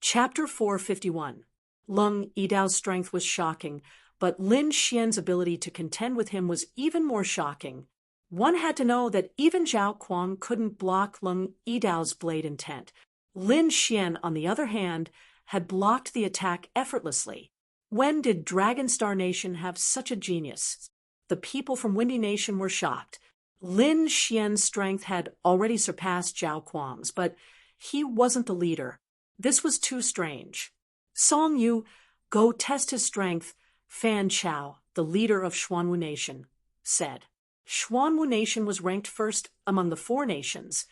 Chapter 451. Lung Yidao's strength was shocking, but Lin Xian's ability to contend with him was even more shocking. One had to know that even Zhao Kuang couldn't block Lung Yidao's blade intent. Lin Xian, on the other hand, had blocked the attack effortlessly. When did Dragon Star Nation have such a genius? The people from Windy Nation were shocked. Lin Xian's strength had already surpassed Zhao Kuang's, but he wasn't the leader. This was too strange. Song Yu, go test his strength, Fan Chao, the leader of Xuanwu Nation, said. Xuanwu Nation was ranked first among the 4 nations,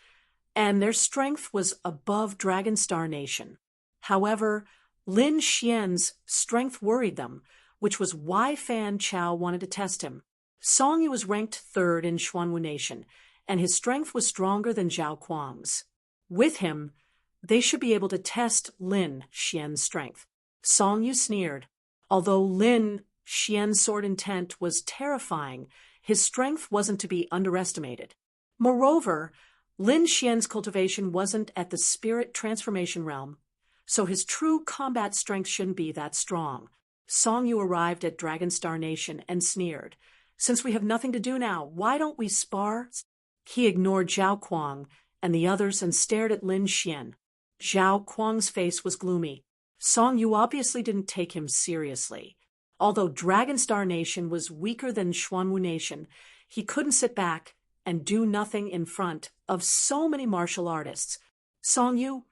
and their strength was above Dragon Star Nation. However, Lin Xian's strength worried them, which was why Fan Chao wanted to test him. Song Yu was ranked 3rd in Xuanwu Nation, and his strength was stronger than Zhao Kuang's. With him, they should be able to test Lin Xian's strength. Song Yu sneered. Although Lin Xian's sword intent was terrifying, his strength wasn't to be underestimated. Moreover, Lin Xian's cultivation wasn't at the spirit transformation realm, so his true combat strength shouldn't be that strong. Song Yu arrived at Dragon Star Nation and sneered. Since we have nothing to do now, why don't we spar? He ignored Zhao Kuang and the others and stared at Lin Xian. Zhao Kuang's face was gloomy. Song Yu obviously didn't take him seriously. Although Dragon Star Nation was weaker than Xuanwu Nation, he couldn't sit back and do nothing in front of so many martial artists. Song Yu,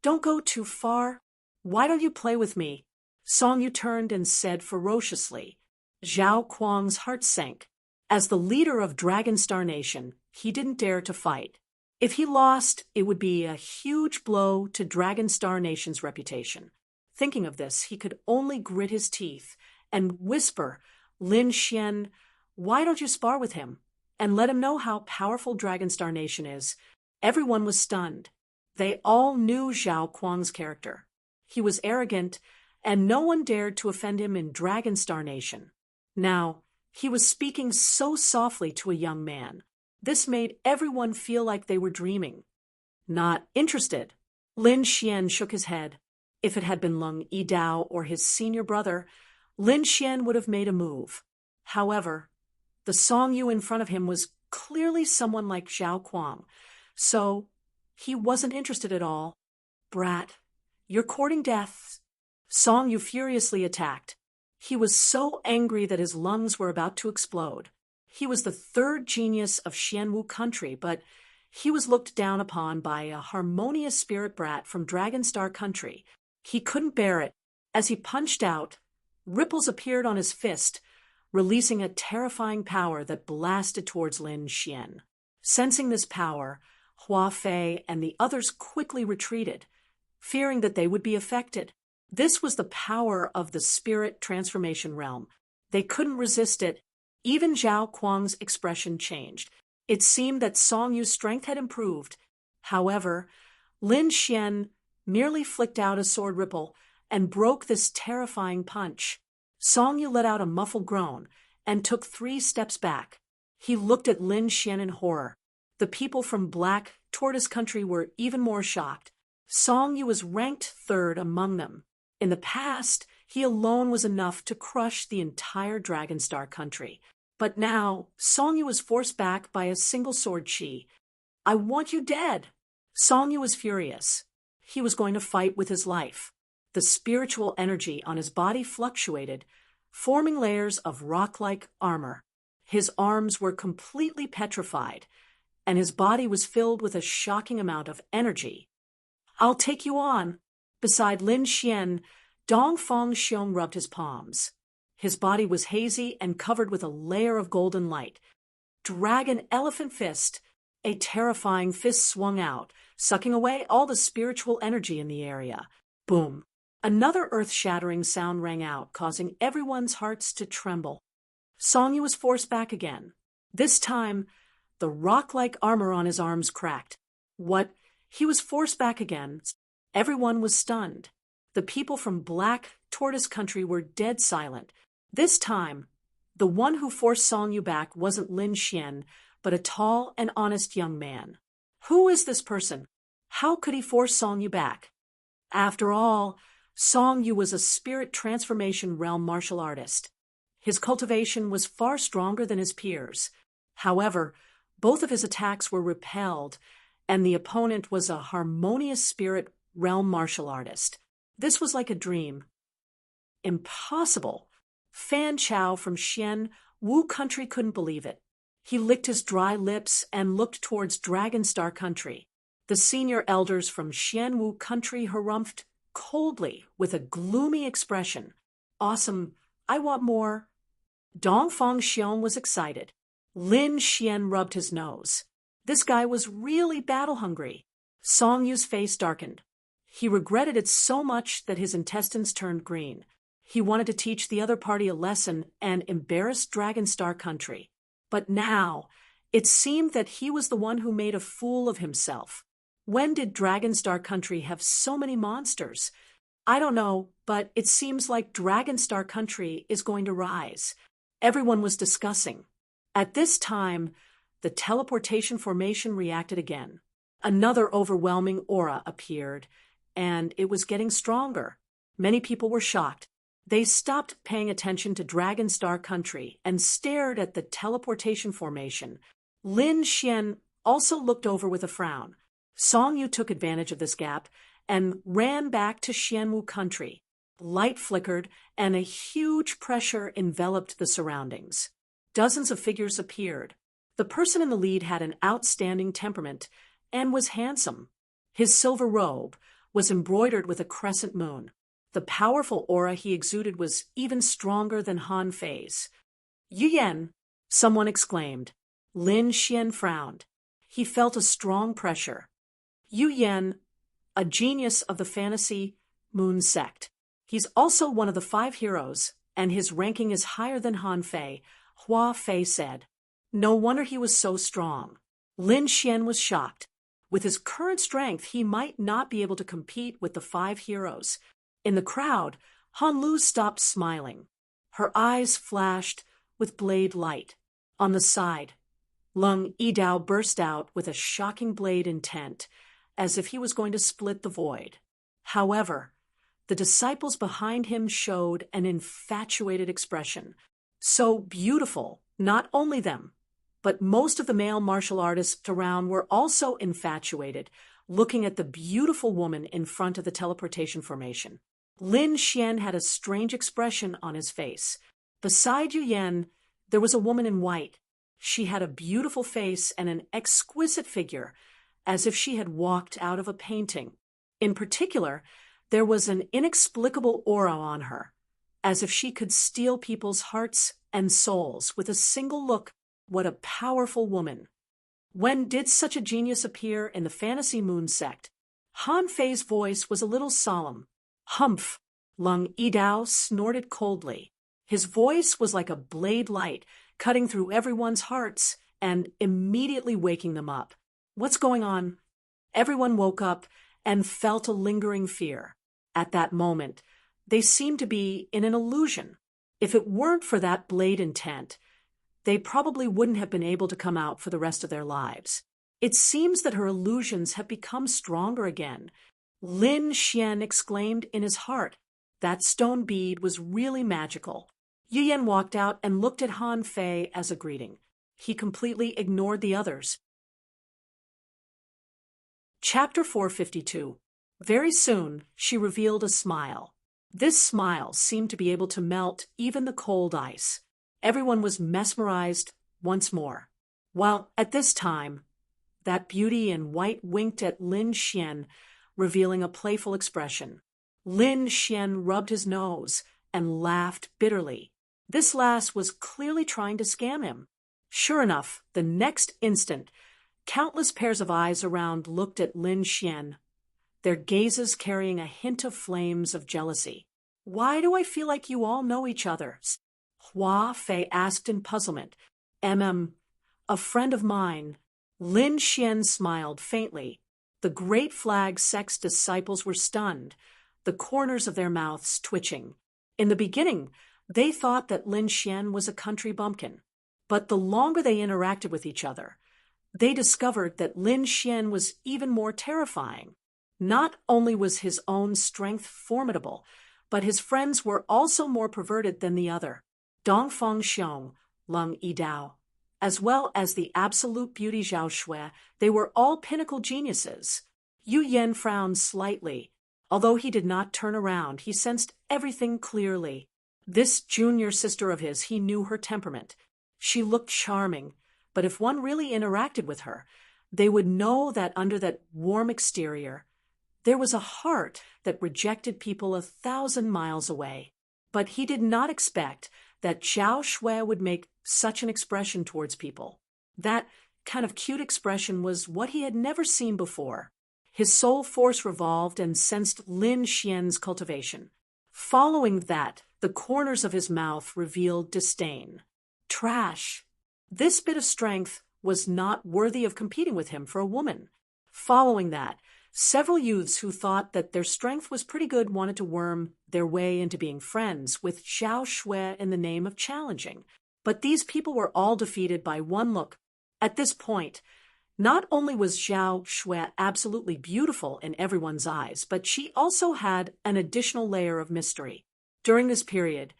don't go too far. Why don't you play with me? Song Yu turned and said ferociously. Zhao Kuang's heart sank. As the leader of Dragon Star Nation, he didn't dare to fight. If he lost, it would be a huge blow to Dragon Star Nation's reputation. Thinking of this, he could only grit his teeth and whisper, Lin Xian, why don't you spar with him and let him know how powerful Dragon Star Nation is? Everyone was stunned. They all knew Zhao Kuang's character. He was arrogant, and no one dared to offend him in Dragon Star Nation. Now, he was speaking so softly to a young man. This made everyone feel like they were dreaming. Not interested. Lin Xian shook his head. If it had been Lung Yidao or his senior brother, Lin Xian would have made a move. However, the Song Yu in front of him was clearly someone like Zhao Kuang, so he wasn't interested at all. Brat, you're courting death. Song Yu furiously attacked. He was so angry that his lungs were about to explode. He was the 3rd genius of Xianwu country, but he was looked down upon by a harmonious spirit brat from Dragon Star country. He couldn't bear it. As he punched out, ripples appeared on his fist, releasing a terrifying power that blasted towards Lin Xian. Sensing this power, Hua Fei and the others quickly retreated, fearing that they would be affected. This was the power of the spirit transformation realm. They couldn't resist it. Even Zhao Kuang's expression changed. It seemed that Song Yu's strength had improved. However, Lin Xian merely flicked out a sword ripple and broke this terrifying punch. Song Yu let out a muffled groan and took 3 steps back. He looked at Lin Xian in horror. The people from Black Tortoise Country were even more shocked. Song Yu was ranked 3rd among them. In the past, he alone was enough to crush the entire Dragon Star country. But now, Song Yu was forced back by a single sword chi. I want you dead. Song Yu was furious. He was going to fight with his life. The spiritual energy on his body fluctuated, forming layers of rock-like armor. His arms were completely petrified, and his body was filled with a shocking amount of energy. I'll take you on. Beside Lin Xian, Dongfang Xiong rubbed his palms. His body was hazy and covered with a layer of golden light. Dragon Elephant Fist. A terrifying fist swung out, sucking away all the spiritual energy in the area. Boom. Another earth-shattering sound rang out, causing everyone's hearts to tremble. Song Yu was forced back again. This time, the rock-like armor on his arms cracked. What? He was forced back again. Everyone was stunned. The people from Black Tortoise Country were dead silent. This time, the one who forced Song Yu back wasn't Lin Xian, but a tall and honest young man. Who is this person? How could he force Song Yu back? After all, Song Yu was a spirit transformation realm martial artist. His cultivation was far stronger than his peers. However, both of his attacks were repelled, and the opponent was a harmonious spirit realm martial artist. This was like a dream. Impossible! Fan Chao from Xian Wu country couldn't believe it. He licked his dry lips and looked towards Dragon Star country. The senior elders from Xian Wu country harumphed coldly with a gloomy expression. Awesome, I want more. Dongfang Xiong was excited. Lin Xian rubbed his nose. This guy was really battle-hungry. Song Yu's face darkened. He regretted it so much that his intestines turned green. He wanted to teach the other party a lesson and embarrass Dragon Star country. But now, it seemed that he was the one who made a fool of himself. When did Dragon Star country have so many monsters? I don't know, but it seems like Dragon Star country is going to rise. Everyone was discussing. At this time, the teleportation formation reacted again. Another overwhelming aura appeared, and it was getting stronger. Many people were shocked. They stopped paying attention to Dragon Star country and stared at the teleportation formation. Lin Xian also looked over with a frown. Song Yu took advantage of this gap and ran back to Xianwu country. Light flickered, and a huge pressure enveloped the surroundings. Dozens of figures appeared. The person in the lead had an outstanding temperament and was handsome. His silver robe was embroidered with a crescent moon. The powerful aura he exuded was even stronger than Han Fei's. "Yu Yan," someone exclaimed. Lin Xian frowned. He felt a strong pressure. Yu Yan, a genius of the fantasy moon sect. He's also one of the 5 heroes, and his ranking is higher than Han Fei, Hua Fei said. No wonder he was so strong. Lin Xian was shocked. With his current strength, he might not be able to compete with the 5 heroes. In the crowd, Han Lu stopped smiling. Her eyes flashed with blade light. On the side, Lung Yidao burst out with a shocking blade intent, as if he was going to split the void. However, the disciples behind him showed an infatuated expression. So beautiful, not only them, but most of the male martial artists around were also infatuated, looking at the beautiful woman in front of the teleportation formation. Lin Xian had a strange expression on his face. Beside Yu Yan, there was a woman in white. She had a beautiful face and an exquisite figure, as if she had walked out of a painting. In particular, there was an inexplicable aura on her, as if she could steal people's hearts and souls with a single look. What a powerful woman. When did such a genius appear in the fantasy moon sect? Han Fei's voice was a little solemn. Humph! Lung Yidao snorted coldly. His voice was like a blade light, cutting through everyone's hearts and immediately waking them up. What's going on? Everyone woke up and felt a lingering fear. At that moment, they seemed to be in an illusion. If it weren't for that blade intent, they probably wouldn't have been able to come out for the rest of their lives. It seems that her illusions have become stronger again. Lin Xian exclaimed in his heart. That stone bead was really magical. Yu Yan walked out and looked at Han Fei as a greeting. He completely ignored the others. Chapter 452. Very soon, she revealed a smile. This smile seemed to be able to melt even the cold ice. Everyone was mesmerized once more. While at this time, that beauty in white winked at Lin Xian, revealing a playful expression. Lin Xian rubbed his nose and laughed bitterly. This lass was clearly trying to scam him. Sure enough, the next instant, countless pairs of eyes around looked at Lin Xian, their gazes carrying a hint of flames of jealousy. Why do I feel like you all know each other? Hua Fei asked in puzzlement. A friend of mine. Lin Xian smiled faintly. The Great Flag Sect's disciples were stunned, the corners of their mouths twitching. In the beginning, they thought that Lin Xian was a country bumpkin. But the longer they interacted with each other, they discovered that Lin Xian was even more terrifying. Not only was his own strength formidable, but his friends were also more perverted than the other. Dongfang Xiong, Lung Yidao, as well as the absolute beauty Zhao Shui, they were all pinnacle geniuses. Yu Yen frowned slightly. Although he did not turn around, he sensed everything clearly. This junior sister of his, he knew her temperament. She looked charming, but if one really interacted with her, they would know that under that warm exterior, there was a heart that rejected people 1,000 miles away. But he did not expect that Zhao Shui would make such an expression towards people. That kind of cute expression was what he had never seen before. His soul force revolved and sensed Lin Xian's cultivation. Following that, the corners of his mouth revealed disdain. Trash. This bit of strength was not worthy of competing with him for a woman. Following that, several youths who thought that their strength was pretty good wanted to worm their way into being friends with Zhao Shui in the name of challenging. But these people were all defeated by one look. At this point, not only was Zhao Shui absolutely beautiful in everyone's eyes, but she also had an additional layer of mystery. During this period,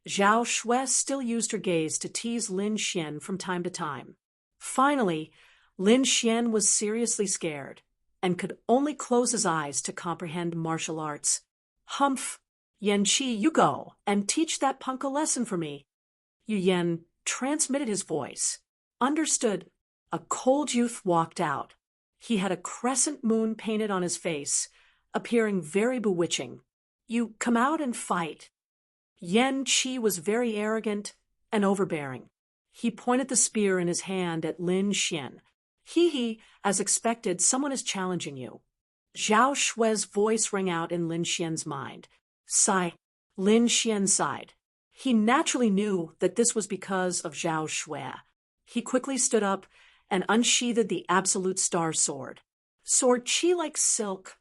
Zhao Shui still used her gaze to tease Lin Xian from time to time. Finally, Lin Xian was seriously scared and could only close his eyes to comprehend martial arts. Humph! Yan Qi, you go and teach that punk a lesson for me. Yu Yen transmitted his voice. Understood. A cold youth walked out. He had a crescent moon painted on his face, appearing very bewitching. You come out and fight. Yan Qi was very arrogant and overbearing. He pointed the spear in his hand at Lin Xian. He, as expected, someone is challenging you. Zhao Shui's voice rang out in Lin Xian's mind. Sigh. Lin Xian sighed. He naturally knew that this was because of Zhao Shui. He quickly stood up and unsheathed the absolute star sword. Sword chi like silk.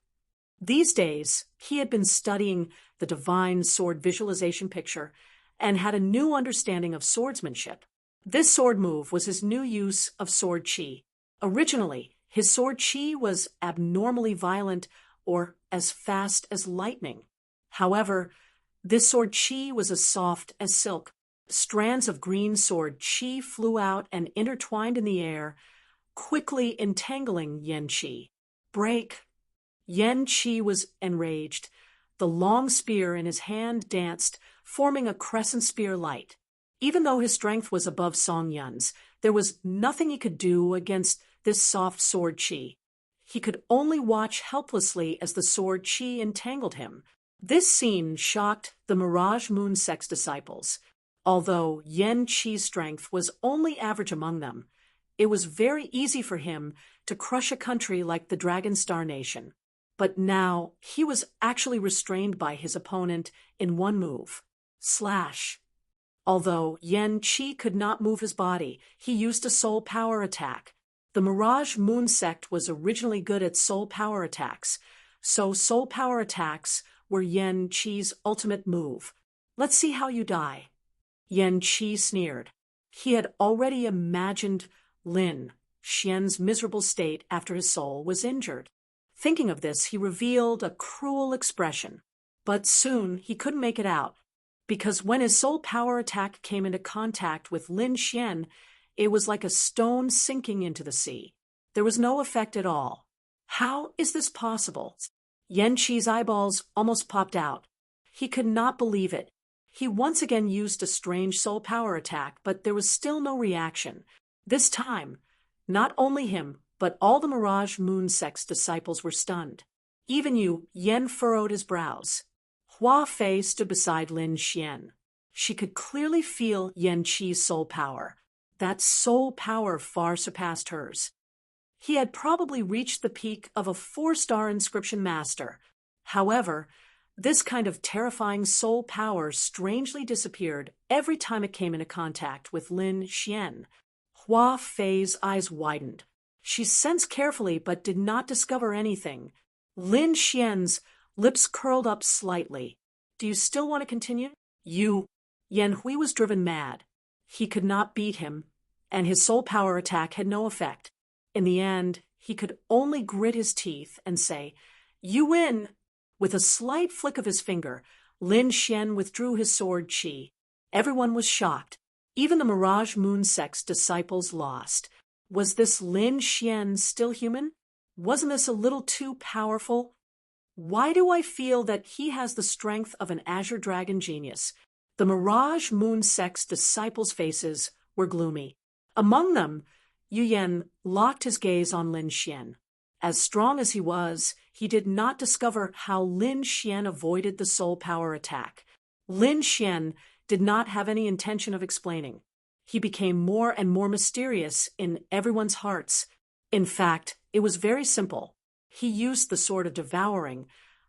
These days, he had been studying the divine sword visualization picture and had a new understanding of swordsmanship. This sword move was his new use of sword chi. Originally, his sword chi was abnormally violent or as fast as lightning. However, this sword chi was as soft as silk. Strands of green sword chi flew out and intertwined in the air, quickly entangling Yan Qi. Break! Yan Qi was enraged. The long spear in his hand danced, forming a crescent spear light. Even though his strength was above Song Yun's, there was nothing he could do against this soft sword chi. He could only watch helplessly as the sword chi entangled him. This scene shocked the Mirage Moon Sect's disciples. Although Yan Qi's strength was only average among them, it was very easy for him to crush a country like the Dragon Star Nation. But now he was actually restrained by his opponent in one move. Slash. Although Yan Qi could not move his body, he used a soul power attack. The Mirage Moon Sect was originally good at soul power attacks, so soul power attacks were Yan Qi's ultimate move. Let's see how you die. Yan Qi sneered. He had already imagined Lin Xian's miserable state after his soul was injured. Thinking of this, he revealed a cruel expression. But soon he couldn't make it out, because when his soul power attack came into contact with Lin Xian, it was like a stone sinking into the sea. There was no effect at all. How is this possible? Yan Qi's eyeballs almost popped out. He could not believe it. He once again used a strange soul power attack, but there was still no reaction. This time, not only him, but all the Mirage Moon Sect's disciples were stunned. Even Yu Yen furrowed his brows. Hua Fei stood beside Lin Xian. She could clearly feel Yan Qi's soul power. That soul power far surpassed hers. He had probably reached the peak of a 4-star inscription master. However, this kind of terrifying soul power strangely disappeared every time it came into contact with Lin Xian. Hua Fei's eyes widened. She sensed carefully but did not discover anything. Lin Xian's lips curled up slightly. Do you still want to continue? Yan Hui was driven mad. He could not beat him, and his soul power attack had no effect. In the end, he could only grit his teeth and say, You win! With a slight flick of his finger, Lin Xian withdrew his sword qi. Everyone was shocked. Even the Mirage Moon Sect's disciples lost. Was this Lin Xian still human? Wasn't this a little too powerful? Why do I feel that he has the strength of an Azure Dragon genius? The Mirage Moon Sect's disciples' faces were gloomy. Among them, Yu Yan locked his gaze on Lin Xian. As strong as he was, he did not discover how Lin Xian avoided the soul power attack. Lin Xian did not have any intention of explaining. He became more and more mysterious in everyone's hearts. In fact, it was very simple. He used the sword of devouring,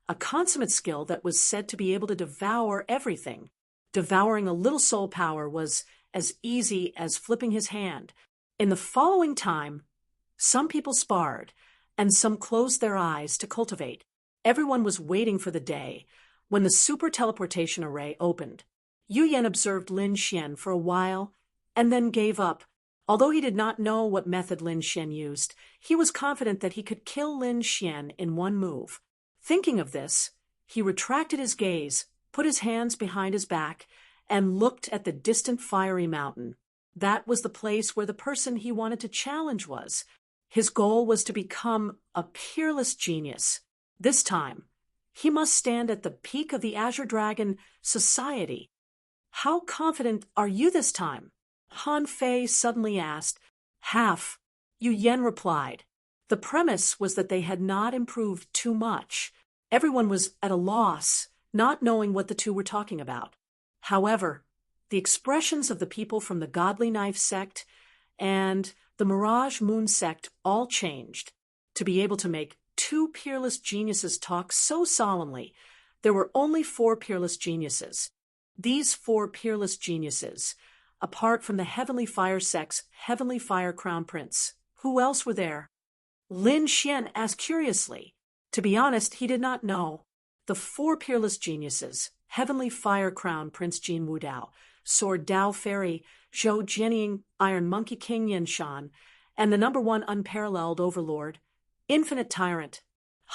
a consummate skill that was said to be able to devour everything. Devouring a little soul power was as easy as flipping his hand. In the following time, some people sparred, and some closed their eyes to cultivate. Everyone was waiting for the day when the super teleportation array opened. Yu Yan observed Lin Xian for a while and then gave up. Although he did not know what method Lin Xian used, he was confident that he could kill Lin Xian in one move. Thinking of this, he retracted his gaze, put his hands behind his back, and looked at the distant fiery mountain. That was the place where the person he wanted to challenge was. His goal was to become a peerless genius. This time, he must stand at the peak of the Azure Dragon society. How confident are you this time? Han Fei suddenly asked. Half, Yu Yan replied. The premise was that they had not improved too much. Everyone was at a loss, not knowing what the two were talking about. However, the expressions of the people from the Godly Knife sect and the Mirage Moon sect all changed. To be able to make two peerless geniuses talk so solemnly, there were only 4 peerless geniuses. These 4 peerless geniuses, apart from the Heavenly Fire sect's Heavenly Fire Crown Prince. Who else were there? Lin Xian asked curiously. To be honest, he did not know. The 4 peerless geniuses, Heavenly Fire Crown Prince Jin Wudao, Sword Dao Fairy, Zhou Jianying, Iron Monkey King Yanshan, and the #1 unparalleled overlord, Infinite Tyrant.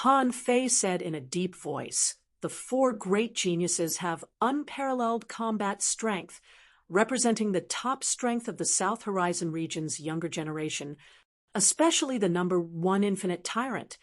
Han Fei said in a deep voice, the 4 great geniuses have unparalleled combat strength, representing the top strength of the South Horizon region's younger generation, especially the #1 Infinite Tyrant.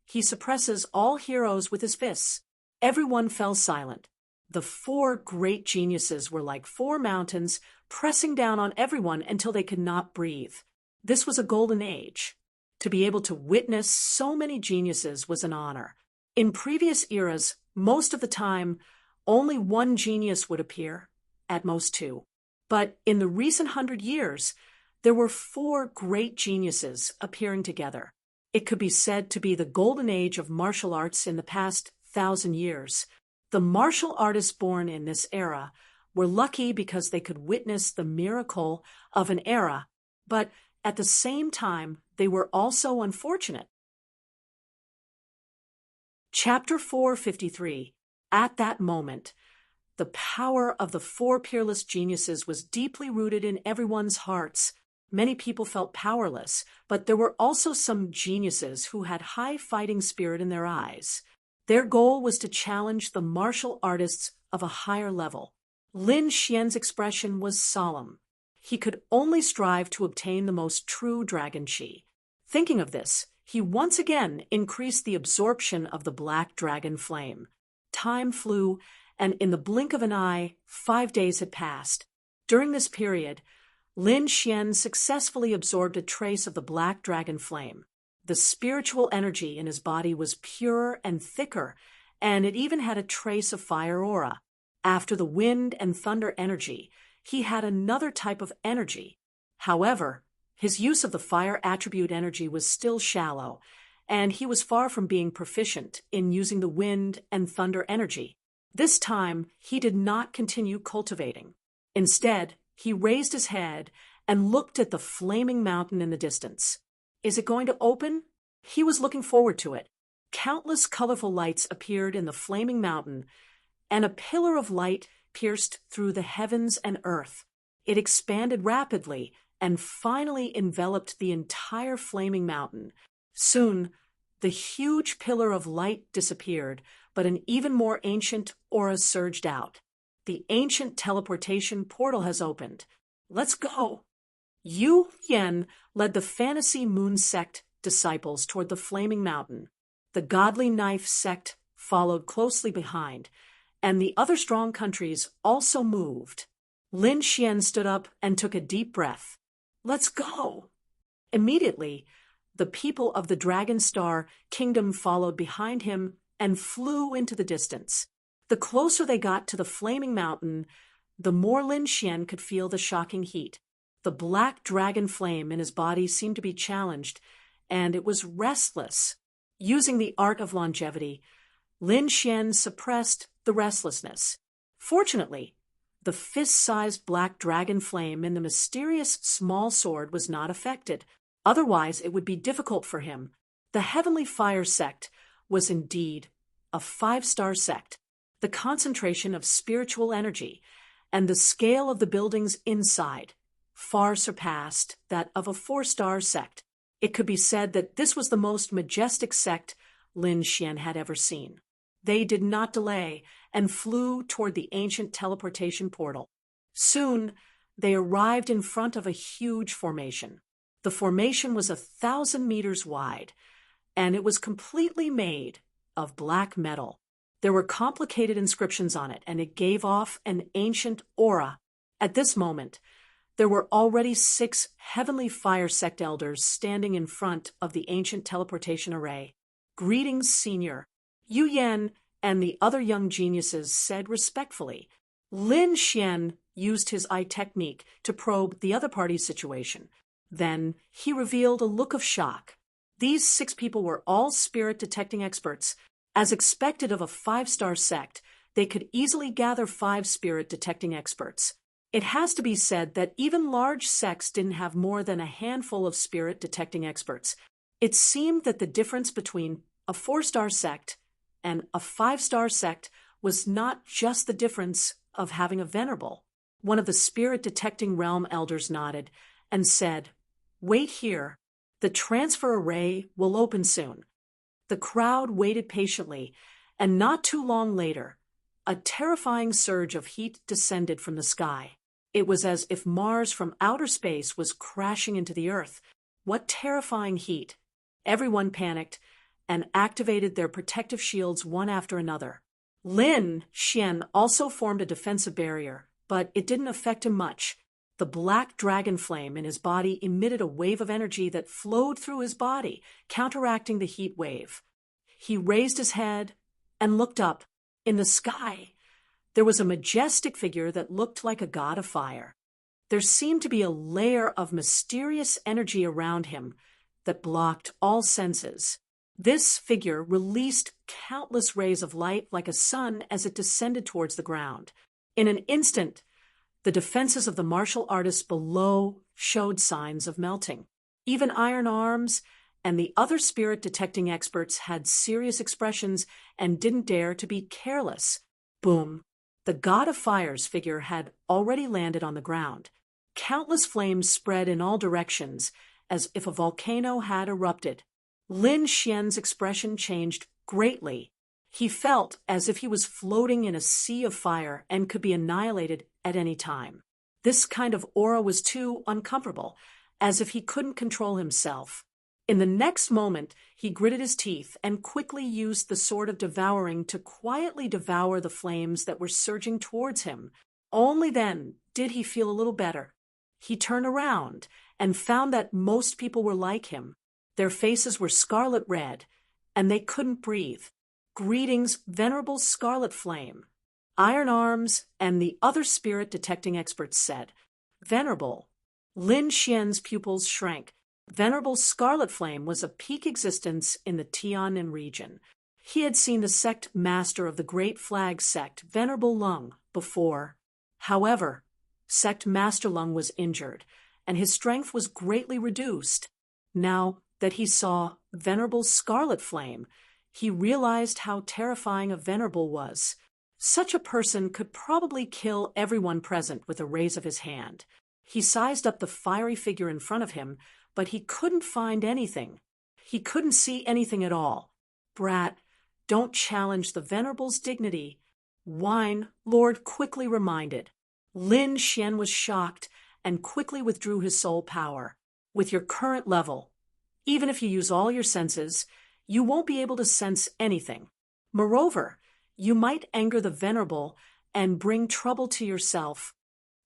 He suppresses all heroes with his fists. Everyone fell silent. The 4 great geniuses were like 4 mountains, pressing down on everyone until they could not breathe. This was a golden age. To be able to witness so many geniuses was an honor. In previous eras, most of the time, only 1 genius would appear, at most 2. But in the recent 100 years, there were 4 great geniuses appearing together. It could be said to be the golden age of martial arts in the past 1,000 years. The martial artists born in this era were lucky because they could witness the miracle of an era, but at the same time, they were also unfortunate. Chapter 453. At that moment, the power of the 4 peerless geniuses was deeply rooted in everyone's hearts. Many people felt powerless, but there were also some geniuses who had high fighting spirit in their eyes. Their goal was to challenge the martial artists of a higher level. Lin Xian's expression was solemn. He could only strive to obtain the most true dragon qi. Thinking of this, he once again increased the absorption of the black dragon flame. Time flew, and in the blink of an eye, 5 days had passed. During this period, Lin Xian successfully absorbed a trace of the black dragon flame. The spiritual energy in his body was purer and thicker, and it even had a trace of fire aura. After the wind and thunder energy, he had another type of energy. However, his use of the fire attribute energy was still shallow, and he was far from being proficient in using the wind and thunder energy. This time, he did not continue cultivating. Instead, he raised his head and looked at the flaming mountain in the distance. Is it going to open? He was looking forward to it. Countless colorful lights appeared in the flaming mountain, and a pillar of light pierced through the heavens and earth. It expanded rapidly and finally enveloped the entire flaming mountain. Soon, The huge pillar of light disappeared, but an even more ancient aura surged out. The ancient teleportation portal has opened. Let's go! Yu Yen led the Fantasy Moon Sect disciples toward the Flaming Mountain. The Godly Knife Sect followed closely behind, and the other strong countries also moved. Lin Xian stood up and took a deep breath. Let's go! Immediately, the people of the Dragon Star Kingdom followed behind him and flew into the distance. The closer they got to the Flaming Mountain, the more Lin Xian could feel the shocking heat. The black dragon flame in his body seemed to be challenged, and it was restless. Using the art of longevity, Lin Xian suppressed the restlessness. Fortunately, the fist-sized black dragon flame in the mysterious small sword was not affected. Otherwise, it would be difficult for him. The Heavenly Fire Sect was indeed a 5-star sect. The concentration of spiritual energy and the scale of the buildings inside far surpassed that of a 4-star sect. It could be said that this was the most majestic sect Lin Xian had ever seen. They did not delay and flew toward the ancient teleportation portal. Soon, they arrived in front of a huge formation. The formation was 1,000 meters wide, and it was completely made of black metal. There were complicated inscriptions on it, and it gave off an ancient aura. At this moment, there were already 6 Heavenly Fire Sect elders standing in front of the ancient teleportation array. Greetings, Senior. Yu Yan and the other young geniuses said respectfully. Lin Xian used his eye technique to probe the other party's situation. Then he revealed a look of shock. These 6 people were all spirit-detecting experts. As expected of a 5-star sect, they could easily gather 5 spirit-detecting experts. It has to be said that even large sects didn't have more than a handful of spirit-detecting experts. It seemed that the difference between a 4-star sect and a 5-star sect was not just the difference of having a venerable. One of the spirit-detecting realm elders nodded and said, "Wait here. The transfer array will open soon." The crowd waited patiently, and not too long later, a terrifying surge of heat descended from the sky. It was as if Mars from outer space was crashing into the Earth. What terrifying heat! Everyone panicked and activated their protective shields one after another. Lin Xian also formed a defensive barrier, but it didn't affect him much. The black dragon flame in his body emitted a wave of energy that flowed through his body, counteracting the heat wave. He raised his head and looked up. In the sky, there was a majestic figure that looked like a god of fire. There seemed to be a layer of mysterious energy around him that blocked all senses. This figure released countless rays of light like a sun as it descended towards the ground. In an instant, the defenses of the martial artists below showed signs of melting. Even Iron Arms and the other spirit-detecting experts had serious expressions and didn't dare to be careless. Boom! The God of Fire's figure had already landed on the ground. Countless flames spread in all directions, as if a volcano had erupted. Lin Xian's expression changed greatly. He felt as if he was floating in a sea of fire and could be annihilated at any time. This kind of aura was too uncomfortable, as if he couldn't control himself. In the next moment, he gritted his teeth and quickly used the Sword of Devouring to quietly devour the flames that were surging towards him. Only then did he feel a little better. He turned around and found that most people were like him. Their faces were scarlet red, and they couldn't breathe. Greetings, Venerable Scarlet Flame. Iron Arms and the other spirit-detecting experts said. Venerable. Lin Xian's pupils shrank. Venerable Scarlet Flame was a peak existence in the Tianan region. He had seen the sect master of the Great Flag sect, Venerable Lung, before. However, Sect Master Lung was injured, and his strength was greatly reduced. Now that he saw Venerable Scarlet Flame, he realized how terrifying a venerable was. Such a person could probably kill everyone present with a raise of his hand. He sized up the fiery figure in front of him, but he couldn't find anything. He couldn't see anything at all. Brat, don't challenge the Venerable's dignity, Wine Lord quickly reminded. Lin Xian was shocked and quickly withdrew his soul power. With your current level, even if you use all your senses, you won't be able to sense anything. Moreover, you might anger the Venerable and bring trouble to yourself.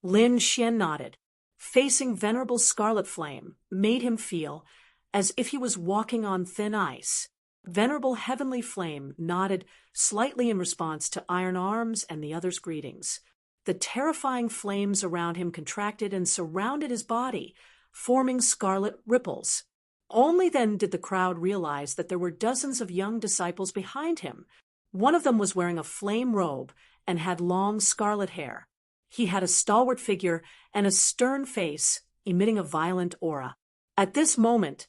Lin Xian nodded. Facing Venerable Scarlet Flame made him feel as if he was walking on thin ice. Venerable Heavenly Flame nodded slightly in response to Iron Arms and the others' greetings. The terrifying flames around him contracted and surrounded his body, forming scarlet ripples. Only then did the crowd realize that there were dozens of young disciples behind him. One of them was wearing a flame robe and had long scarlet hair. He had a stalwart figure and a stern face, emitting a violent aura. At this moment,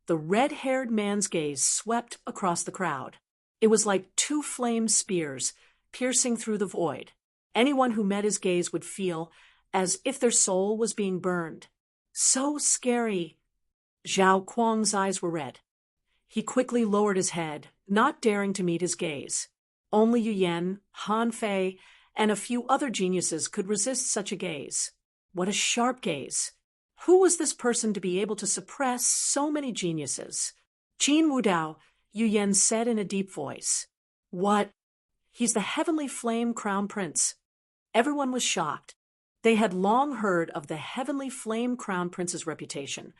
the red-haired man's gaze swept across the crowd. It was like two flame spears piercing through the void. Anyone who met his gaze would feel as if their soul was being burned. So scary. Zhao Kuang's eyes were red. He quickly lowered his head, not daring to meet his gaze. Only Yu Yan, Han Fei, and a few other geniuses could resist such a gaze. What a sharp gaze! Who was this person to be able to suppress so many geniuses? Qin Wudao, Yu Yan said in a deep voice. What? He's the Heavenly Flame Crown Prince. Everyone was shocked. They had long heard of the Heavenly Flame Crown Prince's reputation,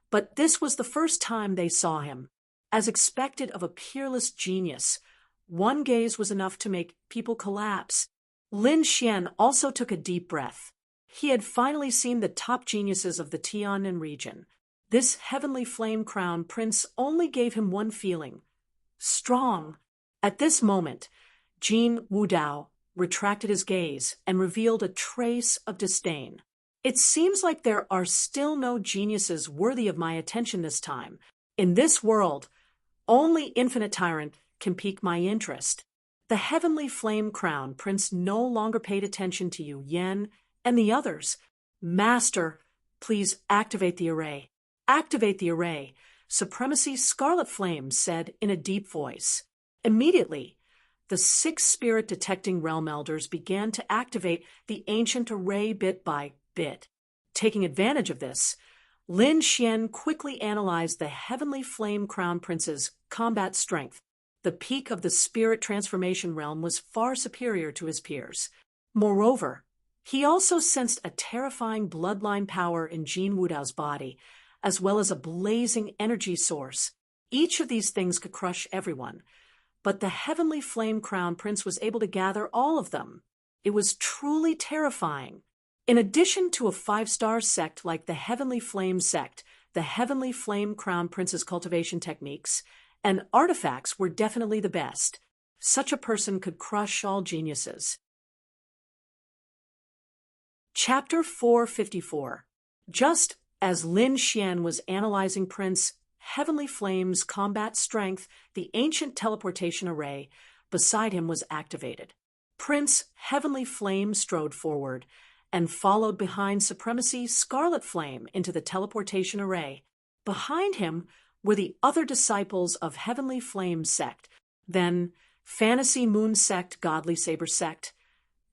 but this was the first time they saw him. As expected of a peerless genius, one gaze was enough to make people collapse. Lin Xian also took a deep breath. He had finally seen the top geniuses of the Tianan region. This Heavenly Flame Crown Prince only gave him one feeling: strong. At this moment, Qin Wudao retracted his gaze and revealed a trace of disdain. It seems like there are still no geniuses worthy of my attention this time. In this world, only Infinite Tyrant can pique my interest. The Heavenly Flame Crown Prince no longer paid attention to Yu Yan and the others. Master, please activate the array. Activate the array, Supremacy Scarlet Flame said in a deep voice. Immediately, the 6 spirit detecting realm elders began to activate the ancient array bit by bit. Taking advantage of this, Lin Xian quickly analyzed the Heavenly Flame Crown Prince's combat strength. The peak of the spirit transformation realm was far superior to his peers. Moreover, he also sensed a terrifying bloodline power in Qin Wudao's body, as well as a blazing energy source. Each of these things could crush everyone, but the Heavenly Flame Crown Prince was able to gather all of them. It was truly terrifying. In addition to a 5-star sect like the Heavenly Flame sect, the Heavenly Flame Crown Prince's cultivation techniques and artifacts were definitely the best. Such a person could crush all geniuses. Chapter 454. Just as Lin Xian was analyzing Prince Heavenly Flame's combat strength, the ancient teleportation array beside him was activated. Prince Heavenly Flame strode forward and followed behind Supremacy Scarlet Flame into the teleportation array. Behind him were the other disciples of Heavenly Flame sect, then Fantasy Moon sect, Godly Saber sect,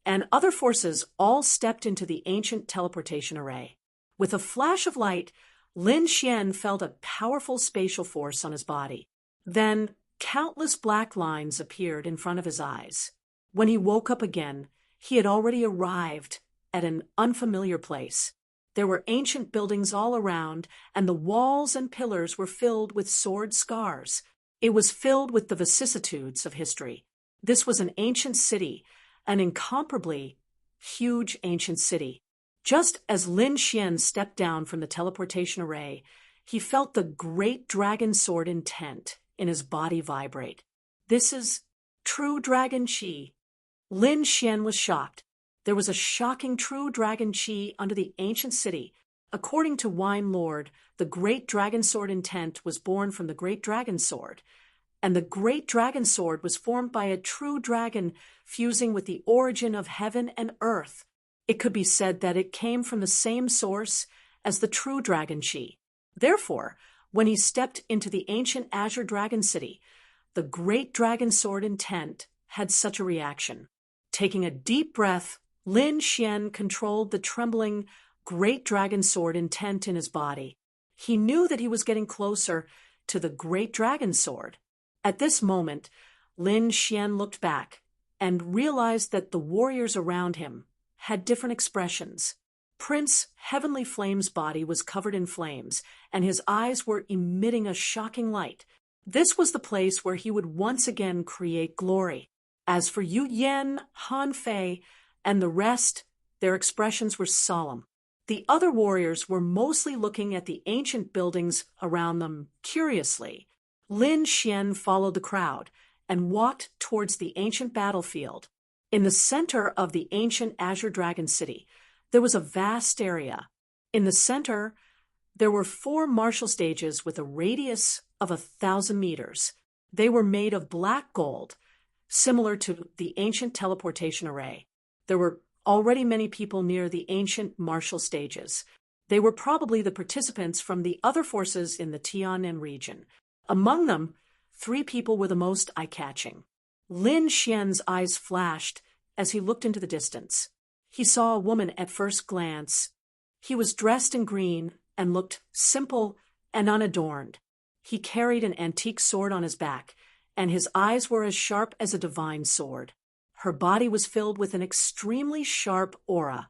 and other forces all stepped into the ancient teleportation array. With a flash of light, Lin Xian felt a powerful spatial force on his body. Then countless black lines appeared in front of his eyes. When he woke up again, he had already arrived at an unfamiliar place. There were ancient buildings all around, and the walls and pillars were filled with sword scars. It was filled with the vicissitudes of history. This was an ancient city, an incomparably huge ancient city. Just as Lin Xian stepped down from the teleportation array, he felt the great dragon sword intent in his body vibrate. This is true dragon chi. Lin Xian was shocked. There was a shocking true dragon chi under the ancient city. According to Wine Lord, the great dragon sword intent was born from the great dragon sword, and the great dragon sword was formed by a true dragon fusing with the origin of heaven and earth. It could be said that it came from the same source as the true dragon chi. Therefore, When he stepped into the ancient Azure Dragon City, the great dragon sword intent had such a reaction. Taking a deep breath, Lin Xian controlled the trembling great dragon sword intent in his body. He knew that he was getting closer to the great dragon sword. At this moment, Lin Xian looked back and realized that the warriors around him had different expressions. Prince Heavenly Flame's body was covered in flames, and his eyes were emitting a shocking light. This was the place where he would once again create glory. As for Yu Yan, Han Fei, and the rest, their expressions were solemn. The other warriors were mostly looking at the ancient buildings around them curiously. Lin Xian followed the crowd and walked towards the ancient battlefield. In the center of the ancient Azure Dragon City, there was a vast area. In the center, there were 4 martial stages with a radius of 1,000 meters. They were made of black gold, similar to the ancient teleportation array. There were already many people near the ancient martial stages. They were probably the participants from the other forces in the Tianan region. Among them, 3 people were the most eye-catching. Lin Xian's eyes flashed as he looked into the distance. He saw a woman at first glance. He was dressed in green and looked simple and unadorned. He carried an antique sword on his back, and his eyes were as sharp as a divine sword. Her body was filled with an extremely sharp aura,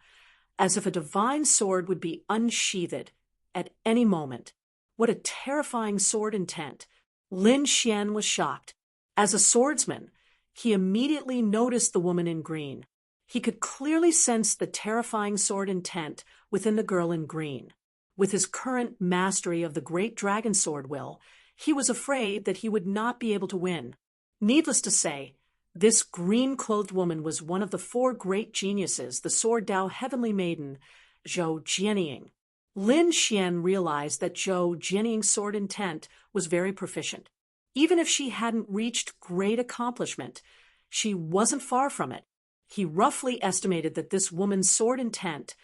as if a divine sword would be unsheathed at any moment. What a terrifying sword intent! Lin Xian was shocked. As a swordsman, he immediately noticed the woman in green. He could clearly sense the terrifying sword intent within the girl in green. With his current mastery of the great dragon sword will, he was afraid that he would not be able to win. Needless to say, this green-clothed woman was one of the 4 great geniuses, the Sword Dao Heavenly Maiden, Zhou Jianying. Lin Xian realized that Zhou Jianying's sword intent was very proficient. Even if she hadn't reached great accomplishment, she wasn't far from it. He roughly estimated that this woman's sword intent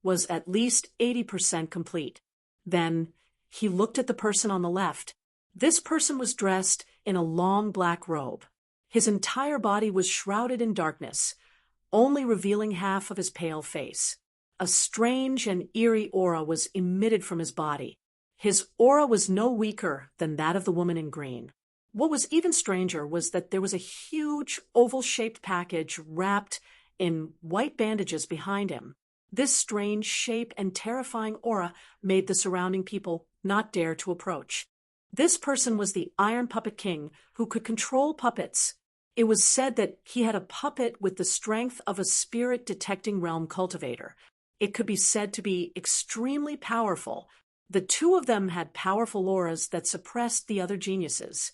was at least 80% complete. Then he looked at the person on the left. This person was dressed in a long black robe. His entire body was shrouded in darkness, only revealing half of his pale face. A strange and eerie aura was emitted from his body. His aura was no weaker than that of the woman in green. What was even stranger was that there was a huge oval-shaped package wrapped in white bandages behind him. This strange shape and terrifying aura made the surrounding people not dare to approach. This person was the Iron Puppet King, who could control puppets. It was said that he had a puppet with the strength of a spirit-detecting realm cultivator. It could be said to be extremely powerful. The 2 of them had powerful auras that suppressed the other geniuses.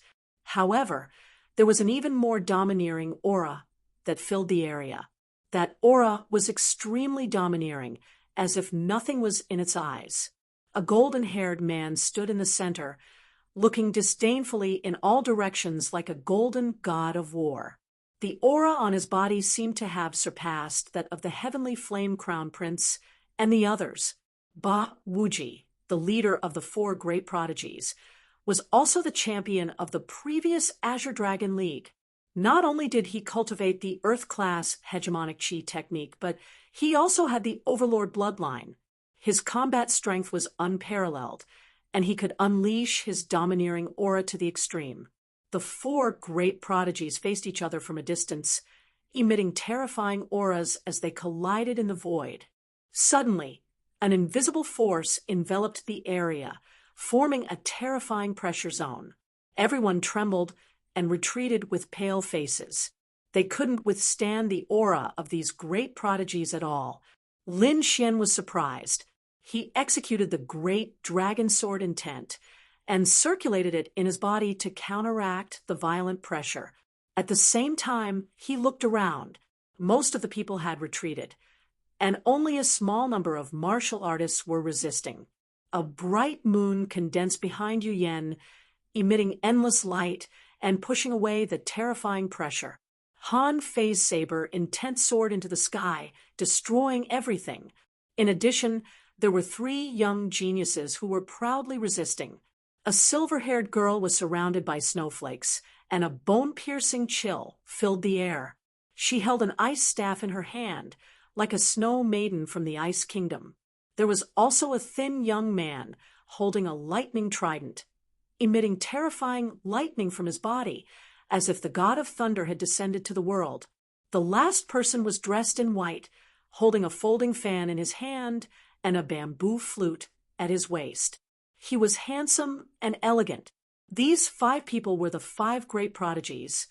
However, there was an even more domineering aura that filled the area. That aura was extremely domineering, as if nothing was in its eyes. A golden-haired man stood in the center, looking disdainfully in all directions like a golden god of war. The aura on his body seemed to have surpassed that of the Heavenly Flame Crown Prince and the others. Ba Wuji, the leader of the 4 great prodigies, was also the champion of the previous Azure Dragon League. Not only did he cultivate the Earth-class hegemonic chi technique, but he also had the Overlord bloodline. His combat strength was unparalleled, and he could unleash his domineering aura to the extreme. The 4 great prodigies faced each other from a distance, emitting terrifying auras as they collided in the void. Suddenly, an invisible force enveloped the area, forming a terrifying pressure zone. Everyone trembled and retreated with pale faces. They couldn't withstand the aura of these great prodigies at all. Lin Xian was surprised. He executed the great dragon sword intent and circulated it in his body to counteract the violent pressure. At the same time, he looked around. Most of the people had retreated, and only a small number of martial artists were resisting. A bright moon condensed behind Yu Yan, emitting endless light and pushing away the terrifying pressure. Han Fei's saber intent soared into the sky, destroying everything. In addition, there were 3 young geniuses who were proudly resisting. A silver-haired girl was surrounded by snowflakes, and a bone-piercing chill filled the air. She held an ice staff in her hand, like a snow maiden from the Ice Kingdom. There was also a thin young man holding a lightning trident, emitting terrifying lightning from his body, as if the god of thunder had descended to the world. The last person was dressed in white, holding a folding fan in his hand and a bamboo flute at his waist. He was handsome and elegant. These 5 people were the 5 great prodigies,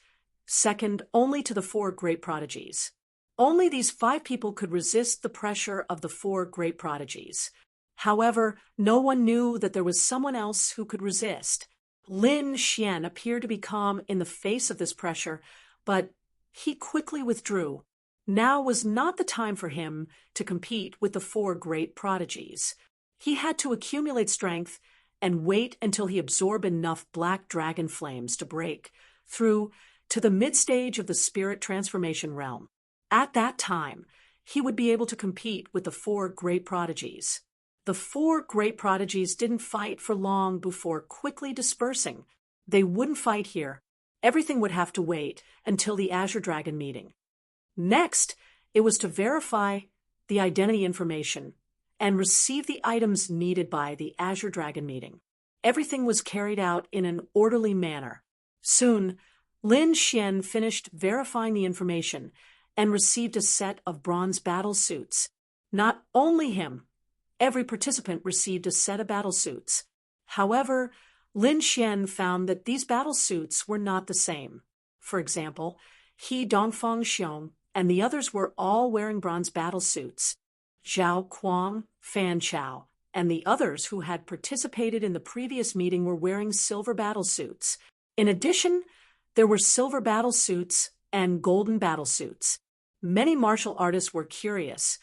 second only to the 4 great prodigies. Only these 5 people could resist the pressure of the 4 great prodigies. However, no one knew that there was someone else who could resist. Lin Xian appeared to be calm in the face of this pressure, but he quickly withdrew. Now was not the time for him to compete with the 4 great prodigies. He had to accumulate strength and wait until he absorbed enough black dragon flames to break through to the mid-stage of the spirit transformation realm. At that time, he would be able to compete with the 4 great prodigies. The 4 great prodigies didn't fight for long before quickly dispersing. They wouldn't fight here. Everything would have to wait until the Azure Dragon meeting. Next, it was to verify the identity information and receive the items needed by the Azure Dragon meeting. Everything was carried out in an orderly manner. Soon, Lin Xian finished verifying the information and received a set of bronze battle suits. Not only him, every participant received a set of battle suits. However, Lin Xian found that these battle suits were not the same. For example, he, Dongfang Xiong, and the others were all wearing bronze battle suits. Zhao Kuang, Fan Chao, and the others who had participated in the previous meeting were wearing silver battle suits. In addition, there were silver battle suits and golden battle suits. Many martial artists were curious,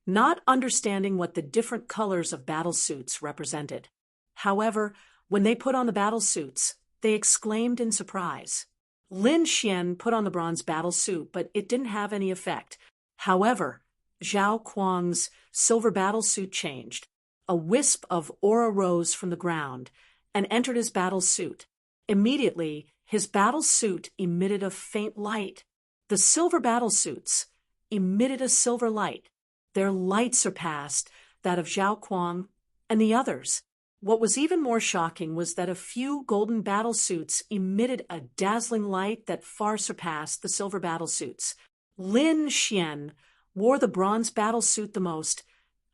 not understanding what the different colors of battle suits represented. However, when they put on the battle suits, they exclaimed in surprise. Lin Xian put on the bronze battle suit, but it didn't have any effect. However, Zhao Kuang's silver battle suit changed. A wisp of aura rose from the ground and entered his battle suit. Immediately, his battle suit emitted a faint light. The silver battle suits emitted a silver light. Their light surpassed that of Zhao Kuang and the others. What was even more shocking was that a few golden battle suits emitted a dazzling light that far surpassed the silver battle suits. Lin Xian wore the bronze battle suit the most,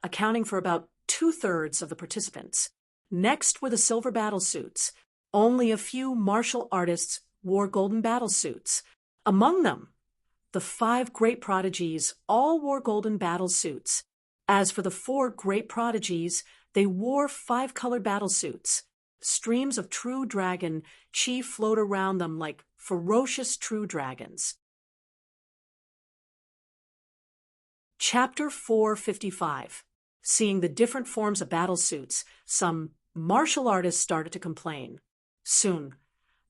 accounting for about 2/3 of the participants. Next were the silver battle suits. Only a few martial artists wore golden battle suits. Among them, the 5 great prodigies all wore golden battle suits. As for the 4 great prodigies, they wore 5-colored battle suits. Streams of true dragon chi flowed around them like ferocious true dragons. Chapter 455. Seeing the different forms of battle suits, some martial artists started to complain. Soon,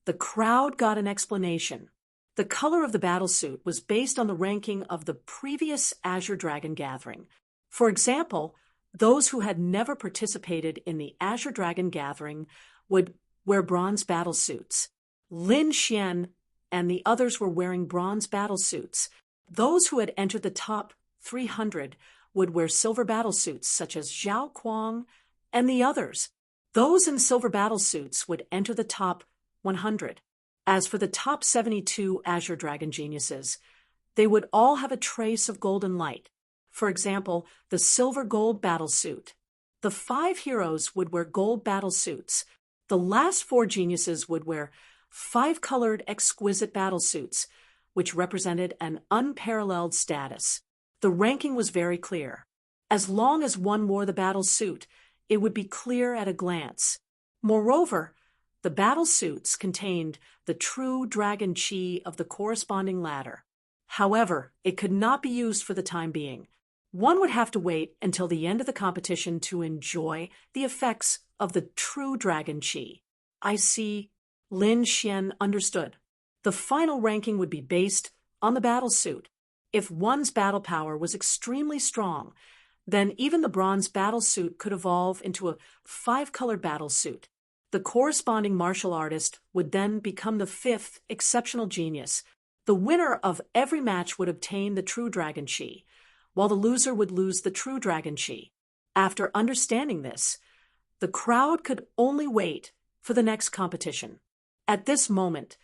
the crowd got an explanation. The color of the battle suit was based on the ranking of the previous Azure Dragon gathering. For example, those who had never participated in the Azure Dragon gathering would wear bronze battle suits. Lin Xian and the others were wearing bronze battle suits. Those who had entered the top 300 would wear silver battle suits, such as Zhao Kuang and the others. Those in silver battle suits would enter the top 100. As for the top 72 Azure Dragon geniuses, they would all have a trace of golden light. For example, the silver gold battle suit. The 5 heroes would wear gold battle suits. The last 4 geniuses would wear 5-colored exquisite battle suits, which represented an unparalleled status. The ranking was very clear. As long as one wore the battle suit, it would be clear at a glance. Moreover, the battle suits contained the true dragon chi of the corresponding ladder. However, it could not be used for the time being. One would have to wait until the end of the competition to enjoy the effects of the true dragon chi. I see. Lin Xian understood. The final ranking would be based on the battle suit. If one's battle power was extremely strong, then even the bronze battle suit could evolve into a 5-colored battle suit. The The corresponding martial artist would then become the fifth exceptional genius. The winner of every match would obtain the true dragon chi, while the loser would lose the true dragon chi. After understanding this, the crowd could only wait for the next competition. At this moment,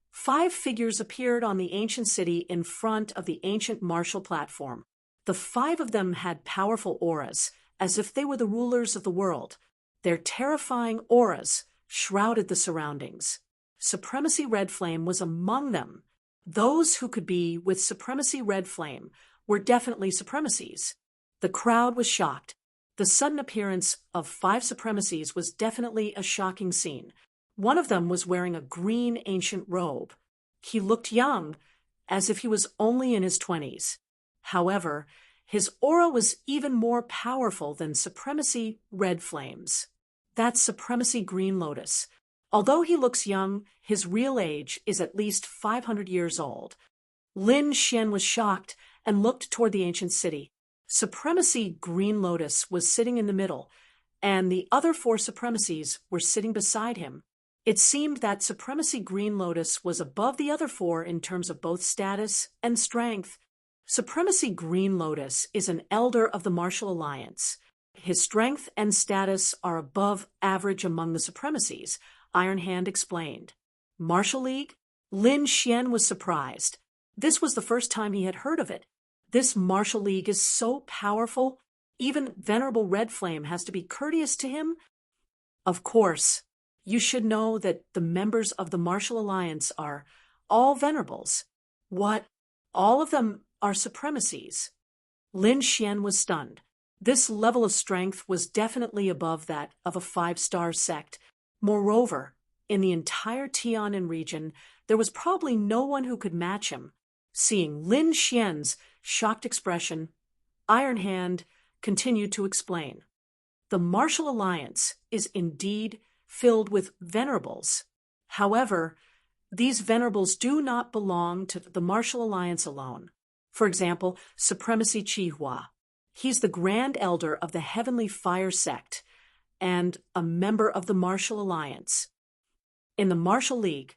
5 figures appeared on the ancient city in front of the ancient martial platform. The 5 of them had powerful auras, as if they were the rulers of the world. Their terrifying auras shrouded the surroundings. Supremacy Red Flame was among them. Those who could be with Supremacy Red Flame were definitely supremacies. The crowd was shocked. The sudden appearance of 5 supremacies was definitely a shocking scene. One of them was wearing a green ancient robe. He looked young, as if he was only in his 20s. However, his aura was even more powerful than Supremacy Red Flame's. That's Supremacy Green Lotus. Although he looks young, his real age is at least 500 years old. Lin Xian was shocked and looked toward the ancient city. Supremacy Green Lotus was sitting in the middle, and the other 4 supremacies were sitting beside him. It seemed that Supremacy Green Lotus was above the other 4 in terms of both status and strength. Supremacy Green Lotus is an elder of the Martial Alliance. His strength and status are above average among the supremacies, Iron Hand explained. Martial League? Lin Xian was surprised. This was the first time he had heard of it. This Martial League is so powerful, even Venerable Red Flame has to be courteous to him? Of course, you should know that the members of the Martial Alliance are all venerables. What? All of them are supremacies? Lin Xian was stunned. This level of strength was definitely above that of a 5-star sect. Moreover, in the entire Tianan region, there was probably no one who could match him. Seeing Lin Xian's shocked expression, Iron Hand continued to explain. The Martial Alliance is indeed filled with venerables. However, these venerables do not belong to the Martial Alliance alone. For example, Supremacy Chihua. He's the Grand Elder of the Heavenly Fire Sect and a member of the Martial Alliance. In the Martial League,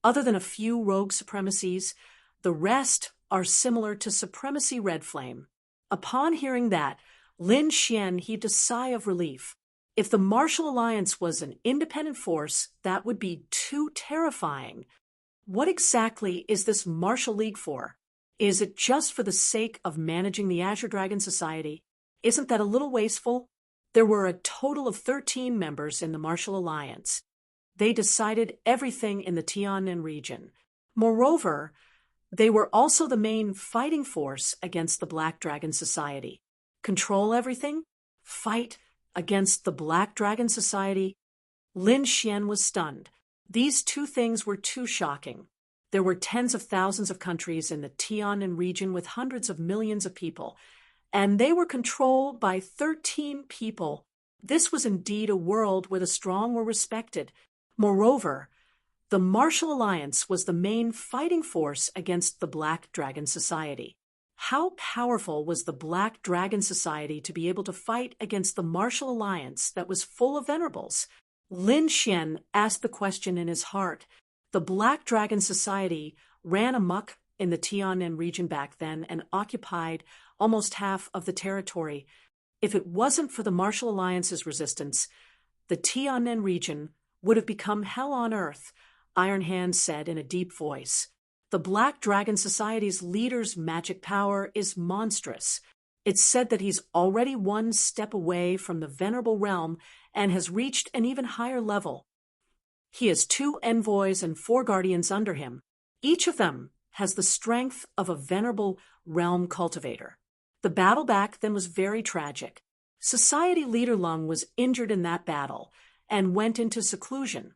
other than a few rogue supremacies, the rest are similar to Supremacy Red Flame. Upon hearing that, Lin Xian heaved a sigh of relief. If the Martial Alliance was an independent force, that would be too terrifying. What exactly is this Martial League for? Is it just for the sake of managing the Azure Dragon Society? Isn't that a little wasteful? There were a total of 13 members in the Martial Alliance. They decided everything in the Tianan region. Moreover, they were also the main fighting force against the Black Dragon Society. Control everything? Fight against the Black Dragon Society? Lin Xian was stunned. These 2 things were too shocking. There were tens of thousands of countries in the Tianan region with hundreds of millions of people, and they were controlled by 13 people. This was indeed a world where the strong were respected. Moreover, the Martial Alliance was the main fighting force against the Black Dragon Society. How powerful was the Black Dragon Society to be able to fight against the Martial Alliance that was full of venerables? Lin Xian asked the question in his heart. The Black Dragon Society ran amok in the Tianan region back then and occupied almost half of the territory. If it wasn't for the Martial Alliance's resistance, the Tianan region would have become hell on earth, Iron Hand said in a deep voice. The Black Dragon Society's leader's magic power is monstrous. It's said that he's already 1 step away from the Venerable Realm and has reached an even higher level. He has 2 envoys and 4 guardians under him. Each of them has the strength of a Venerable Realm cultivator. The battle back then was very tragic. Society leader Lung was injured in that battle and went into seclusion.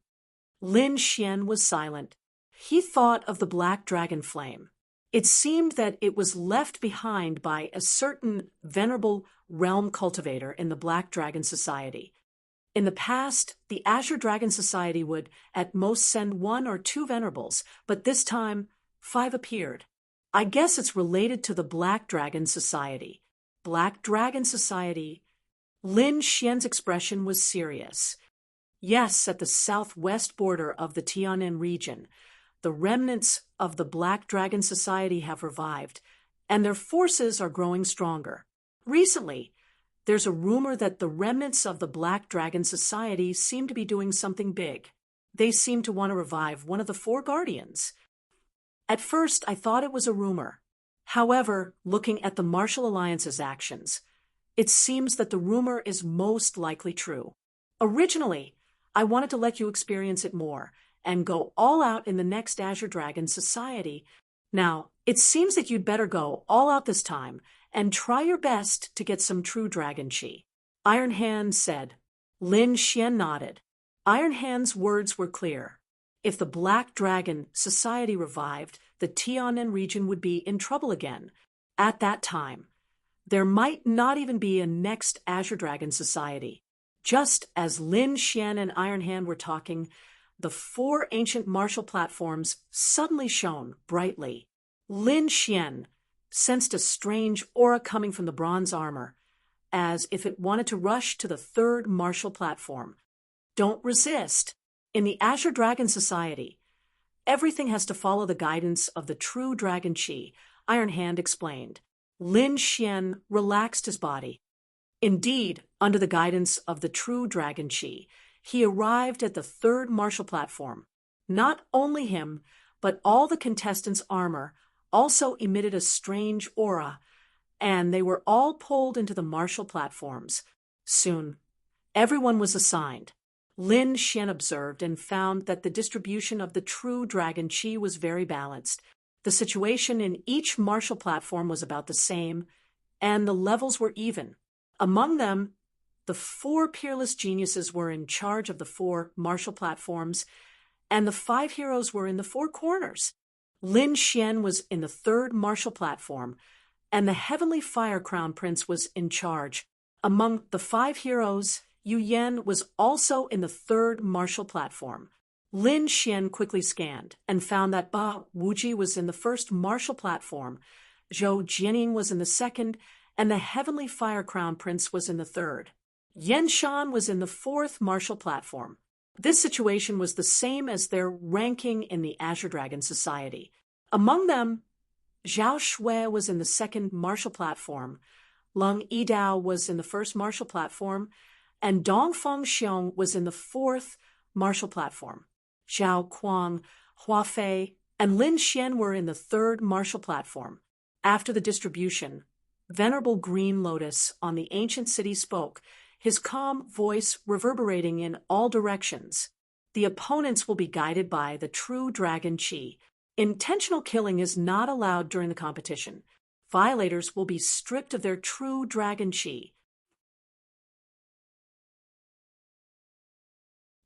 Lin Xian was silent. He thought of the Black Dragon Flame. It seemed that it was left behind by a certain Venerable Realm cultivator in the Black Dragon Society. In the past, the Azure Dragon Society would at most send 1 or 2 venerables, but this time 5 appeared. I guess it's related to the Black Dragon Society. Black Dragon Society. Lin Xian's expression was serious. Yes, at the southwest border of the Tianan region, the remnants of the Black Dragon Society have revived, and their forces are growing stronger. Recently, there's a rumor that the remnants of the Black Dragon Society seem to be doing something big. They seem to want to revive one of the four guardians. At first, I thought it was a rumor. However, looking at the Martial Alliance's actions, it seems that the rumor is most likely true. Originally, I wanted to let you experience it more and go all out in the next Azure Dragon Society. Now, it seems that you'd better go all out this time and try your best to get some true dragon chi. Iron Hand said. Lin Xian nodded. Iron Hand's words were clear. If the Black Dragon Society revived, the Tianan region would be in trouble again. At that time, there might not even be a next Azure Dragon Society. Just as Lin Xian and Iron Hand were talking, the four ancient martial platforms suddenly shone brightly. Lin Xian sensed a strange aura coming from the bronze armor, as if it wanted to rush to the third martial platform. Don't resist. In the Azure Dragon Society, everything has to follow the guidance of the true dragon chi, Iron Hand explained. Lin Xian relaxed his body. Indeed, under the guidance of the true dragon chi, he arrived at the third martial platform. Not only him, but all the contestants' armor also emitted a strange aura, and they were all pulled into the martial platforms. Soon, everyone was assigned. Lin Xian observed and found that the distribution of the true dragon chi was very balanced. The situation in each martial platform was about the same, and the levels were even. Among them, the four peerless geniuses were in charge of the four martial platforms, and the five heroes were in the four corners. Lin Xian was in the third martial platform, and the Heavenly Fire Crown Prince was in charge. Among the five heroes, Yu Yan was also in the third martial platform. Lin Xian quickly scanned and found that Ba Wuji was in the first martial platform, Zhou Jianing was in the second, and the Heavenly Fire Crown Prince was in the third. Yan Shan was in the fourth martial platform. This situation was the same as their ranking in the Azure Dragon Society. Among them, Zhao Shui was in the second martial platform, Lung Yidao was in the first martial platform, and Dongfeng Xiong was in the fourth martial platform. Zhao Kuang, Hua Fei, and Lin Xian were in the third martial platform. After the distribution, Venerable Green Lotus on the ancient city spoke, his calm voice reverberating in all directions. The opponents will be guided by the true dragon chi. Intentional killing is not allowed during the competition. Violators will be stripped of their true dragon chi.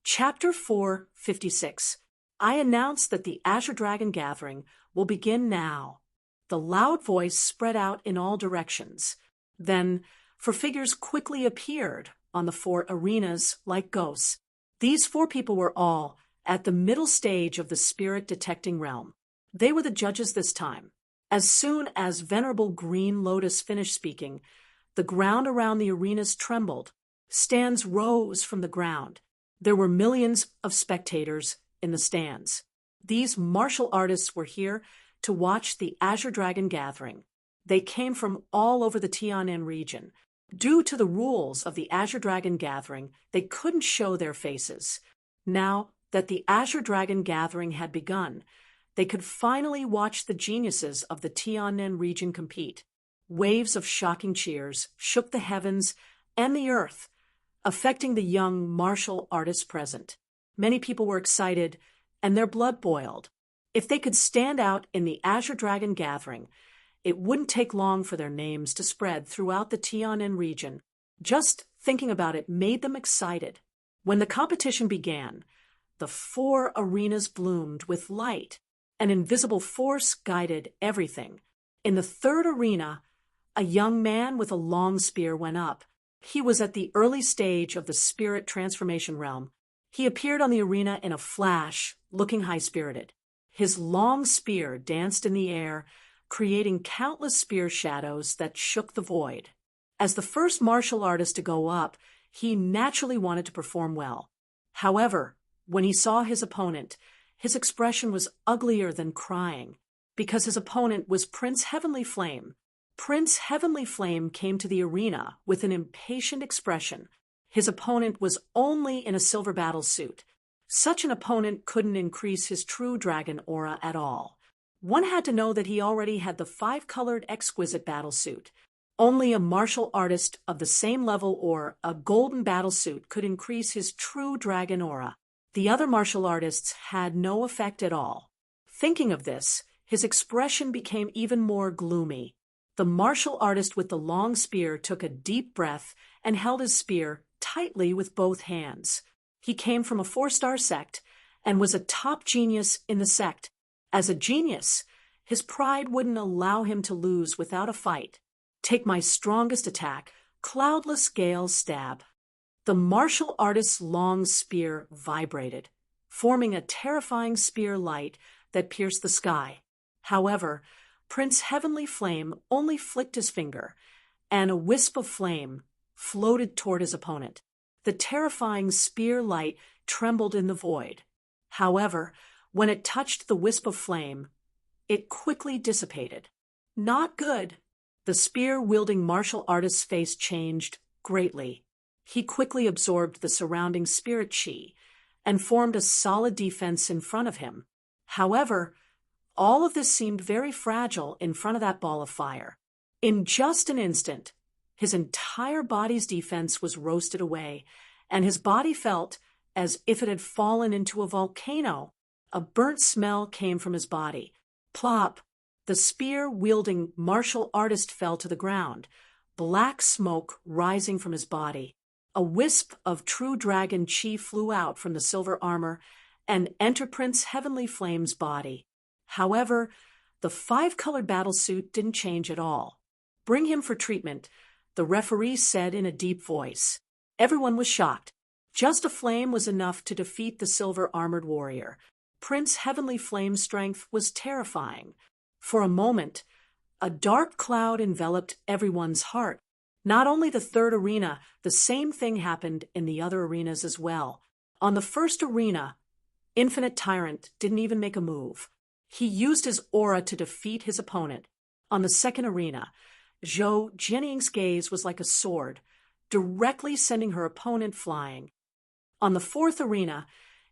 Chapter 456. I announce that the Azure Dragon Gathering will begin now. The loud voice spread out in all directions. Then, four figures quickly appeared on the four arenas like ghosts. These four people were all at the middle stage of the spirit detecting realm. They were the judges this time. As soon as Venerable Green Lotus finished speaking, the ground around the arenas trembled. Stands rose from the ground. There were millions of spectators in the stands. These martial artists were here to watch the Azure Dragon Gathering. They came from all over the Tianan region. Due to the rules of the Azure Dragon Gathering, they couldn't show their faces. Now that the Azure Dragon Gathering had begun, they could finally watch the geniuses of the Tianan region compete. Waves of shocking cheers shook the heavens and the earth, affecting the young martial artists present. Many people were excited, and their blood boiled. If they could stand out in the Azure Dragon Gathering, it wouldn't take long for their names to spread throughout the Tianan region. Just thinking about it made them excited. When the competition began, the four arenas bloomed with light. An invisible force guided everything. In the third arena, a young man with a long spear went up. He was at the early stage of the spirit transformation realm. He appeared on the arena in a flash, looking high-spirited. His long spear danced in the air, creating countless spear shadows that shook the void. As the first martial artist to go up, he naturally wanted to perform well. However, when he saw his opponent, his expression was uglier than crying, because his opponent was Prince Heavenly Flame. Prince Heavenly Flame came to the arena with an impatient expression. His opponent was only in a silver battle suit. Such an opponent couldn't increase his true dragon aura at all. One had to know that he already had the 5-colored exquisite battle suit. Only a martial artist of the same level or a golden battle suit could increase his true dragon aura. The other martial artists had no effect at all. Thinking of this, his expression became even more gloomy. The martial artist with the long spear took a deep breath and held his spear tightly with both hands. He came from a 4-star sect and was a top genius in the sect. As a genius, his pride wouldn't allow him to lose without a fight. Take my strongest attack, Cloudless Gale Stab. The martial artist's long spear vibrated, forming a terrifying spear light that pierced the sky. However, Prince Heavenly Flame only flicked his finger, and a wisp of flame floated toward his opponent. The terrifying spear light trembled in the void. However, when it touched the wisp of flame, it quickly dissipated. Not good. The spear-wielding martial artist's face changed greatly. He quickly absorbed the surrounding spirit chi and formed a solid defense in front of him. However, all of this seemed very fragile in front of that ball of fire. In just an instant, his entire body's defense was roasted away, and his body felt as if it had fallen into a volcano. A burnt smell came from his body. Plop! The spear-wielding martial artist fell to the ground, black smoke rising from his body. A wisp of true dragon chi flew out from the silver armor and entered Prince Heavenly Flame's body. However, the 5-colored battle suit didn't change at all. Bring him for treatment, the referee said in a deep voice. Everyone was shocked. Just a flame was enough to defeat the silver-armored warrior. Prince Heavenly Flame's strength was terrifying. For a moment, a dark cloud enveloped everyone's heart. Not only the third arena, the same thing happened in the other arenas as well. On the first arena, Infinite Tyrant didn't even make a move. He used his aura to defeat his opponent. On the second arena, Zhou Jianying's gaze was like a sword, directly sending her opponent flying. On the fourth arena,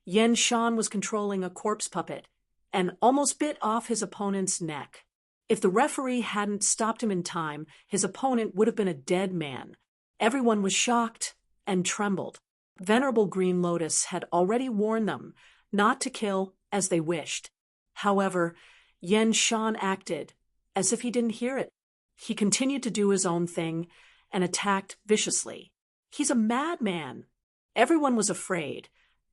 Yan Shan was controlling a corpse puppet and almost bit off his opponent's neck. If the referee hadn't stopped him in time, his opponent would have been a dead man. Everyone was shocked and trembled. Venerable Green Lotus had already warned them not to kill as they wished. However, Yan Shan acted as if he didn't hear it. He continued to do his own thing and attacked viciously. He's a madman. Everyone was afraid,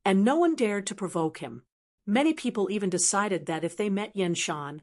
and no one dared to provoke him. Many people even decided that if they met Yan Shan,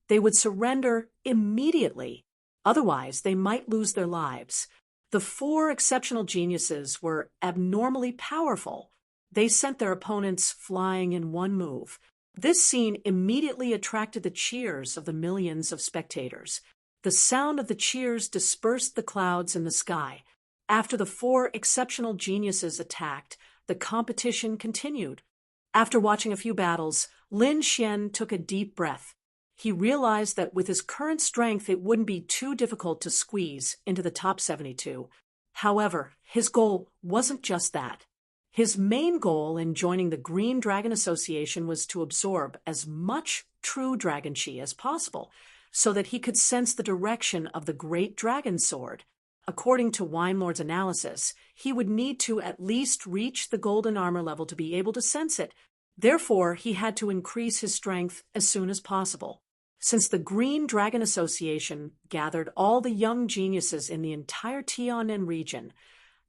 they would surrender immediately. Otherwise, they might lose their lives. The 4 exceptional geniuses were abnormally powerful. They sent their opponents flying in one move. This scene immediately attracted the cheers of the millions of spectators. The sound of the cheers dispersed the clouds in the sky. After the 4 exceptional geniuses attacked, the competition continued. After watching a few battles, Lin Xian took a deep breath. He realized that with his current strength it wouldn't be too difficult to squeeze into the top 72. However, his goal wasn't just that. His main goal in joining the Green Dragon Association was to absorb as much true dragon chi as possible, so that he could sense the direction of the Great Dragon Sword. According to Winelord's analysis, he would need to at least reach the golden armor level to be able to sense it. Therefore, he had to increase his strength as soon as possible. Since the Green Dragon Association gathered all the young geniuses in the entire Tianan region,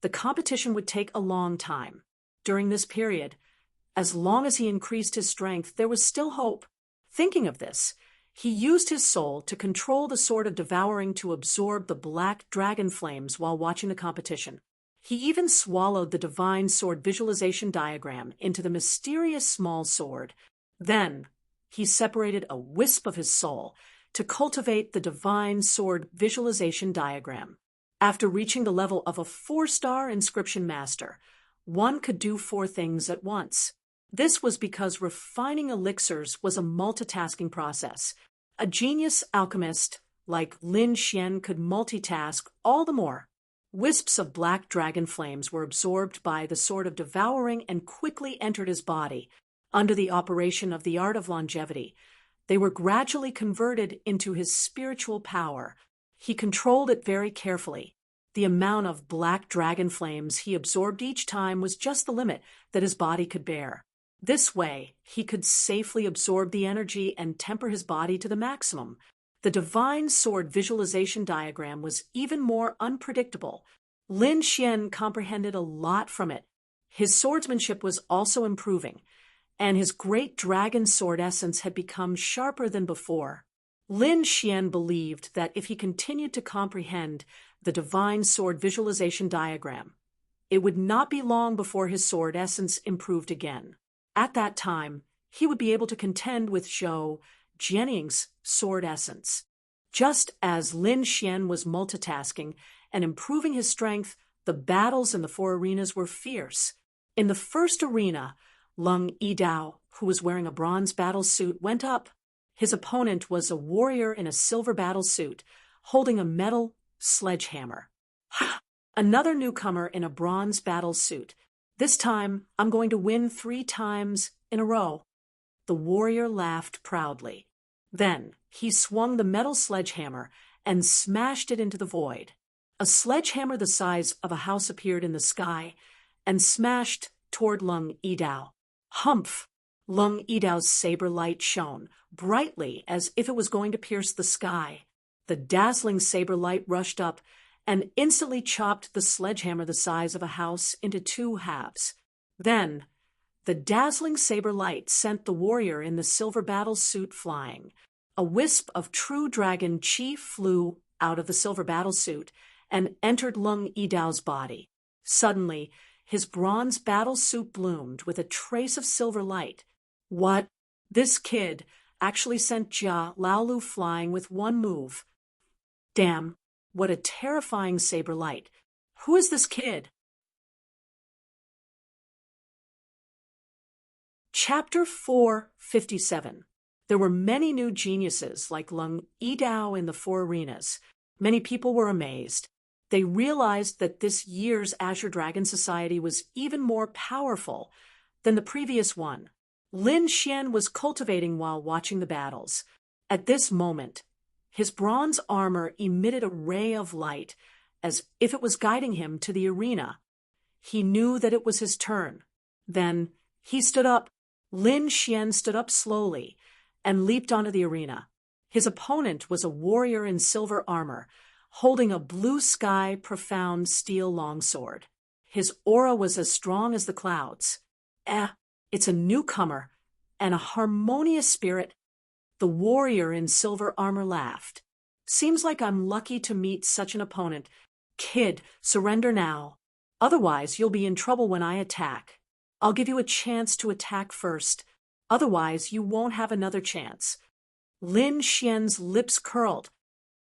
the competition would take a long time. During this period, as long as he increased his strength, there was still hope. Thinking of this, he used his soul to control the Sword of Devouring to absorb the black dragon flames while watching the competition. He even swallowed the Divine Sword visualization diagram into the mysterious small sword. Then, he separated a wisp of his soul to cultivate the Divine Sword visualization diagram. After reaching the level of a 4-star inscription master, one could do 4 things at once. This was because refining elixirs was a multitasking process. A genius alchemist like Lin Xian could multitask all the more. Wisps of black dragon flames were absorbed by the sword of devouring and quickly entered his body. Under the operation of the art of longevity, they were gradually converted into his spiritual power. He controlled it very carefully. The amount of black dragon flames he absorbed each time was just the limit that his body could bear. This way, he could safely absorb the energy and temper his body to the maximum. The divine sword visualization diagram was even more unpredictable. Lin Xian comprehended a lot from it. His swordsmanship was also improving, and his great dragon sword essence had become sharper than before. Lin Xian believed that if he continued to comprehend the divine sword visualization diagram, it would not be long before his sword essence improved again. At that time, he would be able to contend with Zhou Jianing's sword essence. Just as Lin Xian was multitasking and improving his strength, the battles in the 4 arenas were fierce. In the first arena, Lung Yidao, who was wearing a bronze battle suit, went up. His opponent was a warrior in a silver battle suit, holding a metal sledgehammer. Another newcomer in a bronze battle suit. This time, I'm going to win 3 times in a row. The warrior laughed proudly. Then, he swung the metal sledgehammer and smashed it into the void. A sledgehammer the size of a house appeared in the sky and smashed toward Lung Yidao. Humph! Lung Yidao's saber light shone brightly as if it was going to pierce the sky. The dazzling saber light rushed up and instantly chopped the sledgehammer the size of a house into 2 halves. Then, the dazzling saber light sent the warrior in the silver battle suit flying. A wisp of true dragon chi flew out of the silver battle suit and entered Lung Yidao's body. Suddenly, his bronze battle suit bloomed with a trace of silver light. What? This kid actually sent Jia Laolu flying with 1 move. Damn, what a terrifying saber light. Who is this kid? Chapter 457. There were many new geniuses like Lung Yidao in the 4 arenas. Many people were amazed. They realized that this year's Azure Dragon Society was even more powerful than the previous one. Lin Xian was cultivating while watching the battles. At this moment, his bronze armor emitted a ray of light, as if it was guiding him to the arena. He knew that it was his turn. Then he stood up. Lin Xian stood up slowly and leaped onto the arena. His opponent was a warrior in silver armor, holding a blue sky profound steel longsword. His aura was as strong as the clouds. It's a newcomer and a harmonious spirit. The warrior in silver armor laughed. Seems like I'm lucky to meet such an opponent. Kid, surrender now. Otherwise, you'll be in trouble when I attack. I'll give you a chance to attack first. Otherwise, you won't have another chance. Lin Xian's lips curled.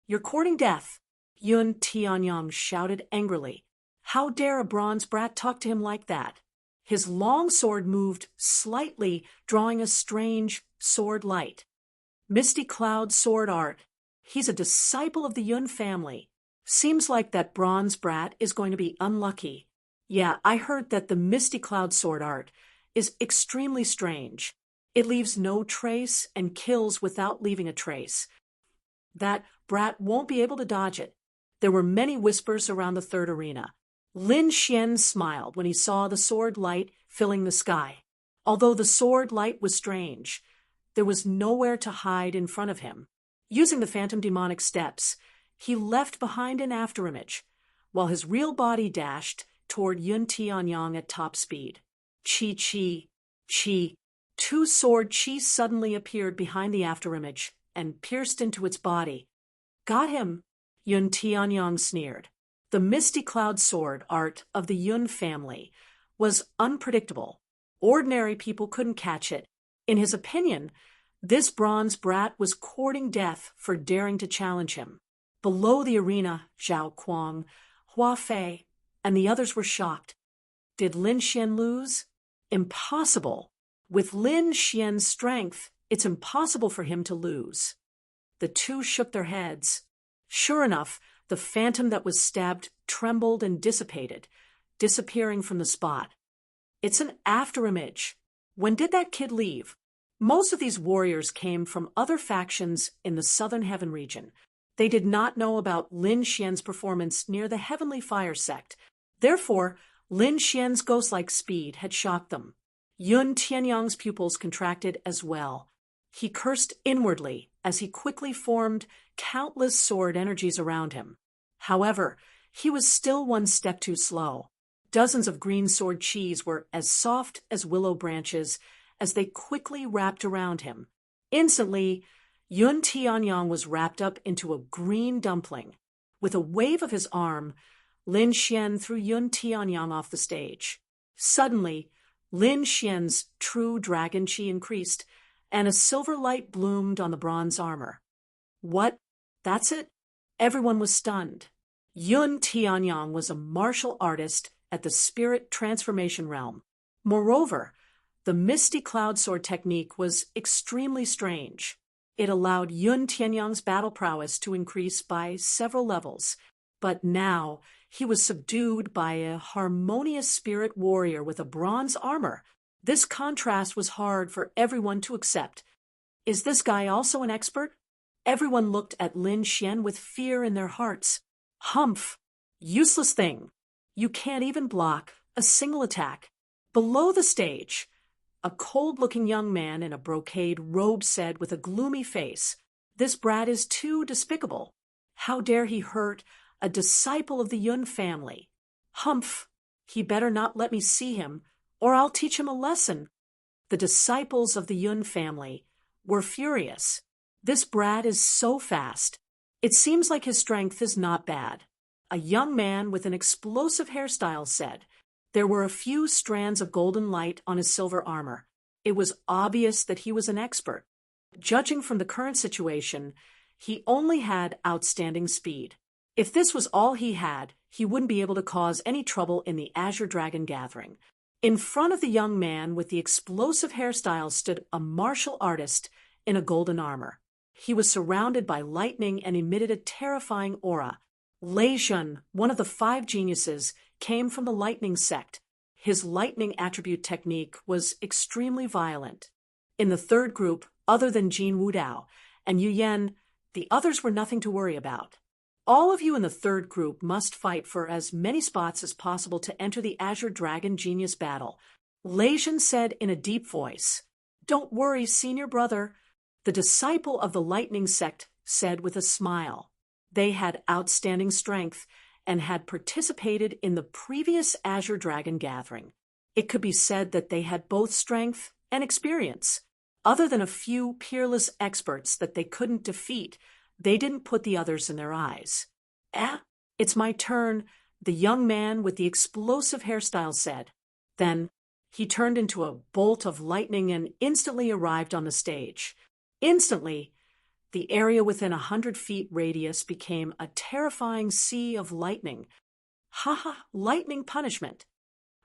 You're courting death. Yun Tianyang shouted angrily. How dare a bronze brat talk to him like that? His long sword moved slightly, drawing a strange sword light. Misty Cloud Sword Art. He's a disciple of the Yun family. Seems like that bronze brat is going to be unlucky. Yeah, I heard that the Misty Cloud Sword Art is extremely strange. It leaves no trace and kills without leaving a trace. That brat won't be able to dodge it. There were many whispers around the 3rd arena. Lin Xian smiled when he saw the sword light filling the sky. Although the sword light was strange, there was nowhere to hide in front of him. Using the phantom demonic steps, he left behind an afterimage, while his real body dashed toward Yun Tianyang at top speed. Chi. 2 sword chi suddenly appeared behind the afterimage and pierced into its body. Got him, Yun Tianyang sneered. The Misty Cloud Sword Art of the Yun family was unpredictable. Ordinary people couldn't catch it. In his opinion, this bronze brat was courting death for daring to challenge him. Below the arena, Zhao Kuang, Hua Fei, and the others were shocked. Did Lin Xian lose? Impossible. With Lin Xian's strength, it's impossible for him to lose. The two shook their heads. Sure enough, the phantom that was stabbed trembled and dissipated, disappearing from the spot. It's an afterimage. When did that kid leave? Most of these warriors came from other factions in the southern heaven region. They did not know about Lin Xian's performance near the Heavenly Fire sect. Therefore, Lin Xian's ghost-like speed had shocked them. Yun Tianyang's pupils contracted as well. He cursed inwardly as he quickly formed countless sword energies around him. However, he was still one step too slow. Dozens of green sword chis were as soft as willow branches as they quickly wrapped around him. Instantly, Yun Tianyang was wrapped up into a green dumpling. With a wave of his arm, Lin Xian threw Yun Tianyang off the stage. Suddenly, Lin Xian's true dragon chi increased, and a silver light bloomed on the bronze armor. What? That's it? Everyone was stunned. Yun Tianyang was a martial artist at the spirit transformation realm. Moreover, the misty cloud sword technique was extremely strange. It allowed Yun Tianyang's battle prowess to increase by several levels, but now he was subdued by a harmonious spirit warrior with a bronze armor. This contrast was hard for everyone to accept. Is this guy also an expert? Everyone looked at Lin Xian with fear in their hearts. Humph! Useless thing! You can't even block a single attack. Below the stage, a cold-looking young man in a brocade robe said with a gloomy face, "This brat is too despicable. How dare he hurt a disciple of the Yun family? Humph! He better not let me see him, or I'll teach him a lesson." The disciples of the Yun family were furious. This brat is so fast. It seems like his strength is not bad. A young man with an explosive hairstyle said. There were a few strands of golden light on his silver armor. It was obvious that he was an expert. Judging from the current situation, he only had outstanding speed. If this was all he had, he wouldn't be able to cause any trouble in the Azure Dragon gathering. In front of the young man with the explosive hairstyle stood a martial artist in a golden armor. He was surrounded by lightning and emitted a terrifying aura. Lei Zhen, one of the 5 geniuses, came from the lightning sect. His lightning attribute technique was extremely violent. In the third group, other than Jin Wudao and Yu Yan, the others were nothing to worry about. All of you in the third group must fight for as many spots as possible to enter the Azure Dragon Genius battle. Lei Zhen said in a deep voice. Don't worry, senior brother. The disciple of the lightning sect said with a smile. They had outstanding strength and had participated in the previous Azure Dragon gathering. It could be said that they had both strength and experience. Other than a few peerless experts that they couldn't defeat, they didn't put the others in their eyes. It's my turn, the young man with the explosive hairstyle said. Then he turned into a bolt of lightning and instantly arrived on the stage. Instantly, the area within 100 feet radius became a terrifying sea of lightning. Lightning punishment.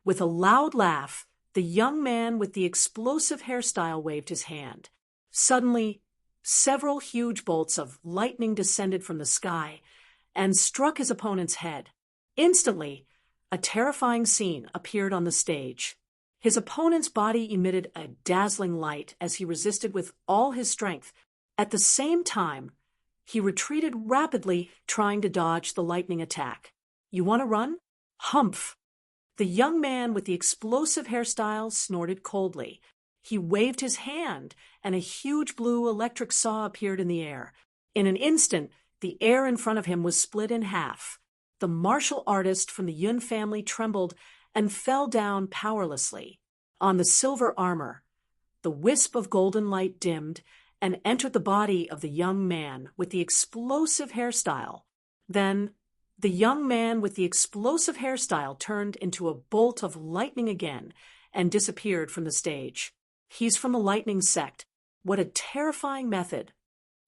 With a loud laugh, the young man with the explosive hairstyle waved his hand. Suddenly, several huge bolts of lightning descended from the sky and struck his opponent's head. Instantly, a terrifying scene appeared on the stage. His opponent's body emitted a dazzling light as he resisted with all his strength. At the same time, he retreated rapidly, trying to dodge the lightning attack. You want to run? Humph! The young man with the explosive hairstyle snorted coldly. He waved his hand, and a huge blue electric saw appeared in the air. In an instant, the air in front of him was split in half. The martial artist from the Yun family trembled and fell down powerlessly. On the silver armor, the wisp of golden light dimmed and entered the body of the young man with the explosive hairstyle. Then, the young man with the explosive hairstyle turned into a bolt of lightning again and disappeared from the stage. He's from the lightning sect. What a terrifying method.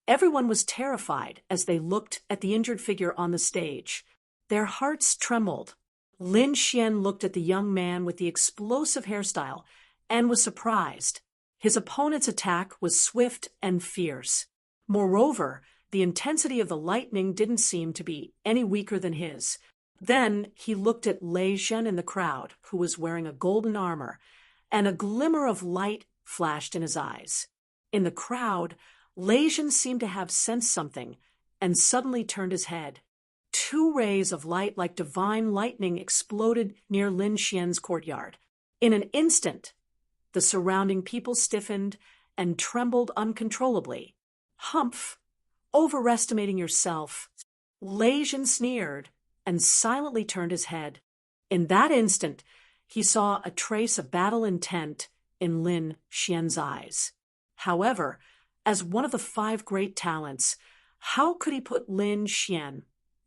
Everyone was terrified as they looked at the injured figure on the stage. Their hearts trembled. Lin Xian looked at the young man with the explosive hairstyle and was surprised. His opponent's attack was swift and fierce. Moreover, the intensity of the lightning didn't seem to be any weaker than his. Then he looked at Lei Zhen in the crowd, who was wearing a golden armor, and a glimmer of light flashed in his eyes. In the crowd, Lei Zhen seemed to have sensed something and suddenly turned his head. Two rays of light like divine lightning exploded near Lin Xian's courtyard. In an instant, the surrounding people stiffened and trembled uncontrollably. "Humph! Overestimating yourself." Lei Zhen sneered and silently turned his head. In that instant, he saw a trace of battle intent in Lin Xian's eyes. However, as one of the 5 great talents, how could he put Lin Xian,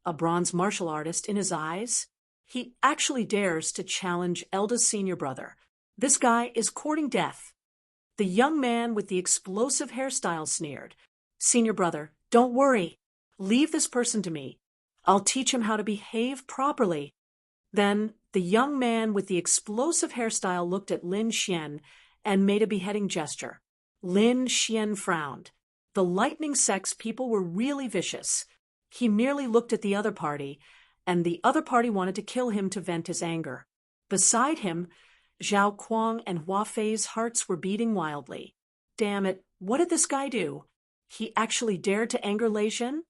a bronze martial artist, in his eyes? He actually dares to challenge eldest senior brother. This guy is courting death. The young man with the explosive hairstyle sneered. "Senior brother, don't worry. Leave this person to me. I'll teach him how to behave properly." Then the young man with the explosive hairstyle looked at Lin Xian and made a beheading gesture. Lin Xian frowned. The lightning sex people were really vicious. He merely looked at the other party, and the other party wanted to kill him to vent his anger. Beside him, Zhao Kuang and Hua Fei's hearts were beating wildly. Damn it, what did this guy do? He actually dared to anger Lei Zhen?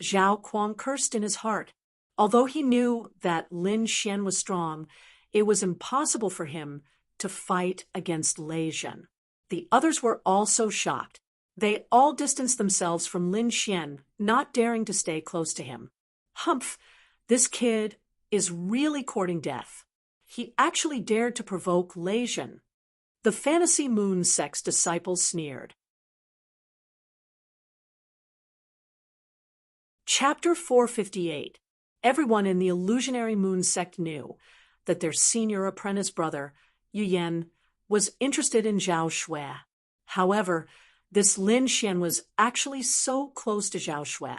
Zhao Kuang cursed in his heart. Although he knew that Lin Xian was strong, it was impossible for him to fight against Lei Zhen. The others were also shocked. They all distanced themselves from Lin Xian, not daring to stay close to him. Humph, this kid is really courting death. He actually dared to provoke Lei Zhen. The Fantasy Moon Sect's disciples sneered. Chapter 458. Everyone in the Illusionary Moon Sect knew that their senior apprentice brother, Yu Yan, was interested in Zhao Shui. However, this Lin Xian was actually so close to Zhao Shui.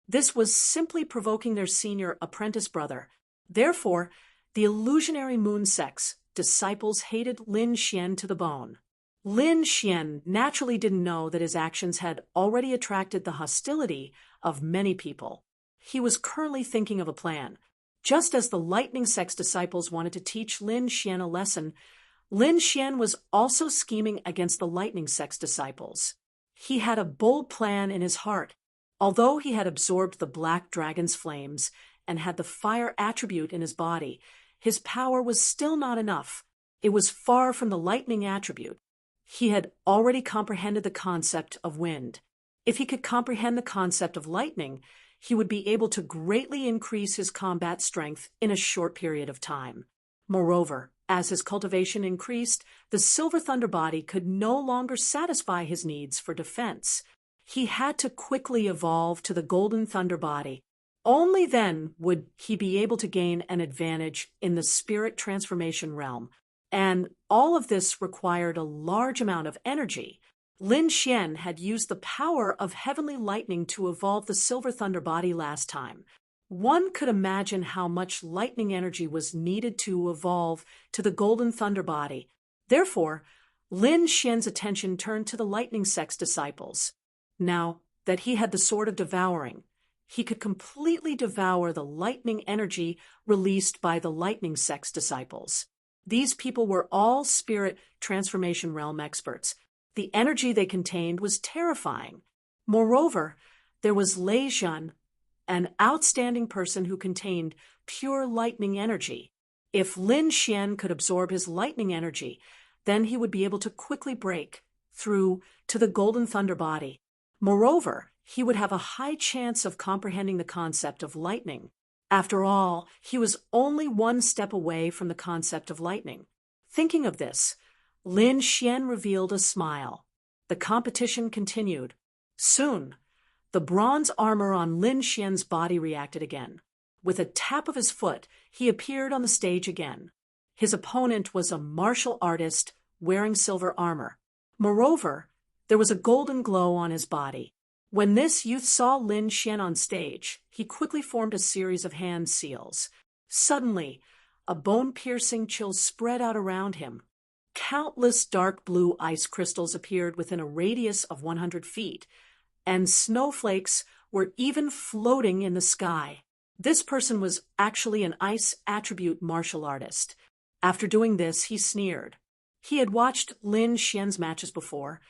This was simply provoking their senior apprentice brother. Therefore, the Illusionary Moon Sect's disciples hated Lin Xian to the bone. Lin Xian naturally didn't know that his actions had already attracted the hostility of many people. He was currently thinking of a plan. Just as the Lightning Sect's disciples wanted to teach Lin Xian a lesson, Lin Xian was also scheming against the Lightning Sect's disciples. He had a bold plan in his heart. Although he had absorbed the Black Dragon's flames and had the fire attribute in his body, his power was still not enough. It was far from the lightning attribute. He had already comprehended the concept of wind. If he could comprehend the concept of lightning, he would be able to greatly increase his combat strength in a short period of time. Moreover, as his cultivation increased, the Silver Thunder body could no longer satisfy his needs for defense. He had to quickly evolve to the Golden Thunder body. Only then would he be able to gain an advantage in the spirit transformation realm, and all of this required a large amount of energy. Lin Xian had used the power of heavenly lightning to evolve the Silver Thunder body last time. One could imagine how much lightning energy was needed to evolve to the Golden Thunder body. Therefore, Lin Xian's attention turned to the Lightning Sect's disciples. Now that he had the Sword of Devouring, he could completely devour the lightning energy released by the Lightning Sect's disciples. These people were all spirit transformation realm experts. The energy they contained was terrifying. Moreover, there was Lei Zhen, an outstanding person who contained pure lightning energy. If Lin Xian could absorb his lightning energy, then he would be able to quickly break through to the Golden Thunder body. Moreover, he would have a high chance of comprehending the concept of lightning. After all, he was only one step away from the concept of lightning. Thinking of this, Lin Xian revealed a smile. The competition continued. Soon, the bronze armor on Lin Xian's body reacted again. With a tap of his foot, he appeared on the stage again. His opponent was a martial artist wearing silver armor. Moreover, there was a golden glow on his body. When this youth saw Lin Xian on stage, he quickly formed a series of hand seals. Suddenly, A bone-piercing chill spread out around him. Countless dark blue ice crystals appeared within a radius of 100 feet, and snowflakes were even floating in the sky. This person was actually an ice attribute martial artist. After doing this, he sneered. He had watched Lin Xian's matches before,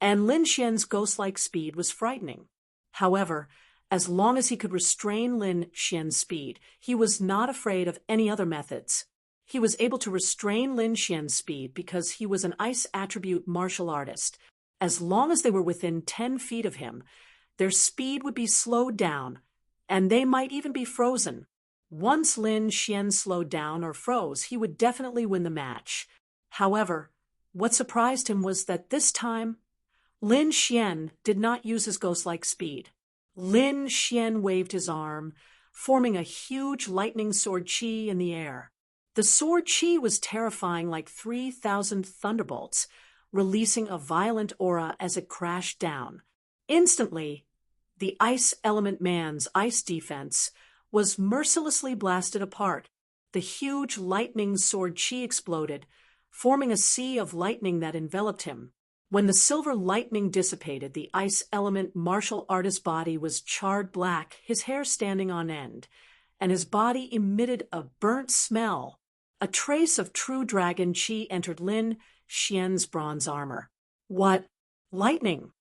and Lin Xian's ghost-like speed was frightening. However, as long as he could restrain Lin Xian's speed, he was not afraid of any other methods. He was able to restrain Lin Xian's speed because he was an ice attribute martial artist. As long as they were within 10 feet of him, their speed would be slowed down, and they might even be frozen. Once Lin Xian slowed down or froze, he would definitely win the match. However, what surprised him was that this time, Lin Xian did not use his ghost-like speed. Lin Xian waved his arm, forming a huge lightning sword qi in the air. The sword qi was terrifying, like 3,000 thunderbolts, releasing a violent aura as it crashed down. Instantly, the ice element man's ice defense was mercilessly blasted apart. The huge lightning sword qi exploded, forming a sea of lightning that enveloped him. When the silver lightning dissipated, the ice element martial artist's body was charred black, his hair standing on end, and his body emitted a burnt smell. A trace of true dragon qi entered Lin Xian's bronze armor. What? Lightning!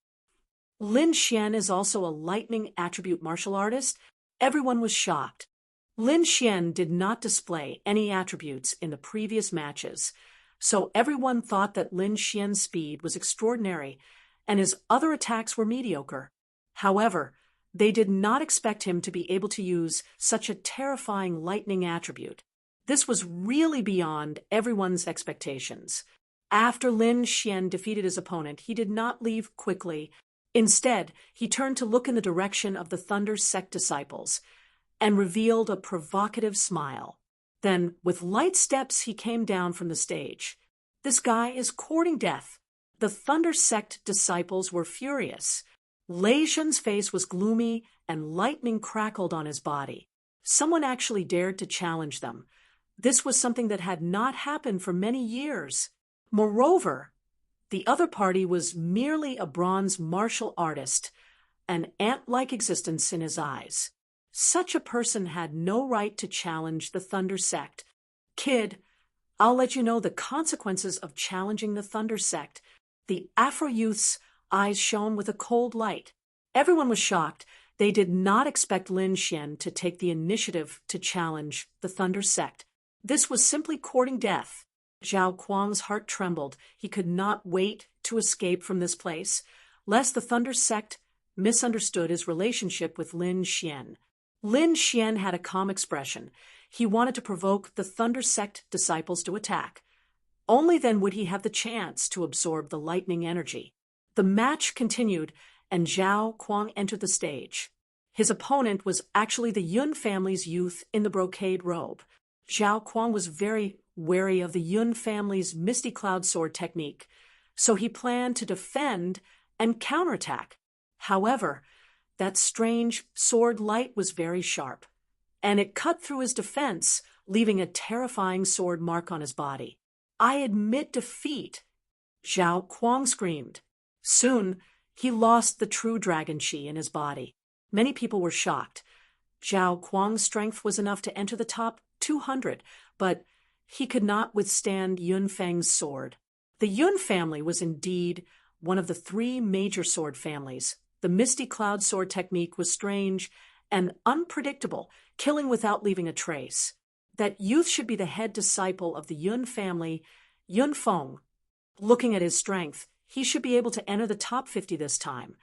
Lin Xian is also a lightning attribute martial artist? Everyone was shocked. Lin Xian did not display any attributes in the previous matches, so everyone thought that Lin Xian's speed was extraordinary and his other attacks were mediocre. However, they did not expect him to be able to use such a terrifying lightning attribute. This was really beyond everyone's expectations. After Lin Xian defeated his opponent, he did not leave quickly. Instead, he turned to look in the direction of the Thunder Sect disciples and revealed a provocative smile. Then, with light steps, he came down from the stage. This guy is courting death. The Thunder Sect disciples were furious. Lei Shun's face was gloomy and lightning crackled on his body. Someone actually dared to challenge them. This was something that had not happened for many years. Moreover, the other party was merely a bronze martial artist, an ant-like existence in his eyes. Such a person had no right to challenge the Thunder Sect. Kid, I'll let you know the consequences of challenging the Thunder Sect. The Afro youth's eyes shone with a cold light. Everyone was shocked. They did not expect Lin Xian to take the initiative to challenge the Thunder Sect. This was simply courting death. Zhao Kuang's heart trembled. He could not wait to escape from this place, lest the Thunder Sect misunderstood his relationship with Lin Xian. Lin Xian had a calm expression. He wanted to provoke the Thunder Sect disciples to attack. Only then would he have the chance to absorb the lightning energy. The match continued, and Zhao Kuang entered the stage. His opponent was actually the Yun family's youth in the brocade robe. Zhao Kuang was very wary of the Yun family's Misty Cloud sword technique, so he planned to defend and counterattack. However, that strange sword light was very sharp, and it cut through his defense, leaving a terrifying sword mark on his body. "I admit defeat," Zhao Kuang screamed. Soon, he lost the true dragon qi in his body. Many people were shocked. Zhao Kuang's strength was enough to enter the top 200, but he could not withstand Yun Feng's sword. The Yun family was indeed one of the three major sword families. The Misty Cloud sword technique was strange and unpredictable, killing without leaving a trace. That youth should be the head disciple of the Yun family, Yun Feng. Looking at his strength, he should be able to enter the top 50 this time.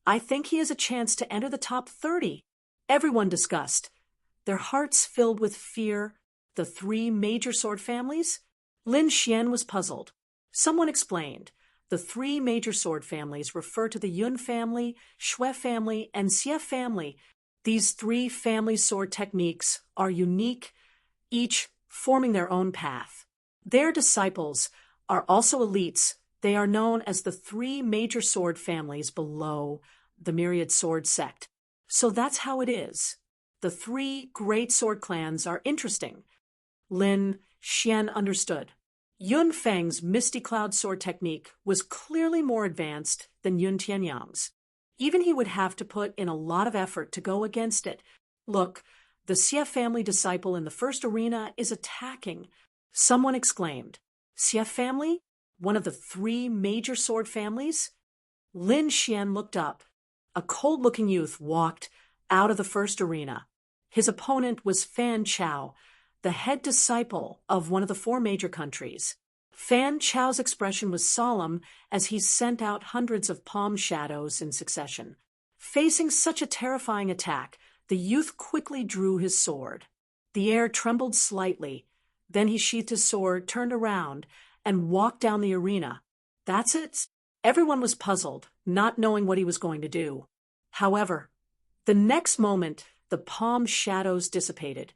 I think he has a chance to enter the top 30. Everyone discussed, their hearts filled with fear. The three major sword families? Lin Xian was puzzled. Someone explained. The three major sword families refer to the Yun family, Shui family, and Xie family. These three family sword techniques are unique, each forming their own path. Their disciples are also elites. They are known as the three major sword families below the myriad sword sect. So that's how it is. The three great sword clans are interesting. Lin Xian understood. Yun Feng's Misty Cloud sword technique was clearly more advanced than Yun Tianyang's. Even he would have to put in a lot of effort to go against it. Look, the Xie family disciple in the first arena is attacking, someone exclaimed. Xie family? One of the 3 major sword families? Lin Xian looked up. A cold-looking youth walked out of the first arena. His opponent was Fan Chao, the head disciple of one of the 4 major countries. Fan Chao's expression was solemn as he sent out hundreds of palm shadows in succession. Facing such a terrifying attack, the youth quickly drew his sword. The air trembled slightly. Then he sheathed his sword, turned around, and walked down the arena. That's it? Everyone was puzzled, not knowing what he was going to do. However, the next moment, the palm shadows dissipated,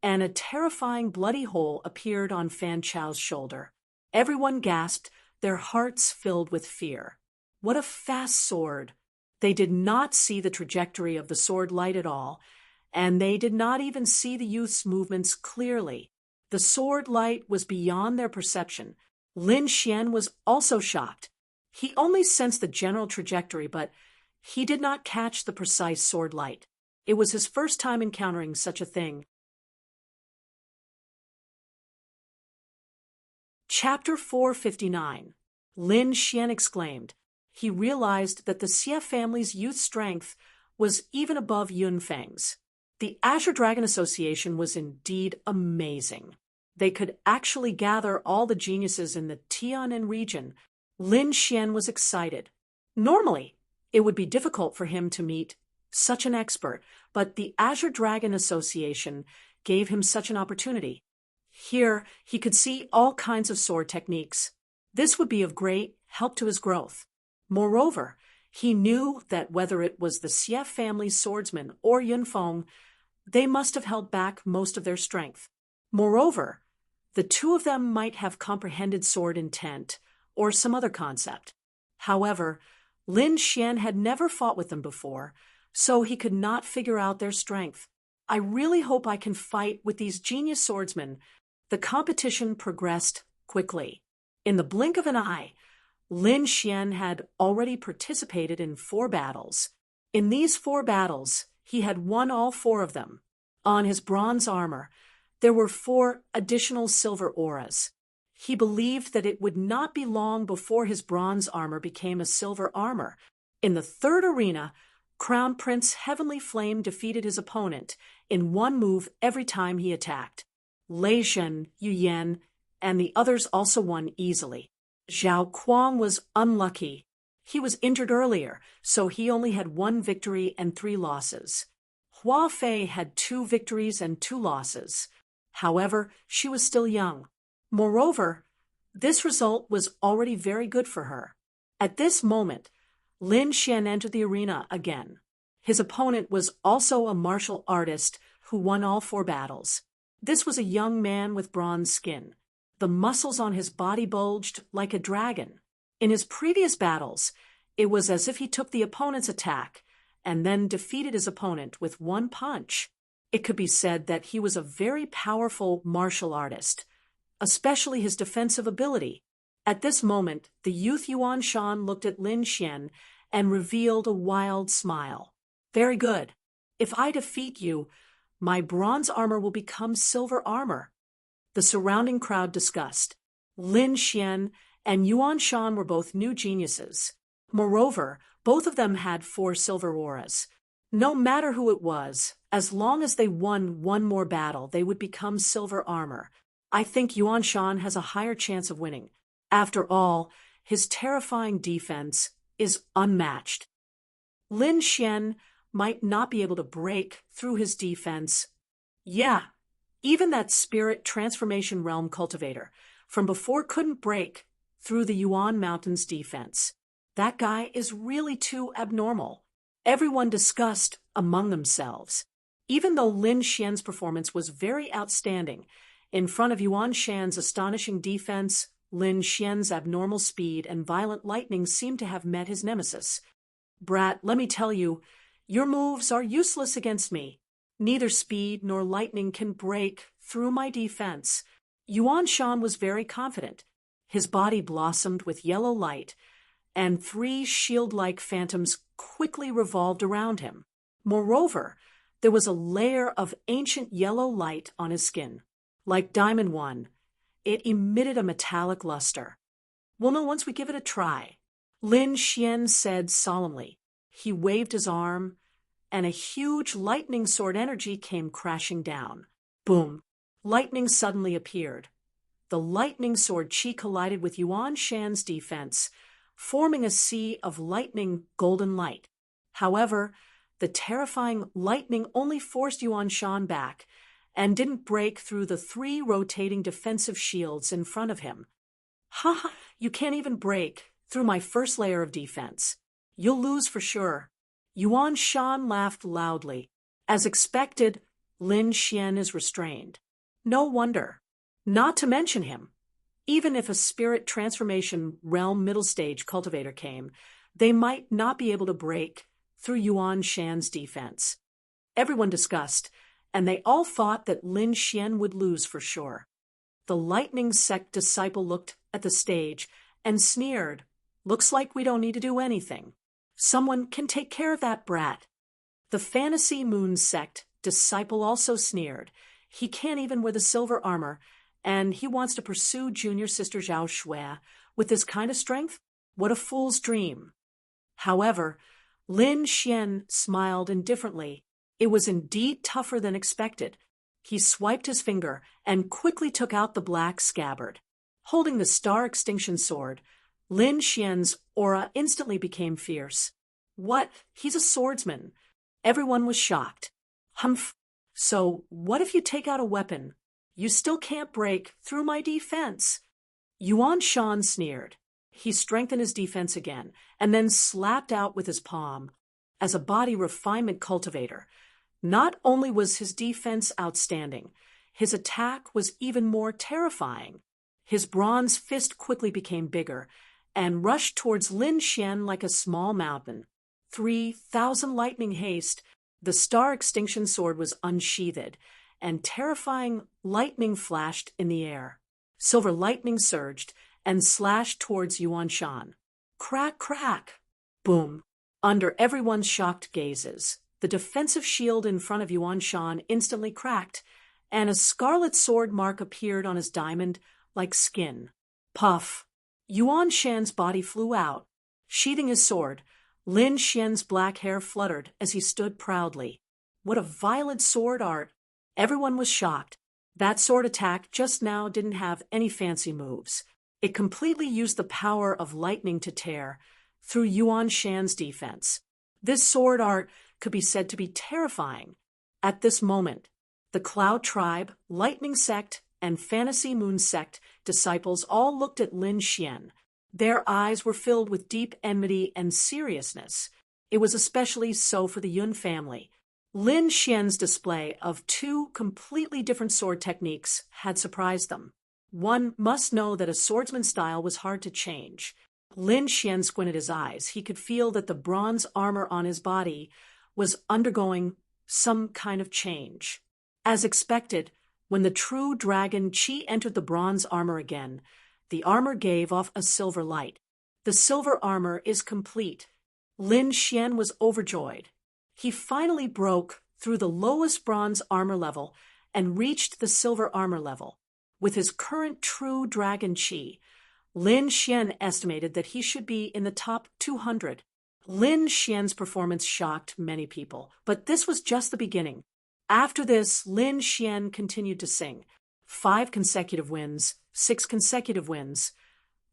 and a terrifying bloody hole appeared on Fan Chao's shoulder. Everyone gasped, their hearts filled with fear. What a fast sword! They did not see the trajectory of the sword light at all, and they did not even see the youth's movements clearly. The sword light was beyond their perception. Lin Xian was also shocked. He only sensed the general trajectory, but he did not catch the precise sword light. It was his first time encountering such a thing. Chapter 459. Lin Xian exclaimed. He realized that the Xie family's youth strength was even above Yun Feng's. The Azure Dragon Association was indeed amazing. They could actually gather all the geniuses in the Tianan region. Lin Xian was excited. Normally, it would be difficult for him to meet such an expert, but the Azure Dragon Association gave him such an opportunity. Here, he could see all kinds of sword techniques. This would be of great help to his growth. Moreover, he knew that whether it was the Xie family's swordsmen or Yunfeng, they must have held back most of their strength. Moreover, the 2 of them might have comprehended sword intent or some other concept. However, Lin Xian had never fought with them before, so he could not figure out their strength. I really hope I can fight with these genius swordsmen. The competition progressed quickly. In the blink of an eye, Lin Xian had already participated in 4 battles. In these 4 battles, he had won all 4 of them. On his bronze armor, there were 4 additional silver auras. He believed that it would not be long before his bronze armor became a silver armor. In the 3rd arena, Crown Prince Heavenly Flame defeated his opponent in 1 move every time he attacked. Lei Zhen, Yu Yan, and the others also won easily. Zhao Kuang was unlucky. He was injured earlier, so he only had 1 victory and 3 losses. Hua Fei had 2 victories and 2 losses. However, she was still young. Moreover, this result was already very good for her. At this moment, Lin Xian entered the arena again. His opponent was also a martial artist who won all 4 battles. This was a young man with bronze skin. The muscles on his body bulged like a dragon. In his previous battles, it was as if he took the opponent's attack and then defeated his opponent with 1 punch. It could be said that he was a very powerful martial artist, especially his defensive ability. At this moment, the youth Yuan Shan looked at Lin Xian and revealed a wild smile. Very good. If I defeat you, my bronze armor will become silver armor. The surrounding crowd discussed. Lin Xian and Yuan Shan were both new geniuses. Moreover, both of them had 4 silver auras. No matter who it was, as long as they won 1 more battle, they would become silver armor. I think Yuan Shan has a higher chance of winning. After all, his terrifying defense is unmatched. Lin Xian might not be able to break through his defense. Yeah, even that spirit transformation realm cultivator from before couldn't break through the Yuan Mountains defense. That guy is really too abnormal. Everyone discussed among themselves. Even though Lin Xian's performance was very outstanding, in front of Yuan Shan's astonishing defense, Lin Xian's abnormal speed and violent lightning seemed to have met his nemesis. Brat, let me tell you, your moves are useless against me. Neither speed nor lightning can break through my defense. Yuan Shan was very confident. His body blossomed with yellow light, and 3 shield-like phantoms quickly revolved around him. Moreover, there was a layer of ancient yellow light on his skin. Like Diamond One, it emitted a metallic luster. "We'll know once we give it a try," Lin Xian said solemnly. He waved his arm, and a huge lightning sword energy came crashing down. Boom! Lightning suddenly appeared. The lightning sword chi collided with Yuan Shan's defense, forming a sea of lightning golden light. However, the terrifying lightning only forced Yuan Shan back and didn't break through the 3 rotating defensive shields in front of him. "Ha ha, you can't even break through my first layer of defense. You'll lose for sure." Yuan Shan laughed loudly. As expected, Lin Xian is restrained. No wonder. Not to mention him. Even if a spirit transformation realm middle stage cultivator came, they might not be able to break through Yuan Shan's defense. Everyone discussed, and they all thought that Lin Xian would lose for sure. The lightning sect disciple looked at the stage and sneered. "Looks like we don't need to do anything. Someone can take care of that brat." The fantasy moon sect disciple also sneered. "He can't even wear the silver armor, and he wants to pursue junior sister Zhao Shui with this kind of strength? What a fool's dream." However, Lin Xian smiled indifferently. It was indeed tougher than expected. He swiped his finger and quickly took out the black scabbard. Holding the star extinction sword, Lin Xian's aura instantly became fierce. "What? He's a swordsman." Everyone was shocked. "Humph. So what if you take out a weapon? You still can't break through my defense." Yuan Shan sneered. He strengthened his defense again, and then slapped out with his palm. As a body refinement cultivator, not only was his defense outstanding, his attack was even more terrifying. His bronze fist quickly became bigger, and rushed towards Lin Xian like a small mountain. 3,000 lightning haste, the star extinction sword was unsheathed, and terrifying lightning flashed in the air. Silver lightning surged and slashed towards Yuan Shan. Crack, crack! Boom! Under everyone's shocked gazes, the defensive shield in front of Yuan Shan instantly cracked, and a scarlet sword mark appeared on his diamond like skin. Puff! Yuan Shan's body flew out. Sheathing his sword, Lin Xian's black hair fluttered as he stood proudly. What a violent sword art! Everyone was shocked. That sword attack just now didn't have any fancy moves. It completely used the power of lightning to tear through Yuan Shan's defense. This sword art could be said to be terrifying. At this moment, the Cloud Tribe, Lightning Sect, and Fantasy Moon Sect disciples all looked at Lin Xian. Their eyes were filled with deep enmity and seriousness. It was especially so for the Yun family. Lin Xian's display of 2 completely different sword techniques had surprised them. One must know that a swordsman's style was hard to change. Lin Xian squinted his eyes. He could feel that the bronze armor on his body was undergoing some kind of change. As expected, when the true dragon Qi entered the bronze armor again, the armor gave off a silver light. The silver armor is complete. Lin Xian was overjoyed. He finally broke through the lowest bronze armor level and reached the silver armor level. With his current true dragon Qi, Lin Xian estimated that he should be in the top 200. Lin Xian's performance shocked many people, but this was just the beginning. After this, Lin Xian continued to sing. 5 consecutive wins, 6 consecutive wins,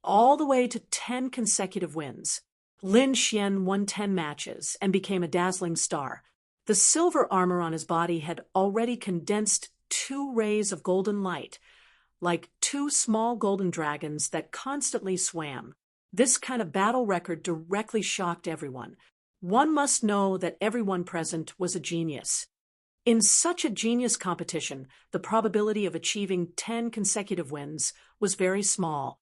all the way to 10 consecutive wins. Lin Xian won 10 matches and became a dazzling star. The silver armor on his body had already condensed 2 rays of golden light, like 2 small golden dragons that constantly swam. This kind of battle record directly shocked everyone. One must know that everyone present was a genius. In such a genius competition, the probability of achieving 10 consecutive wins was very small.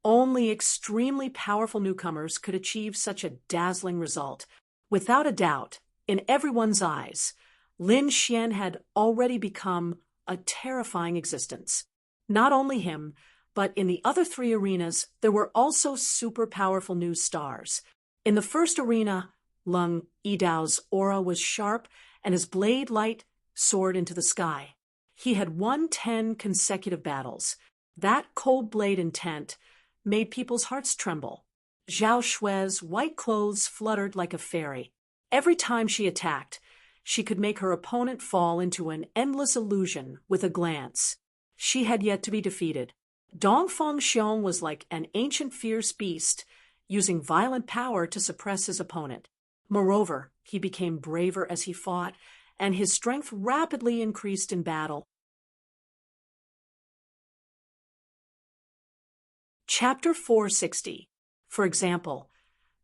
Only extremely powerful newcomers could achieve such a dazzling result. Without a doubt, in everyone's eyes, Lin Xian had already become a terrifying existence. Not only him, but in the other three arenas, there were also super powerful new stars. In the first arena, Lung Yidao's aura was sharp, and his blade light soared into the sky. He had won 10 consecutive battles. That cold blade intent made people's hearts tremble. Zhao Xue's white clothes fluttered like a fairy. Every time she attacked, she could make her opponent fall into an endless illusion with a glance. She had yet to be defeated. Dongfeng Xiong was like an ancient fierce beast, using violent power to suppress his opponent. Moreover, he became braver as he fought, and his strength rapidly increased in battle. Chapter 460. For example,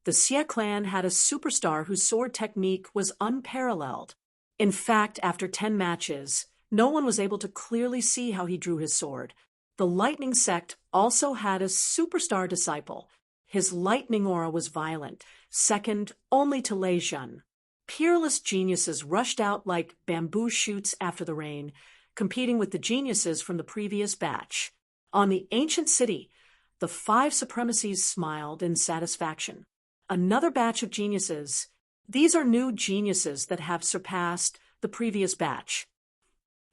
the Xie clan had a superstar whose sword technique was unparalleled. In fact, after 10 matches, no one was able to clearly see how he drew his sword. The Lightning sect also had a superstar disciple. His lightning aura was violent, second only to Lei Zhen. Peerless geniuses rushed out like bamboo shoots after the rain, competing with the geniuses from the previous batch. On the ancient city, the 5 supremacies smiled in satisfaction. Another batch of geniuses. These are new geniuses that have surpassed the previous batch.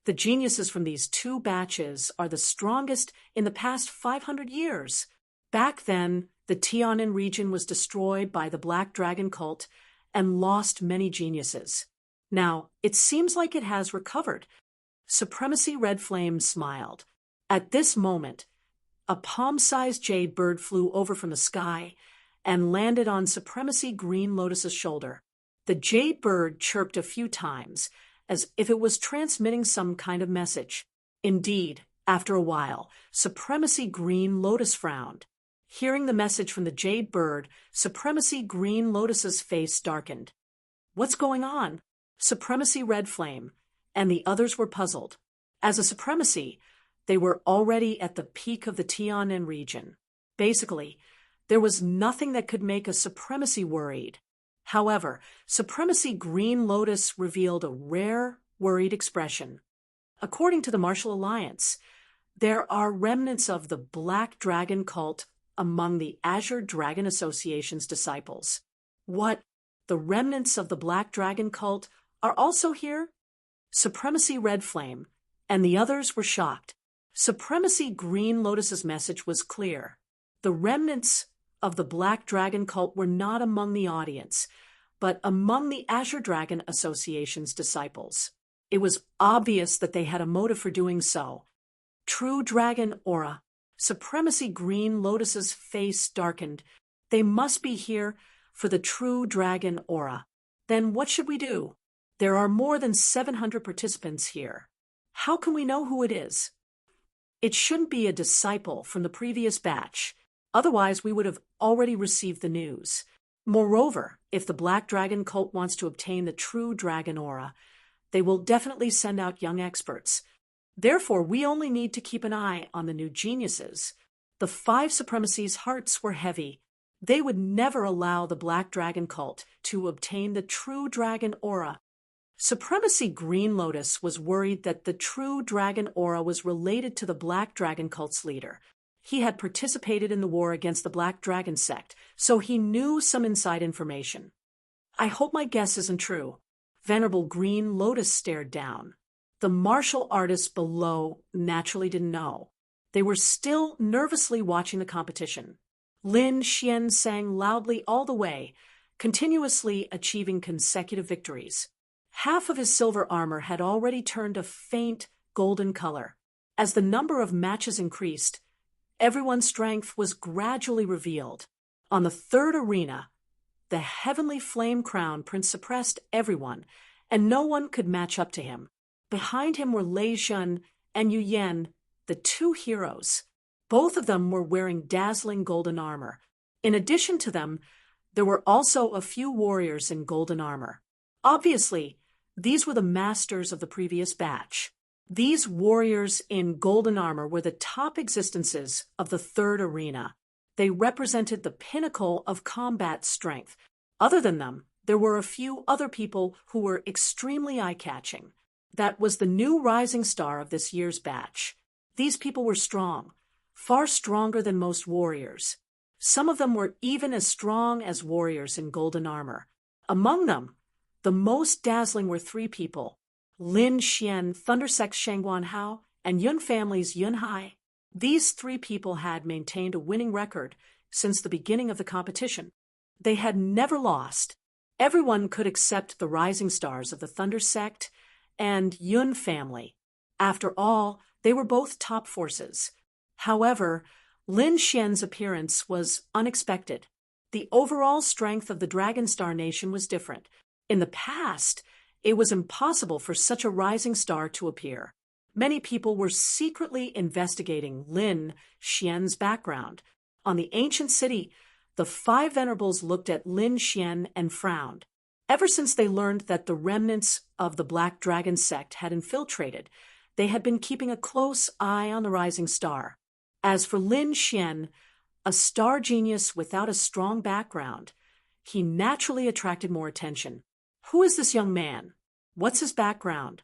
The geniuses from these 2 batches are the strongest in the past 500 years. Back then, the Tianan region was destroyed by the Black Dragon cult and lost many geniuses. Now, it seems like it has recovered. Supremacy Red Flame smiled. At this moment, a palm-sized jade bird flew over from the sky and landed on Supremacy Green Lotus's shoulder. The jade bird chirped a few times, as if it was transmitting some kind of message. Indeed, after a while, Supremacy Green Lotus frowned. Hearing the message from the jade bird, Supremacy Green Lotus's face darkened. What's going on? Supremacy Red Flame, and the others were puzzled. As a supremacy, they were already at the peak of the Tianan region. Basically, there was nothing that could make a supremacy worried. However, Supremacy Green Lotus revealed a rare, worried expression. According to the Martial Alliance, there are remnants of the Black Dragon cult among the Azure Dragon Association's disciples. What? The remnants of the Black Dragon cult are also here? Supremacy Red Flame, and the others were shocked. Supremacy Green Lotus's message was clear. The remnants of the Black Dragon cult were not among the audience, but among the Azure Dragon Association's disciples. It was obvious that they had a motive for doing so. True Dragon Aura. Supremacy Green Lotus's face darkened. They must be here for the True Dragon Aura. Then what should we do? There are more than 700 participants here. How can we know who it is? It shouldn't be a disciple from the previous batch. Otherwise, we would have already received the news. Moreover, if the Black Dragon cult wants to obtain the True Dragon Aura, they will definitely send out young experts. Therefore, we only need to keep an eye on the new geniuses. The 5 supremacies' hearts were heavy. They would never allow the Black Dragon cult to obtain the True Dragon Aura. Supremacy Green Lotus was worried that the True Dragon Aura was related to the Black Dragon cult's leader. He had participated in the war against the Black Dragon sect, so he knew some inside information. I hope my guess isn't true. Venerable Green Lotus stared down. The martial artists below naturally didn't know. They were still nervously watching the competition. Lin Xian sang loudly all the way, continuously achieving consecutive victories. Half of his silver armor had already turned a faint golden color. As the number of matches increased, everyone's strength was gradually revealed. On the 3rd arena, the heavenly flame crown prince suppressed everyone, and no one could match up to him. Behind him were Lei Zhen and Yu Yan, the 2 heroes. Both of them were wearing dazzling golden armor. In addition to them, there were also a few warriors in golden armor. Obviously, these were the masters of the previous batch. These warriors in golden armor were the top existences of the 3rd arena. They represented the pinnacle of combat strength. Other than them, there were a few other people who were extremely eye-catching. That was the new rising star of this year's batch. These people were strong, far stronger than most warriors. Some of them were even as strong as warriors in golden armor. Among them, the most dazzling were three people: Lin Xian, Thundersect Shangguan Hao, and Yun family's Yun Hai. These three people had maintained a winning record since the beginning of the competition. They had never lost. Everyone could accept the rising stars of the Thunder Sect and Yun family. After all, they were both top forces. However, Lin Xian's appearance was unexpected. The overall strength of the Dragon Star Nation was different. In the past, it was impossible for such a rising star to appear. Many people were secretly investigating Lin Xian's background. On the ancient city, the five venerables looked at Lin Xian and frowned. Ever since they learned that the remnants of the Black Dragon sect had infiltrated, they had been keeping a close eye on the rising star. As for Lin Xian, a star genius without a strong background, he naturally attracted more attention. Who is this young man? What's his background?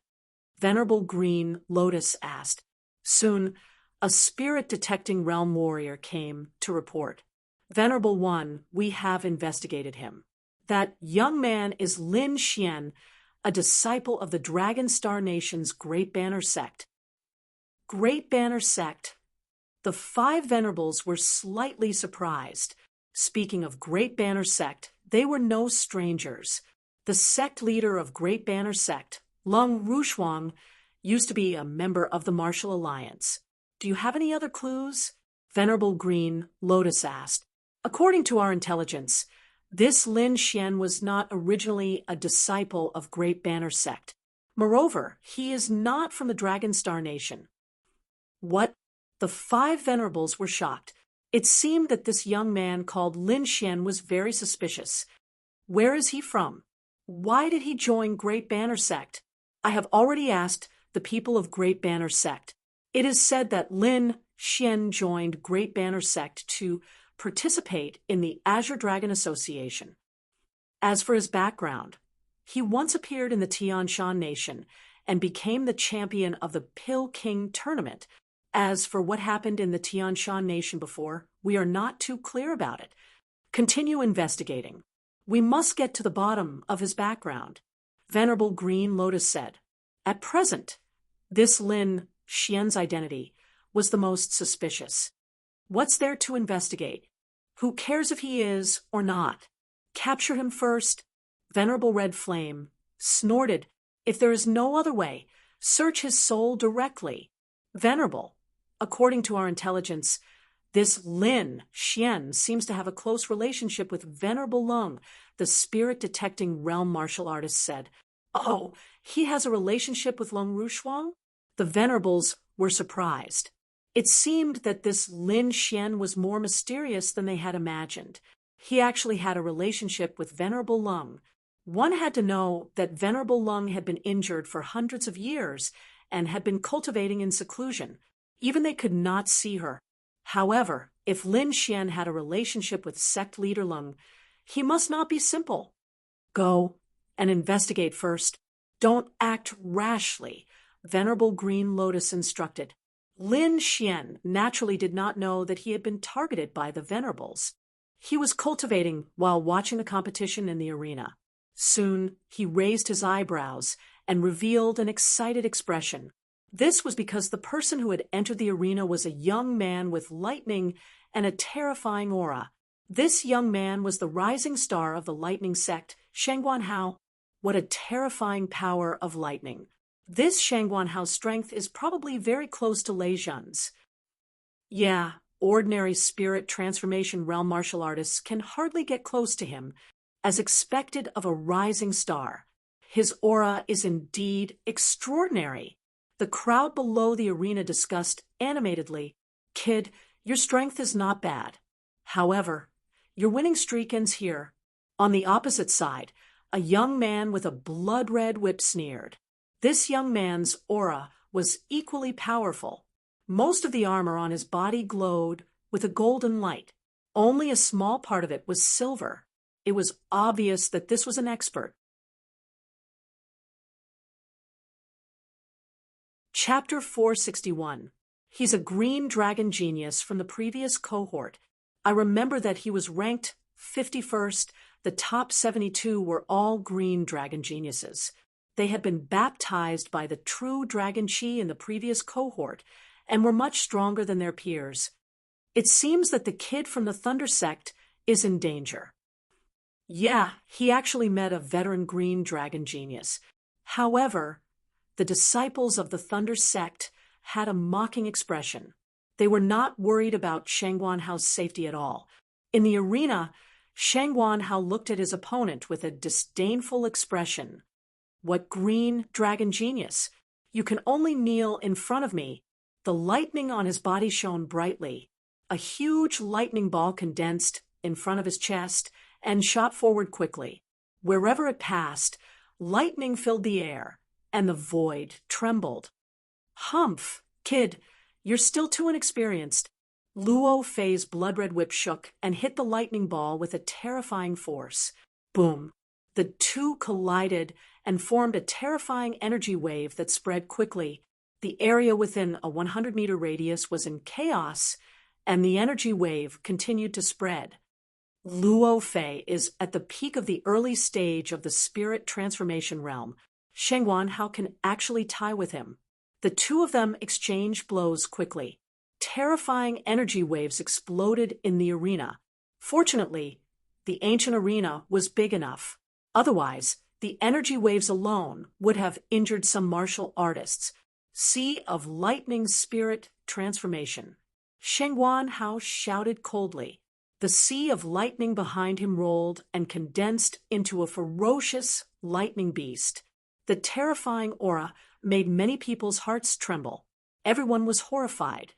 Venerable Green Lotus asked. Soon, a spirit-detecting realm warrior came to report. Venerable One, we have investigated him. That young man is Lin Xian, a disciple of the Dragon Star Nation's Great Banner Sect. Great Banner Sect. The five venerables were slightly surprised. Speaking of Great Banner Sect, they were no strangers. The sect leader of Great Banner Sect, Lung Rushuang, used to be a member of the Martial Alliance. Do you have any other clues? Venerable Green Lotus asked. According to our intelligence, this Lin Xian was not originally a disciple of Great Banner Sect. Moreover, he is not from the Dragon Star Nation. What? The five venerables were shocked. It seemed that this young man called Lin Xian was very suspicious. Where is he from? Why did he join Great Banner Sect? I have already asked the people of Great Banner Sect. It is said that Lin Xian joined Great Banner Sect to participate in the Azure Dragon Association. As for his background, he once appeared in the Tian Shan Nation and became the champion of the Pill King tournament. As for what happened in the Tian Shan Nation before, we are not too clear about it. Continue investigating. We must get to the bottom of his background. Venerable Green Lotus said. At present, this Lin Xian's identity was the most suspicious. What's there to investigate? Who cares if he is or not? Capture him first. Venerable Red Flame snorted. If there is no other way, search his soul directly. Venerable, according to our intelligence, this Lin Xian seems to have a close relationship with Venerable Lung, the spirit-detecting realm martial artist said. Oh, he has a relationship with Lung Rushuang? The venerables were surprised. It seemed that this Lin Xian was more mysterious than they had imagined. He actually had a relationship with Venerable Lung. One had to know that Venerable Lung had been injured for hundreds of years and had been cultivating in seclusion. Even they could not see her. However, if Lin Xian had a relationship with sect leader Lung, he must not be simple. Go and investigate first. Don't act rashly, Venerable Green Lotus instructed. Lin Xian naturally did not know that he had been targeted by the venerables. He was cultivating while watching the competition in the arena. Soon, he raised his eyebrows and revealed an excited expression. This was because the person who had entered the arena was a young man with lightning and a terrifying aura. This young man was the rising star of the lightning sect, Shangguan Hao. What a terrifying power of lightning. This Shangguan Hao's strength is probably very close to Lei Zhen's. Yeah, ordinary spirit transformation realm martial artists can hardly get close to him, as expected of a rising star. His aura is indeed extraordinary. The crowd below the arena discussed animatedly, Kid, your strength is not bad. However, your winning streak ends here. On the opposite side, a young man with a blood-red whip sneered. This young man's aura was equally powerful. Most of the armor on his body glowed with a golden light. Only a small part of it was silver. It was obvious that this was an expert. Chapter 461. He's a green dragon genius from the previous cohort. I remember that he was ranked 51st. The top 72 were all green dragon geniuses. They had been baptized by the true dragon chi in the previous cohort and were much stronger than their peers. It seems that the kid from the Thunder sect is in danger. Yeah, he actually met a veteran green dragon genius. However, the disciples of the Thunder sect had a mocking expression. They were not worried about Shang Guanhao's safety at all. In the arena, Shang Guanhao looked at his opponent with a disdainful expression. What green dragon genius? You can only kneel in front of me. The lightning on his body shone brightly. A huge lightning ball condensed in front of his chest and shot forward quickly. Wherever it passed, lightning filled the air, and the void trembled. Humph, kid, you're still too inexperienced. Luo Fei's blood-red whip shook and hit the lightning ball with a terrifying force. Boom. The two collided and formed a terrifying energy wave that spread quickly. The area within a 100-meter radius was in chaos, and the energy wave continued to spread. Luo Fei is at the peak of the early stage of the spirit transformation realm. Shang Guanhao can actually tie with him. The two of them exchanged blows quickly. Terrifying energy waves exploded in the arena. Fortunately, the ancient arena was big enough. Otherwise, the energy waves alone would have injured some martial artists. Sea of Lightning Spirit Transformation. Shang Guanhao shouted coldly. The sea of lightning behind him rolled and condensed into a ferocious lightning beast. The terrifying aura made many people's hearts tremble. Everyone was horrified.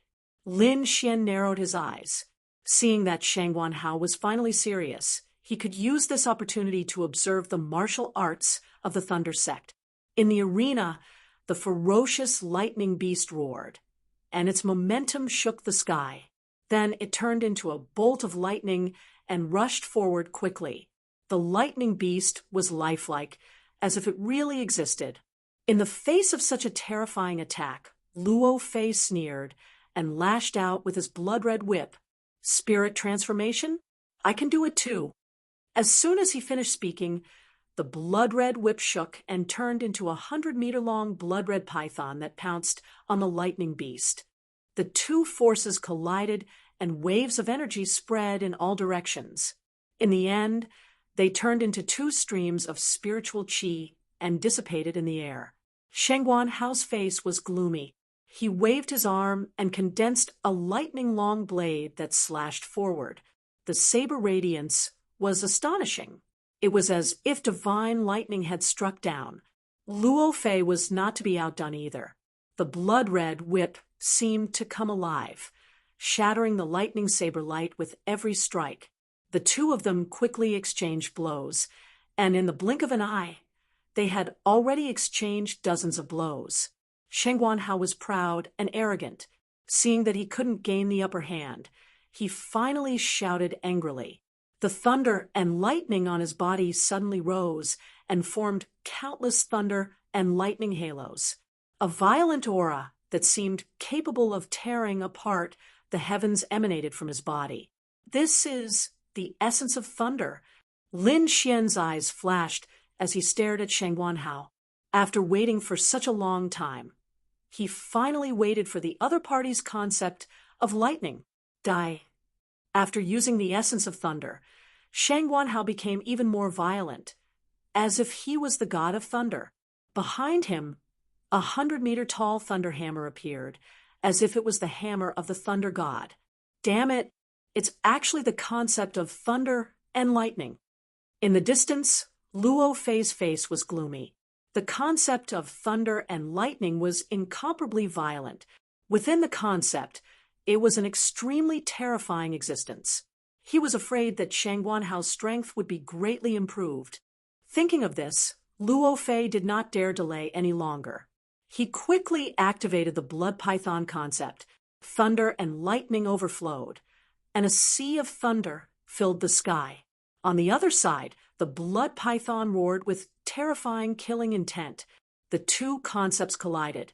Lin Xian narrowed his eyes. Seeing that Shang Guanhao was finally serious, he could use this opportunity to observe the martial arts of the Thunder sect. In the arena, the ferocious lightning beast roared, and its momentum shook the sky. Then it turned into a bolt of lightning and rushed forward quickly. The lightning beast was lifelike, as if it really existed. In the face of such a terrifying attack, Luo Fei sneered and lashed out with his blood-red whip. Spirit transformation? I can do it too. As soon as he finished speaking, the blood-red whip shook and turned into a 100-meter-long blood-red python that pounced on the lightning beast. The two forces collided and waves of energy spread in all directions. In the end, they turned into two streams of spiritual qi and dissipated in the air. Shang Guanhao's face was gloomy. He waved his arm and condensed a lightning-long blade that slashed forward. The saber radiance was astonishing. It was as if divine lightning had struck down. Luo Fei was not to be outdone either. The blood-red whip seemed to come alive, shattering the lightning saber light with every strike. The two of them quickly exchanged blows, and in the blink of an eye, they had already exchanged dozens of blows. Shang Guanhao was proud and arrogant. Seeing that he couldn't gain the upper hand, he finally shouted angrily. The thunder and lightning on his body suddenly rose and formed countless thunder and lightning halos. A violent aura that seemed capable of tearing apart the heavens emanated from his body. This is the essence of thunder. Lin Xian's eyes flashed as he stared at Shang Guanhao. After waiting for such a long time, he finally waited for the other party's concept of lightning. Die. After using the essence of thunder, Shang Guanhao became even more violent, as if he was the god of thunder. Behind him, 100-meter-tall thunder hammer appeared, as if it was the hammer of the thunder god. Damn it, it's actually the concept of thunder and lightning. In the distance, Luo Fei's face was gloomy. The concept of thunder and lightning was incomparably violent. Within the concept, it was an extremely terrifying existence. He was afraid that Shang Guanhao's strength would be greatly improved. Thinking of this, Luo Fei did not dare delay any longer. He quickly activated the blood python concept. Thunder and lightning overflowed, and a sea of thunder filled the sky. On the other side, the blood python roared with terrifying killing intent. The two concepts collided,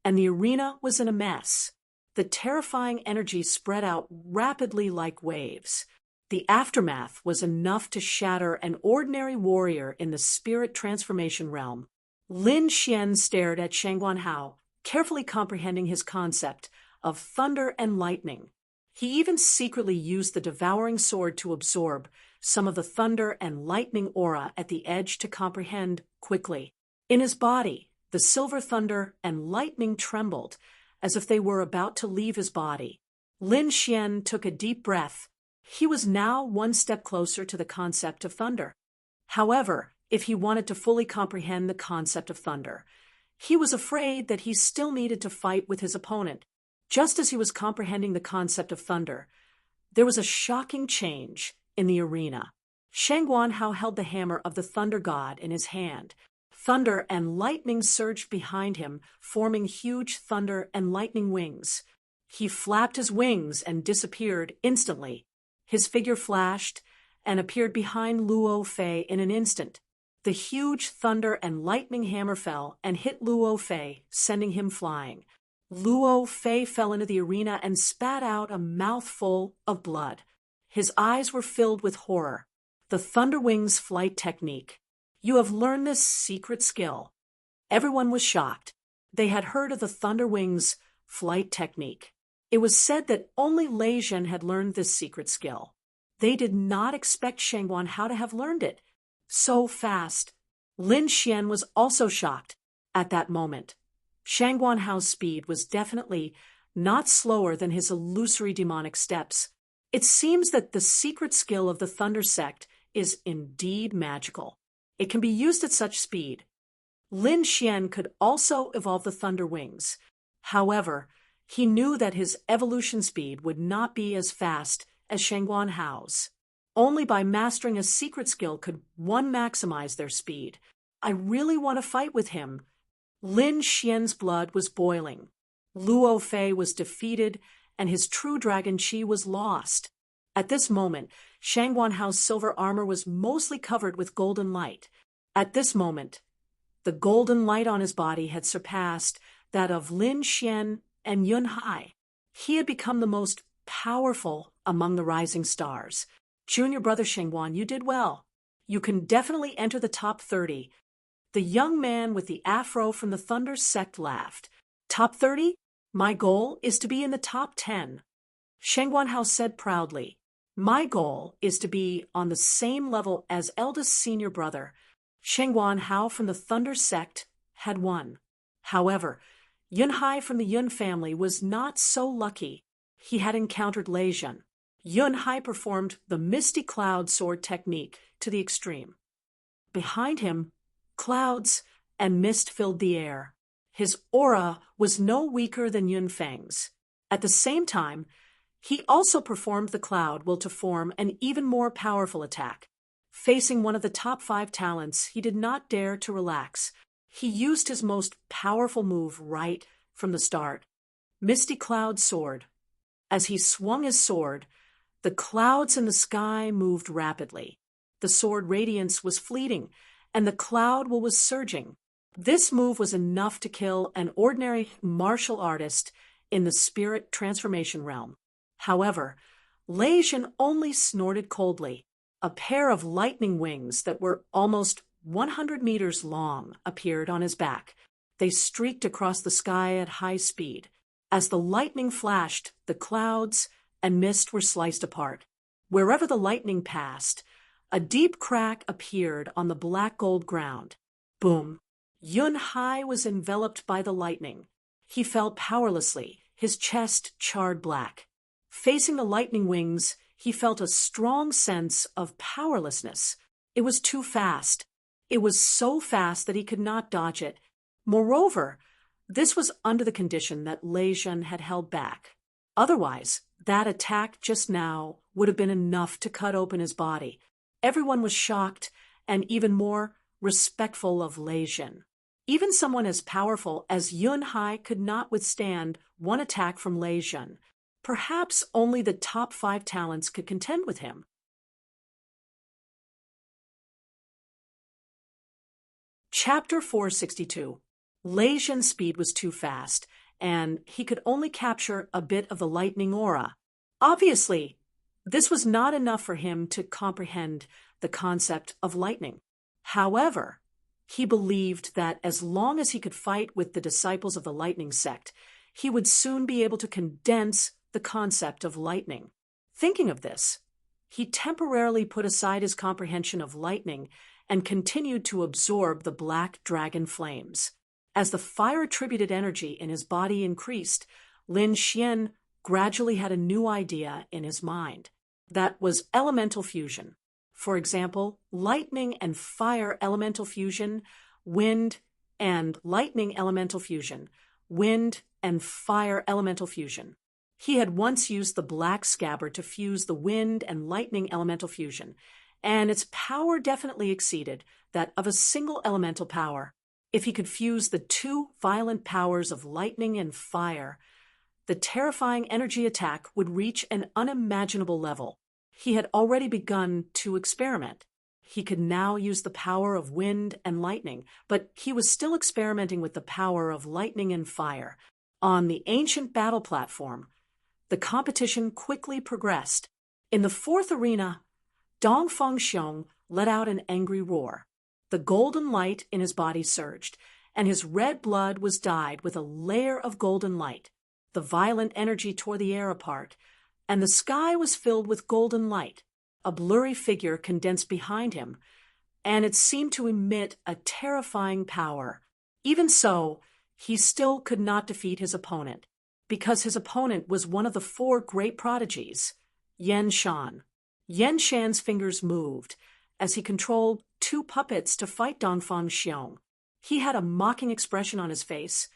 and the arena was in a mess. The terrifying energy spread out rapidly like waves. The aftermath was enough to shatter an ordinary warrior in the spirit transformation realm. Lin Xian stared at Shang Guanhao, carefully comprehending his concept of thunder and lightning. He even secretly used the devouring sword to absorb some of the thunder and lightning aura at the edge to comprehend quickly. In his body, the silver thunder and lightning trembled, as if they were about to leave his body. Lin Xian took a deep breath. He was now one step closer to the concept of thunder. However, if he wanted to fully comprehend the concept of thunder, he was afraid that he still needed to fight with his opponent. Just as he was comprehending the concept of thunder, there was a shocking change in the arena. Shang Guanhao held the hammer of the thunder god in his hand. Thunder and lightning surged behind him, forming huge thunder and lightning wings. He flapped his wings and disappeared instantly. His figure flashed and appeared behind Luo Fei in an instant. The huge thunder and lightning hammer fell and hit Luo Fei, sending him flying. Luo Fei fell into the arena and spat out a mouthful of blood. His eyes were filled with horror. The Thunder Wings flight technique. You have learned this secret skill. Everyone was shocked. They had heard of the Thunder Wings flight technique. It was said that only Lei Zhen had learned this secret skill. They did not expect Shang Guanhao to have learned it so fast. Lin Xian was also shocked at that moment. Shang Guanhao's speed was definitely not slower than his illusory demonic steps. It seems that the secret skill of the Thunder Sect is indeed magical. It can be used at such speed. Lin Xian could also evolve the Thunder Wings. However, he knew that his evolution speed would not be as fast as Shang Guanhao's. Only by mastering a secret skill could one maximize their speed. I really want to fight with him. Lin Xian's blood was boiling. Luo Fei was defeated, and his true dragon Qi was lost. At this moment, Shang Guanhao's silver armor was mostly covered with golden light. At this moment, the golden light on his body had surpassed that of Lin Xian and Yun Hai. He had become the most powerful among the rising stars. Junior brother Shengguan, you did well. You can definitely enter the top 30. The young man with the afro from the Thunder Sect laughed. Top 30? My goal is to be in the top 10. Shang Guanhao said proudly. My goal is to be on the same level as eldest senior brother. Shang Guanhao from the Thunder Sect had won. However, Yun Hai from the Yun family was not so lucky. He had encountered Lei Zhen. Yun Hai performed the Misty Cloud sword technique to the extreme. Behind him, clouds and mist filled the air. His aura was no weaker than Yun Feng's. At the same time, he also performed the cloud will to form an even more powerful attack. Facing one of the top 5 talents, he did not dare to relax. He used his most powerful move right from the start. Misty Cloud Sword. As he swung his sword, the clouds in the sky moved rapidly. The sword radiance was fleeting, and the cloud was surging. This move was enough to kill an ordinary martial artist in the spirit transformation realm. However, Lei Zhen only snorted coldly. A pair of lightning wings that were almost 100 meters long appeared on his back. They streaked across the sky at high speed. As the lightning flashed, the clouds and mist were sliced apart. Wherever the lightning passed, a deep crack appeared on the black gold ground. Boom! Yun Hai was enveloped by the lightning. He fell powerlessly, his chest charred black. Facing the lightning wings, he felt a strong sense of powerlessness. It was too fast. It was so fast that he could not dodge it. Moreover, this was under the condition that Lei Zhen had held back. Otherwise, that attack just now would have been enough to cut open his body. Everyone was shocked and even more respectful of Lei Zhen. Even someone as powerful as Yun Hai could not withstand one attack from Lei Zhen. Perhaps only the top 5 talents could contend with him. Chapter 462. Lei Zhen's speed was too fast, and he could only capture a bit of the lightning aura. Obviously, this was not enough for him to comprehend the concept of lightning. However, he believed that as long as he could fight with the disciples of the lightning sect, he would soon be able to condense the concept of lightning. Thinking of this, he temporarily put aside his comprehension of lightning and continued to absorb the black dragon flames. As the fire-attributed energy in his body increased, Lin Xian gradually had a new idea in his mind. That was elemental fusion. For example, lightning and fire elemental fusion, wind and lightning elemental fusion, wind and fire elemental fusion. He had once used the black scabbard to fuse the wind and lightning elemental fusion, and its power definitely exceeded that of a single elemental power. If he could fuse the two violent powers of lightning and fire, the terrifying energy attack would reach an unimaginable level. He had already begun to experiment. He could now use the power of wind and lightning, but he was still experimenting with the power of lightning and fire. On the ancient battle platform, the competition quickly progressed. In the fourth arena, Dong Fengxiong let out an angry roar. The golden light in his body surged, and his red blood was dyed with a layer of golden light. The violent energy tore the air apart, and the sky was filled with golden light. A blurry figure condensed behind him, and it seemed to emit a terrifying power. Even so, he still could not defeat his opponent, because his opponent was one of the four great prodigies, Yan Shan. Yan Shan's fingers moved as he controlled two puppets to fight Dong Fengxiong. He had a mocking expression on his face,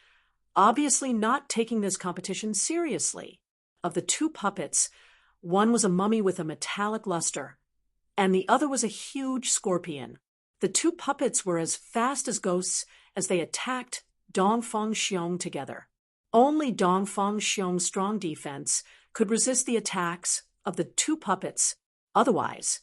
obviously not taking this competition seriously. Of the two puppets, one was a mummy with a metallic luster, and the other was a huge scorpion. The two puppets were as fast as ghosts as they attacked Dong Fengxiong together. Only Dong Fengxiong's strong defense could resist the attacks of the two puppets. Otherwise,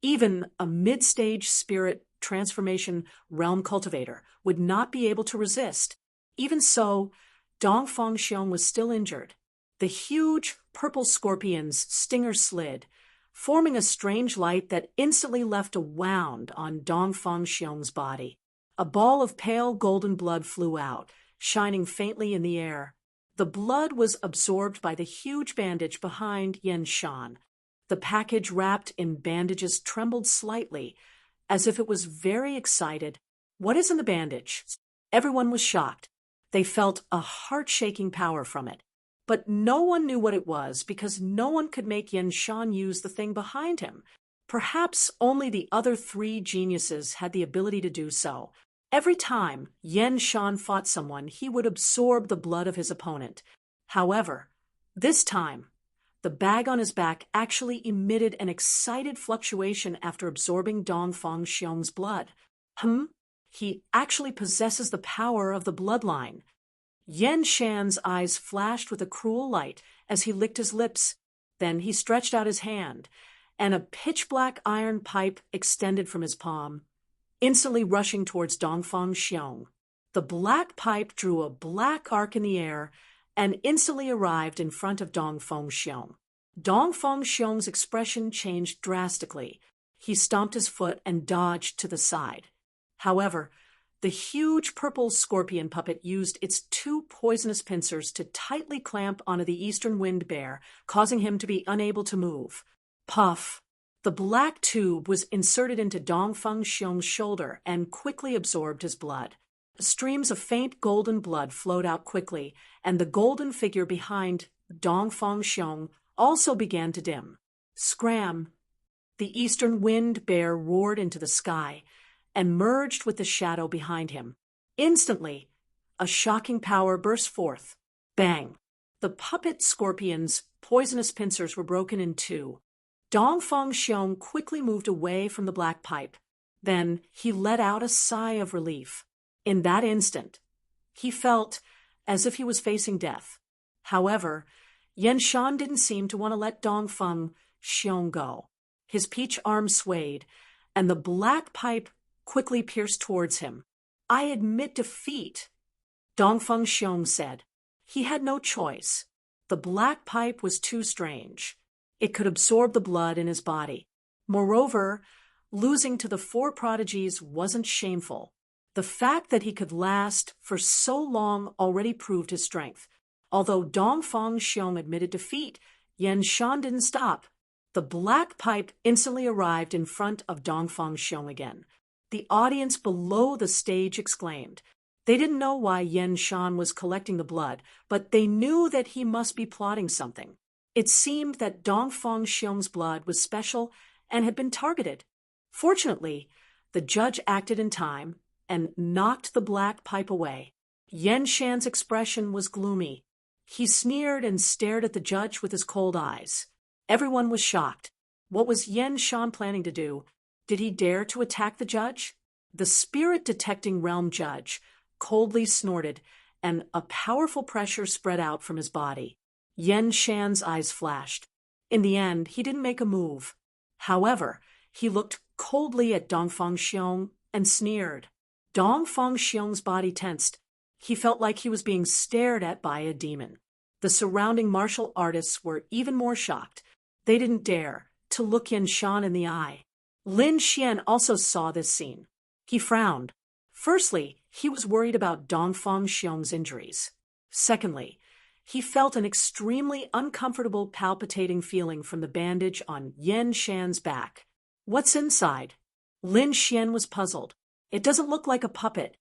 even a mid-stage spirit transformation realm cultivator would not be able to resist. Even so, Dong Fengxiong was still injured. The huge purple scorpion's stinger slid, forming a strange light that instantly left a wound on Dong Fengxiong's body. A ball of pale golden blood flew out, shining faintly in the air. The blood was absorbed by the huge bandage behind Yan Shan. The package wrapped in bandages trembled slightly, as if it was very excited. "What is in the bandage?" Everyone was shocked. They felt a heart-shaking power from it. But no one knew what it was, because no one could make Yan Shan use the thing behind him. Perhaps only the other three geniuses had the ability to do so. Every time Yan Shan fought someone, he would absorb the blood of his opponent. However, this time, the bag on his back actually emitted an excited fluctuation after absorbing Dong Fengxiong's blood. He actually possesses the power of the bloodline. Yan Shan's eyes flashed with a cruel light as he licked his lips. Then he stretched out his hand, and a pitch-black iron pipe extended from his palm, instantly rushing towards Dong Fengxiong. The black pipe drew a black arc in the air and instantly arrived in front of Dong Fengxiong. Dong Fengxiong's expression changed drastically. He stomped his foot and dodged to the side. However, the huge purple scorpion puppet used its two poisonous pincers to tightly clamp onto the eastern wind bear, causing him to be unable to move. Puff! The black tube was inserted into Dong Fengxiong's shoulder and quickly absorbed his blood. Streams of faint golden blood flowed out quickly, and the golden figure behind Dong Fengxiong also began to dim. Scram! The eastern wind bear roared into the sky and merged with the shadow behind him. Instantly, a shocking power burst forth. Bang! The puppet scorpion's poisonous pincers were broken in two. Dong Fengxiong quickly moved away from the black pipe. Then he let out a sigh of relief. In that instant, he felt as if he was facing death. However, Yan Shan didn't seem to want to let Dong Fengxiong go. His peach arm swayed, and the black pipe quickly pierced towards him. "I admit defeat," Dongfeng Xiong said. He had no choice. The black pipe was too strange. It could absorb the blood in his body. Moreover, losing to the four prodigies wasn't shameful. The fact that he could last for so long already proved his strength. Although Dongfeng Xiong admitted defeat, Yan Shan didn't stop. The black pipe instantly arrived in front of Dongfeng Xiong again. The audience below the stage exclaimed. They didn't know why Yan Shan was collecting the blood, but they knew that he must be plotting something. It seemed that Dongfeng Xiong's blood was special and had been targeted. Fortunately, the judge acted in time and knocked the black pipe away. Yan Shan's expression was gloomy. He sneered and stared at the judge with his cold eyes. Everyone was shocked. What was Yan Shan planning to do? Did he dare to attack the judge? The spirit-detecting realm judge coldly snorted, and a powerful pressure spread out from his body. Yan Shan's eyes flashed. In the end, he didn't make a move. However, he looked coldly at Dongfeng Xiong and sneered. Dongfeng Xiong's body tensed. He felt like he was being stared at by a demon. The surrounding martial artists were even more shocked. They didn't dare to look Yan Shan in the eye. Lin Xian also saw this scene. He frowned. Firstly, he was worried about Dongfeng Xiong's injuries. Secondly, he felt an extremely uncomfortable palpitating feeling from the bandage on Yan Shan's back. What's inside? Lin Xian was puzzled. It doesn't look like a puppet.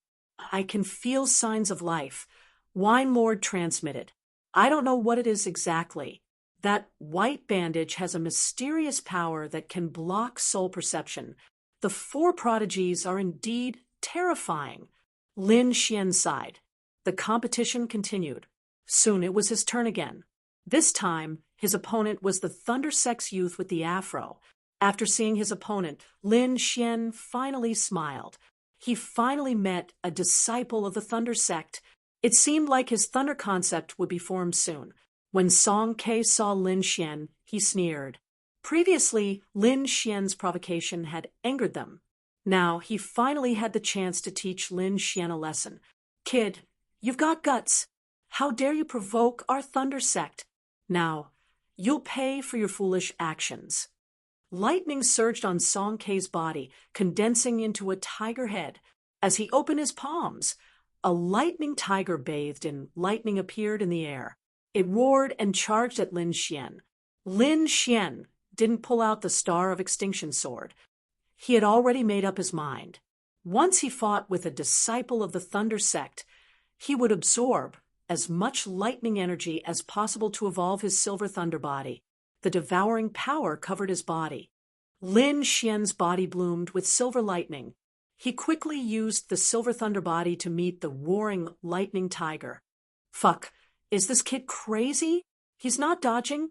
I can feel signs of life. Wine Lord transmitted. I don't know what it is exactly. That white bandage has a mysterious power that can block soul perception. The four prodigies are indeed terrifying. Lin Xian sighed. The competition continued. Soon it was his turn again. This time, his opponent was the Thunder Sex youth with the afro. After seeing his opponent, Lin Xian finally smiled. He finally met a disciple of the Thunder Sect. It seemed like his thunder concept would be formed soon. When Song Ke saw Lin Xian, he sneered. Previously, Lin Xian's provocation had angered them. Now, he finally had the chance to teach Lin Xian a lesson. Kid, you've got guts. How dare you provoke our Thunder Sect? Now, you'll pay for your foolish actions. Lightning surged on Song Ke's body, condensing into a tiger head. As he opened his palms, a lightning tiger bathed in lightning appeared in the air. It roared and charged at Lin Xian. Lin Xian didn't pull out the Star of Extinction sword. He had already made up his mind. Once he fought with a disciple of the Thunder Sect, he would absorb as much lightning energy as possible to evolve his silver thunder body. The devouring power covered his body. Lin Xian's body bloomed with silver lightning. He quickly used the silver thunder body to meet the roaring lightning tiger. Fuck, is this kid crazy? He's not dodging?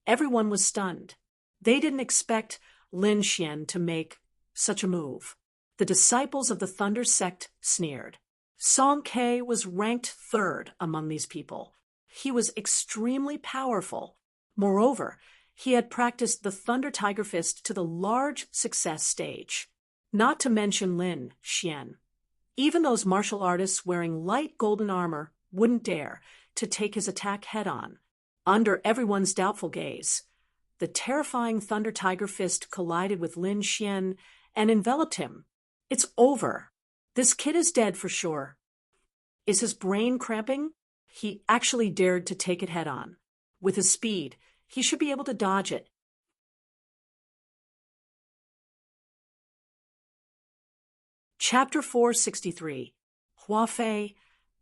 Everyone was stunned. They didn't expect Lin Xian to make such a move. The disciples of the Thunder Sect sneered. Song Ke was ranked third among these people. He was extremely powerful. Moreover, he had practiced the Thunder Tiger Fist to the large success stage. Not to mention Lin Xian. Even those martial artists wearing light golden armor wouldn't dare to take his attack head-on. Under everyone's doubtful gaze, the terrifying Thunder Tiger Fist collided with Lin Xian and enveloped him. It's over. This kid is dead for sure. Is his brain cramping? He actually dared to take it head-on. With his speed, he should be able to dodge it. Chapter 463. Hua Fei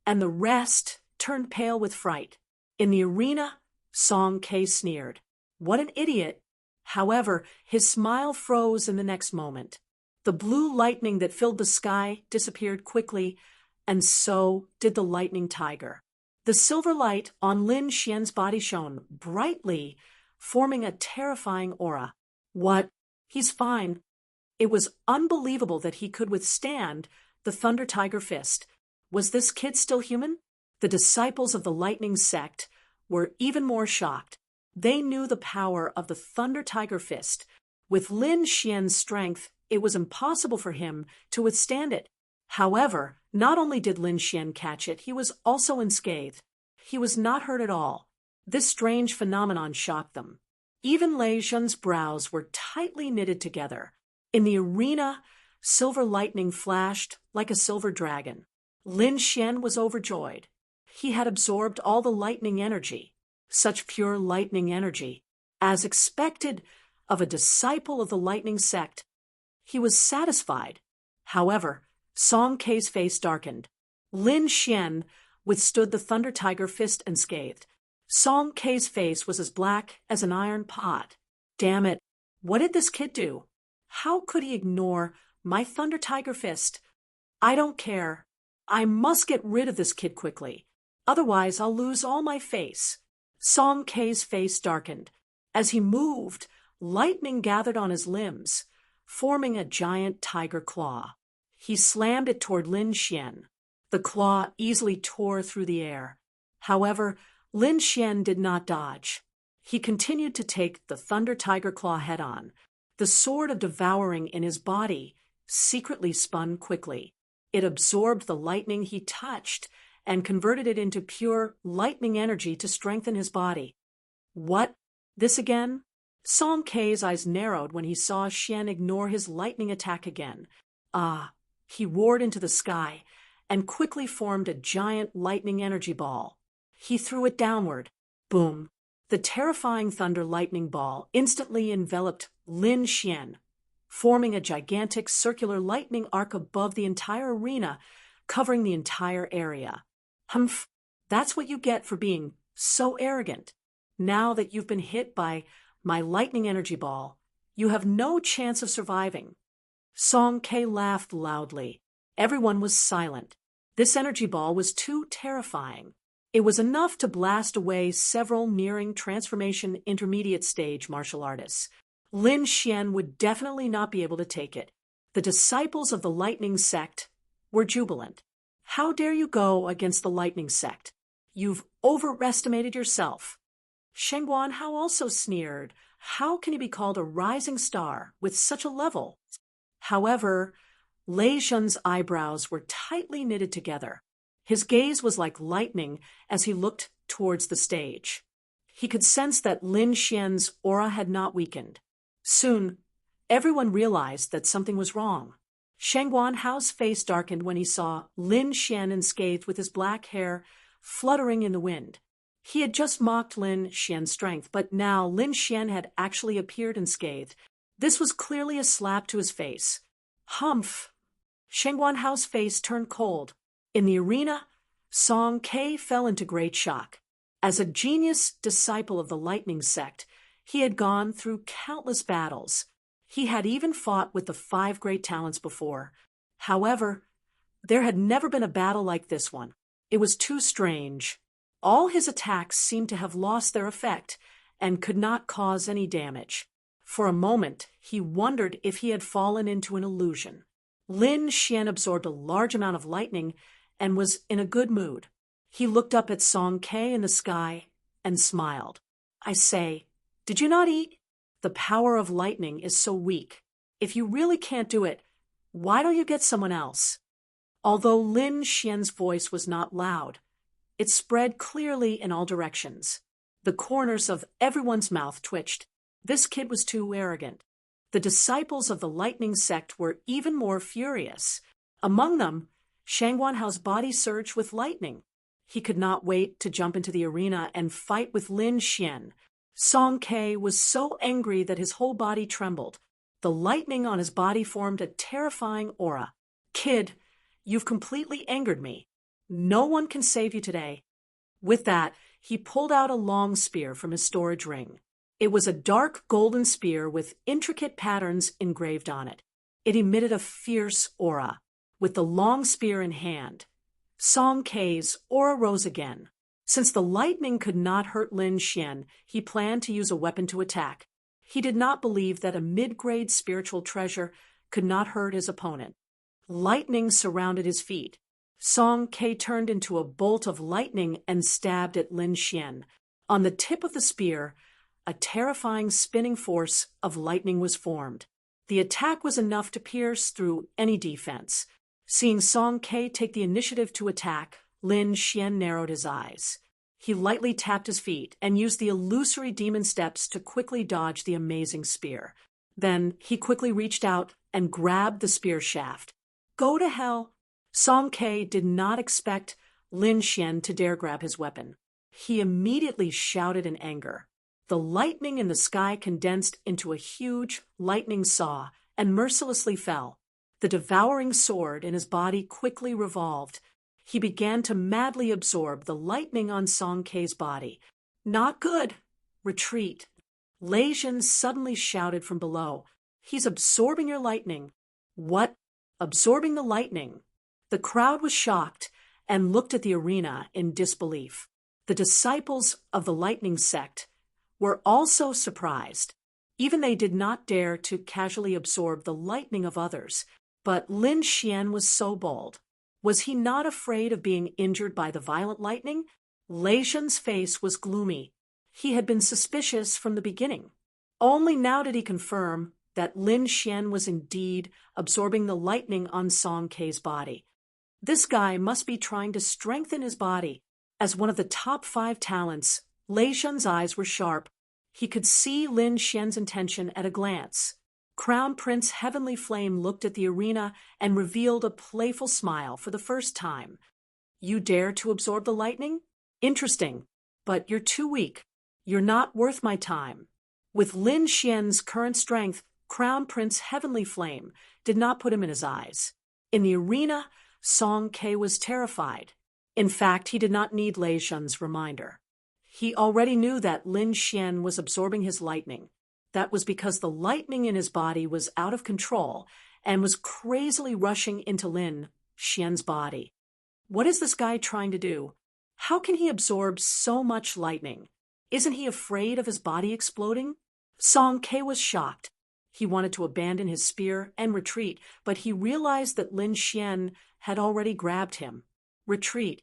and the rest turned pale with fright. In the arena, Song Ke sneered. What an idiot! However, his smile froze in the next moment. The blue lightning that filled the sky disappeared quickly, and so did the lightning tiger. The silver light on Lin Xian's body shone brightly, forming a terrifying aura. What? He's fine. It was unbelievable that he could withstand the Thunder Tiger Fist. Was this kid still human? The disciples of the Lightning Sect were even more shocked. They knew the power of the Thunder Tiger Fist. With Lin Xian's strength, it was impossible for him to withstand it. However, not only did Lin Xian catch it, he was also unscathed. He was not hurt at all. This strange phenomenon shocked them. Even Lei Zhen's brows were tightly knitted together. In the arena, silver lightning flashed like a silver dragon. Lin Xian was overjoyed. He had absorbed all the lightning energy, such pure lightning energy, as expected of a disciple of the lightning sect. He was satisfied. However, Song Kei's face darkened. Lin Xian withstood the Thunder Tiger fist unscathed. Song Kei's face was as black as an iron pot. Damn it, what did this kid do? How could he ignore my Thunder Tiger fist? I don't care. I must get rid of this kid quickly. Otherwise, I'll lose all my face. Song Kei's face darkened. As he moved, lightning gathered on his limbs, forming a giant tiger claw. He slammed it toward Lin Xian. The claw easily tore through the air. However, Lin Xian did not dodge. He continued to take the Thunder Tiger Claw head-on. The sword of devouring in his body secretly spun quickly. It absorbed the lightning he touched and converted it into pure lightning energy to strengthen his body. What? This again? Song Kei's eyes narrowed when he saw Xian ignore his lightning attack again. He roared into the sky and quickly formed a giant lightning energy ball. He threw it downward. Boom! The terrifying thunder lightning ball instantly enveloped Lin Xian, forming a gigantic circular lightning arc above the entire arena, covering the entire area. Humph! That's what you get for being so arrogant. Now that you've been hit by my lightning energy ball, you have no chance of surviving. Song Kei laughed loudly. Everyone was silent. This energy ball was too terrifying. It was enough to blast away several nearing transformation intermediate stage martial artists. Lin Xian would definitely not be able to take it. The disciples of the lightning sect were jubilant. How dare you go against the lightning sect? You've overestimated yourself. Sheng Guanhao also sneered. How can he be called a rising star with such a level? However, Lei Zhen's eyebrows were tightly knitted together. His gaze was like lightning as he looked towards the stage. He could sense that Lin Xian's aura had not weakened. Soon, everyone realized that something was wrong. Sheng Guanhao's face darkened when he saw Lin Xian unscathed with his black hair fluttering in the wind. He had just mocked Lin Xian's strength, but now Lin Xian had actually appeared unscathed. This was clearly a slap to his face. Humph! Sheng Guanhao's face turned cold. In the arena, Song Kei fell into great shock. As a genius disciple of the lightning sect, he had gone through countless battles. He had even fought with the 5 great talents before. However, there had never been a battle like this one. It was too strange. All his attacks seemed to have lost their effect and could not cause any damage. For a moment, he wondered if he had fallen into an illusion. Lin Xian absorbed a large amount of lightning and was in a good mood. He looked up at Song Kei in the sky and smiled. I say, did you not eat? The power of lightning is so weak. If you really can't do it, why don't you get someone else? Although Lin Xian's voice was not loud, it spread clearly in all directions. The corners of everyone's mouth twitched. This kid was too arrogant. The disciples of the lightning sect were even more furious. Among them, Sheng Guanhao's body surged with lightning. He could not wait to jump into the arena and fight with Lin Xian. Song Kei was so angry that his whole body trembled. The lightning on his body formed a terrifying aura. Kid, you've completely angered me. No one can save you today. With that, he pulled out a long spear from his storage ring. It was a dark golden spear with intricate patterns engraved on it. It emitted a fierce aura. With the long spear in hand, Song Kei's aura rose again. Since the lightning could not hurt Lin Xian, he planned to use a weapon to attack. He did not believe that a mid-grade spiritual treasure could not hurt his opponent. Lightning surrounded his feet. Song Kei turned into a bolt of lightning and stabbed at Lin Xian. On the tip of the spear, a terrifying spinning force of lightning was formed. The attack was enough to pierce through any defense. Seeing Song Ke take the initiative to attack, Lin Xian narrowed his eyes. He lightly tapped his feet and used the illusory demon steps to quickly dodge the amazing spear. Then he quickly reached out and grabbed the spear shaft. Go to hell! Song Ke did not expect Lin Xian to dare grab his weapon. He immediately shouted in anger. The lightning in the sky condensed into a huge lightning saw and mercilessly fell. The devouring sword in his body quickly revolved. He began to madly absorb the lightning on Song Ke's body. Not good! Retreat! Lei Jin suddenly shouted from below. He's absorbing your lightning. What? Absorbing the lightning? The crowd was shocked and looked at the arena in disbelief. The disciples of the lightning sect were also surprised. Even they did not dare to casually absorb the lightning of others. But Lin Xian was so bold. Was he not afraid of being injured by the violent lightning? Lei Jin's face was gloomy. He had been suspicious from the beginning. Only now did he confirm that Lin Xian was indeed absorbing the lightning on Song Ke's body. This guy must be trying to strengthen his body. As one of the top 5 talents, Lei Jin's eyes were sharp. He could see Lin Xian's intention at a glance. Crown Prince Heavenly Flame looked at the arena and revealed a playful smile for the first time. You dare to absorb the lightning? Interesting, but you're too weak. You're not worth my time. With Lin Xian's current strength, Crown Prince Heavenly Flame did not put him in his eyes. In the arena, Song Ke was terrified. In fact, he did not need Lei Jin's reminder. He already knew that Lin Xian was absorbing his lightning. That was because the lightning in his body was out of control and was crazily rushing into Lin Xian's body. What is this guy trying to do? How can he absorb so much lightning? Isn't he afraid of his body exploding? Song Ke was shocked. He wanted to abandon his spear and retreat, but he realized that Lin Xian had already grabbed him. Retreat.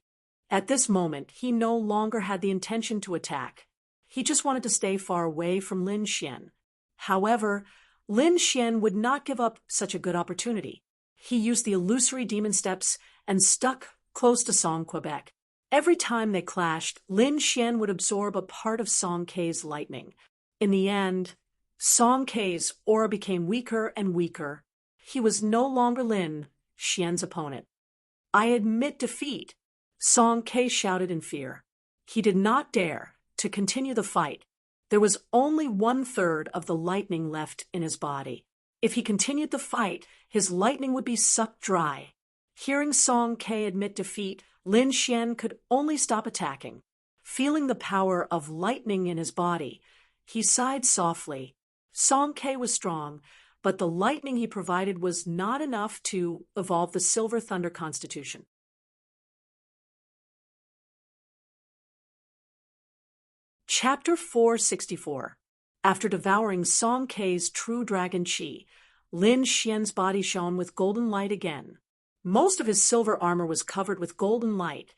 At this moment, he no longer had the intention to attack. He just wanted to stay far away from Lin Xian. However, Lin Xian would not give up such a good opportunity. He used the illusory demon steps and stuck close to Song Quebec. Every time they clashed, Lin Xian would absorb a part of Song Ke's lightning. In the end, Song Ke's aura became weaker and weaker. He was no longer Lin Xian's opponent. I admit defeat, Song Ke shouted in fear. He did not dare to continue the fight. There was only 1/3 of the lightning left in his body. If he continued the fight, his lightning would be sucked dry. Hearing Song Ke admit defeat, Lin Xian could only stop attacking. Feeling the power of lightning in his body, he sighed softly. Song Ke was strong, but the lightning he provided was not enough to evolve the Silver Thunder Constitution. Chapter 464. After devouring Song Ke's true dragon chi, Lin Xian's body shone with golden light again. Most of his silver armor was covered with golden light,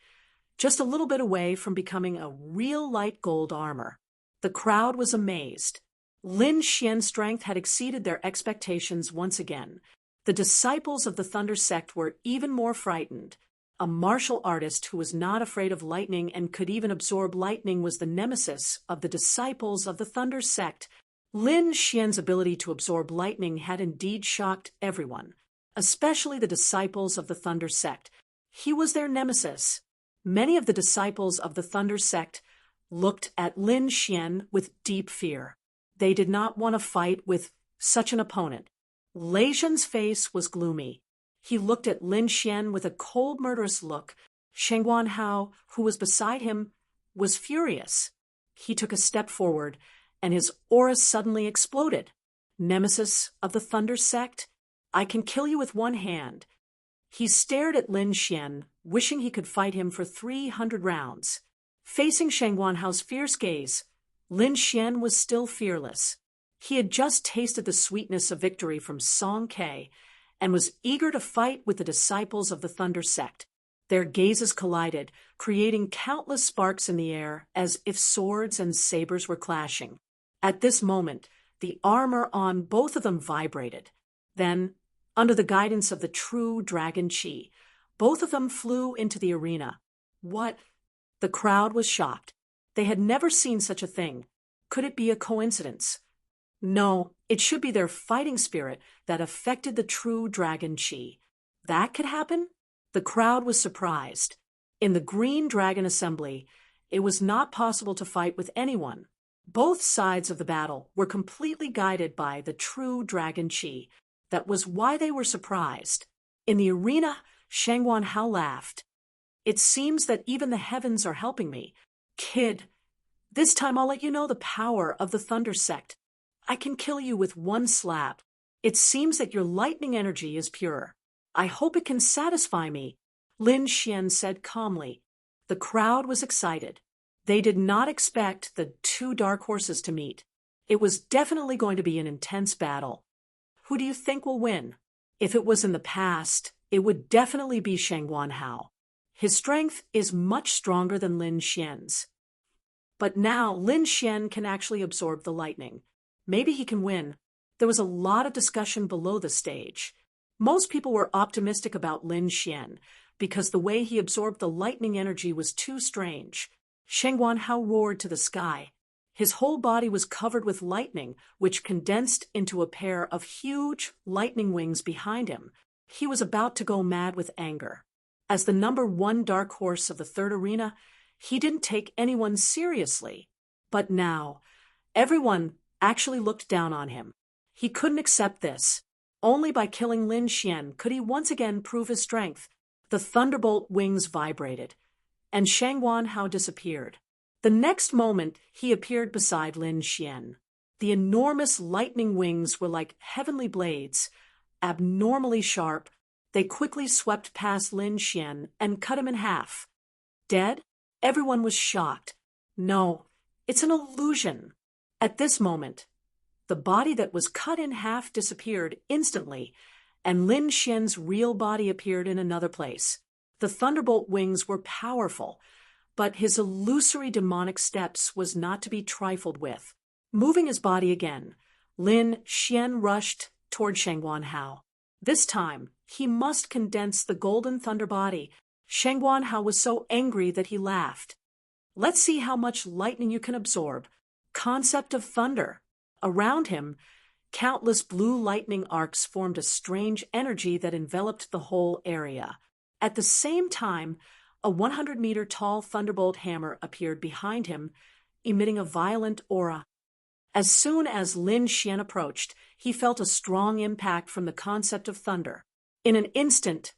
just a little bit away from becoming a real light gold armor. The crowd was amazed. Lin Xian's strength had exceeded their expectations once again. The disciples of the Thunder Sect were even more frightened. A martial artist who was not afraid of lightning and could even absorb lightning was the nemesis of the disciples of the Thunder Sect. Lin Xian's ability to absorb lightning had indeed shocked everyone, especially the disciples of the Thunder Sect. He was their nemesis. Many of the disciples of the Thunder Sect looked at Lin Xian with deep fear. They did not want to fight with such an opponent. Lei Jin's face was gloomy. He looked at Lin Xian with a cold, murderous look. Sheng Guanhao, who was beside him, was furious. He took a step forward, and his aura suddenly exploded. Nemesis of the Thunder Sect, I can kill you with one hand. He stared at Lin Xian, wishing he could fight him for 300 rounds. Facing Sheng Guanhao's fierce gaze, Lin Xian was still fearless. He had just tasted the sweetness of victory from Song Ke and was eager to fight with the disciples of the Thunder Sect. Their gazes collided, creating countless sparks in the air as if swords and sabers were clashing. At this moment, the armor on both of them vibrated. Then, under the guidance of the true Dragon Chi. Both of them flew into the arena. What? The crowd was shocked. They had never seen such a thing. Could it be a coincidence? No, it should be their fighting spirit that affected the true Dragon Chi. That could happen? The crowd was surprised. In the Green Dragon Assembly, it was not possible to fight with anyone. Both sides of the battle were completely guided by the true Dragon Chi. That was why they were surprised. In the arena, Shangguan Hao laughed. It seems that even the heavens are helping me. Kid, this time I'll let you know the power of the Thunder Sect. I can kill you with one slap. It seems that your lightning energy is pure. I hope it can satisfy me, Lin Xian said calmly. The crowd was excited. They did not expect the two dark horses to meet. It was definitely going to be an intense battle. Who do you think will win? If it was in the past, it would definitely be Shangguan Hao. His strength is much stronger than Lin Xian's. But now Lin Xian can actually absorb the lightning. Maybe he can win. There was a lot of discussion below the stage. Most people were optimistic about Lin Xian because the way he absorbed the lightning energy was too strange. Shangguan Hao roared to the sky. His whole body was covered with lightning, which condensed into a pair of huge lightning wings behind him. He was about to go mad with anger. As the number one dark horse of the third arena, he didn't take anyone seriously. But now, everyone actually looked down on him. He couldn't accept this. Only by killing Lin Xian could he once again prove his strength. The thunderbolt wings vibrated, and Shangguan Hao disappeared. The next moment, he appeared beside Lin Xian. The enormous lightning wings were like heavenly blades, abnormally sharp. They quickly swept past Lin Xian and cut him in half. Dead? Everyone was shocked. No, it's an illusion. At this moment, the body that was cut in half disappeared instantly, and Lin Xian's real body appeared in another place. The thunderbolt wings were powerful, but his illusory demonic steps was not to be trifled with. Moving his body again, Lin Xian rushed toward Shangguan Hao. This time, he must condense the golden thunder body. Shangguan Hao was so angry that he laughed. Let's see how much lightning you can absorb. Concept of thunder. Around him, countless blue lightning arcs formed a strange energy that enveloped the whole area. At the same time, a 100-meter tall thunderbolt hammer appeared behind him, emitting a violent aura. As soon as Lin Xian approached, he felt a strong impact from the concept of thunder. In an instant,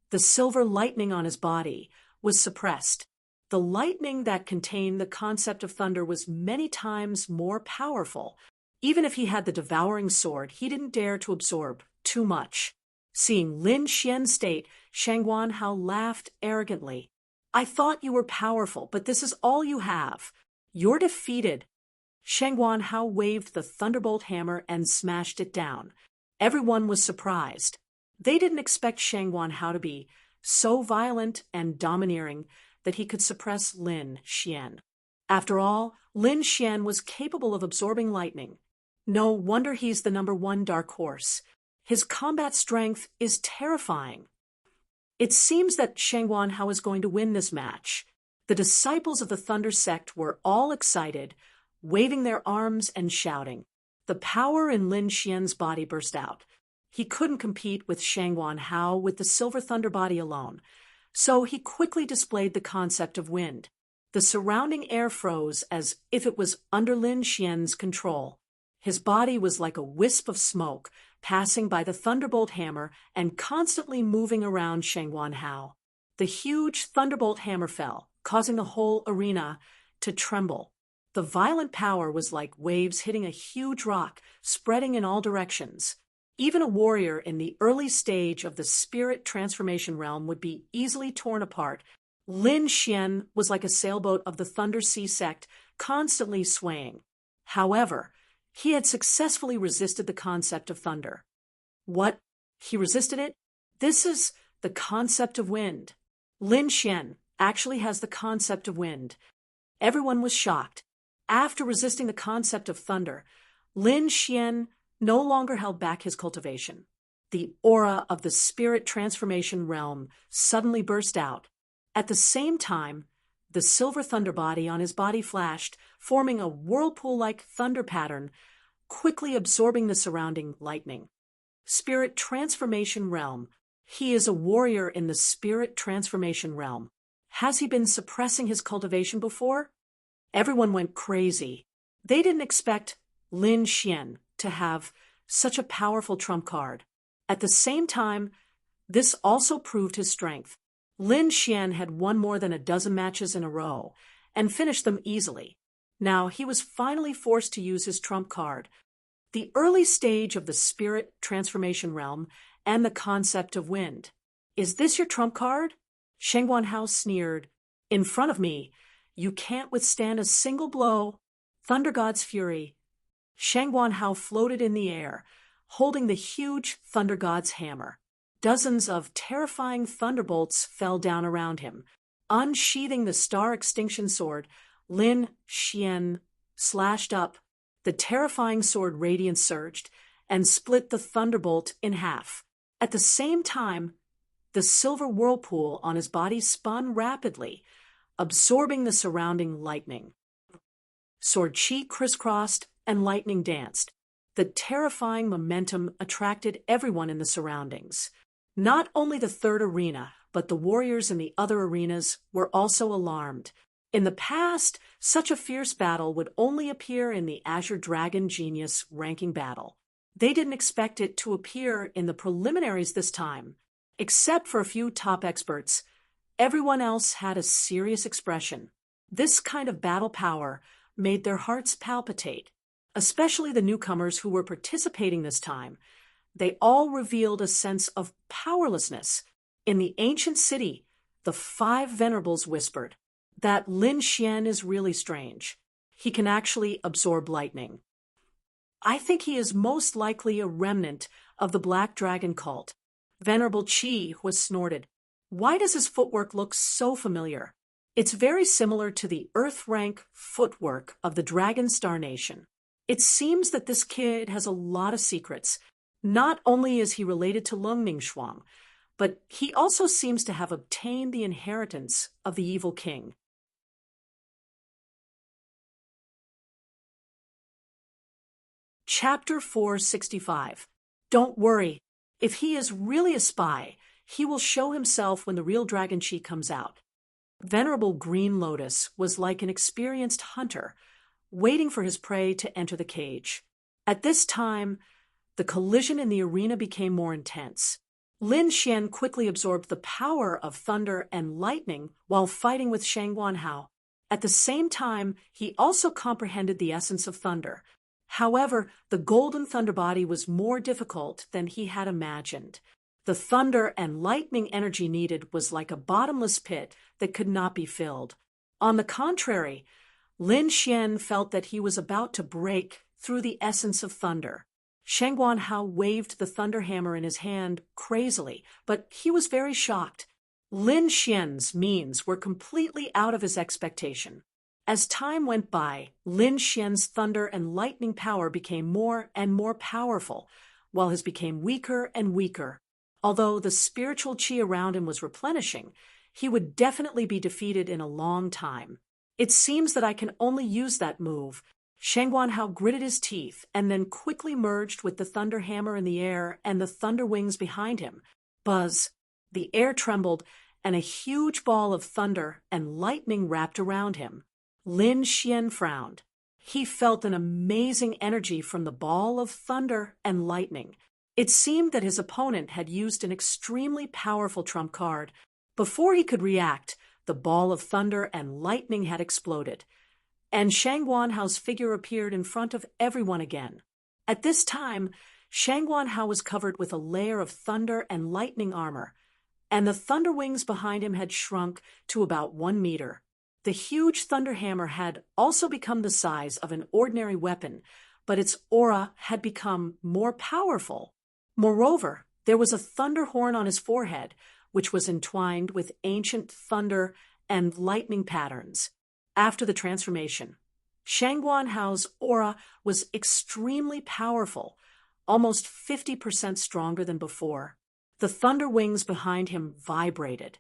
the silver lightning on his body was suppressed. The lightning that contained the concept of thunder was many times more powerful. Even if he had the devouring sword, he didn't dare to absorb too much. Seeing Lin Xian's state, Shangguan Hao laughed arrogantly. I thought you were powerful, but this is all you have. You're defeated. Shangguan Hao waved the thunderbolt hammer and smashed it down. Everyone was surprised. They didn't expect Shangguan Hao to be so violent and domineering that he could suppress Lin Xian. After all, Lin Xian was capable of absorbing lightning. No wonder he's the number one dark horse. His combat strength is terrifying. It seems that Shangguan Hao is going to win this match. The disciples of the Thunder Sect were all excited, waving their arms and shouting. The power in Lin Xian's body burst out. He couldn't compete with Shangguan Hao with the silver thunder body alone, so he quickly displayed the concept of wind. The surrounding air froze as if it was under Lin Xian's control. His body was like a wisp of smoke, passing by the thunderbolt hammer and constantly moving around Shangguan Hao. The huge thunderbolt hammer fell, causing the whole arena to tremble. The violent power was like waves hitting a huge rock, spreading in all directions. Even a warrior in the early stage of the spirit transformation realm would be easily torn apart. Lin Xian was like a sailboat of the Thunder Sea sect, constantly swaying. However, he had successfully resisted the concept of thunder. What? He resisted it? This is the concept of wind. Lin Xian actually has the concept of wind. Everyone was shocked. After resisting the concept of thunder, Lin Xian no longer held back his cultivation. the aura of the spirit transformation realm suddenly burst out. At the same time, the silver thunder body on his body flashed, forming a whirlpool-like thunder pattern, quickly absorbing the surrounding lightning. Spirit transformation realm. He is a warrior in the spirit transformation realm. Has he been suppressing his cultivation before? Everyone went crazy. They didn't expect Lin Xian to have such a powerful trump card. At the same time, this also proved his strength. Lin Xian had won more than a dozen matches in a row and finished them easily. Now he was finally forced to use his trump card, the early stage of the spirit transformation realm and the concept of wind. Is this your trump card? Sheng Guanhao sneered. In front of me, you can't withstand a single blow. Thunder God's fury. Sheng Guanhao floated in the air, holding the huge Thunder God's hammer. Dozens of terrifying thunderbolts fell down around him. Unsheathing the star extinction sword, Lin Xian slashed up. The terrifying sword radiance surged and split the thunderbolt in half. At the same time, the silver whirlpool on his body spun rapidly, absorbing the surrounding lightning. Sword chi crisscrossed and lightning danced. The terrifying momentum attracted everyone in the surroundings. Not only the third arena, but the warriors in the other arenas were also alarmed. In the past, such a fierce battle would only appear in the Azure Dragon Genius ranking battle. They didn't expect it to appear in the preliminaries this time. Except for a few top experts, everyone else had a serious expression. This kind of battle power made their hearts palpitate, especially the newcomers who were participating this time. They all revealed a sense of powerlessness. In the ancient city, the five venerables whispered that Lin Xian is really strange. He can actually absorb lightning. I think he is most likely a remnant of the Black Dragon cult. Venerable Qi was snorted. Why does his footwork look so familiar? It's very similar to the Earth-rank footwork of the Dragon Star Nation. It seems that this kid has a lot of secrets. Not only is he related to Lung Mingshuang, but he also seems to have obtained the inheritance of the evil king. Chapter 465. Don't worry. If he is really a spy, he will show himself when the real Dragon Chi comes out. Venerable Green Lotus was like an experienced hunter, waiting for his prey to enter the cage. At this time, the collision in the arena became more intense. Lin Xian quickly absorbed the power of thunder and lightning while fighting with Sheng Guanhao. At the same time, he also comprehended the essence of thunder. However, the golden thunder body was more difficult than he had imagined. The thunder and lightning energy needed was like a bottomless pit that could not be filled. On the contrary, Lin Xian felt that he was about to break through the essence of thunder. Sheng Guanhao waved the thunder hammer in his hand crazily, but he was very shocked. Lin Xian's means were completely out of his expectation. As time went by, Lin Xian's thunder and lightning power became more and more powerful, while his became weaker and weaker. Although the spiritual qi around him was replenishing, he would definitely be defeated in a long time. It seems that I can only use that move. Sheng Guanhao gritted his teeth and then quickly merged with the thunder hammer in the air and the thunder wings behind him. Buzz! The air trembled, and a huge ball of thunder and lightning wrapped around him. Lin Xian frowned. He felt an amazing energy from the ball of thunder and lightning. It seemed that his opponent had used an extremely powerful trump card. Before he could react, the ball of thunder and lightning had exploded, and Sheng Guanhao's figure appeared in front of everyone again. At this time, Sheng Guanhao was covered with a layer of thunder and lightning armor, and the thunder wings behind him had shrunk to about 1 meter. The huge thunder hammer had also become the size of an ordinary weapon, but its aura had become more powerful. Moreover, there was a thunder horn on his forehead, which was entwined with ancient thunder and lightning patterns. After the transformation, Sheng Guanhao's aura was extremely powerful, almost 50% stronger than before. The thunder wings behind him vibrated,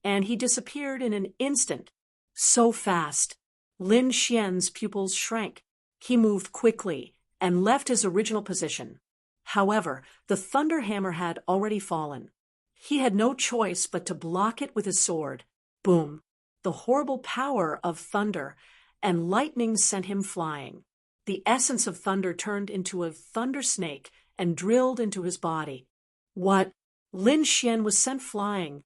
and he disappeared in an instant. So fast. Lin Xian's pupils shrank. He moved quickly and left his original position. However, the thunder hammer had already fallen. He had no choice but to block it with his sword. Boom! The horrible power of thunder and lightning sent him flying. The essence of thunder turned into a thunder snake and drilled into his body. What? Lin Xian was sent flying.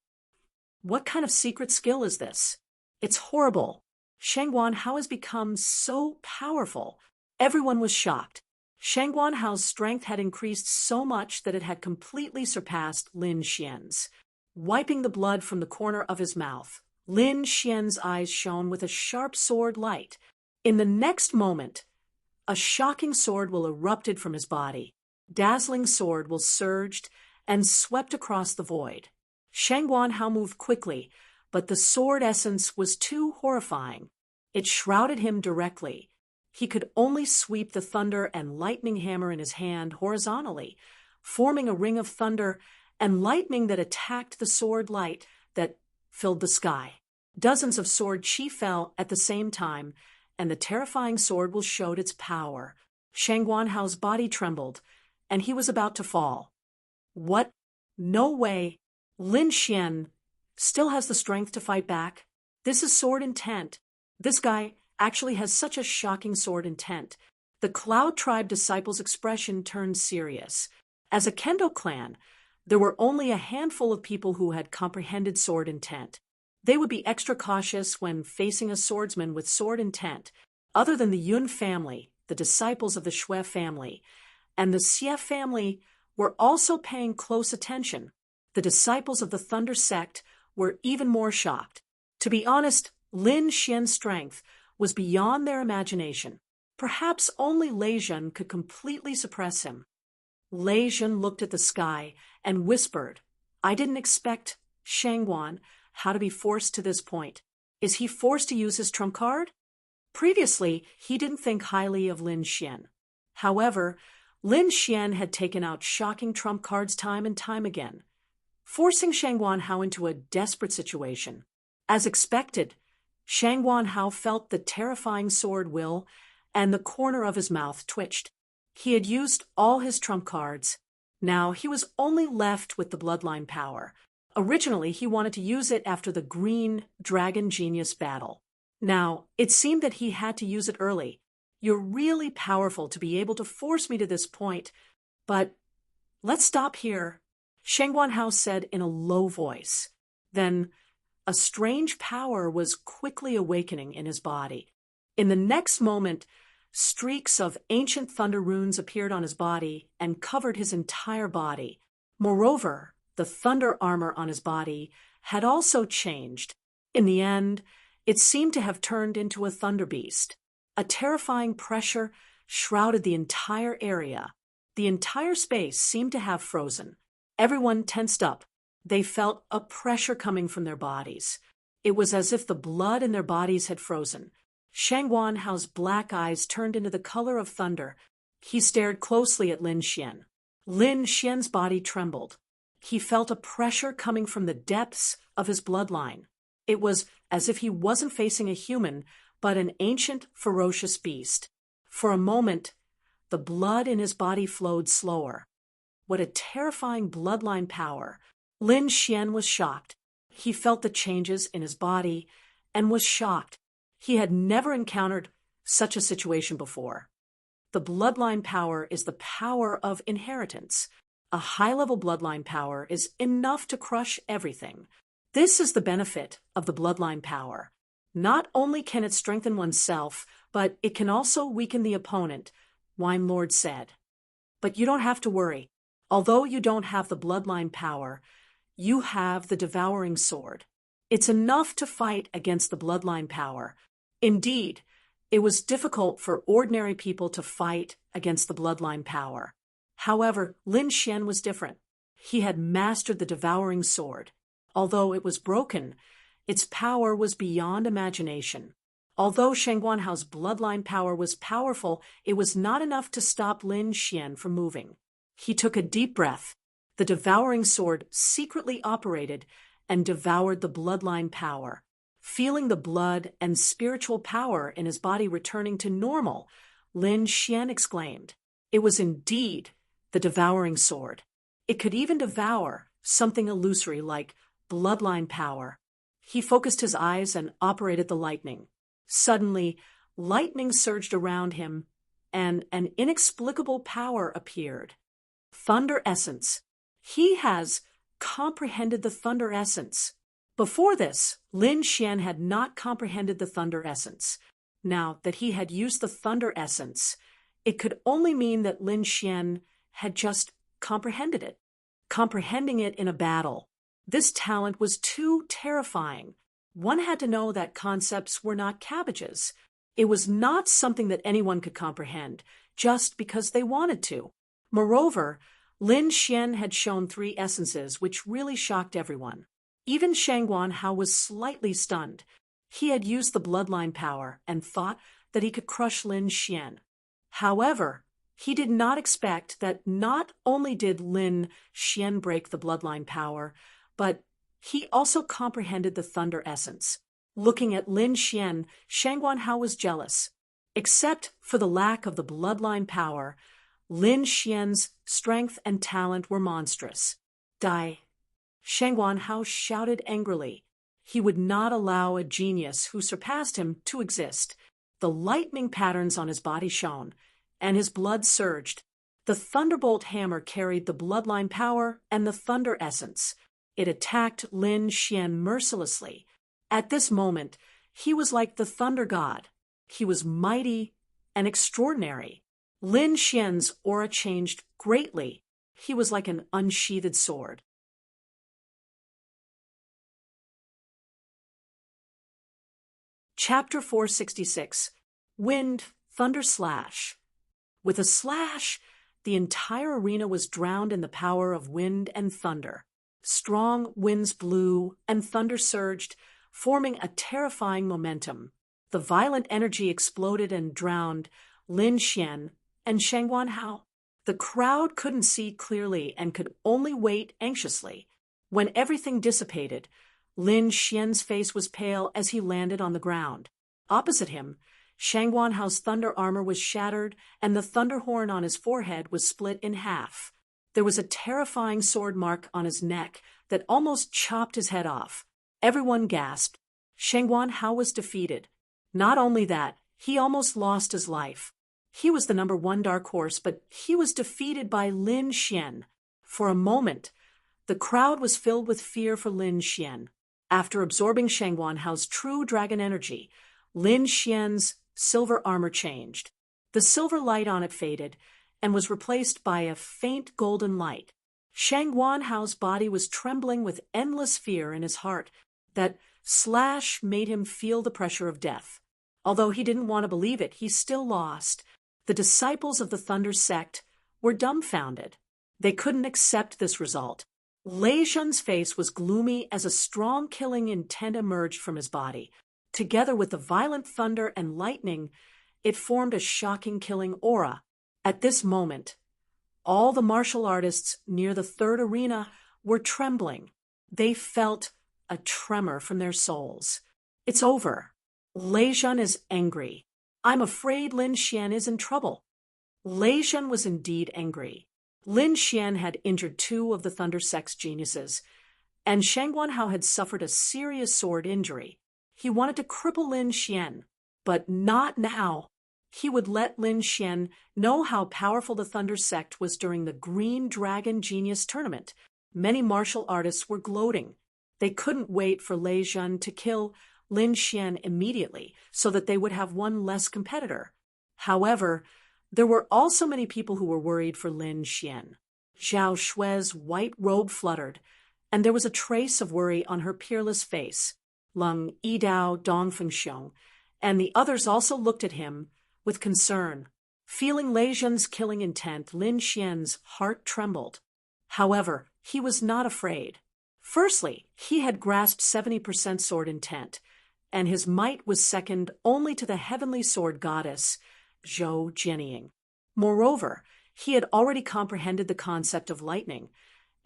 What kind of secret skill is this? It's horrible. Shang Guanhao has become so powerful. Everyone was shocked. Shang Guanhao's strength had increased so much that it had completely surpassed Lin Xian's. Wiping the blood from the corner of his mouth, Lin Xian's eyes shone with a sharp sword light. In the next moment, a shocking sword will erupted from his body. Dazzling sword will surged and swept across the void. Shang Guanhao moved quickly, but the sword essence was too horrifying. It shrouded him directly. He could only sweep the thunder and lightning hammer in his hand horizontally, forming a ring of thunder and lightning that attacked the sword light that filled the sky. Dozens of sword chi fell at the same time, and the terrifying sword will showed its power. Shang Guanhao's body trembled, and he was about to fall. What? No way. Lin Xian still has the strength to fight back. This is sword intent. This guy actually has such a shocking sword intent. The Cloud Tribe disciples' expression turned serious. As a Kendo clan, there were only a handful of people who had comprehended sword intent. They would be extra cautious when facing a swordsman with sword intent. Other than the Yun family, the disciples of the Shui family, and the Xie family were also paying close attention. The disciples of the Thunder sect were even more shocked. To be honest, Lin Xian's strength was beyond their imagination. Perhaps only Lei Zhen could completely suppress him. Lei Zhen looked at the sky and whispered, "I didn't expect Shang Guanhao to be forced to this point. Is he forced to use his trump card?" Previously, he didn't think highly of Lin Xian. However, Lin Xian had taken out shocking trump cards time and time again, forcing Shang Guanhao into a desperate situation. As expected, Shang Guanhao felt the terrifying sword will, and the corner of his mouth twitched. He had used all his trump cards. Now he was only left with the bloodline power. Originally, he wanted to use it after the Green Dragon Genius battle. Now, it seemed that he had to use it early. You're really powerful to be able to force me to this point, but let's stop here, Shang Guanhao said in a low voice. Then, a strange power was quickly awakening in his body. In the next moment, streaks of ancient thunder runes appeared on his body and covered his entire body. Moreover, the thunder armor on his body had also changed. In the end, it seemed to have turned into a thunder beast. A terrifying pressure shrouded the entire area. The entire space seemed to have frozen. Everyone tensed up. They felt a pressure coming from their bodies. It was as if the blood in their bodies had frozen. Shang Guanhao's black eyes turned into the color of thunder. He stared closely at Lin Xian. Lin Xian's body trembled. He felt a pressure coming from the depths of his bloodline. It was as if he wasn't facing a human, but an ancient, ferocious beast. For a moment, the blood in his body flowed slower. What a terrifying bloodline power! Lin Xian was shocked. He felt the changes in his body and was shocked. He had never encountered such a situation before. The bloodline power is the power of inheritance. A high-level bloodline power is enough to crush everything. This is the benefit of the bloodline power. Not only can it strengthen oneself, but it can also weaken the opponent, Wine Lord said. But you don't have to worry. Although you don't have the bloodline power, you have the devouring sword. It's enough to fight against the bloodline power. Indeed, it was difficult for ordinary people to fight against the bloodline power. However, Lin Xian was different. He had mastered the devouring sword. Although it was broken, its power was beyond imagination. Although Shang Guanhao's bloodline power was powerful, it was not enough to stop Lin Xian from moving. He took a deep breath. The devouring sword secretly operated and devoured the bloodline power. Feeling the blood and spiritual power in his body returning to normal, Lin Xian exclaimed. It was indeed the devouring sword. It could even devour something illusory like bloodline power. He focused his eyes and operated the lightning. Suddenly, lightning surged around him, and an inexplicable power appeared. Thunder essence. He has comprehended the thunder essence. Before this, Lin Xian had not comprehended the thunder essence. Now that he had used the thunder essence, it could only mean that Lin Xian had just comprehended it. Comprehending it in a battle. This talent was too terrifying. One had to know that concepts were not cabbages. It was not something that anyone could comprehend, just because they wanted to. Moreover, Lin Xian had shown 3 essences which really shocked everyone. Even Shangguan Hao was slightly stunned. He had used the bloodline power and thought that he could crush Lin Xian. However, he did not expect that not only did Lin Xian break the bloodline power, but he also comprehended the thunder essence. Looking at Lin Xian, Shangguan Hao was jealous. Except for the lack of the bloodline power, Lin Xian's strength and talent were monstrous. Die! Shangguan Hao shouted angrily. He would not allow a genius who surpassed him to exist. The lightning patterns on his body shone, and his blood surged. The thunderbolt hammer carried the bloodline power and the thunder essence. It attacked Lin Xian mercilessly. At this moment, he was like the thunder god. He was mighty and extraordinary. Lin Xian's aura changed greatly. He was like an unsheathed sword. Chapter 466. Wind, Thunder Slash. With a slash, the entire arena was drowned in the power of wind and thunder. Strong winds blew and thunder surged, forming a terrifying momentum. The violent energy exploded and drowned Lin Xian and Shangguan Hao. The crowd couldn't see clearly and could only wait anxiously. When everything dissipated, Lin Xian's face was pale as he landed on the ground. Opposite him, Shangguan Hao's thunder armor was shattered, and the thunder horn on his forehead was split in half. There was a terrifying sword mark on his neck that almost chopped his head off. Everyone gasped. Shangguan Hao was defeated. Not only that, he almost lost his life. He was the #1 dark horse, but he was defeated by Lin Xian. For a moment, the crowd was filled with fear for Lin Xian. After absorbing Shangguan Hao's true dragon energy, Lin Xian's silver armor changed. The silver light on it faded and was replaced by a faint golden light. Shangguan Hao's body was trembling with endless fear in his heart. That slash made him feel the pressure of death. Although he didn't want to believe it, he still lost. The disciples of the Thunder sect were dumbfounded. They couldn't accept this result. Lei Zhen's face was gloomy as a strong killing intent emerged from his body. Together with the violent thunder and lightning, it formed a shocking killing aura. At this moment, all the martial artists near the 3rd arena were trembling. They felt a tremor from their souls. It's over. Lei Zhen is angry. I'm afraid Lin Xian is in trouble. Lei Zhen was indeed angry. Lin Xian had injured 2 of the Thunder Sect's geniuses, and Shangguan Hao had suffered a serious sword injury. He wanted to cripple Lin Xian, but not now. He would let Lin Xian know how powerful the Thunder Sect was during the Green Dragon Genius Tournament. Many martial artists were gloating. They couldn't wait for Lei Zhen to kill Lin Xian immediately so that they would have one less competitor. However, there were also many people who were worried for Lin Xian. Zhao Shui's white robe fluttered, and there was a trace of worry on her peerless face. Lung Yidao, Dong Fengxiong, and the others also looked at him with concern. Feeling Lei Zhen's killing intent, Lin Xian's heart trembled. However, he was not afraid. Firstly, he had grasped 70% sword intent, and his might was second only to the heavenly sword goddess, Zhou Jianying. Moreover, He had already comprehended the concept of lightning,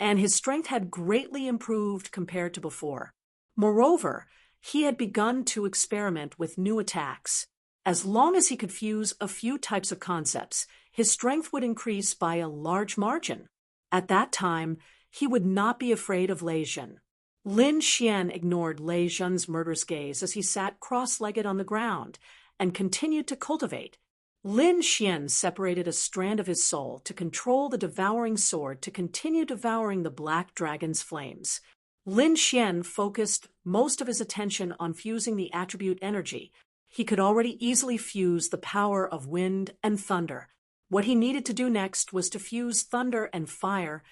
and his strength had greatly improved compared to before. Moreover, he had begun to experiment with new attacks. As long as he could fuse a few types of concepts, his strength would increase by a large margin. At that time, he would not be afraid of Lei Zhen. Lin Xian ignored Lei Zhen's murderous gaze as he sat cross-legged on the ground and continued to cultivate. Lin Xian separated a strand of his soul to control the devouring sword to continue devouring the black dragon's flames. Lin Xian focused most of his attention on fusing the attribute energy. He could already easily fuse the power of wind and thunder. What he needed to do next was to fuse thunder and fire,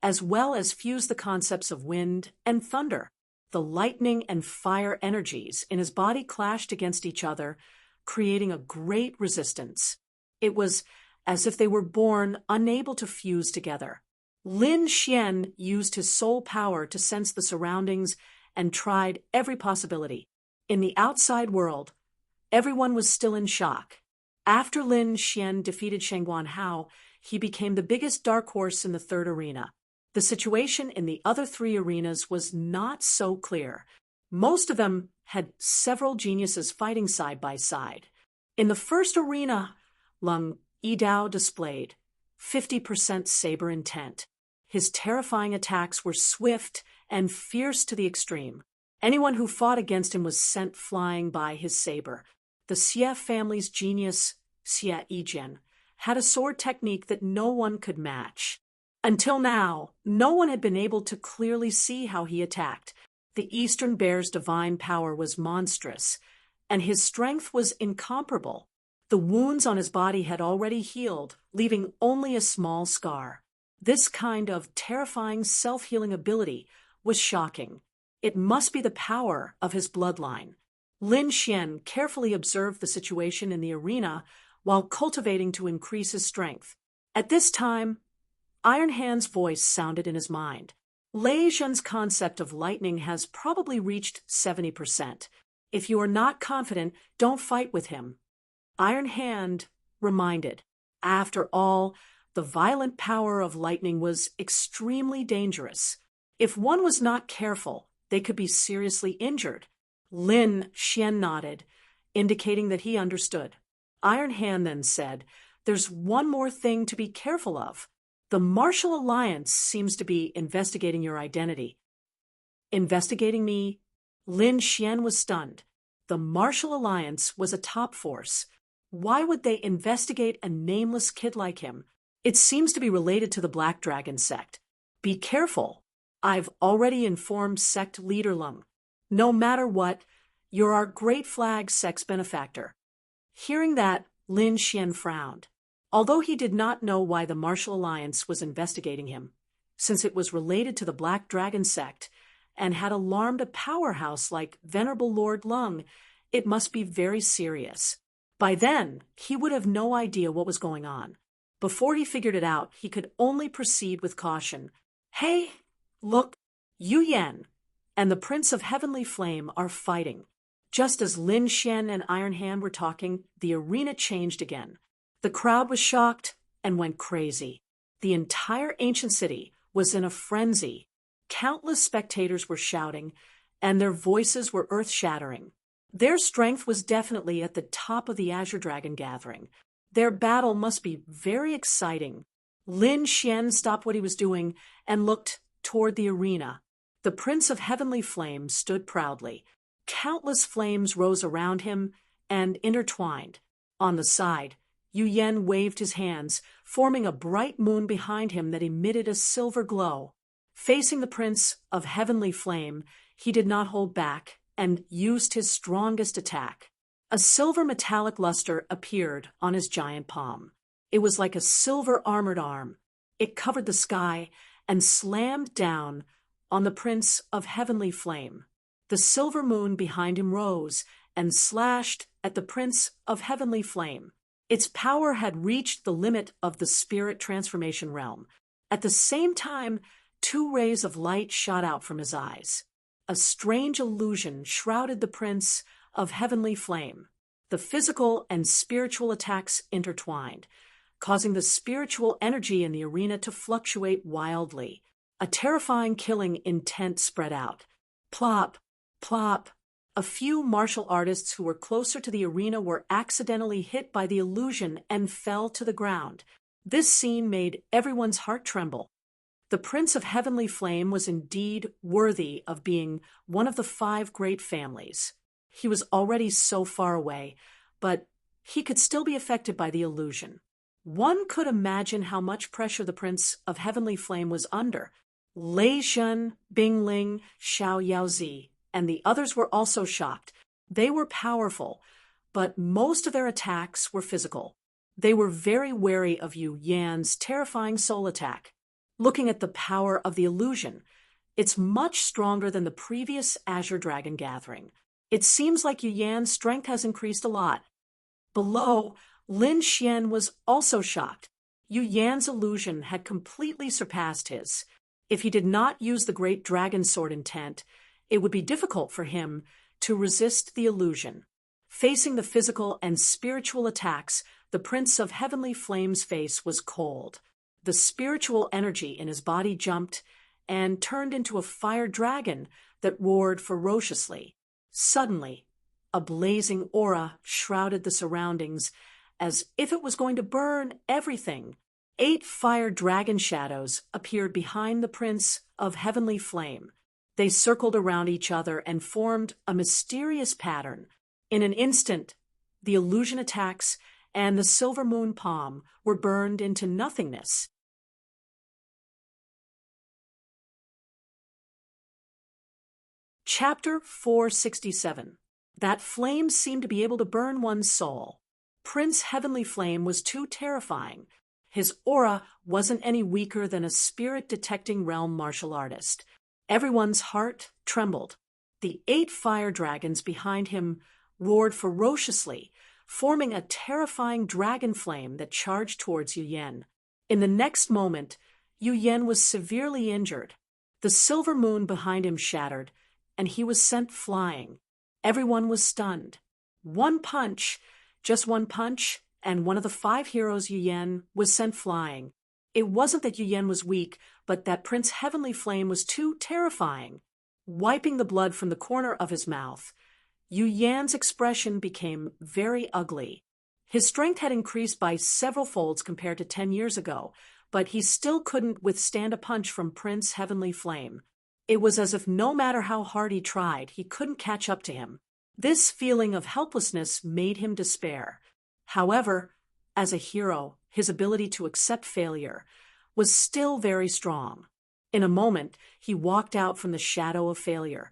as well as fuse the concepts of wind and thunder. The lightning and fire energies in his body clashed against each other, creating a great resistance. It was as if they were born unable to fuse together. Lin Xian used his soul power to sense the surroundings and tried every possibility. In the outside world, everyone was still in shock. After Lin Xian defeated Shengguan Hao, he became the biggest dark horse in the third arena. The situation in the other three arenas was not so clear. Most of them had several geniuses fighting side by side. In the first arena, Lung Yidao displayed 50% saber intent. His terrifying attacks were swift and fierce to the extreme. Anyone who fought against him was sent flying by his saber. The Xie family's genius, Xie Yizhen, had a sword technique that no one could match. Until now, no one had been able to clearly see how he attacked. The Eastern Bear's divine power was monstrous, and his strength was incomparable. The wounds on his body had already healed, leaving only a small scar. This kind of terrifying self-healing ability was shocking. It must be the power of his bloodline. Lin Xian carefully observed the situation in the arena while cultivating to increase his strength. At this time, Iron Hand's voice sounded in his mind. Lei Zhen's concept of lightning has probably reached 70%. If you are not confident, don't fight with him. Iron Hand reminded. After all, the violent power of lightning was extremely dangerous. If one was not careful, they could be seriously injured. Lin Xian nodded, indicating that he understood. Iron Hand then said, "There's one more thing to be careful of. The Martial Alliance seems to be investigating your identity." Investigating me? Lin Xian was stunned. The Martial Alliance was a top force. Why would they investigate a nameless kid like him? It seems to be related to the Black Dragon sect. Be careful. I've already informed sect leader Lung. No matter what, you're our Great Flag sect's benefactor. Hearing that, Lin Xian frowned. Although he did not know why the Martial Alliance was investigating him, since it was related to the Black Dragon sect and had alarmed a powerhouse like Venerable Lord Lung, it must be very serious. By then, he would have no idea what was going on. Before he figured it out, he could only proceed with caution. "Hey, look, Yu Yan and the Prince of Heavenly Flame are fighting." Just as Lin Xian and Iron Hand were talking, the arena changed again. The crowd was shocked and went crazy. The entire ancient city was in a frenzy. Countless spectators were shouting, and their voices were earth-shattering. Their strength was definitely at the top of the Azure Dragon gathering. Their battle must be very exciting. Lin Xian stopped what he was doing and looked toward the arena. The Prince of Heavenly Flame stood proudly. Countless flames rose around him and intertwined. On the side, Yu Yan waved his hands, forming a bright moon behind him that emitted a silver glow. Facing the Prince of Heavenly Flame, he did not hold back and used his strongest attack. A silver metallic luster appeared on his giant palm. It was like a silver armored arm. It covered the sky and slammed down on the Prince of Heavenly Flame. The silver moon behind him rose and slashed at the Prince of Heavenly Flame. Its power had reached the limit of the spirit transformation realm. At the same time, two rays of light shot out from his eyes. A strange illusion shrouded the Prince of Heavenly Flame. The physical and spiritual attacks intertwined, causing the spiritual energy in the arena to fluctuate wildly. A terrifying killing intent spread out. Plop, plop. A few martial artists who were closer to the arena were accidentally hit by the illusion and fell to the ground. This scene made everyone's heart tremble. The Prince of Heavenly Flame was indeed worthy of being one of the 5 great families. He was already so far away, but he could still be affected by the illusion. One could imagine how much pressure the Prince of Heavenly Flame was under. Lei Zhen, Bing Ling, Xiao Yaozi, and the others were also shocked. They were powerful, but most of their attacks were physical. They were very wary of Yu Yan's terrifying soul attack. Looking at the power of the illusion, it's much stronger than the previous Azure Dragon gathering. It seems like Yu Yan's strength has increased a lot. Below, Lin Xian was also shocked. Yu Yan's illusion had completely surpassed his. If he did not use the great dragon sword intent, it would be difficult for him to resist the illusion. Facing the physical and spiritual attacks, the Prince of Heavenly Flame's face was cold. The spiritual energy in his body jumped and turned into a fire dragon that roared ferociously. Suddenly, a blazing aura shrouded the surroundings as if it was going to burn everything. 8 fire dragon shadows appeared behind the Prince of Heavenly Flame. They circled around each other and formed a mysterious pattern. In an instant, the illusion attacks and the silver moon palm were burned into nothingness. Chapter 467. That flame seemed to be able to burn one's soul. Prince Heavenly Flame was too terrifying. His aura wasn't any weaker than a spirit-detecting realm martial artist. Everyone's heart trembled. The 8 fire dragons behind him roared ferociously, forming a terrifying dragon flame that charged towards Yu Yan. In the next moment, Yu Yan was severely injured. The silver moon behind him shattered, and he was sent flying. Everyone was stunned. One punch, just one punch, and one of the 5 heroes, Yu Yan, was sent flying. It wasn't that Yu Yan was weak, but that Prince Heavenly Flame was too terrifying. Wiping the blood from the corner of his mouth, Yu Yan's expression became very ugly. His strength had increased by several folds compared to 10 years ago, but he still couldn't withstand a punch from Prince Heavenly Flame. It was as if no matter how hard he tried, he couldn't catch up to him. This feeling of helplessness made him despair. However, as a hero, his ability to accept failure was still very strong. In a moment, he walked out from the shadow of failure,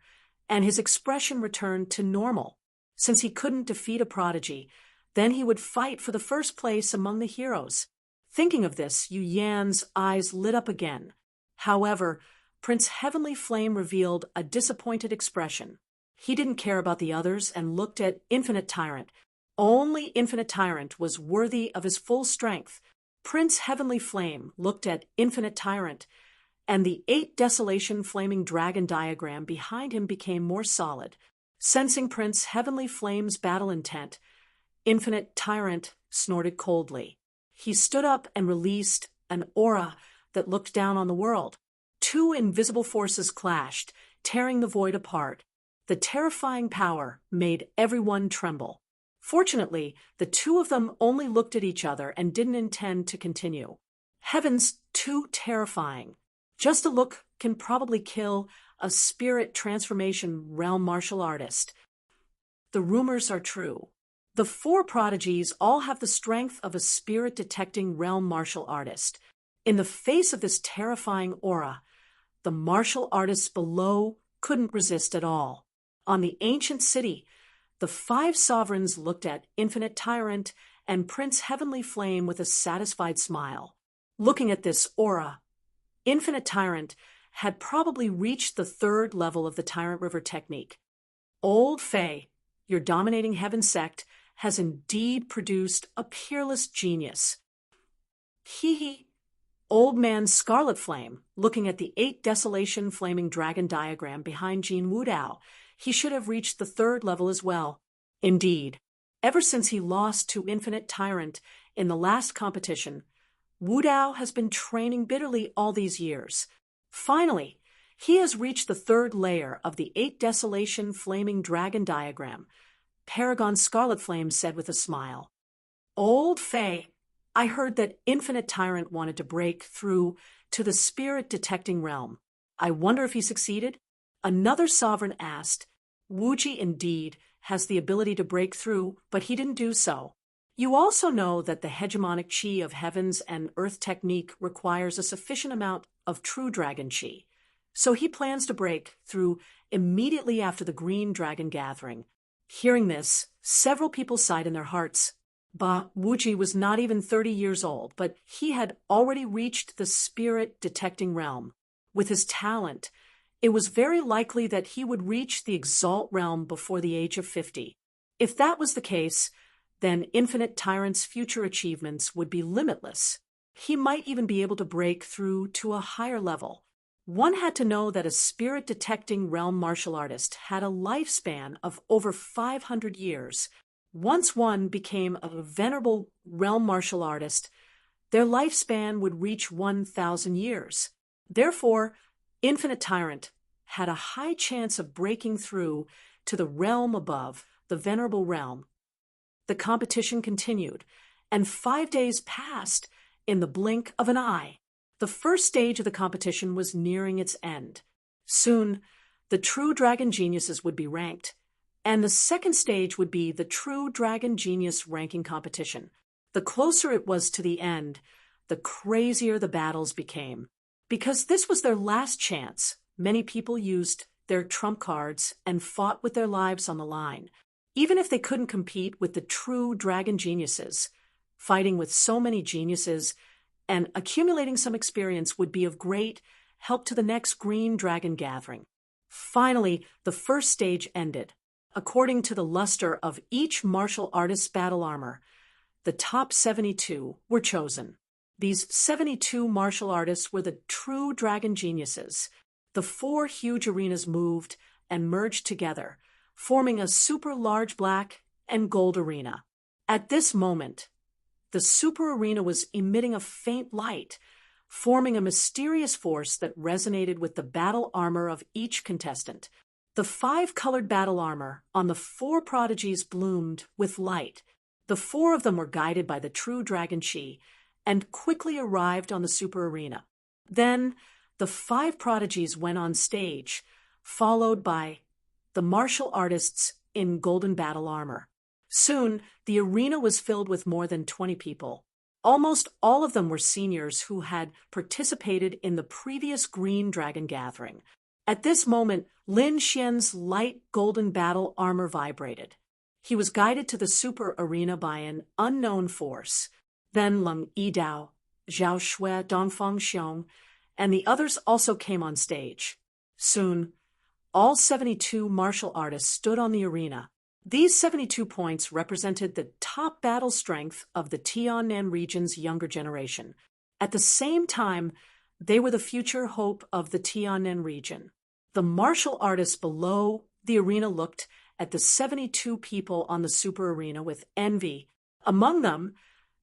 and his expression returned to normal. Since he couldn't defeat a prodigy, then he would fight for the first place among the heroes. Thinking of this, Yu Yan's eyes lit up again. However, Prince Heavenly Flame revealed a disappointed expression. He didn't care about the others and looked at Infinite Tyrant. Only Infinite Tyrant was worthy of his full strength. Prince Heavenly Flame looked at Infinite Tyrant, and the 8 Desolation Flaming Dragon diagram behind him became more solid. Sensing Prince Heavenly Flame's battle intent, Infinite Tyrant snorted coldly. He stood up and released an aura that looked down on the world. 2 invisible forces clashed, tearing the void apart. The terrifying power made everyone tremble. Fortunately, the 2 of them only looked at each other and didn't intend to continue. Heavens, too terrifying. Just a look can probably kill a spirit transformation realm martial artist. The rumors are true. The 4 prodigies all have the strength of a spirit-detecting realm martial artist. In the face of this terrifying aura, the martial artists below couldn't resist at all. On the ancient city, the 5 sovereigns looked at Infinite Tyrant and Prince Heavenly Flame with a satisfied smile. Looking at this aura, Infinite Tyrant had probably reached the 3rd level of the Tyrant River technique. Old Fae, your dominating heaven sect, has indeed produced a peerless genius. Hee. Old Man Scarlet Flame, looking at the 8 Desolation Flaming Dragon diagram behind Jin Wudao, he should have reached the 3rd level as well. Indeed, ever since he lost to Infinite Tyrant in the last competition. Wu Dao has been training bitterly all these years. Finally, he has reached the third layer of the 8 Desolation Flaming Dragon diagram, Paragon Scarlet Flame said with a smile. Old Fei, I heard that Infinite Tyrant wanted to break through to the spirit-detecting realm. I wonder if he succeeded? Another sovereign asked. Wuji indeed has the ability to break through, but he didn't do so. You also know that the hegemonic chi of heavens and earth technique requires a sufficient amount of true dragon chi. So he plans to break through immediately after the Green Dragon Gathering. Hearing this, several people sighed in their hearts. Wuji was not even 30 years old, but he had already reached the spirit-detecting realm. With his talent, it was very likely that he would reach the Exalt realm before the age of 50. If that was the case, then Infinite Tyrant's future achievements would be limitless. He might even be able to break through to a higher level. One had to know that a spirit-detecting realm martial artist had a lifespan of over 500 years. Once one became a venerable realm martial artist, their lifespan would reach 1,000 years. Therefore, Infinite Tyrant had a high chance of breaking through to the realm above, the venerable realm. The competition continued, and 5 days passed in the blink of an eye. The first stage of the competition was nearing its end. Soon, the true dragon geniuses would be ranked, and the second stage would be the True Dragon Genius ranking competition. The closer it was to the end, the crazier the battles became. Because this was their last chance, many people used their trump cards and fought with their lives on the line. Even if they couldn't compete with the true dragon geniuses, fighting with so many geniuses and accumulating some experience would be of great help to the next Green Dragon Gathering. Finally, the first stage ended. According to the luster of each martial artist's battle armor, the top 72 were chosen. These 72 martial artists were the true dragon geniuses. The 4 huge arenas moved and merged together, forming a super large black and gold arena. At this moment, the super arena was emitting a faint light, forming a mysterious force that resonated with the battle armor of each contestant. The 5-colored battle armor on the 4 prodigies bloomed with light. The 4 of them were guided by the true dragon chi and quickly arrived on the super arena. Then, the 5 prodigies went on stage, followed by the martial artists in golden battle armor. Soon, the arena was filled with more than 20 people. Almost all of them were seniors who had participated in the previous Green Dragon Gathering. At this moment, Lin Xian's light golden battle armor vibrated. He was guided to the super arena by an unknown force. Then Leng Yidao, Zhao Shui, Dongfang Xiong, and the others also came on stage. Soon, all 72 martial artists stood on the arena. These 72 points represented the top battle strength of the Tiannan region's younger generation. At the same time, they were the future hope of the Tiannan region. The martial artists below the arena looked at the 72 people on the super arena with envy. Among them,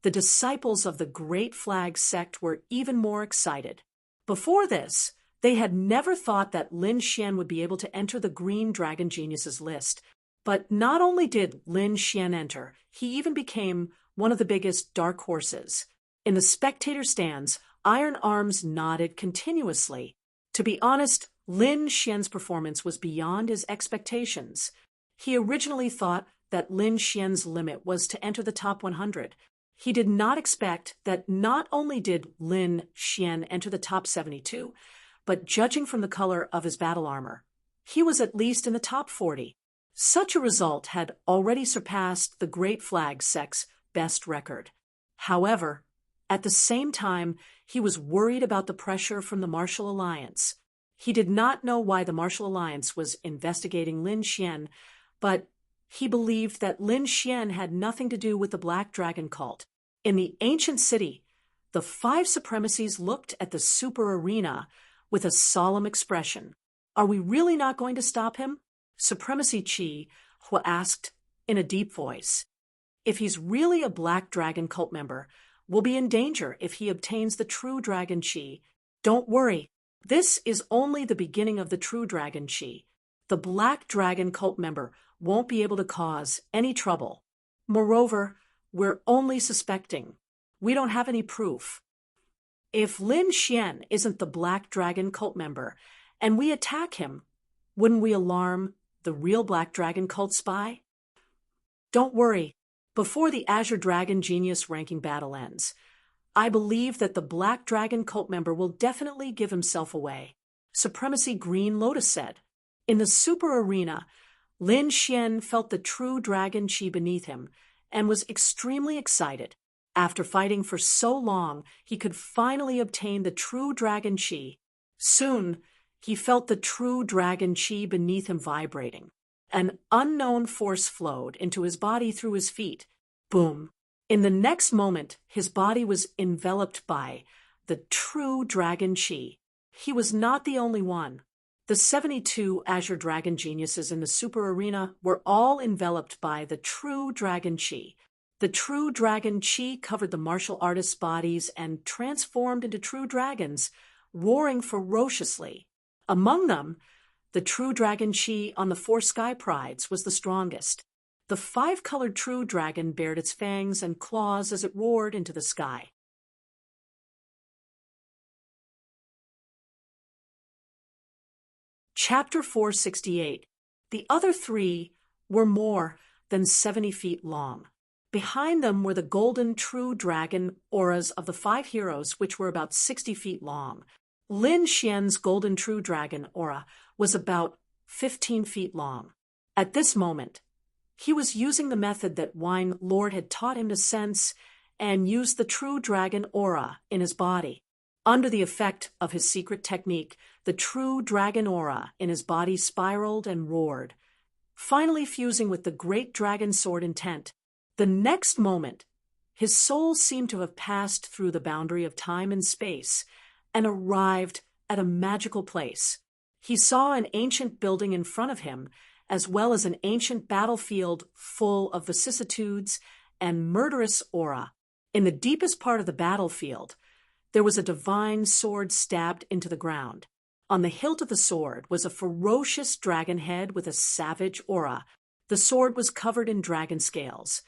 the disciples of the Great Flag sect were even more excited. Before this, they had never thought that Lin Xian would be able to enter the Green Dragon Geniuses list. But not only did Lin Xian enter, he even became one of the biggest dark horses. In the spectator stands, iron arms nodded continuously. To be honest, Lin Xian's performance was beyond his expectations. He originally thought that Lin Xian's limit was to enter the top 100. He did not expect that not only did Lin Xian enter the top 72, but judging from the color of his battle armor, he was at least in the top 40. Such a result had already surpassed the Great Flag sect's best record. However, at the same time, he was worried about the pressure from the Martial Alliance. He did not know why the Martial Alliance was investigating Lin Xian, but he believed that Lin Xian had nothing to do with the Black Dragon cult. In the ancient city, the 5 supremacies looked at the super arena with a solemn expression. Are we really not going to stop him? Supremacy Chi asked in a deep voice. If he's really a Black Dragon cult member, we'll be in danger if he obtains the true dragon chi. Don't worry, this is only the beginning of the true dragon chi. The Black Dragon cult member won't be able to cause any trouble. Moreover, we're only suspecting. We don't have any proof. If Lin Xian isn't the Black Dragon cult member, and we attack him, wouldn't we alarm the real Black Dragon cult spy? Don't worry, before the Azure Dragon Genius ranking battle ends, I believe that the Black Dragon cult member will definitely give himself away. Supremacy Green Lotus said. In the Super Arena, Lin Xian felt the true dragon chi beneath him and was extremely excited. After fighting for so long, he could finally obtain the true dragon chi. Soon, he felt the true dragon chi beneath him vibrating. An unknown force flowed into his body through his feet. Boom. In the next moment, his body was enveloped by the true dragon chi. He was not the only one. The 72 Azure Dragon geniuses in the Super Arena were all enveloped by the true dragon chi. The true dragon chi covered the martial artists' bodies and transformed into true dragons, roaring ferociously. Among them, the true dragon chi on the 4 sky prides was the strongest. The 5-colored true dragon bared its fangs and claws as it roared into the sky. Chapter 468. The other 3 were more than 70 feet long. Behind them were the golden true dragon auras of the 5 heroes, which were about 60 feet long. Lin Xian's golden true dragon aura was about 15 feet long. At this moment, he was using the method that Wine Lord had taught him to sense and use the true dragon aura in his body. Under the effect of his secret technique, the true dragon aura in his body spiraled and roared, finally fusing with the great dragon sword intent. The next moment, his soul seemed to have passed through the boundary of time and space and arrived at a magical place. He saw an ancient building in front of him, as well as an ancient battlefield full of vicissitudes and murderous aura. In the deepest part of the battlefield, there was a divine sword stabbed into the ground. On the hilt of the sword was a ferocious dragon head with a savage aura. The sword was covered in dragon scales.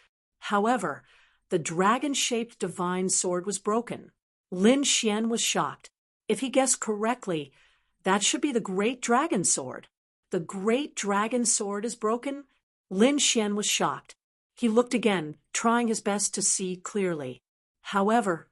However, the dragon-shaped divine sword was broken. Lin Xian was shocked. If he guessed correctly, that should be the great dragon sword. The great dragon sword is broken? Lin Xian was shocked. He looked again, trying his best to see clearly. However,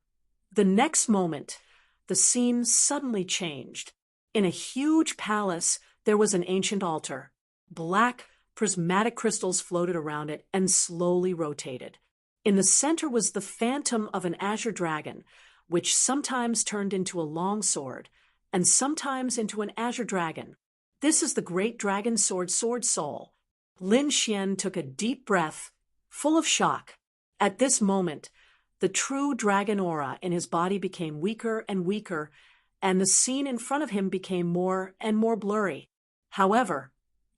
the next moment, the scene suddenly changed. In a huge palace, there was an ancient altar. Black, prismatic crystals floated around it and slowly rotated. In the center was the phantom of an azure dragon, which sometimes turned into a long sword, and sometimes into an azure dragon. This is the great dragon sword soul. Lin Xian took a deep breath, full of shock. At this moment, the true dragon aura in his body became weaker and weaker, and the scene in front of him became more and more blurry. However,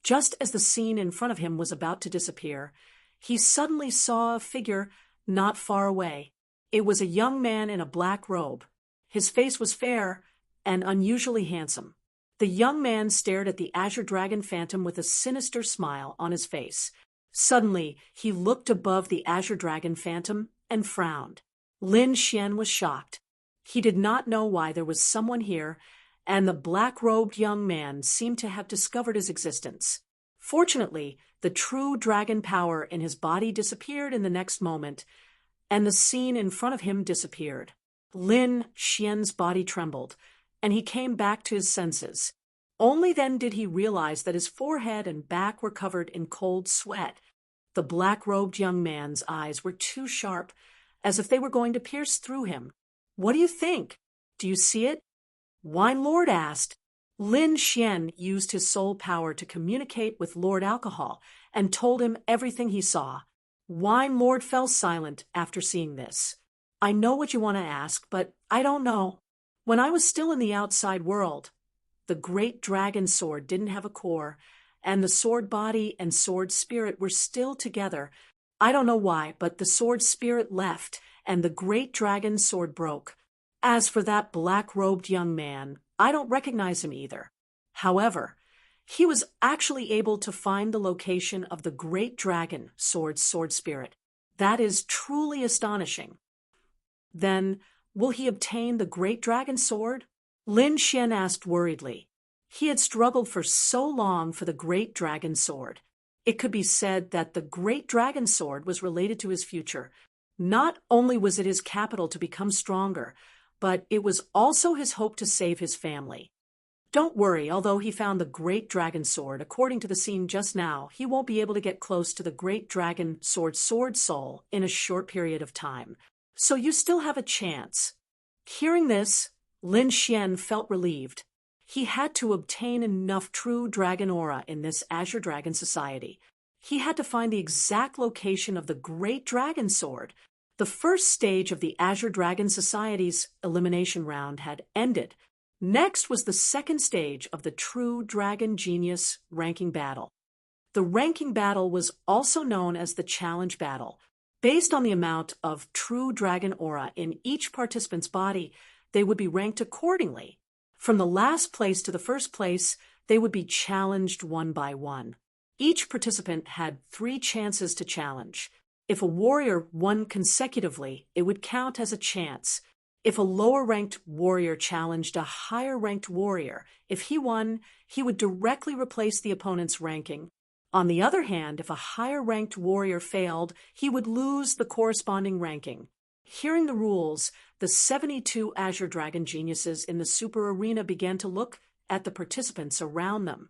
just as the scene in front of him was about to disappear, he suddenly saw a figure not far away. It was a young man in a black robe. His face was fair and unusually handsome. The young man stared at the Azure Dragon Phantom with a sinister smile on his face. Suddenly, he looked above the Azure Dragon Phantom and frowned. Lin Xian was shocked. He did not know why there was someone here, and the black-robed young man seemed to have discovered his existence. Fortunately, the true dragon power in his body disappeared in the next moment, and the scene in front of him disappeared. Lin Xian's body trembled, and he came back to his senses. Only then did he realize that his forehead and back were covered in cold sweat. The black-robed young man's eyes were too sharp, as if they were going to pierce through him. "What do you think? Do you see it?" Wine Lord asked. Lin Xian used his soul power to communicate with Lord Alcohol and told him everything he saw. Wine Lord fell silent after seeing this. "I know what you want to ask, but I don't know. When I was still in the outside world, the great dragon sword didn't have a core, and the sword body and sword spirit were still together I don't know why, but the sword spirit left, and the great dragon's sword broke. As for that black-robed young man, I don't recognize him either. However, he was actually able to find the location of the great dragon sword spirit. That is truly astonishing. Then, will he obtain the great dragon sword? Lin Xian asked worriedly. He had struggled for so long for the great dragon sword. It could be said that the great dragon sword was related to his future. Not only was it his capital to become stronger, but it was also his hope to save his family. Don't worry, although he found the great dragon sword, according to the scene just now, he won't be able to get close to the great dragon sword soul in a short period of time. So you still have a chance. Hearing this, Lin Xian felt relieved. He had to obtain enough true dragon aura in this Azure Dragon Society. He had to find the exact location of the great dragon sword. The first stage of the Azure Dragon Society's elimination round had ended. Next was the second stage of the True Dragon Genius ranking battle. The ranking battle was also known as the Challenge Battle. Based on the amount of True Dragon Aura in each participant's body, they would be ranked accordingly. From the last place to the first place, they would be challenged one by one. Each participant had 3 chances to challenge. If a warrior won consecutively, it would count as a chance. If a lower-ranked warrior challenged a higher-ranked warrior, if he won, he would directly replace the opponent's ranking. On the other hand, if a higher-ranked warrior failed, he would lose the corresponding ranking. Hearing the rules, the 72 Azure Dragon geniuses in the Super Arena began to look at the participants around them.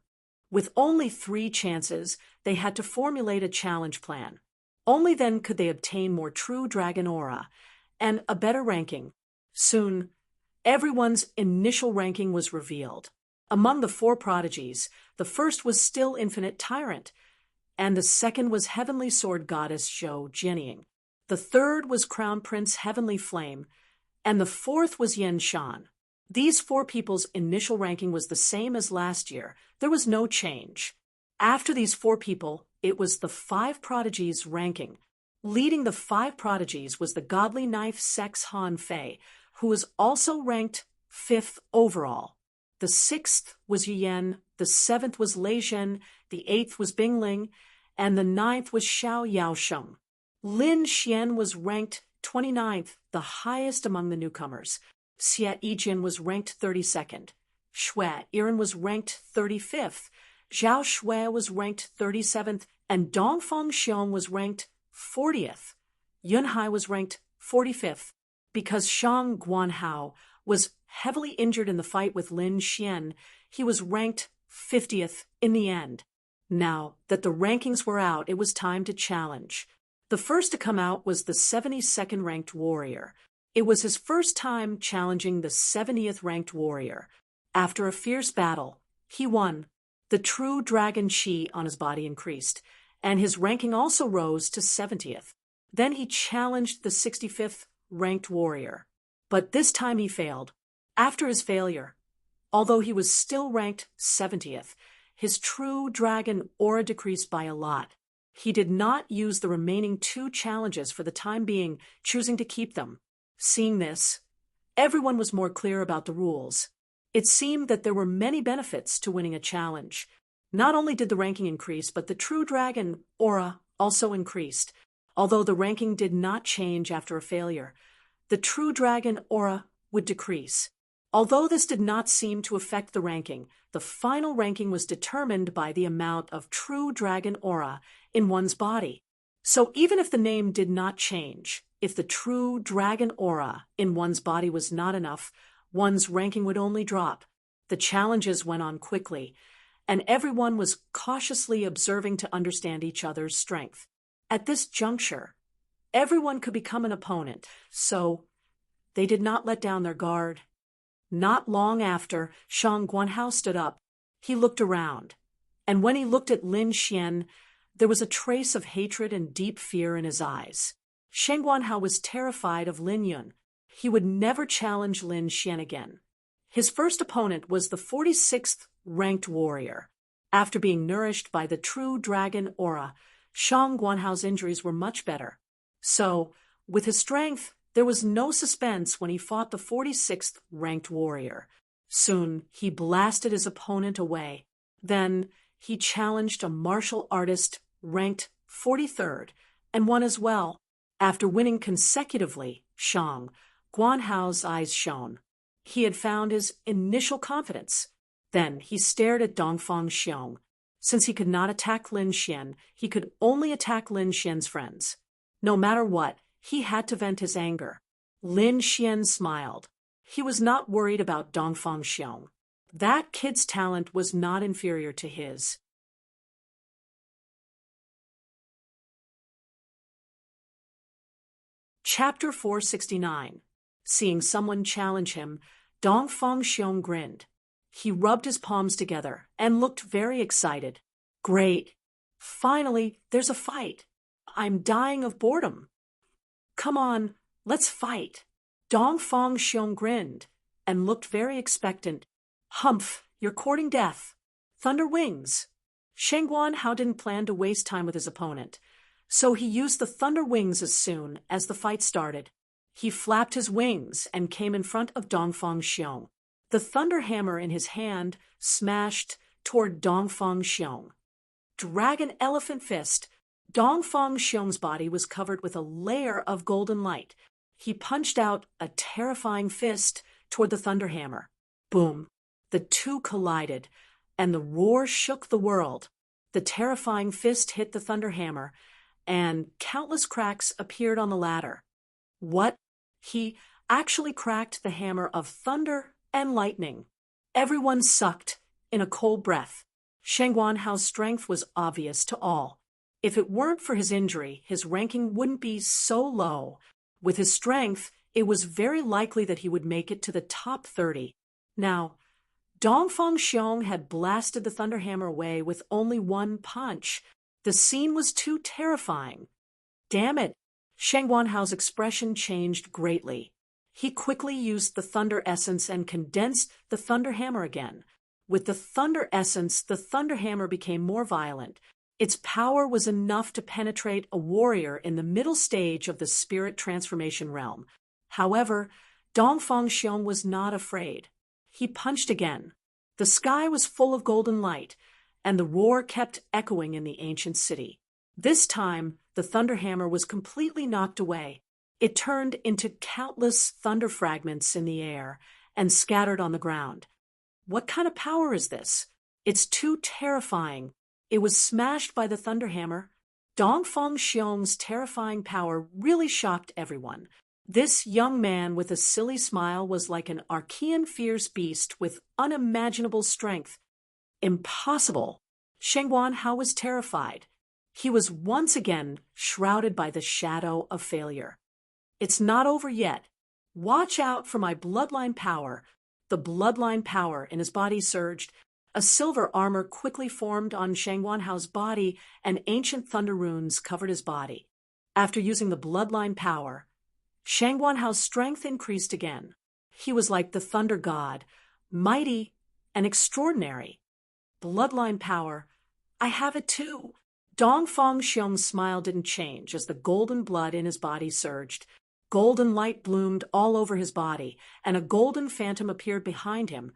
With only 3 chances, they had to formulate a challenge plan. Only then could they obtain more true dragon aura and a better ranking. Soon, everyone's initial ranking was revealed. Among the 4 prodigies, the first was still Infinite Tyrant, and the second was Heavenly Sword Goddess Zhou Jianying. The third was Crown Prince Heavenly Flame, and the fourth was Yan Shan. These 4 people's initial ranking was the same as last year. There was no change. After these 4 people, it was the 5 prodigies ranking. Leading the 5 prodigies was the Godly Knife Sex Han Fei, who was also ranked 5th overall. The 6th was Yu Yan, the 7th was Lei Zhen, the 8th was Bing Ling, and the 9th was Xiao Yaosheng. Lin Xian was ranked 29th, the highest among the newcomers. Xie Yijin was ranked 32nd. Xue Yiren was ranked 35th. Zhao Shui was ranked 37th, and Dongfeng Xiong was ranked 40th. Yunhai was ranked 45th. Because Shang Guanhao was heavily injured in the fight with Lin Xian, he was ranked 50th in the end. Now that the rankings were out, it was time to challenge. The first to come out was the 72nd ranked warrior. It was his first time challenging the 70th ranked warrior. After a fierce battle, he won. The true dragon chi on his body increased, and his ranking also rose to 70th. Then he challenged the 65th ranked warrior. But this time he failed. After his failure, although he was still ranked 70th, his true dragon aura decreased by a lot. He did not use the remaining 2 challenges for the time being, choosing to keep them. Seeing this, everyone was more clear about the rules. It seemed that there were many benefits to winning a challenge. Not only did the ranking increase, but the true dragon aura also increased. Although the ranking did not change after a failure, the true dragon aura would decrease. Although this did not seem to affect the ranking, the final ranking was determined by the amount of true dragon aura in one's body. So even if the name did not change, if the true dragon aura in one's body was not enough, one's ranking would only drop. The challenges went on quickly, and everyone was cautiously observing to understand each other's strength. At this juncture, everyone could become an opponent, so they did not let down their guard. Not long after, Shang Guanhao stood up. He looked around, and when he looked at Lin Xian, there was a trace of hatred and deep fear in his eyes. Shang Guanhao was terrified of Lin Yun. He would never challenge Lin Xian again. His first opponent was the 46th ranked warrior. After being nourished by the true dragon aura, Shang Guanhao's injuries were much better. So, with his strength, there was no suspense when he fought the 46th ranked warrior. Soon, he blasted his opponent away. Then, he challenged a martial artist ranked 43rd and won as well. After winning consecutively, Shang Guanhao's eyes shone. He had found his initial confidence. Then he stared at Dongfang Xiong. Since he could not attack Lin Xian, he could only attack Lin Xian's friends. No matter what, he had to vent his anger. Lin Xian smiled. He was not worried about Dongfang Xiong. That kid's talent was not inferior to his. Chapter 469. Seeing someone challenge him, Dongfang Xiong grinned. He rubbed his palms together and looked very excited. Great. Finally, there's a fight. I'm dying of boredom. Come on, let's fight. Dongfang Xiong grinned and looked very expectant. Humph, you're courting death. Thunder wings. Shang Guanhao didn't plan to waste time with his opponent, so he used the thunder wings as soon as the fight started. He flapped his wings and came in front of Dongfang Xiong. The thunder hammer in his hand smashed toward Dongfang Xiong. Dragon Elephant Fist. Dongfang Xiong's body was covered with a layer of golden light. He punched out a terrifying fist toward the thunder hammer. Boom. The two collided, and the roar shook the world. The terrifying fist hit the thunder hammer, and countless cracks appeared on the latter. What? He actually cracked the hammer of thunder and lightning. Everyone sucked in a cold breath. Shang Guanhao's strength was obvious to all. If it weren't for his injury, his ranking wouldn't be so low. With his strength, it was very likely that he would make it to the top 30. Now, Dongfang Xiong had blasted the thunder hammer away with only one punch. The scene was too terrifying. Damn it! Shang Guanhao's expression changed greatly. He quickly used the thunder essence and condensed the thunder hammer again. With the thunder essence, the thunder hammer became more violent. Its power was enough to penetrate a warrior in the middle stage of the spirit transformation realm. However, Dongfang Xiong was not afraid. He punched again. The sky was full of golden light, and the roar kept echoing in the ancient city. This time, the thunder hammer was completely knocked away. It turned into countless thunder fragments in the air and scattered on the ground. What kind of power is this? It's too terrifying. It was smashed by the thunder hammer. Dongfang Xiong's terrifying power really shocked everyone. This young man with a silly smile was like an Archean fierce beast with unimaginable strength. Impossible! Shang Guanhao was terrified. He was once again shrouded by the shadow of failure. It's not over yet. Watch out for my bloodline power. The bloodline power in his body surged. A silver armor quickly formed on Shang Guanhao's body, and ancient thunder runes covered his body. After using the bloodline power, Shang Guanhao's strength increased again. He was like the thunder god, mighty and extraordinary. Bloodline power. I have it too. Dongfang Xiong's smile didn't change as the golden blood in his body surged. Golden light bloomed all over his body, and a golden phantom appeared behind him,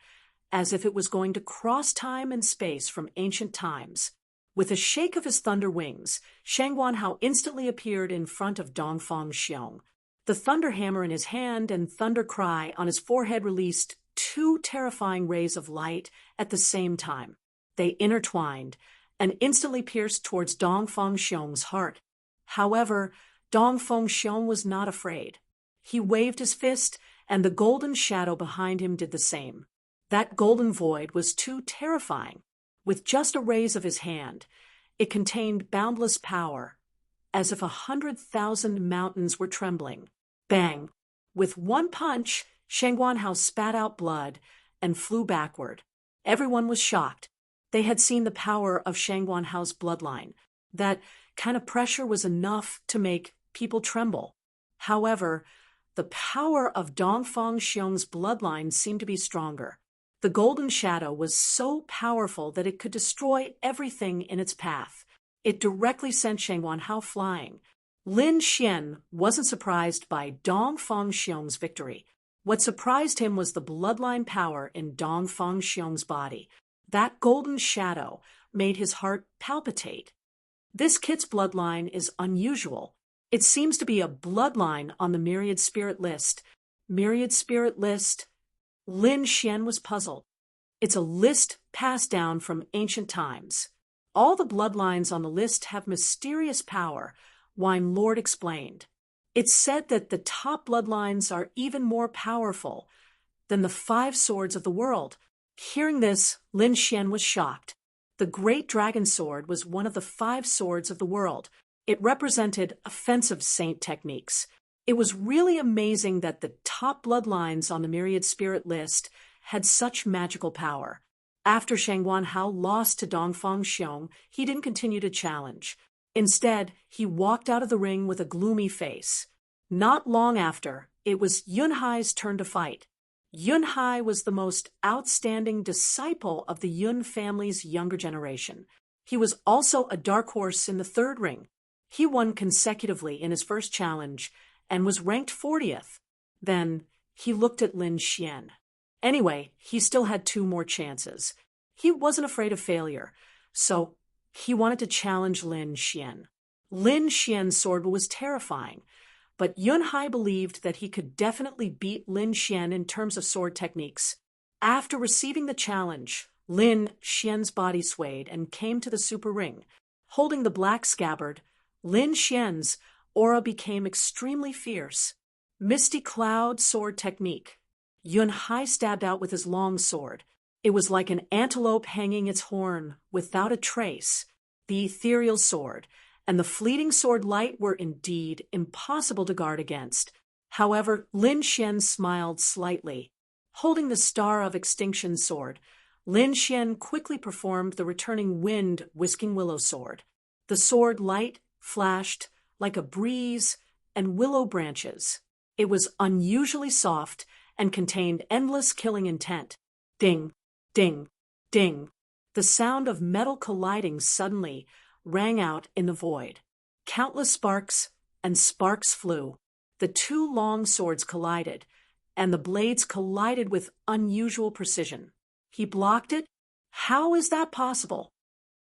as if it was going to cross time and space from ancient times. With a shake of his thunder wings, Shang Guanhao instantly appeared in front of Dongfang Xiong. The thunder hammer in his hand and thunder cry on his forehead released two terrifying rays of light at the same time. They intertwined and instantly pierced towards Dongfang Xiong's heart. However, Dongfang Xiong was not afraid. He waved his fist, and the golden shadow behind him did the same. That golden void was too terrifying. With just a raise of his hand, it contained boundless power, as if 100,000 mountains were trembling. Bang! With one punch, Shang Guanhao spat out blood and flew backward. Everyone was shocked. They had seen the power of Shang Guanhao's bloodline. That kind of pressure was enough to make people tremble. However, the power of Dongfang Xiong's bloodline seemed to be stronger. The golden shadow was so powerful that it could destroy everything in its path. It directly sent Shang Wanhao flying. Lin Xian wasn't surprised by Dong Fangxiong's victory. What surprised him was the bloodline power in Dong Fangxiong's body. That golden shadow made his heart palpitate. This kid's bloodline is unusual. It seems to be a bloodline on the Myriad Spirit list. Myriad Spirit list? Lin Xian was puzzled. It's a list passed down from ancient times. All the bloodlines on the list have mysterious power, Wine Lord explained. It's said that the top bloodlines are even more powerful than the 5 swords of the world. Hearing this, Lin Xian was shocked. The Great Dragon Sword was one of the 5 swords of the world. It represented offensive saint techniques. It was really amazing that the top bloodlines on the Myriad Spirit list had such magical power. After Shang Wanhao lost to Dong Fangxiong, he didn't continue to challenge. Instead, he walked out of the ring with a gloomy face. Not long after, it was Yunhai's turn to fight. Yunhai was the most outstanding disciple of the Yun family's younger generation. He was also a dark horse in the 3rd ring. He won consecutively in his first challenge and was ranked 40th. Then he looked at Lin Xian. Anyway, he still had 2 more chances. He wasn't afraid of failure, so he wanted to challenge Lin Xian. Lin Xian's sword was terrifying, but Yunhai believed that he could definitely beat Lin Xian in terms of sword techniques. After receiving the challenge, Lin Xian's body swayed and came to the super ring. Holding the black scabbard, Lin Xian's aura became extremely fierce. Misty Cloud sword technique. Yunhai stabbed out with his long sword. It was like an antelope hanging its horn without a trace. The ethereal sword and the fleeting sword light were indeed impossible to guard against. However, Lin Xian smiled slightly. Holding the Star of Extinction sword, Lin Xian quickly performed the returning Wind Whisking Willow sword. The sword light flashed like a breeze and willow branches. It was unusually soft and contained endless killing intent. Ding, ding, ding. The sound of metal colliding suddenly rang out in the void. Countless sparks and sparks flew. The 2 long swords collided, and the blades collided with unusual precision. He blocked it? How is that possible?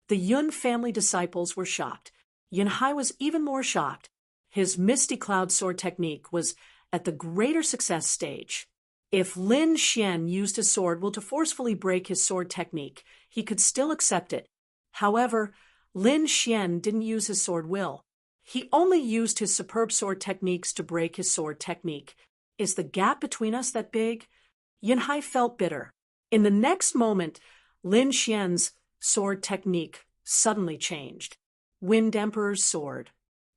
The Yun family disciples were shocked. Yunhai was even more shocked. His Misty Cloud sword technique was at the greater success stage. If Lin Xian used his sword will to forcefully break his sword technique, he could still accept it. However, Lin Xian didn't use his sword will. He only used his superb sword techniques to break his sword technique. Is the gap between us that big? Yunhai felt bitter. In the next moment, Lin Xian's sword technique suddenly changed. Wind Emperor's sword.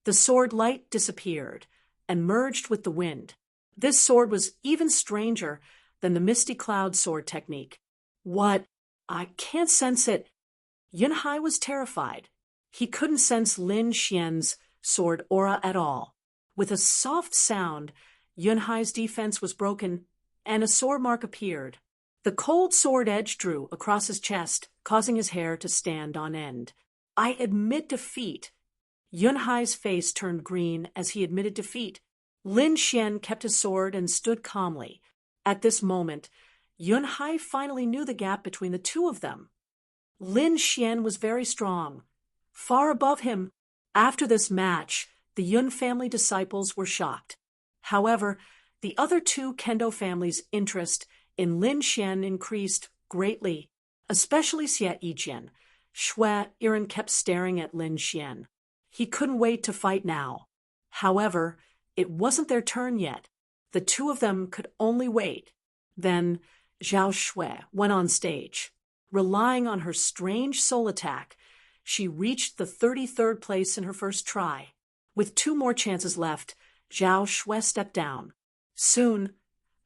The sword light disappeared and merged with the wind. This sword was even stranger than the Misty Cloud sword technique. What? I can't sense it. Yunhai was terrified. He couldn't sense Lin Xian's sword aura at all. With a soft sound, Yunhai's defense was broken, and a sword mark appeared. The cold sword edge drew across his chest, causing his hair to stand on end. I admit defeat. Yunhai's face turned green as he admitted defeat. Lin Xian kept his sword and stood calmly. At this moment, Yunhai finally knew the gap between the 2 of them. Lin Xian was very strong. Far above him, after this match, the Yun family disciples were shocked. However, the other 2 Kendo families' interest in Lin Xian increased greatly, especially Xie Yijian. Shui Iren kept staring at Lin Xian. He couldn't wait to fight now. However, it wasn't their turn yet. The 2 of them could only wait. Then Zhao Shui went on stage. Relying on her strange soul attack, she reached the 33rd place in her first try. With 2 more chances left, Zhao Shui stepped down. Soon,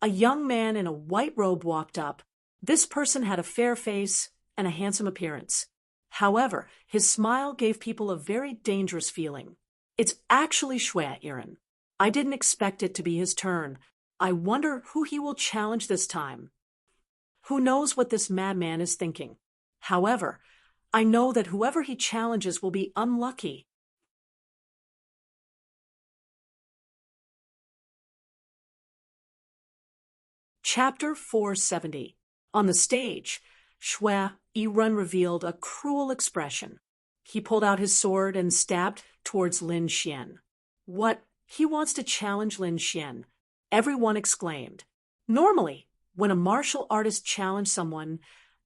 a young man in a white robe walked up. This person had a fair face and a handsome appearance. However, his smile gave people a very dangerous feeling. It's actually Shui Iren. I didn't expect it to be his turn. I wonder who he will challenge this time. Who knows what this madman is thinking? However, I know that whoever he challenges will be unlucky. Chapter 470. On the stage, Shui Yirun revealed a cruel expression. He pulled out his sword and stabbed towards Lin Xian. What? He wants to challenge Lin Xian, everyone exclaimed. Normally, when a martial artist challenged someone,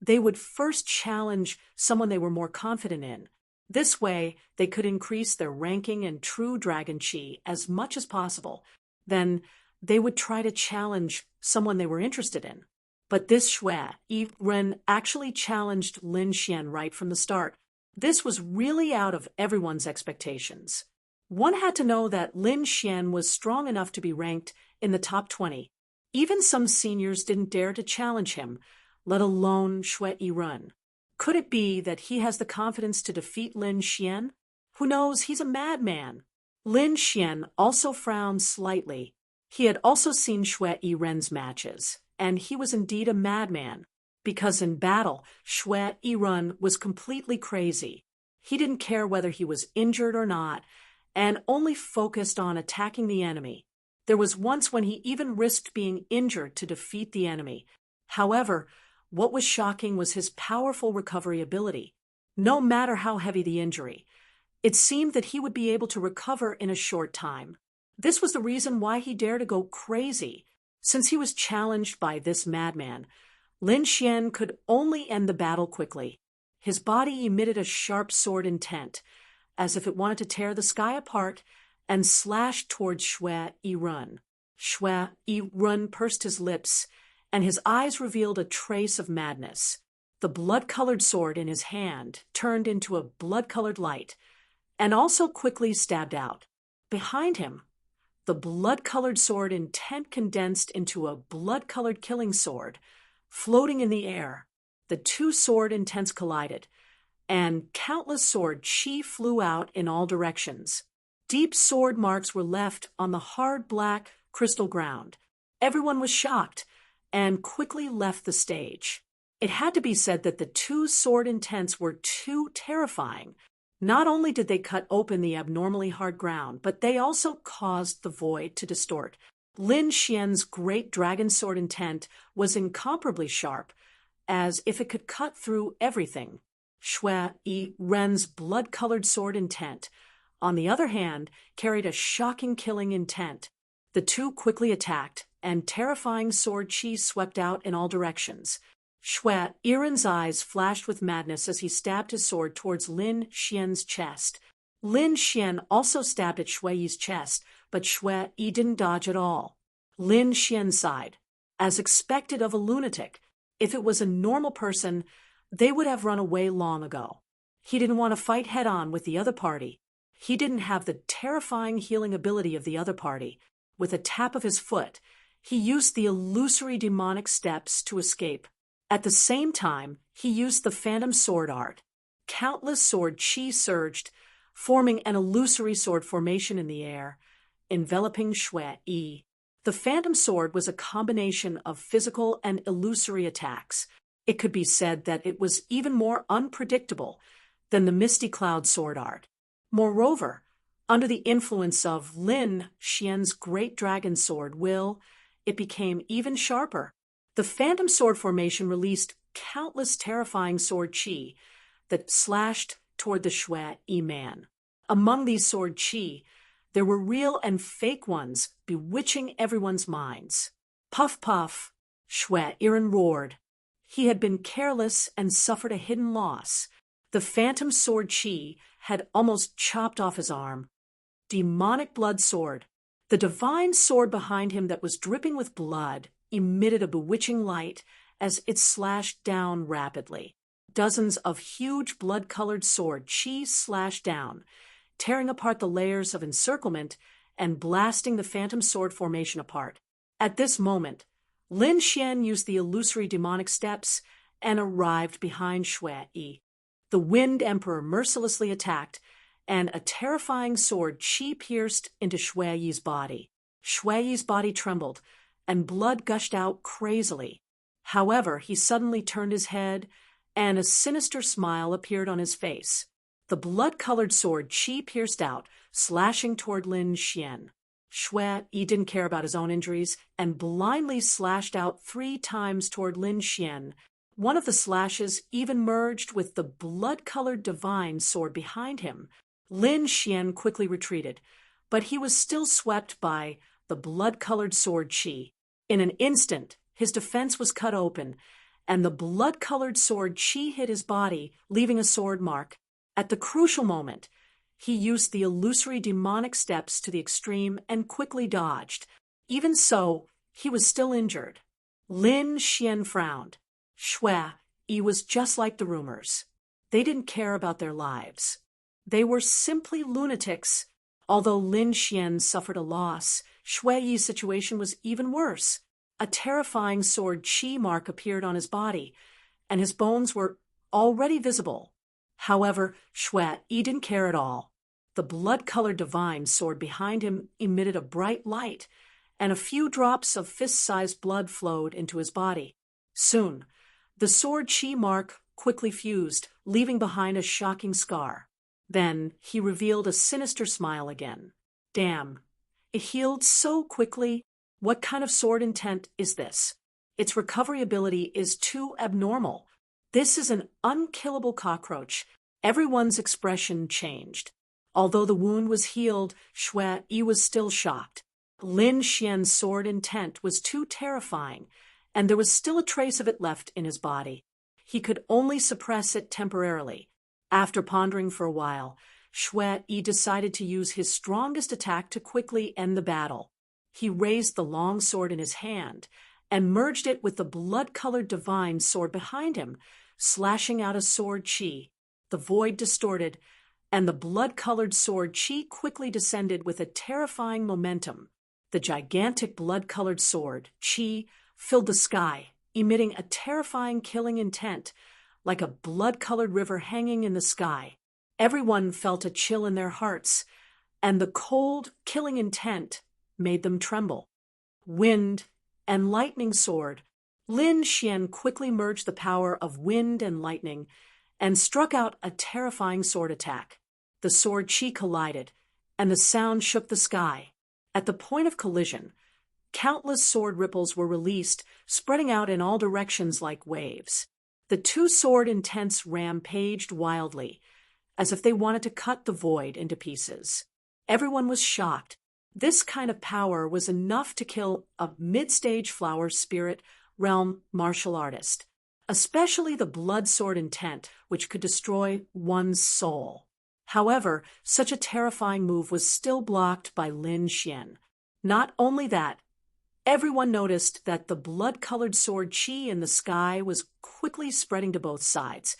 they would first challenge someone they were more confident in. This way, they could increase their ranking in true dragon chi as much as possible. Then, they would try to challenge someone they were interested in. But this Shui Yirun actually challenged Lin Xian right from the start. This was really out of everyone's expectations. One had to know that Lin Xian was strong enough to be ranked in the top 20. Even some seniors didn't dare to challenge him, let alone Shui Yirun. Could it be that he has the confidence to defeat Lin Xian? Who knows, he's a madman. Lin Xian also frowned slightly. He had also seen Shui Yirun's matches, and he was indeed a madman, because in battle, Shui Yirun was completely crazy. He didn't care whether he was injured or not, and only focused on attacking the enemy. There was once when he even risked being injured to defeat the enemy. However, what was shocking was his powerful recovery ability. No matter how heavy the injury, it seemed that he would be able to recover in a short time. This was the reason why he dared to go crazy. Since he was challenged by this madman, Lin Xian could only end the battle quickly. His body emitted a sharp sword intent, as if it wanted to tear the sky apart, and slashed towards Shui Yirun. Shui Yirun pursed his lips, and his eyes revealed a trace of madness. The blood-colored sword in his hand turned into a blood-colored light, and also quickly stabbed out. Behind him, the blood-colored sword intent condensed into a blood-colored killing sword, floating in the air. The two sword intents collided, and countless sword chi flew out in all directions. Deep sword marks were left on the hard black crystal ground. Everyone was shocked and quickly left the stage. It had to be said that the two sword intents were too terrifying. Not only did they cut open the abnormally hard ground, but they also caused the void to distort. Lin Xian's great dragon sword intent was incomparably sharp, as if it could cut through everything. Shui Yirun's blood-colored sword intent, on the other hand, carried a shocking killing intent. The two quickly attacked, and terrifying sword chi swept out in all directions. Shui Yirun's eyes flashed with madness as he stabbed his sword towards Lin Xian's chest. Lin Xian also stabbed at Shui Yi's chest, but Shui Yi didn't dodge at all. Lin Xian sighed. As expected of a lunatic, if it was a normal person, they would have run away long ago. He didn't want to fight head-on with the other party. He didn't have the terrifying healing ability of the other party. With a tap of his foot, he used the illusory demonic steps to escape. At the same time, he used the phantom sword art. Countless sword chi surged, forming an illusory sword formation in the air, enveloping Shui Yi. The phantom sword was a combination of physical and illusory attacks. It could be said that it was even more unpredictable than the misty cloud sword art. Moreover, under the influence of Lin Xian's great dragon sword it became even sharper. The phantom sword formation released countless terrifying sword chi that slashed toward the Shui Yi man. Among these sword chi, there were real and fake ones bewitching everyone's minds. Puff puff, Shui Yirun roared. He had been careless and suffered a hidden loss. The phantom sword chi had almost chopped off his arm. Demonic blood sword. The divine sword behind him that was dripping with blood emitted a bewitching light as it slashed down rapidly. Dozens of huge blood-colored sword chi slashed down, tearing apart the layers of encirclement and blasting the phantom sword formation apart. At this moment, Lin Xian used the illusory demonic steps and arrived behind Shui Yi. The Wind Emperor mercilessly attacked, and a terrifying sword chi pierced into Shui Yi's body. Shui Yi's body trembled, and blood gushed out crazily. However, he suddenly turned his head and a sinister smile appeared on his face. The blood-colored sword Qi pierced out, slashing toward Lin Xian. Shui Yi didn't care about his own injuries and blindly slashed out 3 times toward Lin Xian. One of the slashes even merged with the blood-colored divine sword behind him. Lin Xian quickly retreated, but he was still swept by the blood-colored sword Qi. In an instant, his defense was cut open, and the blood-colored sword Qi hit his body, leaving a sword mark. At the crucial moment, he used the illusory demonic steps to the extreme and quickly dodged. Even so, he was still injured. Lin Xian frowned. Shui Yi was just like the rumors. They didn't care about their lives. They were simply lunatics. Although Lin Xian suffered a loss, Shui Yi's situation was even worse. A terrifying sword Qi mark appeared on his body, and his bones were already visible. However, Shui Yi didn't care at all. The blood-colored divine sword behind him emitted a bright light, and a few drops of fist-sized blood flowed into his body. Soon, the sword Qi mark quickly fused, leaving behind a shocking scar. Then he revealed a sinister smile again. Damn, it healed so quickly. What kind of sword intent is this? Its recovery ability is too abnormal. This is an unkillable cockroach. Everyone's expression changed. Although the wound was healed, Shui Yi was still shocked. Lin Xian's sword intent was too terrifying, and there was still a trace of it left in his body. He could only suppress it temporarily. After pondering for a while, Shui Yi decided to use his strongest attack to quickly end the battle. He raised the long sword in his hand and merged it with the blood-colored divine sword behind him, slashing out a sword Qi. The void distorted, and the blood-colored sword Qi quickly descended with a terrifying momentum. The gigantic blood-colored sword Qi filled the sky, emitting a terrifying killing intent, like a blood-colored river hanging in the sky. Everyone felt a chill in their hearts, and the cold, killing intent made them tremble. Wind and lightning sword. Lin Xian quickly merged the power of wind and lightning and struck out a terrifying sword attack. The sword Qi collided, and the sound shook the sky. At the point of collision, countless sword ripples were released, spreading out in all directions like waves. The 2 sword intents rampaged wildly, as if they wanted to cut the void into pieces. Everyone was shocked. This kind of power was enough to kill a mid-stage flower spirit realm martial artist, especially the blood sword intent, which could destroy one's soul. However, such a terrifying move was still blocked by Lin Xian. Not only that, everyone noticed that the blood-colored sword Qi in the sky was quickly spreading to both sides,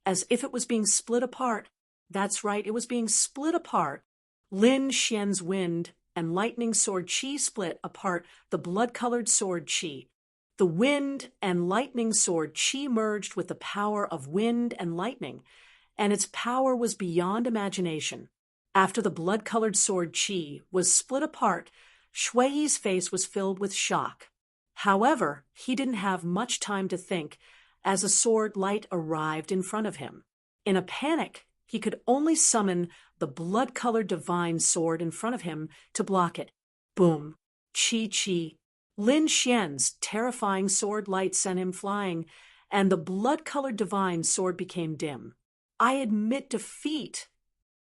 as if it was being split apart. That's right, it was being split apart. Lin Xian's wind and lightning sword Qi split apart the blood-colored sword Qi. The wind and lightning sword Qi merged with the power of wind and lightning, and its power was beyond imagination. After the blood-colored sword Qi was split apart, Shui Yi's face was filled with shock. However, he didn't have much time to think, as a sword light arrived in front of him. In a panic, he could only summon the blood-colored divine sword in front of him to block it. Boom! Qi. Lin Xian's terrifying sword light sent him flying, and the blood-colored divine sword became dim. I admit defeat.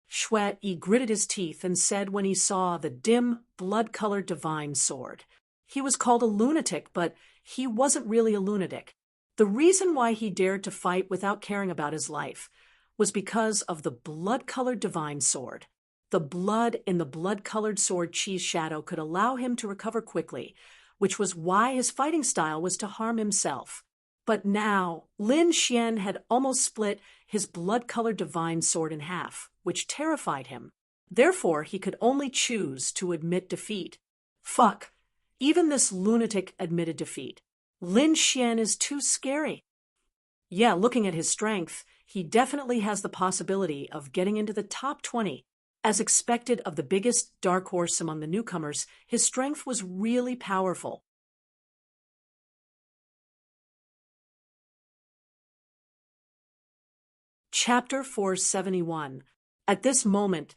Shui Yi gritted his teeth and said when he saw the dim, blood-colored divine sword. He was called a lunatic, but he wasn't really a lunatic. The reason why he dared to fight without caring about his life was because of the blood-colored divine sword. The blood in the blood-colored sword Qi's shadow could allow him to recover quickly, which was why his fighting style was to harm himself. But now, Lin Xian had almost split his blood-colored divine sword in half, which terrified him. Therefore, he could only choose to admit defeat. Fuck. Even this lunatic admitted defeat. Lin Xian is too scary. Yeah, looking at his strength, he definitely has the possibility of getting into the top 20. As expected of the biggest dark horse among the newcomers, his strength was really powerful. Chapter 471. At this moment,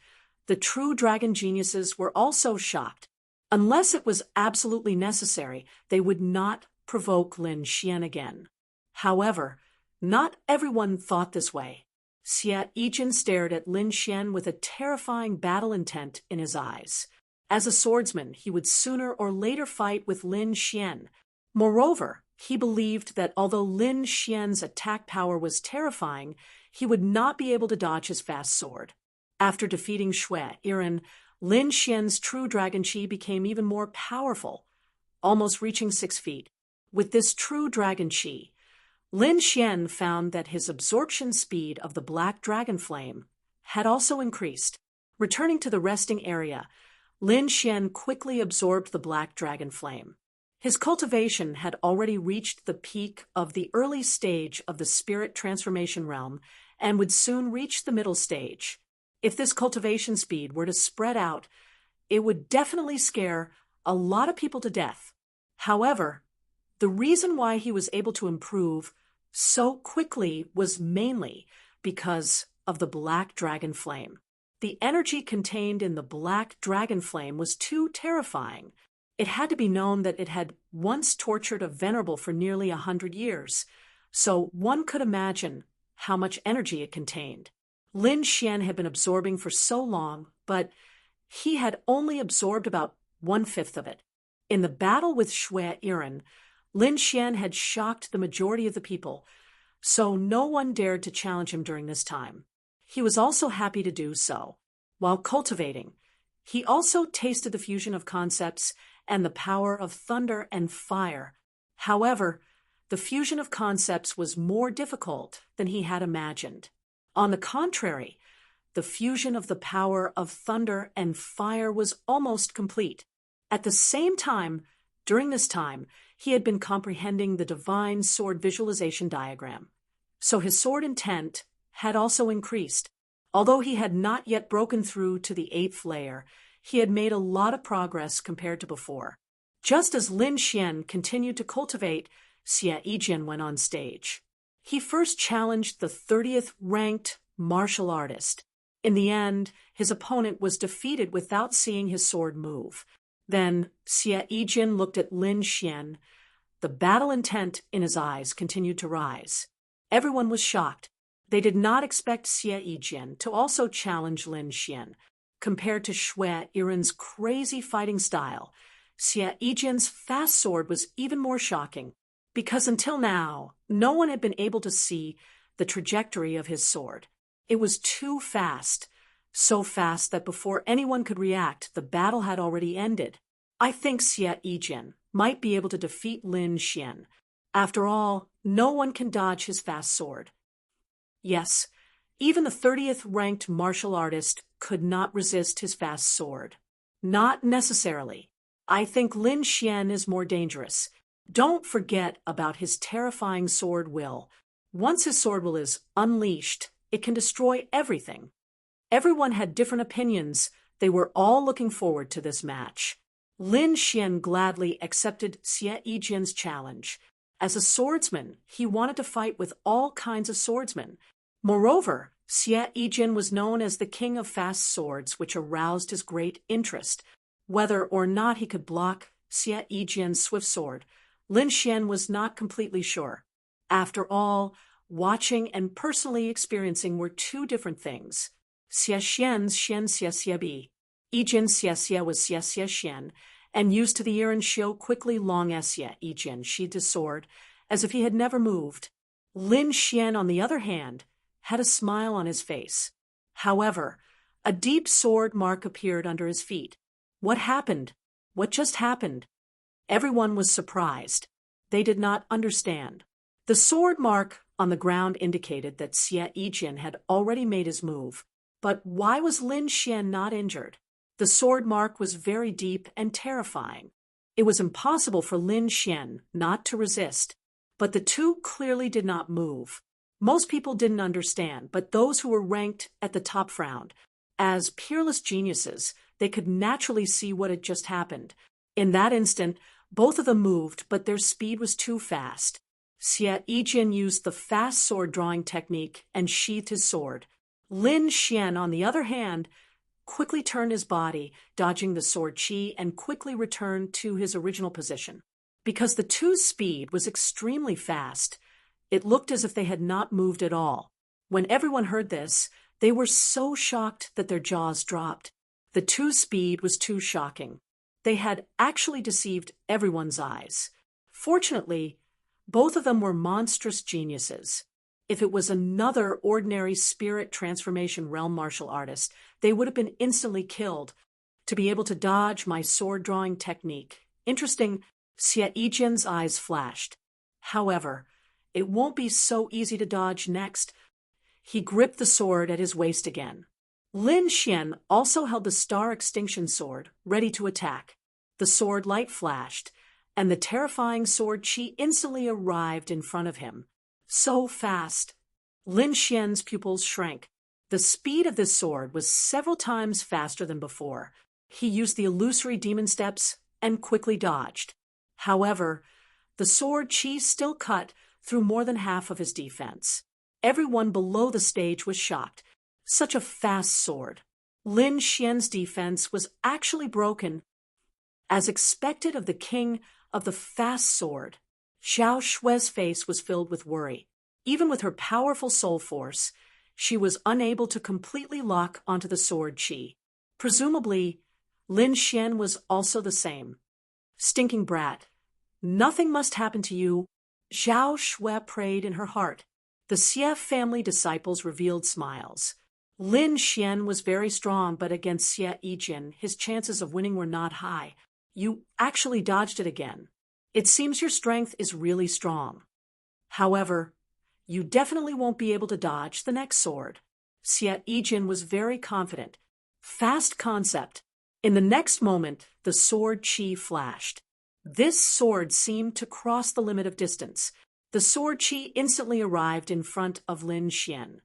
the true dragon geniuses were also shocked. Unless it was absolutely necessary, they would not provoke Lin Xian again. However, not everyone thought this way. Xie Yijin stared at Lin Xian with a terrifying battle intent in his eyes. As a swordsman, he would sooner or later fight with Lin Xian. Moreover, he believed that although Lin Xian's attack power was terrifying, he would not be able to dodge his fast sword. After defeating Shui Iren, Lin Xian's true dragon chi became even more powerful, almost reaching 6 feet. With this true dragon chi, Lin Xian found that his absorption speed of the black dragon flame had also increased. Returning to the resting area, Lin Xian quickly absorbed the black dragon flame. His cultivation had already reached the peak of the early stage of the spirit transformation realm and would soon reach the middle stage. If this cultivation speed were to spread out, it would definitely scare a lot of people to death. However, the reason why he was able to improve so quickly was mainly because of the black dragon flame. The energy contained in the black dragon flame was too terrifying. It had to be known that it had once tortured a venerable for nearly 100 years, so one could imagine how much energy it contained. Lin Xian had been absorbing for so long, but he had only absorbed about 1/5 of it. In the battle with Shui Iren, Lin Xian had shocked the majority of the people, so no one dared to challenge him during this time. He was also happy to do so. While cultivating, he also tasted the fusion of concepts and the power of thunder and fire. However, the fusion of concepts was more difficult than he had imagined. On the contrary, the fusion of the power of thunder and fire was almost complete. At the same time, during this time, he had been comprehending the divine sword visualization diagram. So his sword intent had also increased. Although he had not yet broken through to the 8th layer, he had made a lot of progress compared to before. Just as Lin Xian continued to cultivate, Xie Yijin went on stage. He first challenged the 30th ranked martial artist. In the end, his opponent was defeated without seeing his sword move. Then Xie Yijin looked at Lin Xian. The battle intent in his eyes continued to rise. Everyone was shocked. They did not expect Xie Yijin to also challenge Lin Xian. Compared to Shui Iren's crazy fighting style, Xie Yijin's fast sword was even more shocking, because until now, no one had been able to see the trajectory of his sword. It was too fast, so fast that before anyone could react, the battle had already ended. I think Xie Yijin might be able to defeat Lin Xian. After all, no one can dodge his fast sword. Yes, even the 30th ranked martial artist could not resist his fast sword. Not necessarily. I think Lin Xian is more dangerous. Don't forget about his terrifying sword will. Once his sword will is unleashed, it can destroy everything. Everyone had different opinions. They were all looking forward to this match. Lin Xian gladly accepted Xie Yijin's challenge. As a swordsman, he wanted to fight with all kinds of swordsmen. Moreover, Xie Yijin was known as the king of fast swords, which aroused his great interest. Whether or not he could block Xie Yijin's swift sword, Lin Xian was not completely sure. After all, watching and personally experiencing were two different things. Xie Xian's Xian Xie Xie Bi. Yijin Xie Xie was Xie Xie Xian, and used to the ear and Xiu quickly long Xie Yijin sheathed his sword, as if he had never moved. Lin Xian, on the other hand, had a smile on his face. However, a deep sword mark appeared under his feet. What happened? What just happened? Everyone was surprised. They did not understand. The sword mark on the ground indicated that Xie Yijin had already made his move. But why was Lin Xian not injured? The sword mark was very deep and terrifying. It was impossible for Lin Xian not to resist. But the two clearly did not move. Most people didn't understand, but those who were ranked at the top frowned. As peerless geniuses, they could naturally see what had just happened. In that instant, both of them moved, but their speed was too fast. Xie Yijin used the fast sword drawing technique and sheathed his sword. Lin Xian, on the other hand, quickly turned his body, dodging the sword chi, and quickly returned to his original position. Because the two's speed was extremely fast, it looked as if they had not moved at all. When everyone heard this, they were so shocked that their jaws dropped. The two's speed was too shocking. They had actually deceived everyone's eyes. Fortunately, both of them were monstrous geniuses. If it was another ordinary spirit transformation realm martial artist, they would have been instantly killed. To be able to dodge my sword drawing technique. Interesting, Xie Yijin's eyes flashed. However, it won't be so easy to dodge next. He gripped the sword at his waist again. Lin Xian also held the Star Extinction Sword, ready to attack. The sword light flashed, and the terrifying sword chi instantly arrived in front of him. So fast. Lin Xian's pupils shrank. The speed of this sword was several times faster than before. He used the illusory demon steps and quickly dodged. However, the sword chi still cut through more than half of his defense. Everyone below the stage was shocked. Such a fast sword. Lin Xian's defense was actually broken. As expected of the king of the fast sword, Xiao Shui's face was filled with worry. Even with her powerful soul force, she was unable to completely lock onto the sword chi. Presumably, Lin Xian was also the same. Stinking brat. Nothing must happen to you. Xiao Shui prayed in her heart. The Xie family disciples revealed smiles. Lin Xian was very strong, but against Xie Yijin, his chances of winning were not high. You actually dodged it again. It seems your strength is really strong. However, you definitely won't be able to dodge the next sword. Xie Yijin was very confident. Fast concept. In the next moment, the sword chi flashed. This sword seemed to cross the limit of distance. The sword chi instantly arrived in front of Lin Xian.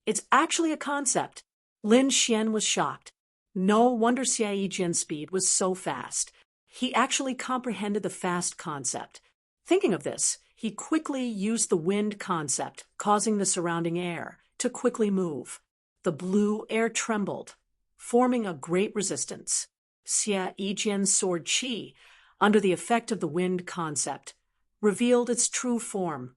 It's actually a concept. Lin Xian was shocked. No wonder Xie Yijin's speed was so fast. He actually comprehended the fast concept. Thinking of this, he quickly used the wind concept, causing the surrounding air to quickly move. The blue air trembled, forming a great resistance. Xie Yijin's sword chi, under the effect of the wind concept, revealed its true form.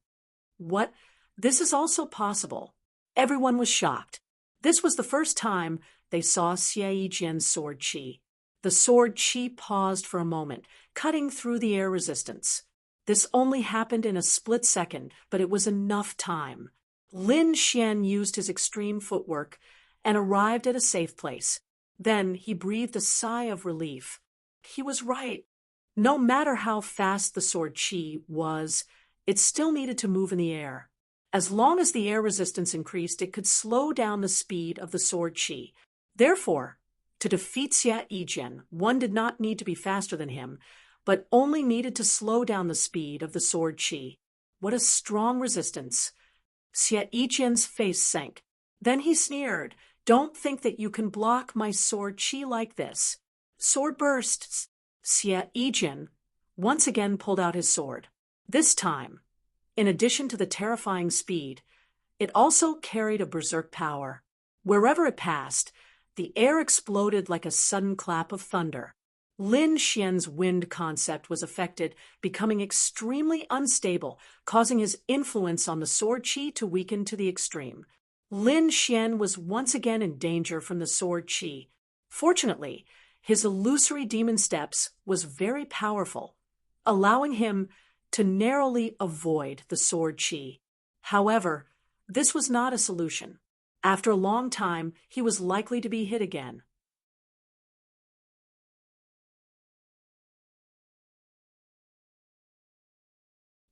What? This is also possible. Everyone was shocked. This was the first time they saw Xie Yijin's sword chi. The sword chi paused for a moment, cutting through the air resistance. This only happened in a split second, but it was enough time. Lin Xian used his extreme footwork and arrived at a safe place. Then he breathed a sigh of relief. He was right. No matter how fast the sword chi was, it still needed to move in the air. As long as the air resistance increased, it could slow down the speed of the sword chi. Therefore, to defeat Xie Yijin, one did not need to be faster than him, but only needed to slow down the speed of the sword chi. What a strong resistance. Xie Yijin's face sank. Then he sneered, "Don't think that you can block my sword chi like this." Sword bursts. Xie Yijin once again pulled out his sword. This time, in addition to the terrifying speed, it also carried a berserk power. Wherever it passed, the air exploded like a sudden clap of thunder. Lin Xian's wind concept was affected, becoming extremely unstable, causing his influence on the sword chi to weaken to the extreme. Lin Xian was once again in danger from the sword chi. Fortunately, his illusory demon steps was very powerful, allowing him to narrowly avoid the sword chi. However, this was not a solution. After a long time, he was likely to be hit again.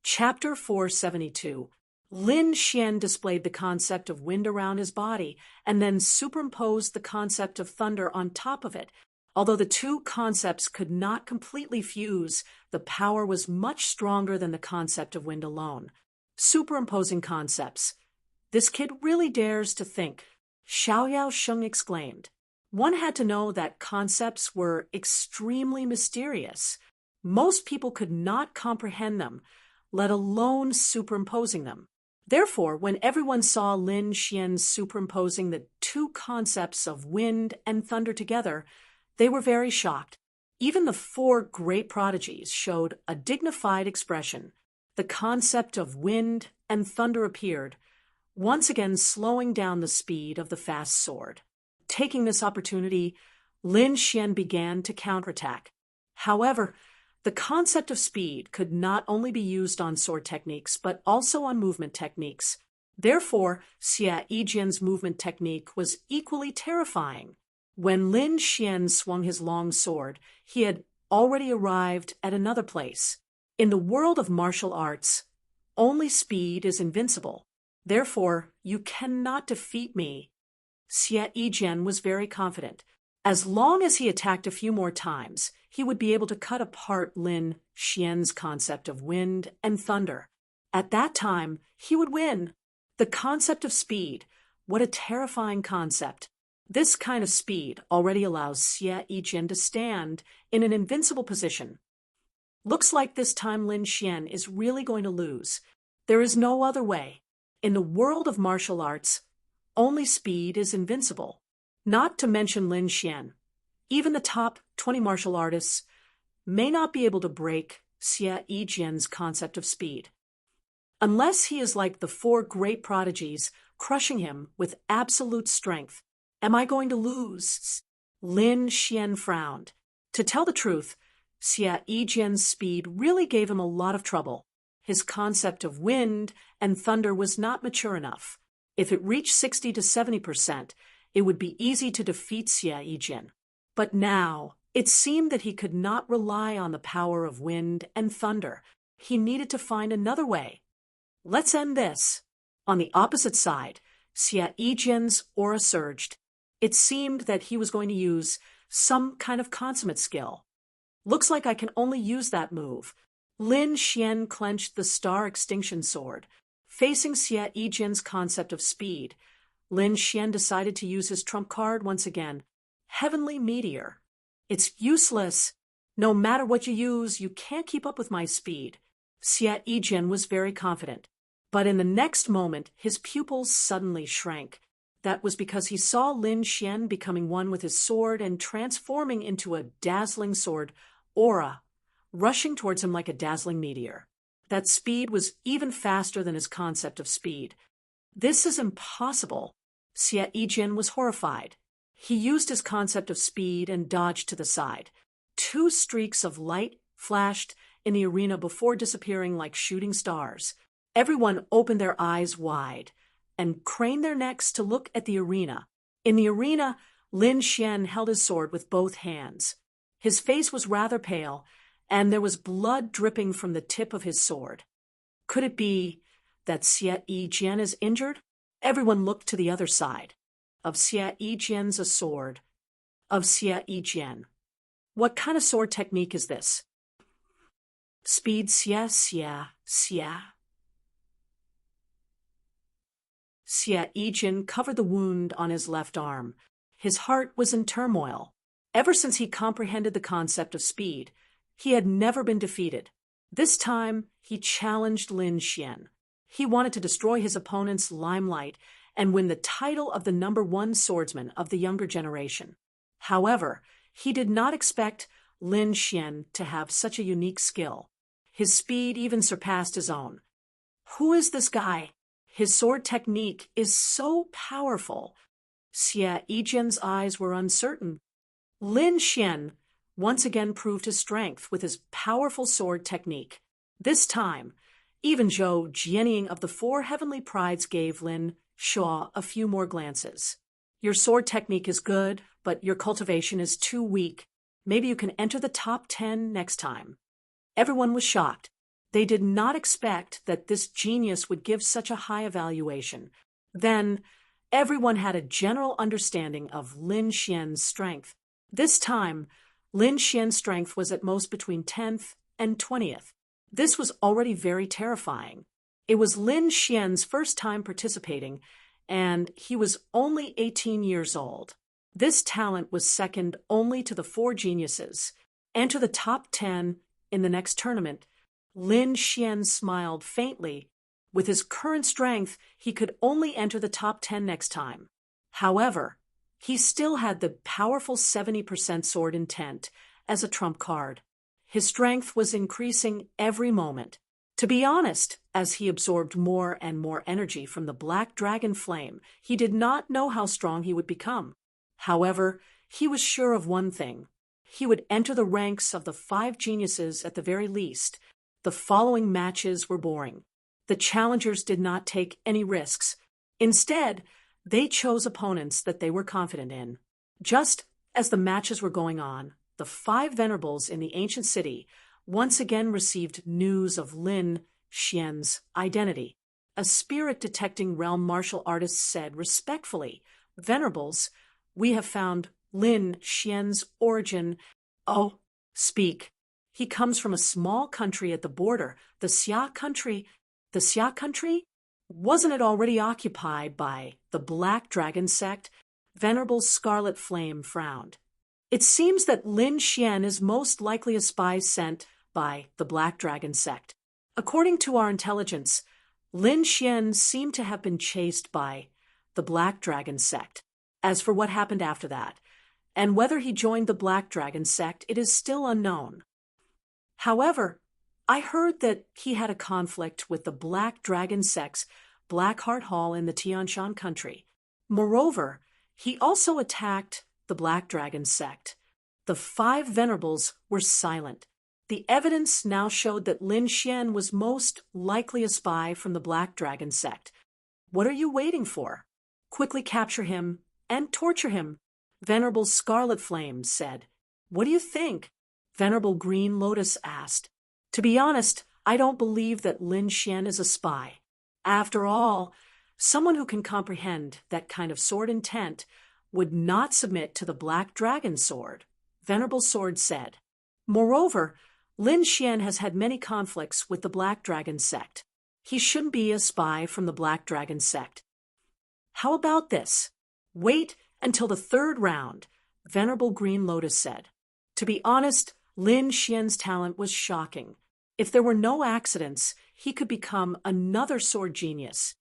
Chapter 472. Lin Xian displayed the concept of wind around his body and then superimposed the concept of thunder on top of it. Although the two concepts could not completely fuse, the power was much stronger than the concept of wind alone. Superimposing concepts. This kid really dares to think, Xiaoyao Sheng exclaimed. One had to know that concepts were extremely mysterious. Most people could not comprehend them. let alone superimposing them. Therefore, when everyone saw Lin Xian superimposing the two concepts of wind and thunder together, they were very shocked. Even the four great prodigies showed a dignified expression. The concept of wind and thunder appeared, once again slowing down the speed of the fast sword. Taking this opportunity, Lin Xian began to counterattack. However, the concept of speed could not only be used on sword techniques, but also on movement techniques. Therefore, Xia Yijian's movement technique was equally terrifying. When Lin Xian swung his long sword, he had already arrived at another place. In the world of martial arts, only speed is invincible. Therefore, you cannot defeat me. Xia Yijian was very confident. As long as he attacked a few more times, he would be able to cut apart Lin Xian's concept of wind and thunder. At that time, he would win. The concept of speed, what a terrifying concept. This kind of speed already allows Xia Yijian to stand in an invincible position. Looks like this time Lin Xian is really going to lose. There is no other way. In the world of martial arts, only speed is invincible. Not to mention Lin Xian. Even the top 20 martial artists may not be able to break Xia Yijian's concept of speed. Unless he is like the four great prodigies, crushing him with absolute strength. Am I going to lose? Lin Xian frowned. To tell the truth, Xia Yijian's speed really gave him a lot of trouble. His concept of wind and thunder was not mature enough. If it reached 60 to 70%, it would be easy to defeat Xia Yijian. But now, it seemed that he could not rely on the power of wind and thunder. He needed to find another way. Let's end this. On the opposite side, Xia Yijian's aura surged. It seemed that he was going to use some kind of consummate skill. Looks like I can only use that move. Lin Xian clenched the Star Extinction Sword. Facing Xia Yijian's concept of speed, Lin Xian decided to use his trump card once again. Heavenly Meteor. It's useless. No matter what you use, you can't keep up with my speed. Xia Yijian was very confident. But in the next moment, his pupils suddenly shrank. That was because he saw Lin Xian becoming one with his sword and transforming into a dazzling sword aura, rushing towards him like a dazzling meteor. That speed was even faster than his concept of speed. This is impossible. Xia Yijian was horrified. He used his concept of speed and dodged to the side. Two streaks of light flashed in the arena before disappearing like shooting stars. Everyone opened their eyes wide and craned their necks to look at the arena. In the arena, Lin Xian held his sword with both hands. His face was rather pale, and there was blood dripping from the tip of his sword. Could it be that Xia Yijian is injured? Everyone looked to the other side. Of Xia Yijian's a sword. Of Xia Yijian. What kind of sword technique is this? Speed Xia Xia Xia. Xia Yijian covered the wound on his left arm. His heart was in turmoil. Ever since he comprehended the concept of speed, he had never been defeated. This time, he challenged Lin Xian. He wanted to destroy his opponent's limelight and win the title of the #1 swordsman of the younger generation. However, he did not expect Lin Xian to have such a unique skill. His speed even surpassed his own. Who is this guy? His sword technique is so powerful. Xia Yijian's eyes were uncertain. Lin Xian once again proved his strength with his powerful sword technique. This time, even Zhou Jianying of the four heavenly prides gave Lin Shaw a few more glances. Your sword technique is good, but your cultivation is too weak. Maybe you can enter the top 10 next time. Everyone was shocked. They did not expect that this genius would give such a high evaluation. Then, everyone had a general understanding of Lin Xian's strength. This time, Lin Xian's strength was at most between 10th and 20th. This was already very terrifying. It was Lin Xian's first time participating, and he was only 18 years old. This talent was second only to the four geniuses. Enter the top 10 in the next tournament. Lin Xian smiled faintly. With his current strength, he could only enter the top 10 next time. However, he still had the powerful 70% sword intent as a trump card. His strength was increasing every moment. To be honest, as he absorbed more and more energy from the black dragon flame, he did not know how strong he would become. However, he was sure of one thing. He would enter the ranks of the 5 geniuses at the very least. The following matches were boring. The challengers did not take any risks. Instead, they chose opponents that they were confident in. Just as the matches were going on, the 5 venerables in the ancient city once again received news of Lin Xian's identity. A spirit-detecting realm martial artist said respectfully, "Venerables, we have found Lin Xian's origin." "Oh, speak." "He comes from a small country at the border, the Xia country." "The Xia country? Wasn't it already occupied by the Black Dragon sect?" Venerable Scarlet Flame frowned. "It seems that Lin Xian is most likely a spy sent by the Black Dragon sect. According to our intelligence, Lin Xian seemed to have been chased by the Black Dragon sect. As for what happened after that, and whether he joined the Black Dragon sect, it is still unknown. However, I heard that he had a conflict with the Black Dragon sect's Blackheart Hall in the Tianshan country. Moreover, he also attacked the Black Dragon sect." The 5 venerables were silent. The evidence now showed that Lin Xian was most likely a spy from the Black Dragon sect. "What are you waiting for? Quickly capture him and torture him," Venerable Scarlet Flame said. "What do you think?" Venerable Green Lotus asked. "To be honest, I don't believe that Lin Xian is a spy. After all, someone who can comprehend that kind of sword intent would not submit to the Black Dragon sword," Venerable Sword said. "Moreover, Lin Xian has had many conflicts with the Black Dragon sect. He shouldn't be a spy from the Black Dragon sect. How about this? Wait until the 3rd round," Venerable Green Lotus said. To be honest, Lin Xian's talent was shocking. If there were no accidents, he could become another sword genius.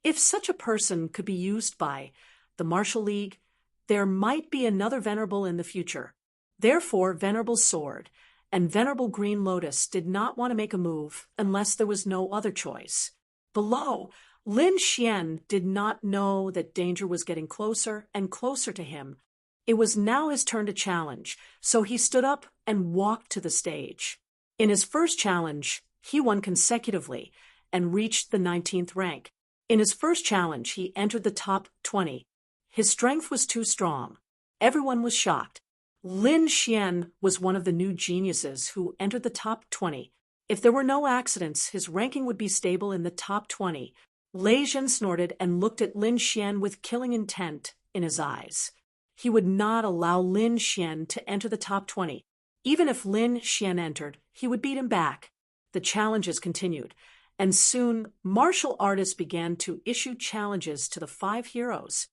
If such a person could be used by the Martial League, there might be another Venerable in the future. Therefore, Venerable Sword and Venerable Green Lotus did not want to make a move unless there was no other choice. Below, Lin Xian did not know that danger was getting closer and closer to him. It was now his turn to challenge, so he stood up and walked to the stage. In his first challenge, he won consecutively and reached the 19th rank. In his first challenge, he entered the top 20. His strength was too strong. Everyone was shocked. Lin Xian was one of the new geniuses who entered the top 20. If there were no accidents, his ranking would be stable in the top 20. Lei Zhen snorted and looked at Lin Xian with killing intent in his eyes. He would not allow Lin Xian to enter the top 20. Even if Lin Xian entered, he would beat him back. The challenges continued, and soon martial artists began to issue challenges to the 5 heroes.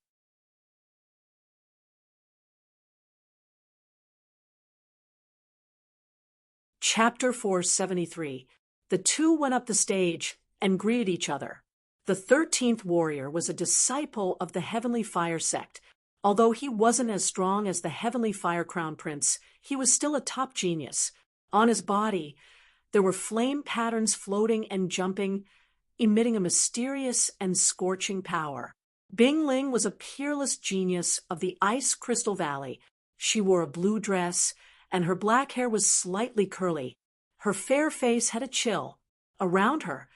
Chapter 473. The 2 went up the stage and greeted each other. The 13th warrior was a disciple of the Heavenly Fire sect. Although he wasn't as strong as the Heavenly Fire Crown Prince, he was still a top genius. On his body, there were flame patterns floating and jumping, emitting a mysterious and scorching power. Bing Ling was a peerless genius of the Ice Crystal Valley. She wore a blue dress, and her black hair was slightly curly. Her fair face had a chill. Around her,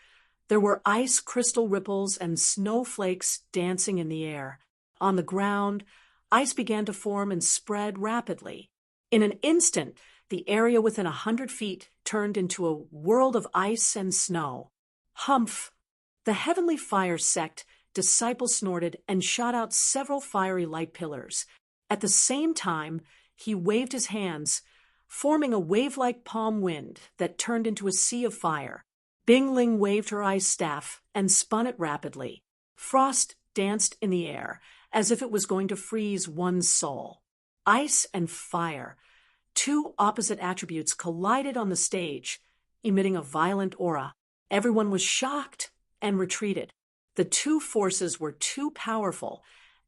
there were ice crystal ripples and snowflakes dancing in the air. On the ground, ice began to form and spread rapidly. In an instant, the area within 100 feet turned into a world of ice and snow. Humph! The Heavenly Fire sect disciple snorted and shot out several fiery light pillars. At the same time, he waved his hands, forming a wave-like palm wind that turned into a sea of fire. Bing Ling waved her ice staff and spun it rapidly. Frost danced in the air, as if it was going to freeze one's soul. Ice and fire, 2 opposite attributes, collided on the stage. emitting a violent aura. Everyone was shocked and retreated. The two forces were too powerful,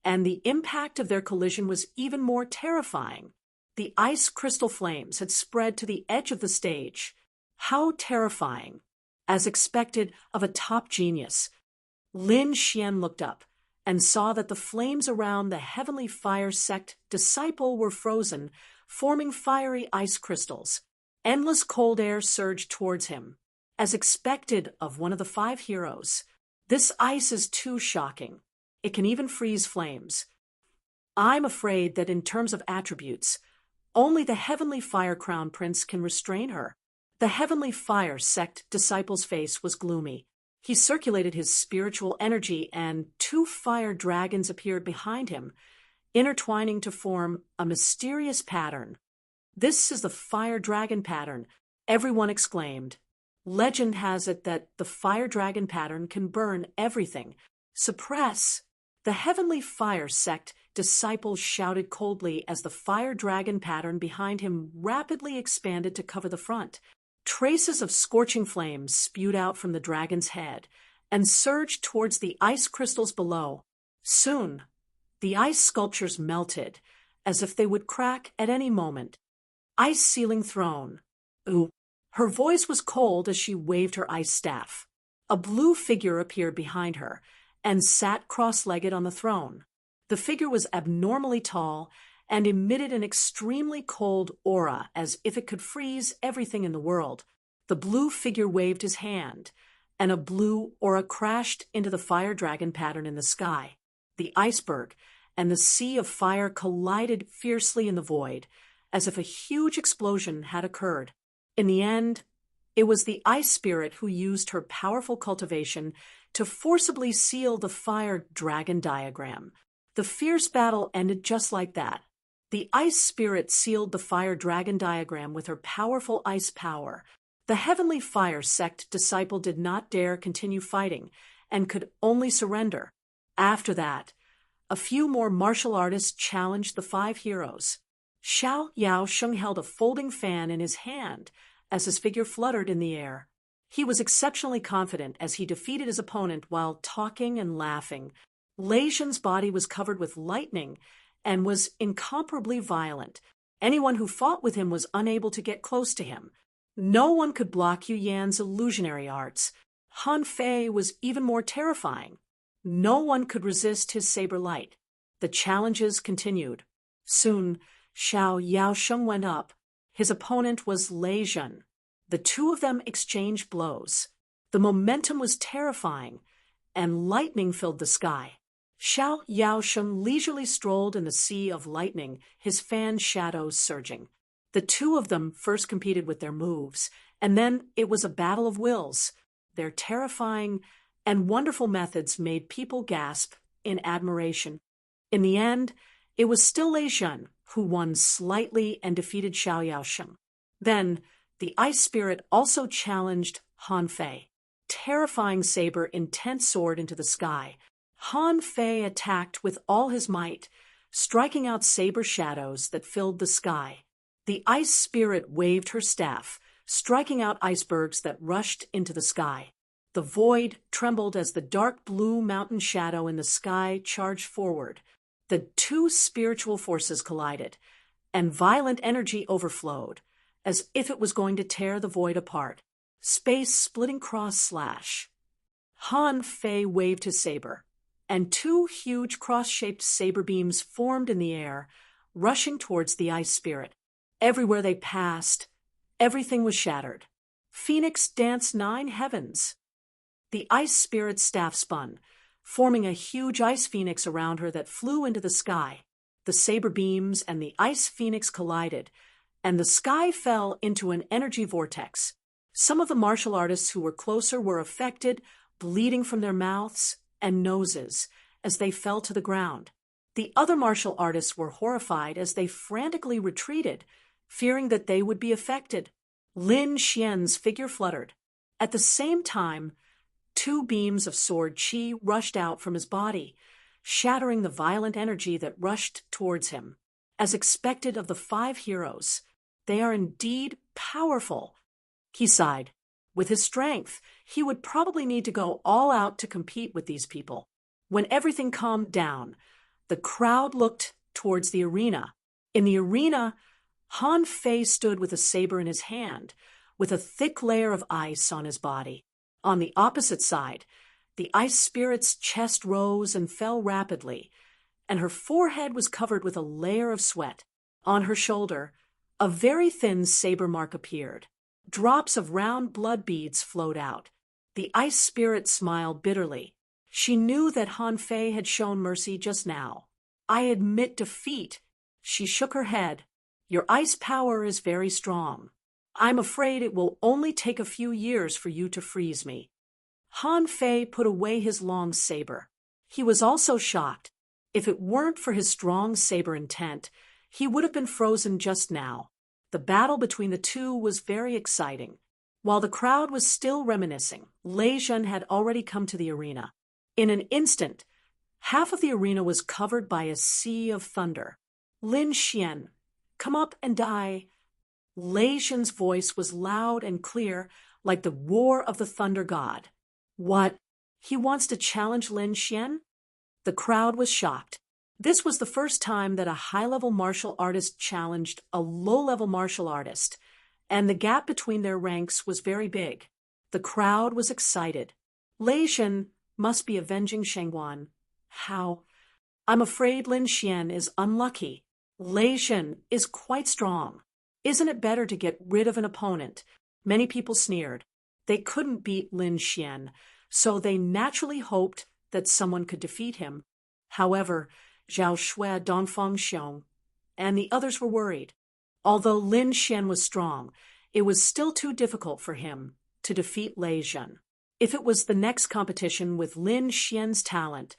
and the impact of their collision was even more terrifying. The ice crystal flames had spread to the edge of the stage. How terrifying! As expected of a top genius, Lin Xian looked up and saw that the flames around the Heavenly Fire Sect disciple were frozen, forming fiery ice crystals. Endless cold air surged towards him. As expected of one of the five heroes, this ice is too shocking. It can even freeze flames. I'm afraid that in terms of attributes, only the Heavenly Fire Crown Prince can restrain her. The Heavenly Fire Sect disciple's face was gloomy. He circulated his spiritual energy, and two fire dragons appeared behind him, intertwining to form a mysterious pattern. "This is the fire dragon pattern," everyone exclaimed. Legend has it that the fire dragon pattern can burn everything, suppress. The Heavenly Fire Sect disciples shouted coldly as the fire dragon pattern behind him rapidly expanded to cover the front. Traces of scorching flames spewed out from the dragon's head and surged towards the ice crystals below. Soon, the ice sculptures melted, as if they would crack at any moment. Ice ceiling throne. Ooh. Her voice was cold as she waved her ice staff. A blue figure appeared behind her and sat cross-legged on the throne. The figure was abnormally tall and emitted an extremely cold aura, as if it could freeze everything in the world. The blue figure waved his hand, and a blue aura crashed into the fire dragon pattern in the sky. The iceberg and the sea of fire collided fiercely in the void, as if a huge explosion had occurred. In the end, it was the ice spirit who used her powerful cultivation to forcibly seal the fire dragon diagram. The fierce battle ended just like that. The ice spirit sealed the fire dragon diagram with her powerful ice power. The Heavenly Fire Sect disciple did not dare continue fighting and could only surrender. After that, a few more martial artists challenged the five heroes. Xiao Yaosheng held a folding fan in his hand as his figure fluttered in the air. He was exceptionally confident as he defeated his opponent while talking and laughing. Lei Zhen's body was covered with lightning and was incomparably violent. Anyone who fought with him was unable to get close to him. No one could block Yu Yan's illusionary arts. Han Fei was even more terrifying. No one could resist his saber light. The challenges continued. Soon, Xiao Yaosheng went up. His opponent was Lei Zhen. The two of them exchanged blows. The momentum was terrifying, and lightning filled the sky. Xiao Yaosheng leisurely strolled in the sea of lightning, his fan shadows surging. The two of them first competed with their moves, and then it was a battle of wills. Their terrifying and wonderful methods made people gasp in admiration. In the end, it was still Lei Zhen who won slightly and defeated Xiao Yaosheng. Then, the ice spirit also challenged Han Fei. Terrifying saber intense soared into the sky. Han Fei attacked with all his might, striking out saber shadows that filled the sky. The ice spirit waved her staff, striking out icebergs that rushed into the sky. The void trembled as the dark blue mountain shadow in the sky charged forward. The two spiritual forces collided, and violent energy overflowed, as if it was going to tear the void apart. Space splitting cross slash. Han Fei waved his saber, and two huge cross-shaped saber beams formed in the air, rushing towards the ice spirit. Everywhere they passed, everything was shattered. Phoenix danced 9 heavens. The ice spirit's staff spun, forming a huge ice phoenix around her that flew into the sky. The saber beams and the ice phoenix collided, and the sky fell into an energy vortex. Some of the martial artists who were closer were affected, bleeding from their mouths and noses as they fell to the ground. The other martial artists were horrified as they frantically retreated, fearing that they would be affected. Lin Xian's figure fluttered. At the same time, 2 beams of sword qi rushed out from his body, shattering the violent energy that rushed towards him. As expected of the 5 heroes, they are indeed powerful. He sighed. With his strength, he would probably need to go all out to compete with these people. When everything calmed down, the crowd looked towards the arena. In the arena, Han Fei stood with a saber in his hand, with a thick layer of ice on his body. On the opposite side, the ice spirit's chest rose and fell rapidly, and her forehead was covered with a layer of sweat. On her shoulder, a very thin saber mark appeared. Drops of round blood beads flowed out. The ice spirit smiled bitterly. She knew that Han Fei had shown mercy just now. "I admit defeat." She shook her head. "Your ice power is very strong. I'm afraid it will only take a few years for you to freeze me." Han Fei put away his long saber. He was also shocked. If it weren't for his strong saber intent, he would have been frozen just now. The battle between the two was very exciting. While the crowd was still reminiscing, Lei Zhen had already come to the arena. In an instant, half of the arena was covered by a sea of thunder. "Lin Xian, come up and die." Lei Zhen's voice was loud and clear, like the roar of the thunder god. "What? He wants to challenge Lin Xian?" The crowd was shocked. This was the first time that a high-level martial artist challenged a low-level martial artist, and the gap between their ranks was very big. The crowd was excited. Lei Zhen must be avenging Shengguan. How? "I'm afraid Lin Xian is unlucky. Lei Zhen is quite strong. Isn't it better to get rid of an opponent?" Many people sneered. They couldn't beat Lin Xian, so they naturally hoped that someone could defeat him. However, Zhao Shui, Dongfang Xiong, and the others were worried. Although Lin Xian was strong, it was still too difficult for him to defeat Lei Zhen. If it was the next competition with Lin Xian's talent,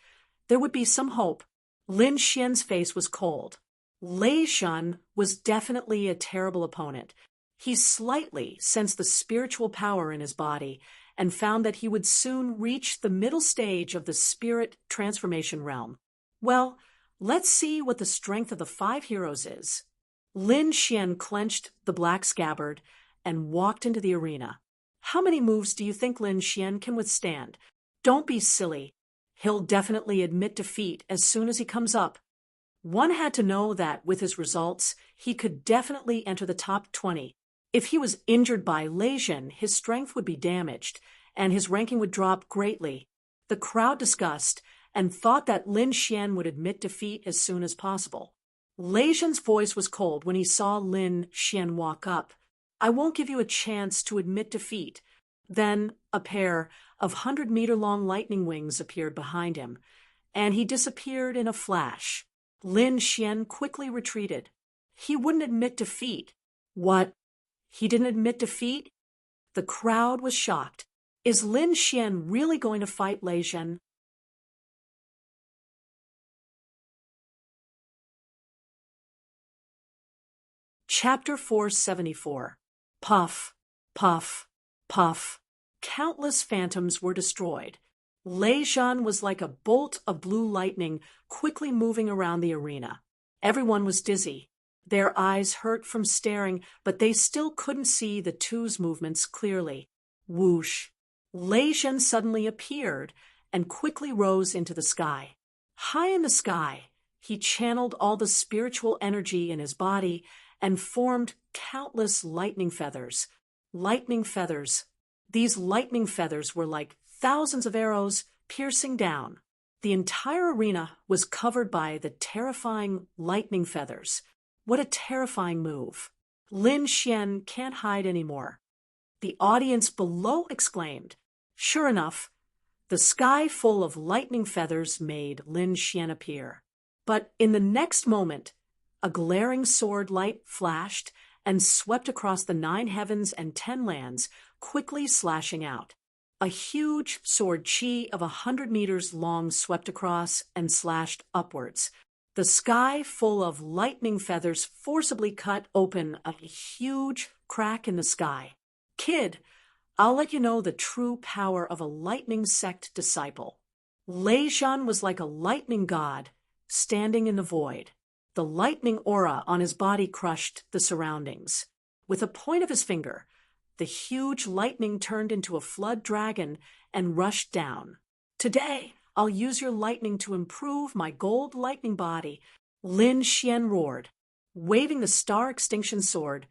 there would be some hope. Lin Xian's face was cold. Lei Zhen was definitely a terrible opponent. He slightly sensed the spiritual power in his body and found that he would soon reach the middle stage of the spirit transformation realm. Well, let's see what the strength of the 5 heroes is. Lin Xian clenched the black scabbard and walked into the arena. How many moves do you think Lin Xian can withstand? Don't be silly. He'll definitely admit defeat as soon as he comes up. One had to know that with his results, he could definitely enter the top 20. If he was injured by Lei Zhen, his strength would be damaged, and his ranking would drop greatly. The crowd discussed and thought that Lin Xian would admit defeat as soon as possible. Lei Zhen's voice was cold when he saw Lin Xian walk up. "I won't give you a chance to admit defeat." Then a pair of 100-meter-long lightning wings appeared behind him, and he disappeared in a flash. Lin Xian quickly retreated. He wouldn't admit defeat. What? He didn't admit defeat? The crowd was shocked. Is Lin Xian really going to fight Lei Zhen? Chapter 474. Puff, puff, puff. Countless phantoms were destroyed. Lei Zhen was like a bolt of blue lightning quickly moving around the arena. Everyone was dizzy. Their eyes hurt from staring, but they still couldn't see the two's movements clearly. Whoosh! Lei Zhen suddenly appeared and quickly rose into the sky. High in the sky, he channeled all the spiritual energy in his body and formed countless lightning feathers. Lightning feathers. These lightning feathers were like thousands of arrows piercing down. The entire arena was covered by the terrifying lightning feathers. What a terrifying move. Lin Xian can't hide anymore. The audience below exclaimed. Sure enough, the sky full of lightning feathers made Lin Xian appear. But in the next moment, a glaring sword light flashed and swept across the 9 heavens and 10 lands, quickly slashing out. A huge sword chi of 100 meters long swept across and slashed upwards. The sky full of lightning feathers forcibly cut open a huge crack in the sky. Kid, I'll let you know the true power of a lightning sect disciple. Lei Zhen was like a lightning god standing in the void. The lightning aura on his body crushed the surroundings. With a point of his finger, the huge lightning turned into a flood dragon and rushed down. "Today, I'll use your lightning to improve my gold lightning body," Lin Xian roared. Waving the star extinction sword,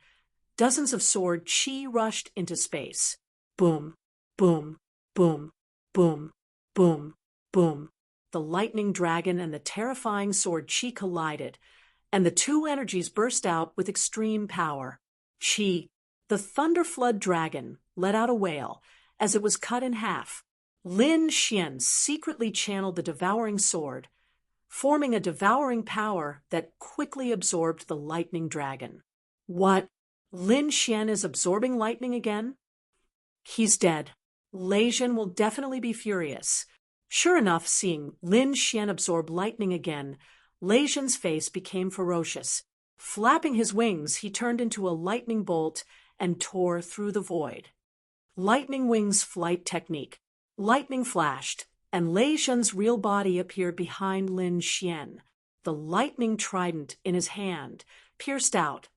dozens of sword chi rushed into space. Boom, boom, boom, boom, boom, boom. The lightning dragon and the terrifying sword chi collided, and the two energies burst out with extreme power. Chi, the thunder flood dragon, let out a wail as it was cut in half. Lin Xian secretly channeled the devouring sword, forming a devouring power that quickly absorbed the lightning dragon. What? Lin Xian is absorbing lightning again? He's dead. Lei Zhen will definitely be furious. Sure enough, seeing Lin Xian absorb lightning again, Lei Zhen's face became ferocious. Flapping his wings, he turned into a lightning bolt and tore through the void. Lightning wings flight technique. Lightning flashed, and Lei Zhen's real body appeared behind Lin Xian. The lightning trident in his hand pierced out,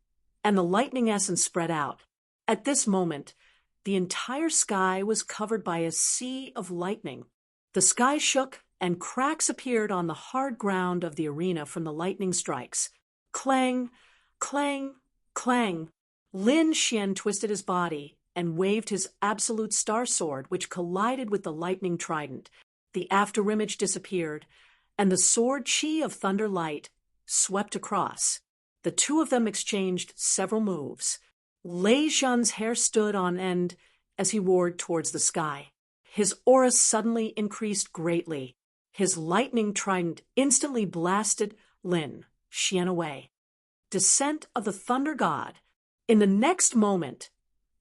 and the lightning essence spread out. At this moment, the entire sky was covered by a sea of lightning. The sky shook, and cracks appeared on the hard ground of the arena from the lightning strikes. Clang, clang, clang. Lin Xian twisted his body and waved his absolute star sword, which collided with the lightning trident. The afterimage disappeared, and the sword chi of thunder light swept across. The two of them exchanged several moves. Lei Zhen's hair stood on end as he roared towards the sky. His aura suddenly increased greatly. His lightning trident instantly blasted Lin Xian away. Descent of the Thunder God. In the next moment,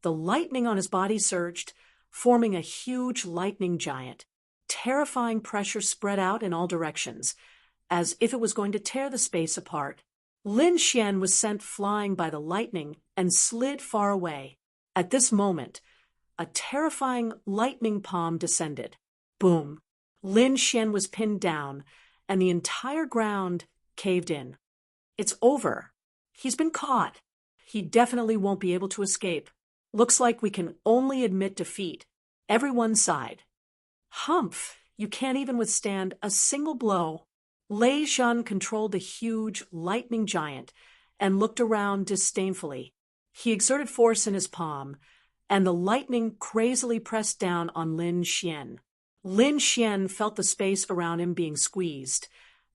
the lightning on his body surged, forming a huge lightning giant. Terrifying pressure spread out in all directions, as if it was going to tear the space apart. Lin Xian was sent flying by the lightning and slid far away. At this moment, a terrifying lightning palm descended. Boom! Lin Xian was pinned down, and the entire ground caved in. It's over. He's been caught. He definitely won't be able to escape. Looks like we can only admit defeat. Everyone sighed. Humph! You can't even withstand a single blow. Lei Zhen controlled the huge lightning giant and looked around disdainfully. He exerted force in his palm, and the lightning crazily pressed down on Lin Xian. Lin Xian felt the space around him being squeezed,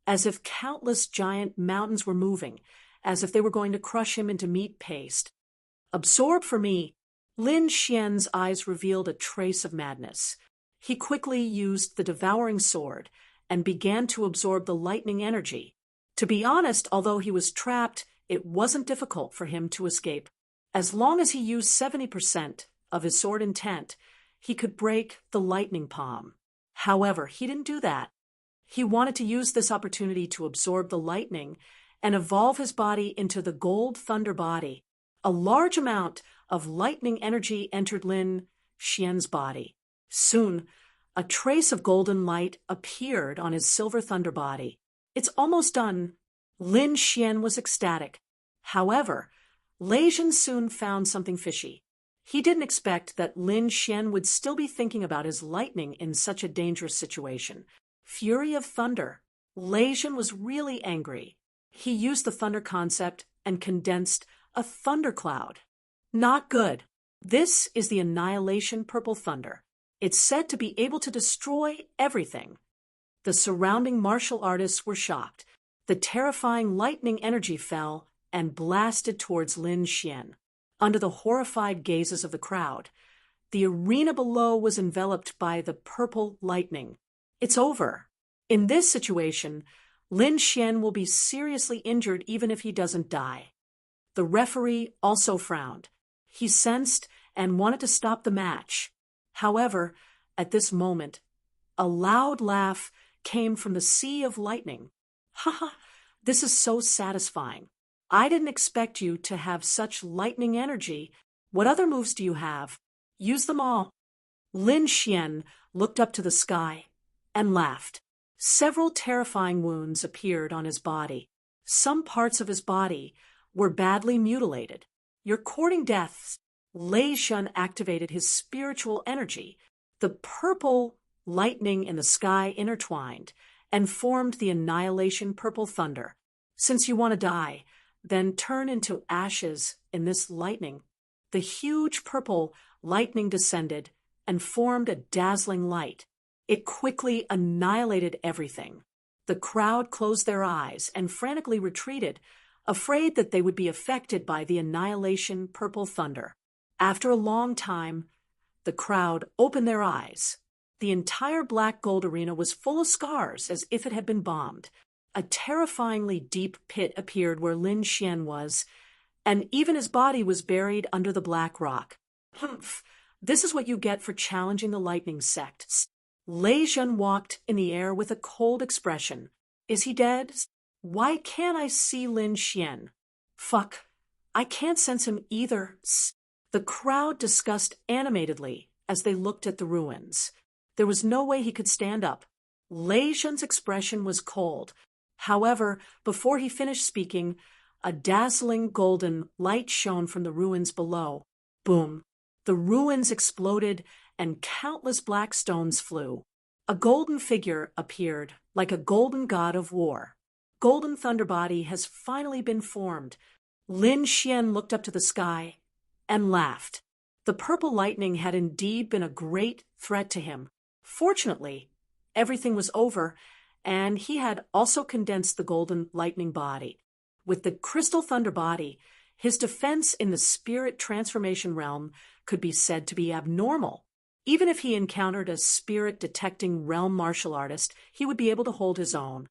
as if countless giant mountains were moving, as if they were going to crush him into meat paste. Absorb for me. Lin Xian's eyes revealed a trace of madness. He quickly used the devouring sword and began to absorb the lightning energy. To be honest, although he was trapped, it wasn't difficult for him to escape. As long as he used 70% of his sword intent, he could break the lightning palm. However, he didn't do that. He wanted to use this opportunity to absorb the lightning and evolve his body into the gold thunder body. A large amount of lightning energy entered Lin Xian's body. Soon, a trace of golden light appeared on his silver thunder body. It's almost done. Lin Xian was ecstatic. However, Lei Zhen soon found something fishy. He didn't expect that Lin Xian would still be thinking about his lightning in such a dangerous situation. Fury of thunder. Lei Zhen was really angry. He used the thunder concept and condensed a thundercloud. Not good. This is the annihilation purple thunder. It's said to be able to destroy everything. The surrounding martial artists were shocked. The terrifying lightning energy fell and blasted towards Lin Xian. Under the horrified gazes of the crowd, the arena below was enveloped by the purple lightning. It's over. In this situation, Lin Xian will be seriously injured even if he doesn't die. The referee also frowned. He sensed and wanted to stop the match. However, at this moment, a loud laugh came from the sea of lightning. Ha ha, this is so satisfying. I didn't expect you to have such lightning energy. What other moves do you have? Use them all. Lin Xian looked up to the sky and laughed. Several terrifying wounds appeared on his body. Some parts of his body were badly mutilated. You're courting death. Lei Shun activated his spiritual energy. The purple lightning in the sky intertwined and formed the annihilation purple thunder. Since you want to die, then turn into ashes in this lightning. The huge purple lightning descended and formed a dazzling light. It quickly annihilated everything. The crowd closed their eyes and frantically retreated, afraid that they would be affected by the annihilation purple thunder. After a long time, the crowd opened their eyes. The entire black gold arena was full of scars as if it had been bombed. A terrifyingly deep pit appeared where Lin Xian was, and even his body was buried under the black rock. Humph! This is what you get for challenging the lightning sect. Lei Zhen walked in the air with a cold expression. Is he dead? Why can't I see Lin Xian? Fuck. I can't sense him either. The crowd discussed animatedly as they looked at the ruins. There was no way he could stand up. Lei Zhen's expression was cold. However, before he finished speaking, a dazzling golden light shone from the ruins below. Boom! The ruins exploded and countless black stones flew. A golden figure appeared, like a golden god of war. Golden Thunder Body has finally been formed. Lin Xian looked up to the sky and laughed. The purple lightning had indeed been a great threat to him. Fortunately, everything was over, and he had also condensed the golden lightning body. With the crystal thunder body, his defense in the spirit transformation realm could be said to be abnormal. Even if he encountered a spirit-detecting realm martial artist, he would be able to hold his own.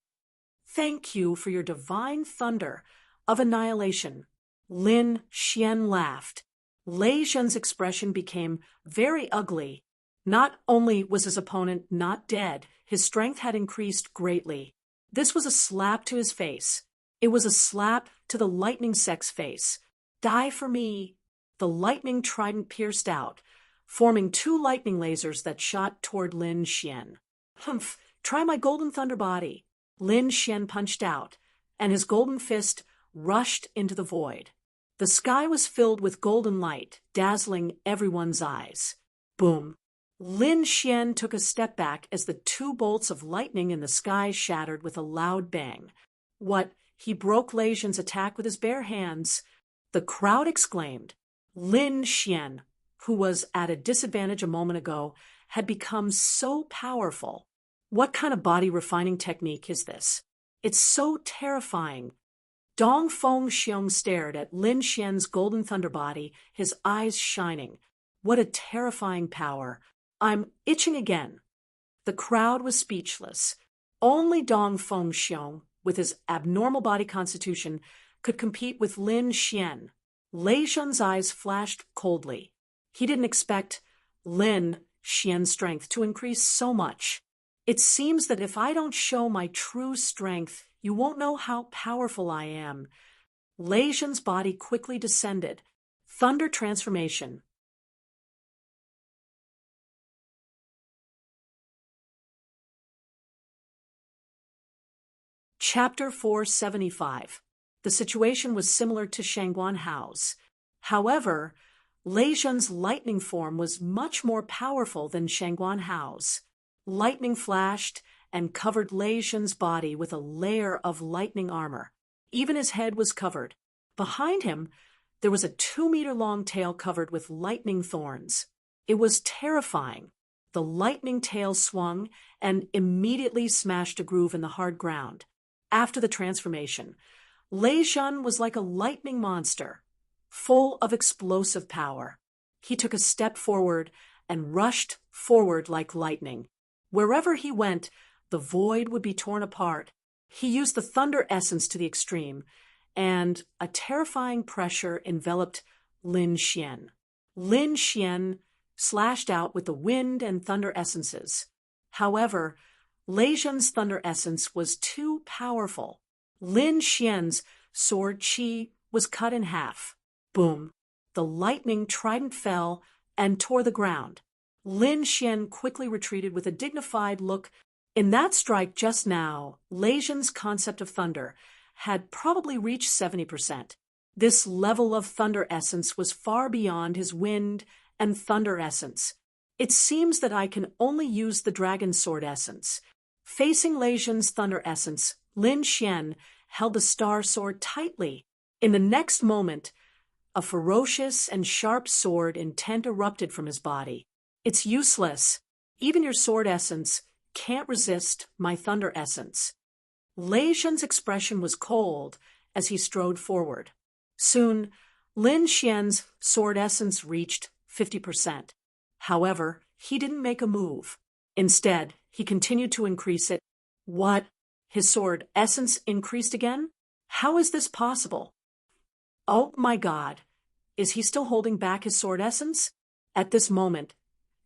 Thank you for your divine thunder of annihilation. Lin Xian laughed. Lei Zhen's expression became very ugly. Not only was his opponent not dead, his strength had increased greatly. This was a slap to his face. It was a slap to the lightning sect's face. Die for me. The lightning trident pierced out, forming two lightning lasers that shot toward Lin Xian. Humph, try my golden thunder body. Lin Xian punched out, and his golden fist rushed into the void. The sky was filled with golden light, dazzling everyone's eyes. Boom! Lin Xian took a step back as the two bolts of lightning in the sky shattered with a loud bang. What? He broke Lei Zhen's attack with his bare hands. The crowd exclaimed. Lin Xian, who was at a disadvantage a moment ago, had become so powerful. What kind of body refining technique is this? It's so terrifying. Dong Feng Xiong stared at Lin Xian's golden thunder body, his eyes shining. What a terrifying power. I'm itching again. The crowd was speechless. Only Dong Feng Xiong, with his abnormal body constitution, could compete with Lin Xian. Lei Zhen's eyes flashed coldly. He didn't expect Lin Xian's strength to increase so much. It seems that if I don't show my true strength, you won't know how powerful I am. Lei Zhen's body quickly descended. Thunder transformation. Chapter 475. The situation was similar to Shangguan Hao's. However, Lei Zhen's lightning form was much more powerful than Shangguan Hao's. Lightning flashed and covered Lei Zhen's body with a layer of lightning armor. Even his head was covered. Behind him, there was a 2-meter-long tail covered with lightning thorns. It was terrifying. The lightning tail swung and immediately smashed a groove in the hard ground. After the transformation, Lei Zhen was like a lightning monster, full of explosive power. He took a step forward and rushed forward like lightning. Wherever he went, the void would be torn apart. He used the thunder essence to the extreme, and a terrifying pressure enveloped Lin Xian. Lin Xian slashed out with the wind and thunder essences. However, Lei Zhen's thunder essence was too powerful. Lin Xian's sword qi was cut in half. Boom! The lightning trident fell and tore the ground. Lin Xian quickly retreated with a dignified look. In that strike just now, Lei Zhen's concept of thunder had probably reached 70%. This level of thunder essence was far beyond his wind and thunder essence. It seems that I can only use the dragon sword essence. Facing Lei Zhen's thunder essence, Lin Xian held the star sword tightly. In the next moment, a ferocious and sharp sword intent erupted from his body. It's useless. Even your sword essence can't resist my thunder essence. Lei Zhen's expression was cold as he strode forward. Soon, Lin Xian's sword essence reached 50%. However, he didn't make a move. Instead, he continued to increase it. What? His sword essence increased again? How is this possible? Oh my God! Is he still holding back his sword essence? At this moment,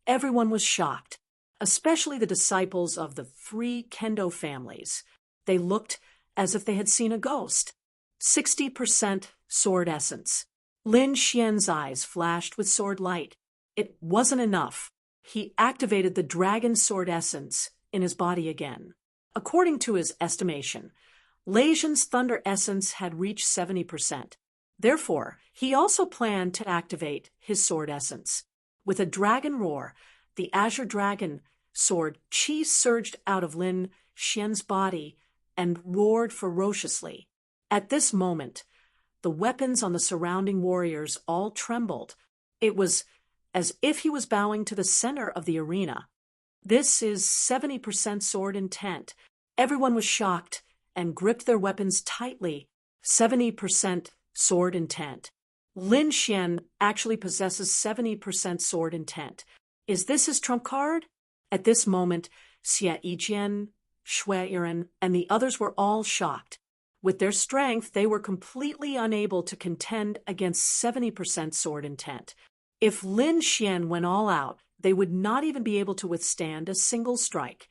everyone was shocked, especially the disciples of the three kendo families. They looked as if they had seen a ghost. 60% sword essence. Lin Xian's eyes flashed with sword light. It wasn't enough. He activated the dragon sword essence in his body again. According to his estimation, Lei Zhen's thunder essence had reached 70%. Therefore, he also planned to activate his sword essence. With a dragon roar, the azure dragon sword chi surged out of Lin Xian's body and roared ferociously. At this moment, the weapons on the surrounding warriors all trembled. It was as if he was bowing to the center of the arena. This is 70% sword intent. Everyone was shocked and gripped their weapons tightly. 70% sword intent. Lin Xian actually possesses 70% sword intent. Is this his trump card? At this moment, Xie Yijian, Shui Yiren, and the others were all shocked. With their strength, they were completely unable to contend against 70% sword intent. If Lin Xian went all out, they would not even be able to withstand a single strike.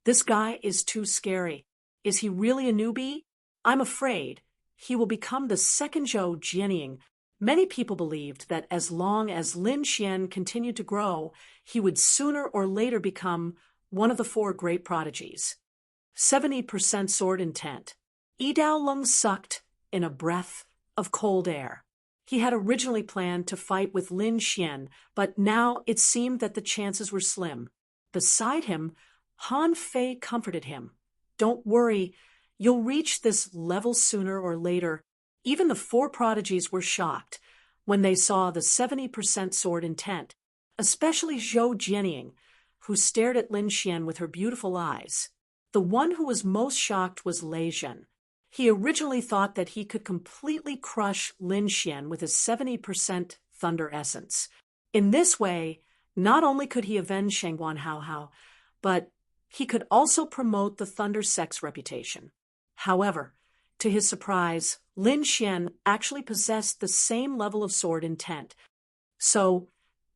This guy is too scary. Is he really a newbie? I'm afraid he will become the second Zhou Jianying. Many people believed that as long as Lin Xian continued to grow, he would sooner or later become one of the four great prodigies. 70% sword intent. Yi Daolong sucked in a breath of cold air. He had originally planned to fight with Lin Xian, but now it seemed that the chances were slim. Beside him, Han Fei comforted him. Don't worry, you'll reach this level sooner or later. Even the four prodigies were shocked when they saw the 70% sword intent, especially Zhou Jianying, who stared at Lin Xian with her beautiful eyes. The one who was most shocked was Lei Zhen. He originally thought that he could completely crush Lin Xian with his 70% thunder essence. In this way, not only could he avenge Shangguan Haohao, but he could also promote the thunder sex reputation. However, to his surprise, Lin Xian actually possessed the same level of sword intent. So,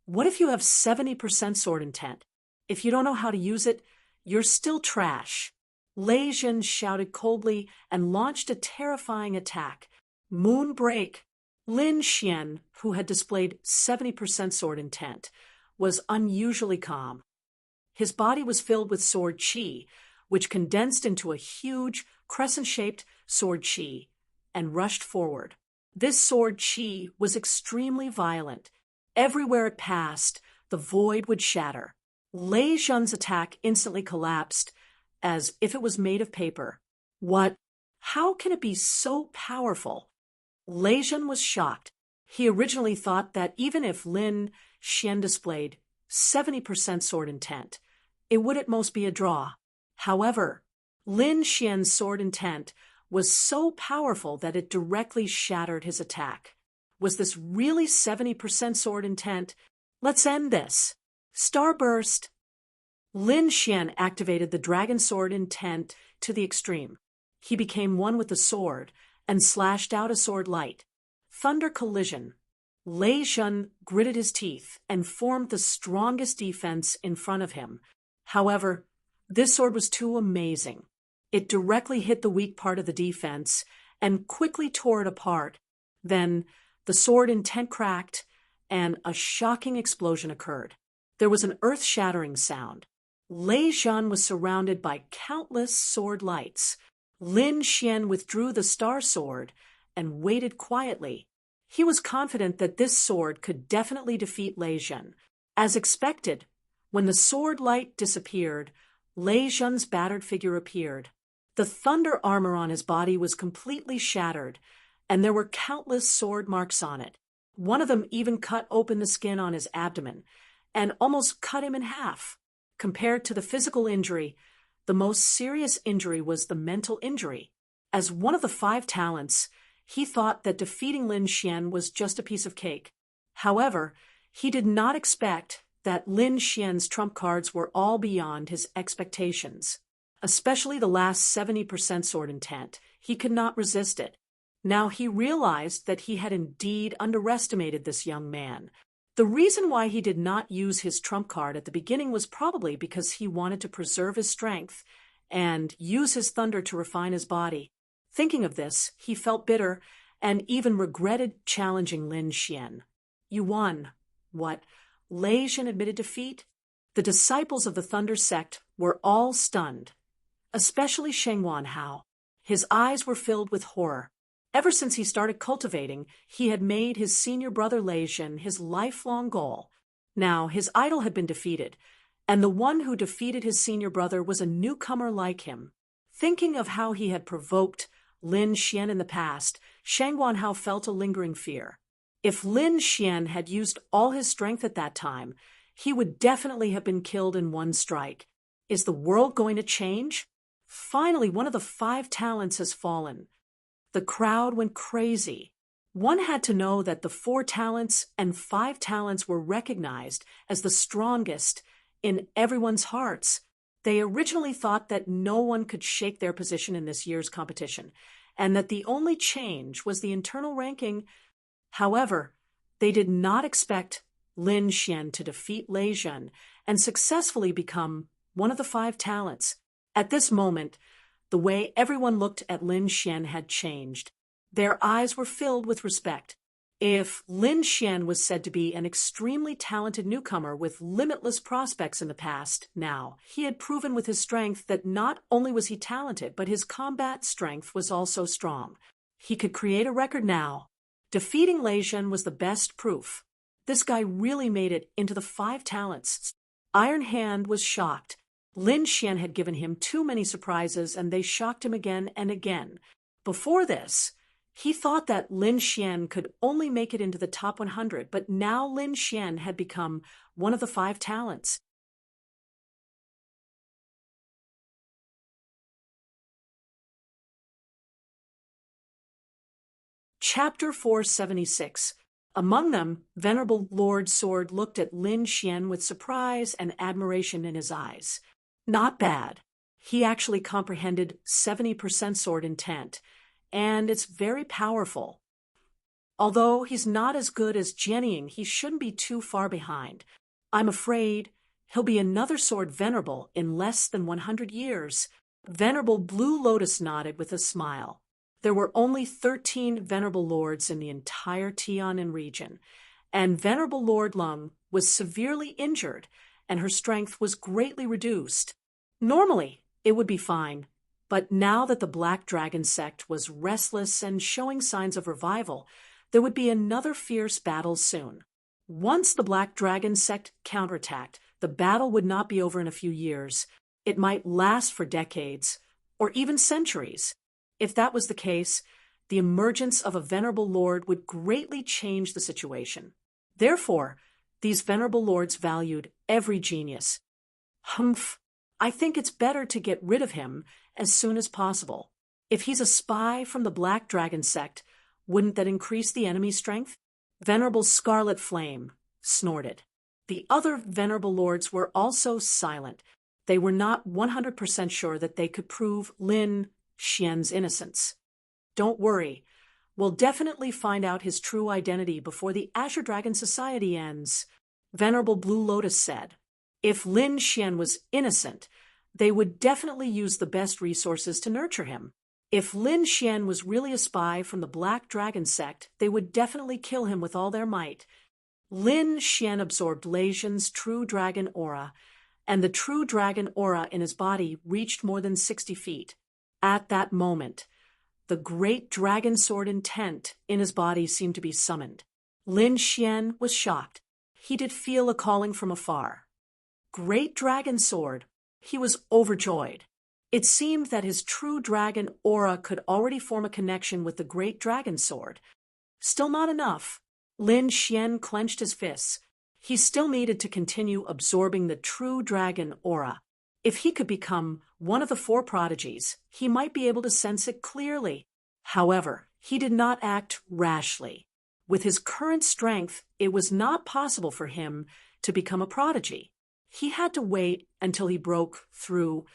what if you have 70% sword intent? If you don't know how to use it, you're still trash. Lei Zhen shouted coldly and launched a terrifying attack. Moonbreak. Lin Xian, who had displayed 70% sword intent, was unusually calm. His body was filled with sword chi, which condensed into a huge, crescent-shaped sword chi and rushed forward. This sword chi was extremely violent. Everywhere it passed, the void would shatter. Lei Zhen's attack instantly collapsed, as if it was made of paper. What? How can it be so powerful? Lei Zhen was shocked. He originally thought that even if Lin Xian displayed 70% sword intent, it would at most be a draw. However, Lin Xian's sword intent was so powerful that it directly shattered his attack. Was this really 70% sword intent? Let's end this. Starburst. Lin Xian activated the dragon sword intent to the extreme. He became one with the sword and slashed out a sword light. Thunder collision. Lei Zhen gritted his teeth and formed the strongest defense in front of him. However, this sword was too amazing. It directly hit the weak part of the defense and quickly tore it apart. Then, the sword intent cracked and a shocking explosion occurred. There was an earth-shattering sound. Lei Zhen was surrounded by countless sword lights. Lin Xian withdrew the star sword and waited quietly. He was confident that this sword could definitely defeat Lei Jun. As expected, when the sword light disappeared, Lei Jun's battered figure appeared. The thunder armor on his body was completely shattered, and there were countless sword marks on it. One of them even cut open the skin on his abdomen and almost cut him in half. Compared to the physical injury, the most serious injury was the mental injury. As one of the 5 talents, he thought that defeating Lin Xian was just a piece of cake. However, he did not expect that Lin Xian's trump cards were all beyond his expectations. Especially the last 70% sword intent. He could not resist it. Now he realized that he had indeed underestimated this young man. The reason why he did not use his trump card at the beginning was probably because he wanted to preserve his strength and use his thunder to refine his body. Thinking of this, he felt bitter and even regretted challenging Lin Xian. You won. What? Lei Jun admitted defeat? The disciples of the Thunder sect were all stunned, especially Sheng Wanhao. His eyes were filled with horror. Ever since he started cultivating, he had made his senior brother Lei Jun his lifelong goal. Now his idol had been defeated, and the one who defeated his senior brother was a newcomer like him. Thinking of how he had provoked Lin Xian in the past, Sheng Wanhao felt a lingering fear. If Lin Xian had used all his strength at that time, he would definitely have been killed in one strike. Is the world going to change? Finally, one of the 5 talents has fallen. The crowd went crazy. One had to know that the 4 talents and 5 talents were recognized as the strongest in everyone's hearts. They originally thought that no one could shake their position in this year's competition, and that the only change was the internal ranking. However, they did not expect Lin Xian to defeat Lei Jun and successfully become one of the 5 talents. At this moment, the way everyone looked at Lin Xian had changed. Their eyes were filled with respect. If Lin Xian was said to be an extremely talented newcomer with limitless prospects in the past, now he had proven with his strength that not only was he talented, but his combat strength was also strong. He could create a record now. Defeating Lei Jun was the best proof. This guy really made it into the 5 talents. Iron Hand was shocked. Lin Xian had given him too many surprises, and they shocked him again and again. Before this, he thought that Lin Xian could only make it into the top 100, but now Lin Xian had become one of the 5 talents. Chapter 476. Among them, Venerable Lord Sword looked at Lin Xian with surprise and admiration in his eyes. Not bad. He actually comprehended 70% sword intent, and it's very powerful. Although he's not as good as Jianying, he shouldn't be too far behind. I'm afraid he'll be another sword venerable in less than 100 years. Venerable Blue Lotus nodded with a smile. There were only 13 venerable lords in the entire Tianan region, and Venerable Lord Lung was severely injured, and her strength was greatly reduced. Normally, it would be fine, but now that the Black Dragon sect was restless and showing signs of revival, there would be another fierce battle soon. Once the Black Dragon sect counterattacked, the battle would not be over in a few years. It might last for decades, or even centuries. If that was the case, the emergence of a venerable lord would greatly change the situation. Therefore, these venerable lords valued every genius. Humph, I think it's better to get rid of him as soon as possible. If he's a spy from the Black Dragon sect, wouldn't that increase the enemy's strength? Venerable Scarlet Flame snorted. The other venerable lords were also silent. They were not 100% sure that they could prove Lin Xian's innocence. Don't worry, we'll definitely find out his true identity before the Azure Dragon Society ends, Venerable Blue Lotus said. If Lin Xian was innocent, they would definitely use the best resources to nurture him. If Lin Xian was really a spy from the Black Dragon sect, they would definitely kill him with all their might. Lin Xian absorbed Lei Jun's true dragon aura, and the true dragon aura in his body reached more than 60 feet. At that moment, The great dragon sword intent in his body seemed to be summoned. Lin Xian was shocked. He did feel a calling from afar. Great dragon sword. He was overjoyed. It seemed that his true dragon aura could already form a connection with the great dragon sword. Still not enough. Lin Xian clenched his fists. He still needed to continue absorbing the true dragon aura. If he could become one of the four prodigies, he might be able to sense it clearly. However, he did not act rashly. With his current strength, it was not possible for him to become a prodigy. He had to wait until he broke through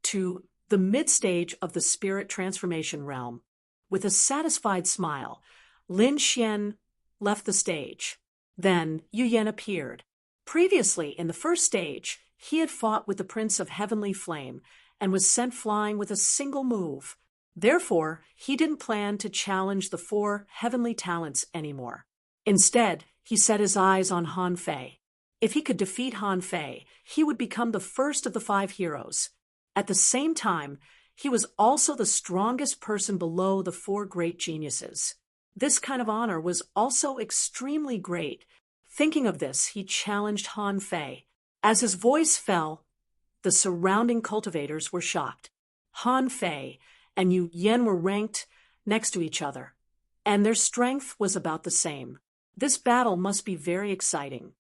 to the mid-stage of the spirit transformation realm. With a satisfied smile, Lin Xian left the stage. Then Yu Yan appeared. Previously, in the first stage, he had fought with the Prince of Heavenly Flame and was sent flying with a single move. Therefore, he didn't plan to challenge the four heavenly talents anymore. Instead, he set his eyes on Han Fei. If he could defeat Han Fei, he would become the first of the five heroes. At the same time, he was also the strongest person below the four great geniuses. This kind of honor was also extremely great. Thinking of this, he challenged Han Fei. As his voice fell, the surrounding cultivators were shocked. Han Fei and Yu Yan were ranked next to each other, and their strength was about the same. This battle must be very exciting.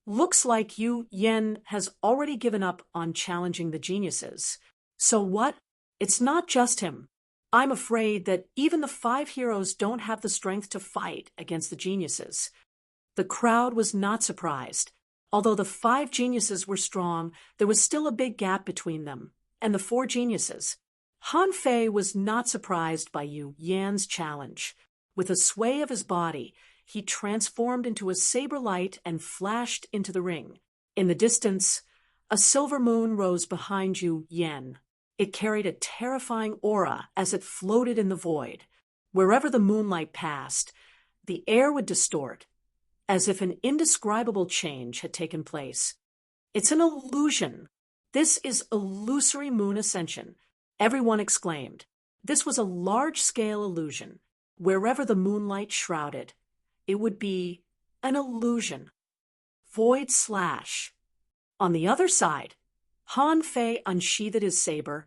Looks like Yu Yan has already given up on challenging the geniuses. So what? It's not just him. I'm afraid that even the five heroes don't have the strength to fight against the geniuses. The crowd was not surprised. Although the five geniuses were strong, there was still a big gap between them and the four geniuses. Han Fei was not surprised by Yu Yan's challenge. With a sway of his body, he transformed into a saber light and flashed into the ring. In the distance, a silver moon rose behind Yu Yan. It carried a terrifying aura as it floated in the void. Wherever the moonlight passed, the air would distort, as if an indescribable change had taken place. It's an illusion. This is illusory moon ascension, everyone exclaimed. This was a large-scale illusion. Wherever the moonlight shrouded, it would be an illusion. Void slash. On the other side, Han Fei unsheathed his saber,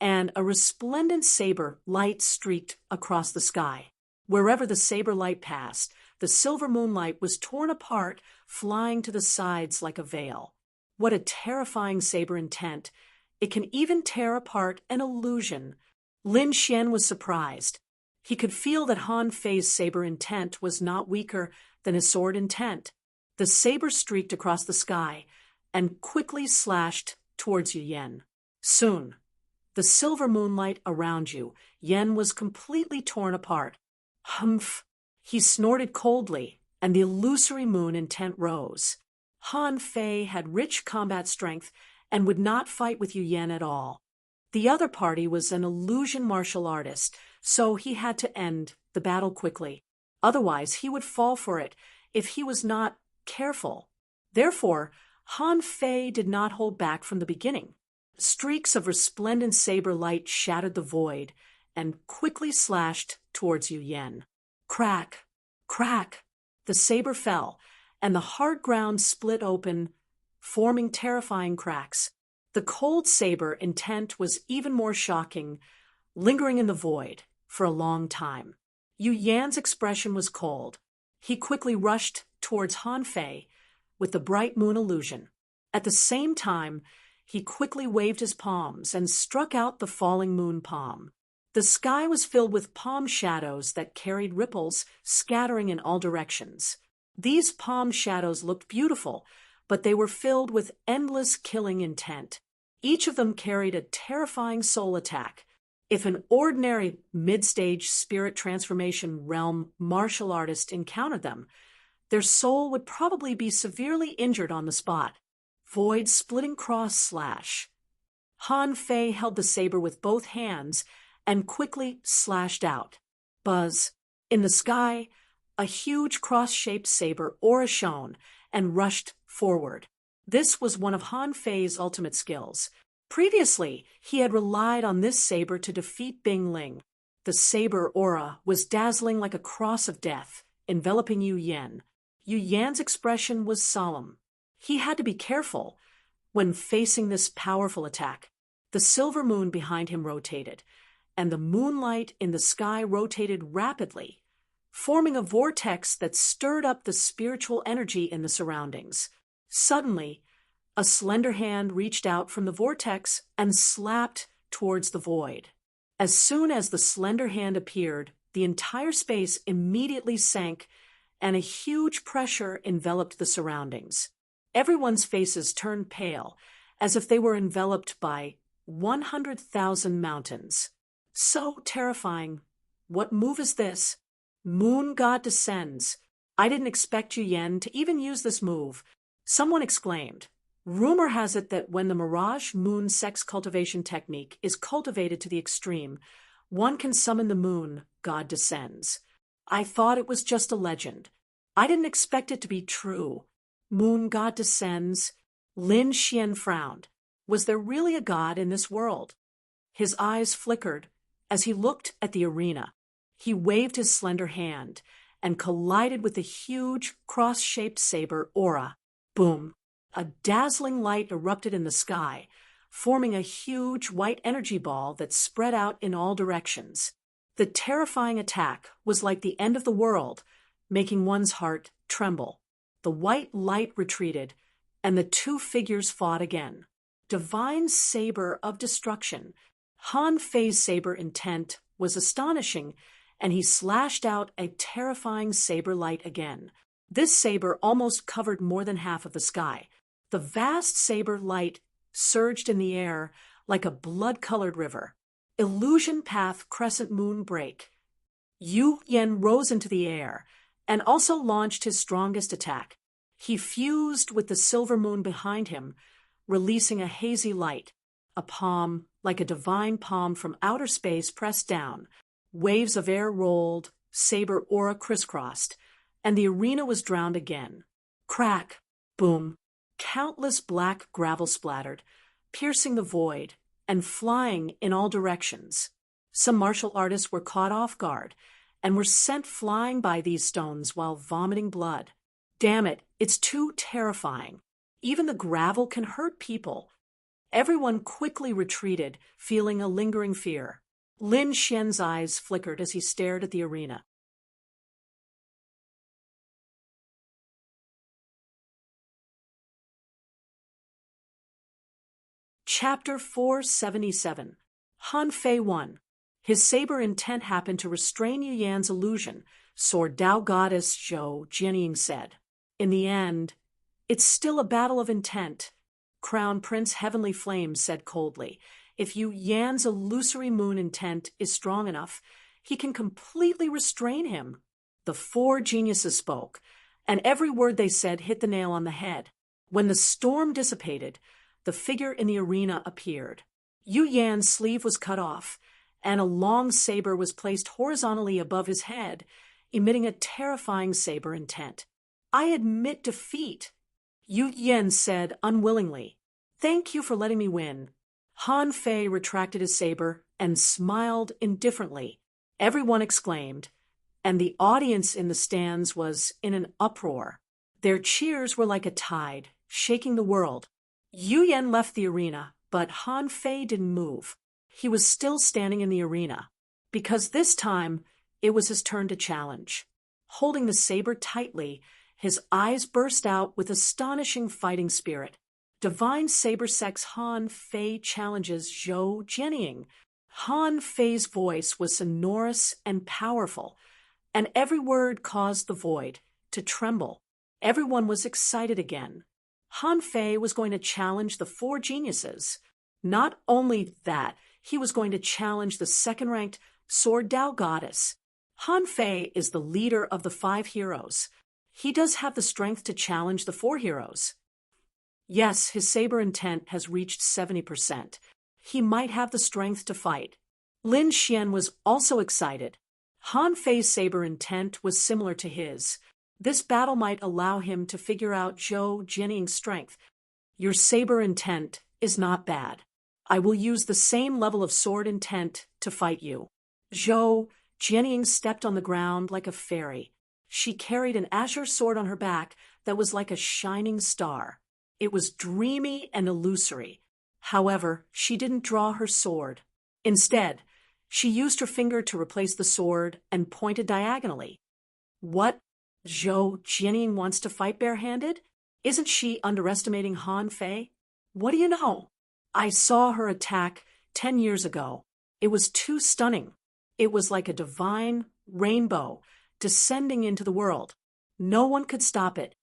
and a resplendent saber light streaked across the sky. Wherever the saber light passed, the silver moonlight was torn apart, flying to the sides like a veil. What a terrifying saber intent! It can even tear apart an illusion. Lin Xian was surprised. He could feel that Han Fei's saber intent was not weaker than his sword intent. The saber streaked across the sky and quickly slashed towards Yu Yan. Soon, the silver moonlight around Yu Yan was completely torn apart. Humph! He snorted coldly, and the illusory moon intent rose. Han Fei had rich combat strength and would not fight with Yu Yan at all. The other party was an illusion martial artist, so he had to end the battle quickly. Otherwise, he would fall for it if he was not careful. Therefore, Han Fei did not hold back from the beginning. Streaks of resplendent saber light shattered the void and quickly slashed towards Yu Yan. Crack! Crack! The saber fell, and the hard ground split open, forming terrifying cracks. The cold saber intent was even more shocking, lingering in the void for a long time. Yu Yan's expression was cold. He quickly rushed towards Han Fei with the bright moon illusion. At the same time, he quickly waved his palms and struck out the falling moon palm. The sky was filled with palm shadows that carried ripples scattering in all directions. These palm shadows looked beautiful, but they were filled with endless killing intent. Each of them carried a terrifying soul attack. If an ordinary mid-stage spirit transformation realm martial artist encountered them, their soul would probably be severely injured on the spot. Void splitting cross slash. Han Fei held the saber with both hands and quickly slashed out. Buzz. In the sky, a huge cross-shaped saber aura shone and rushed forward. This was one of Han Fei's ultimate skills. Previously, he had relied on this saber to defeat Bing Ling. The the saber aura was dazzling like a cross of death, enveloping Yu Yan. Yu Yan's expression was solemn. He had to be careful when facing this powerful attack. The silver moon behind him rotated, and the moonlight in the sky rotated rapidly, forming a vortex that stirred up the spiritual energy in the surroundings. Suddenly, a slender hand reached out from the vortex and slapped towards the void. As soon as the slender hand appeared, the entire space immediately sank, and a huge pressure enveloped the surroundings. Everyone's faces turned pale, as if they were enveloped by 100,000 mountains. So terrifying. What move is this? Moon God descends. I didn't expect Yu Yan to even use this move. Someone exclaimed. Rumor has it that when the Mirage Moon sex cultivation technique is cultivated to the extreme, one can summon the Moon God descends. I thought it was just a legend. I didn't expect it to be true. Moon God descends. Lin Xian frowned. Was there really a god in this world? His eyes flickered as he looked at the arena. He waved his slender hand and collided with the huge cross-shaped saber aura. Boom! A dazzling light erupted in the sky, forming a huge white energy ball that spread out in all directions. The terrifying attack was like the end of the world, making one's heart tremble. The white light retreated, and the two figures fought again. Divine saber of destruction. Han Fei's saber intent was astonishing, and he slashed out a terrifying saber light again. This saber almost covered more than half of the sky. The vast saber light surged in the air like a blood-colored river. Illusion Path Crescent Moon Break. Yu Yan rose into the air and also launched his strongest attack. He fused with the silver moon behind him, releasing a hazy light. A palm, like a divine palm from outer space, pressed down. Waves of air rolled, saber aura crisscrossed, and the arena was drowned again. Crack! Boom! Countless black gravel splattered, piercing the void and flying in all directions. Some martial artists were caught off guard and were sent flying by these stones while vomiting blood. Damn it, it's too terrifying. Even the gravel can hurt people. Everyone quickly retreated, feeling a lingering fear. Lin Xian's eyes flickered as he stared at the arena. Chapter 477. Han Fei won. His saber intent happened to restrain Yu Yan's illusion, Sword Tao Goddess Zhou Jianying said. In the end, it's still a battle of intent. Crown Prince Heavenly Flame said coldly. If Yu Yan's illusory moon intent is strong enough, he can completely restrain him. The four geniuses spoke, and every word they said hit the nail on the head. When the storm dissipated, the figure in the arena appeared. Yu Yan's sleeve was cut off, and a long saber was placed horizontally above his head, emitting a terrifying saber intent. I admit defeat, Yu Yan said unwillingly. Thank you for letting me win. Han Fei retracted his saber and smiled indifferently. Everyone exclaimed, and the audience in the stands was in an uproar. Their cheers were like a tide, shaking the world. Yu Yan left the arena, but Han Fei didn't move. He was still standing in the arena, because this time it was his turn to challenge. Holding the saber tightly, his eyes burst out with astonishing fighting spirit. Divine Saber Sex Han Fei challenges Zhou Jianying. Han Fei's voice was sonorous and powerful, and every word caused the void to tremble. Everyone was excited again. Han Fei was going to challenge the four geniuses. Not only that, he was going to challenge the second-ranked Sword Tao Goddess. Han Fei is the leader of the 5 heroes. He does have the strength to challenge the 4 heroes. Yes, his saber intent has reached 70%. He might have the strength to fight. Lin Xian was also excited. Han Fei's saber intent was similar to his. This battle might allow him to figure out Zhou Jianying's strength. Your saber intent is not bad. I will use the same level of sword intent to fight you. Zhou Jianying stepped on the ground like a fairy. She carried an azure sword on her back that was like a shining star. It was dreamy and illusory. However, she didn't draw her sword. Instead, she used her finger to replace the sword and pointed diagonally. What? Zhou Jianying wants to fight barehanded? Isn't she underestimating Han Fei? What do you know? I saw her attack 10 years ago. It was too stunning. It was like a divine rainbow descending into the world. No one could stop it.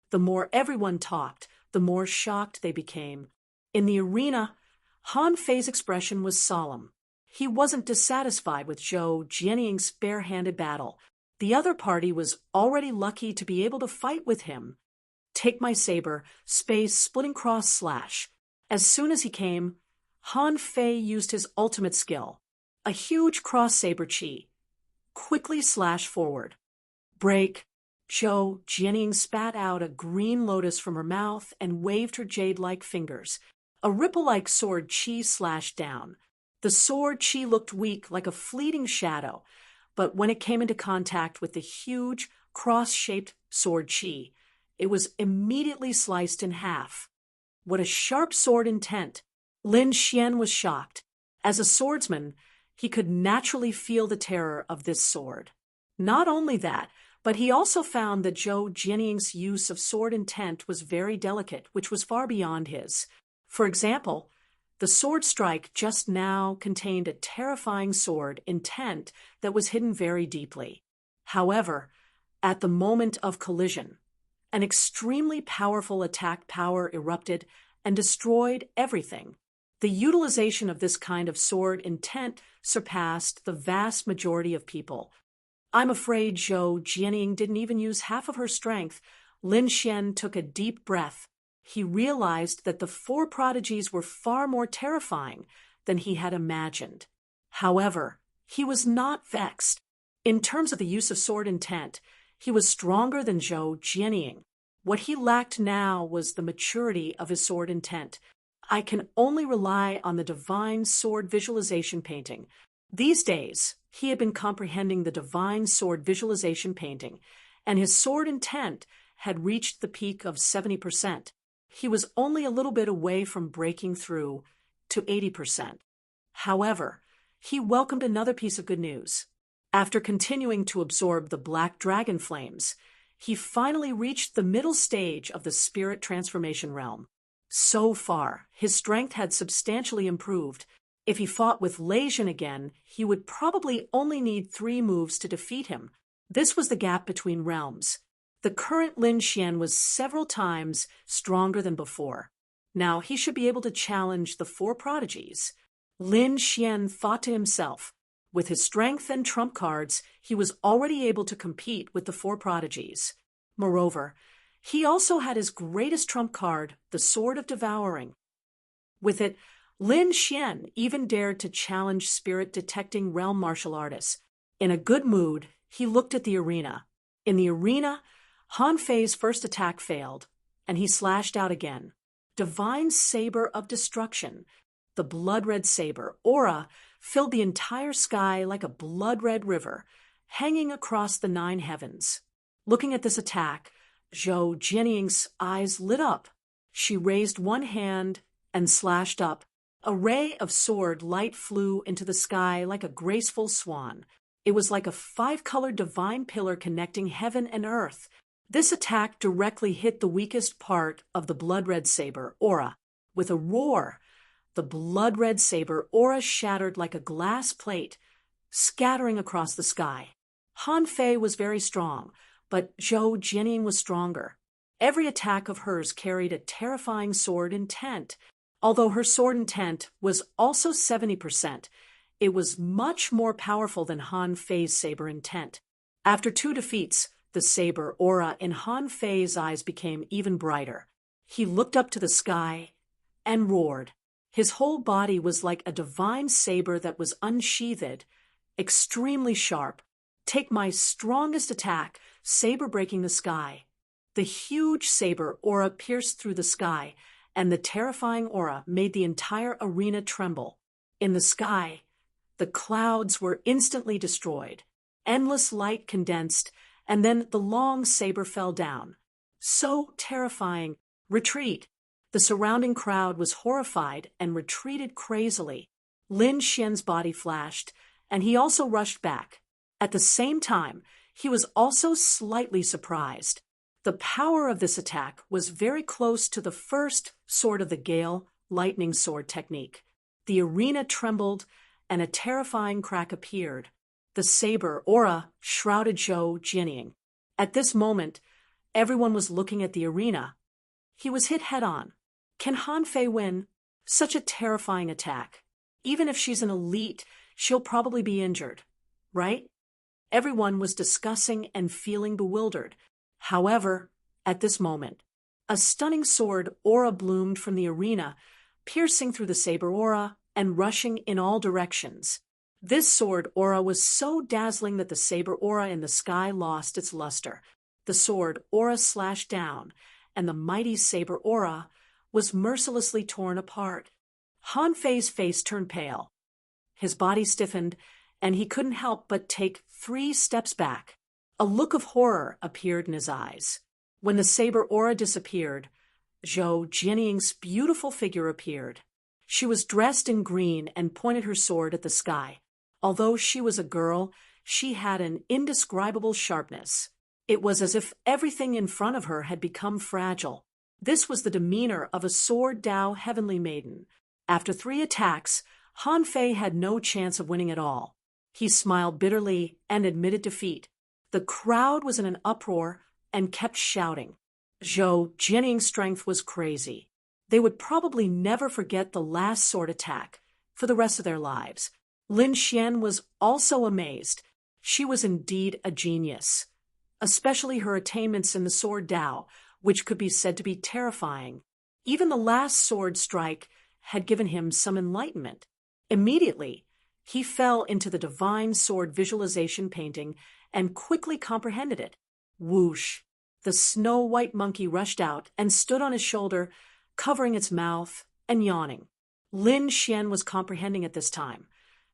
The more everyone talked, the more shocked they became. In the arena, Han Fei's expression was solemn. He wasn't dissatisfied with Zhou Jianying's barehanded battle. The other party was already lucky to be able to fight with him. Take my saber, space, splitting cross slash. As soon as he came, Han Fei used his ultimate skill, a huge cross saber chi. Quickly slash forward. Break. Zhou Jianying spat out a green lotus from her mouth and waved her jade-like fingers. A ripple-like sword chi slashed down. The sword chi looked weak, like a fleeting shadow, but when it came into contact with the huge, cross-shaped sword chi, it was immediately sliced in half. What a sharp sword intent! Lin Xian was shocked. As a swordsman, he could naturally feel the terror of this sword. Not only that, but he also found that Zhou Jianying's use of sword intent was very delicate, which was far beyond his. For example, the sword strike just now contained a terrifying sword intent that was hidden very deeply. However, at the moment of collision, an extremely powerful attack power erupted and destroyed everything. The utilization of this kind of sword intent surpassed the vast majority of people. I'm afraid Zhou Jianying didn't even use half of her strength. Lin Xian took a deep breath. He realized that the four prodigies were far more terrifying than he had imagined. However, he was not vexed. In terms of the use of sword intent, he was stronger than Zhou Jianying. What he lacked now was the maturity of his sword intent. I can only rely on the divine sword visualization painting. These days, he had been comprehending the divine sword visualization painting, and his sword intent had reached the peak of 70%. He was only a little bit away from breaking through to 80%. However, he welcomed another piece of good news. After continuing to absorb the black dragon flames, he finally reached the middle stage of the spirit transformation realm. So far, his strength had substantially improved. If he fought with Lei Jin again, he would probably only need 3 moves to defeat him. This was the gap between realms. The current Lin Xian was several times stronger than before. Now he should be able to challenge the 4 prodigies. Lin Xian thought to himself. With his strength and trump cards, he was already able to compete with the 4 prodigies. Moreover, he also had his greatest trump card, the Sword of Devouring. With it, Lin Xian even dared to challenge spirit-detecting realm martial artists. In a good mood, he looked at the arena. In the arena, Han Fei's first attack failed, and he slashed out again. Divine Saber of Destruction, the blood-red saber, aura, filled the entire sky like a blood-red river, hanging across the 9 heavens. Looking at this attack, Zhou Jianying's eyes lit up. She raised one hand and slashed up. A ray of sword light flew into the sky like a graceful swan. It was like a 5-colored divine pillar connecting heaven and earth. This attack directly hit the weakest part of the blood-red saber, aura. With a roar, the blood-red saber aura shattered like a glass plate, scattering across the sky. Han Fei was very strong, but Zhou Jianying was stronger. Every attack of hers carried a terrifying sword intent. Although her sword intent was also 70%, it was much more powerful than Han Fei's saber intent. After 2 defeats, the saber aura in Han Fei's eyes became even brighter. He looked up to the sky and roared. His whole body was like a divine saber that was unsheathed, extremely sharp. Take my strongest attack, saber breaking the sky. The huge saber aura pierced through the sky, and the terrifying aura made the entire arena tremble. In the sky, The clouds were instantly destroyed. Endless light condensed, and then the long saber fell down. So terrifying. Retreat. The surrounding crowd was horrified and retreated crazily. Lin Xian's body flashed, and he also rushed back. At the same time, he was also slightly surprised. The power of this attack was very close to the first Sword of the Gale, lightning sword technique. The arena trembled, and a terrifying crack appeared. The saber aura shrouded Zhou Jianying. At this moment, everyone was looking at the arena. He was hit head-on. Can Han Fei win? Such a terrifying attack. Even if she's an elite, she'll probably be injured, right? Everyone was discussing and feeling bewildered. However, at this moment, a stunning sword aura bloomed from the arena, piercing through the saber aura and rushing in all directions. This sword aura was so dazzling that the saber aura in the sky lost its luster. The sword aura slashed down, and the mighty saber aura was mercilessly torn apart. Han Fei's face turned pale. His body stiffened, and he couldn't help but take 3 steps back. A look of horror appeared in his eyes. When the saber aura disappeared, Zhou Jianying's beautiful figure appeared. She was dressed in green and pointed her sword at the sky. Although she was a girl, she had an indescribable sharpness. It was as if everything in front of her had become fragile. This was the demeanor of a sword Dao heavenly maiden. After 3 attacks, Han Fei had no chance of winning at all. He smiled bitterly and admitted defeat. The crowd was in an uproar and kept shouting. Zhou Jianying's strength was crazy. They would probably never forget the last sword attack for the rest of their lives. Lin Xian was also amazed. She was indeed a genius, especially her attainments in the sword Dao, which could be said to be terrifying. Even the last sword strike had given him some enlightenment. Immediately, he fell into the divine sword visualization painting and quickly comprehended it. Whoosh! The snow-white monkey rushed out and stood on his shoulder, covering its mouth and yawning. Lin Xian was comprehending at this time,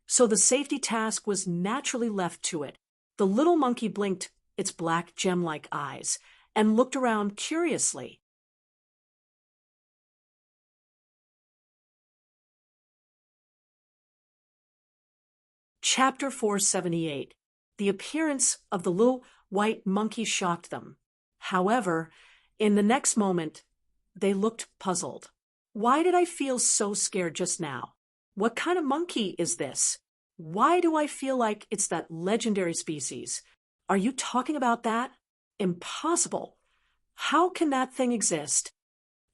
so the safety task was naturally left to it. The little monkey blinked its black gem-like eyes and looked around curiously. Chapter 478. The appearance of the little white monkey shocked them. However, in the next moment, they looked puzzled. Why did I feel so scared just now? What kind of monkey is this? Why do I feel like it's that legendary species? Are you talking about that? Impossible. How can that thing exist?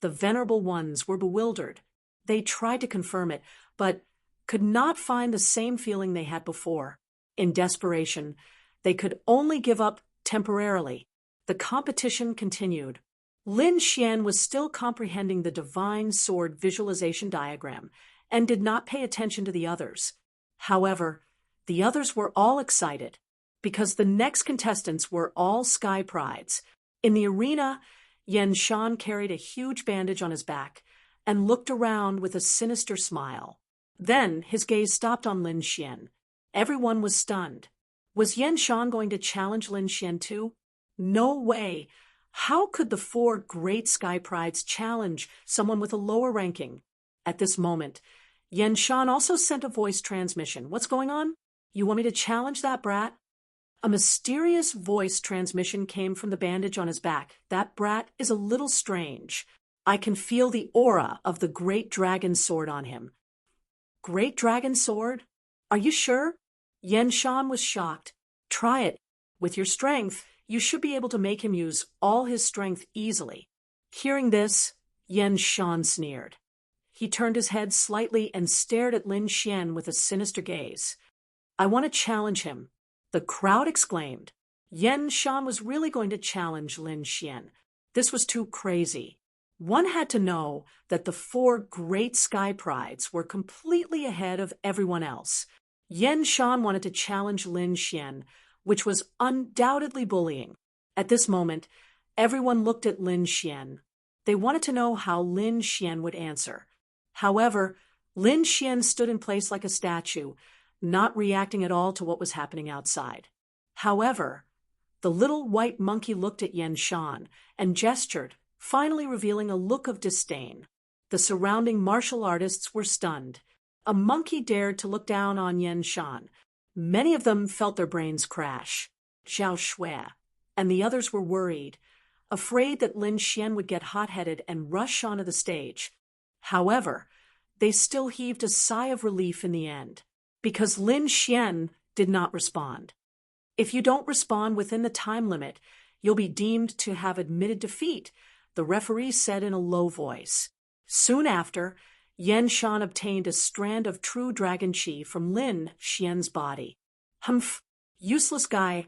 The venerable ones were bewildered. They tried to confirm it, but could not find the same feeling they had before. In desperation, they could only give up temporarily. The competition continued. Lin Xian was still comprehending the divine sword visualization diagram and did not pay attention to the others. However, the others were all excited because the next contestants were all sky prides. In the arena, Yan Shan carried a huge bandage on his back and looked around with a sinister smile. Then his gaze stopped on Lin Xian. Everyone was stunned. Was Yan Shan going to challenge Lin Xian too? No way. How could the 4 great sky prides challenge someone with a lower ranking? At this moment, Yan Shan also sent a voice transmission. What's going on? You want me to challenge that brat? A mysterious voice transmission came from the bandage on his back. That brat is a little strange. I can feel the aura of the great dragon sword on him. Great dragon sword? Are you sure? Yan Shan was shocked. Try it. With your strength, you should be able to make him use all his strength easily. Hearing this, Yan Shan sneered. He turned his head slightly and stared at Lin Xian with a sinister gaze. I want to challenge him. The crowd exclaimed. Yan Shan was really going to challenge Lin Xian. This was too crazy. One had to know that the 4 great sky prides were completely ahead of everyone else. Yan Shan wanted to challenge Lin Xian, which was undoubtedly bullying. At this moment, everyone looked at Lin Xian. They wanted to know how Lin Xian would answer. However, Lin Xian stood in place like a statue, not reacting at all to what was happening outside. However, the little white monkey looked at Yen Shan and gestured, finally revealing a look of disdain. The surrounding martial artists were stunned. A monkey dared to look down on Yen Shan. Many of them felt their brains crash. Zhao Shui and the others were worried, afraid that Lin Xian would get hot-headed and rush onto the stage. However, they still heaved a sigh of relief in the end, because Lin Xian did not respond. If you don't respond within the time limit, you'll be deemed to have admitted defeat, the referee said in a low voice. Soon after, Yen Shan obtained a strand of true dragon qi from Lin Xian's body. Humph, useless guy.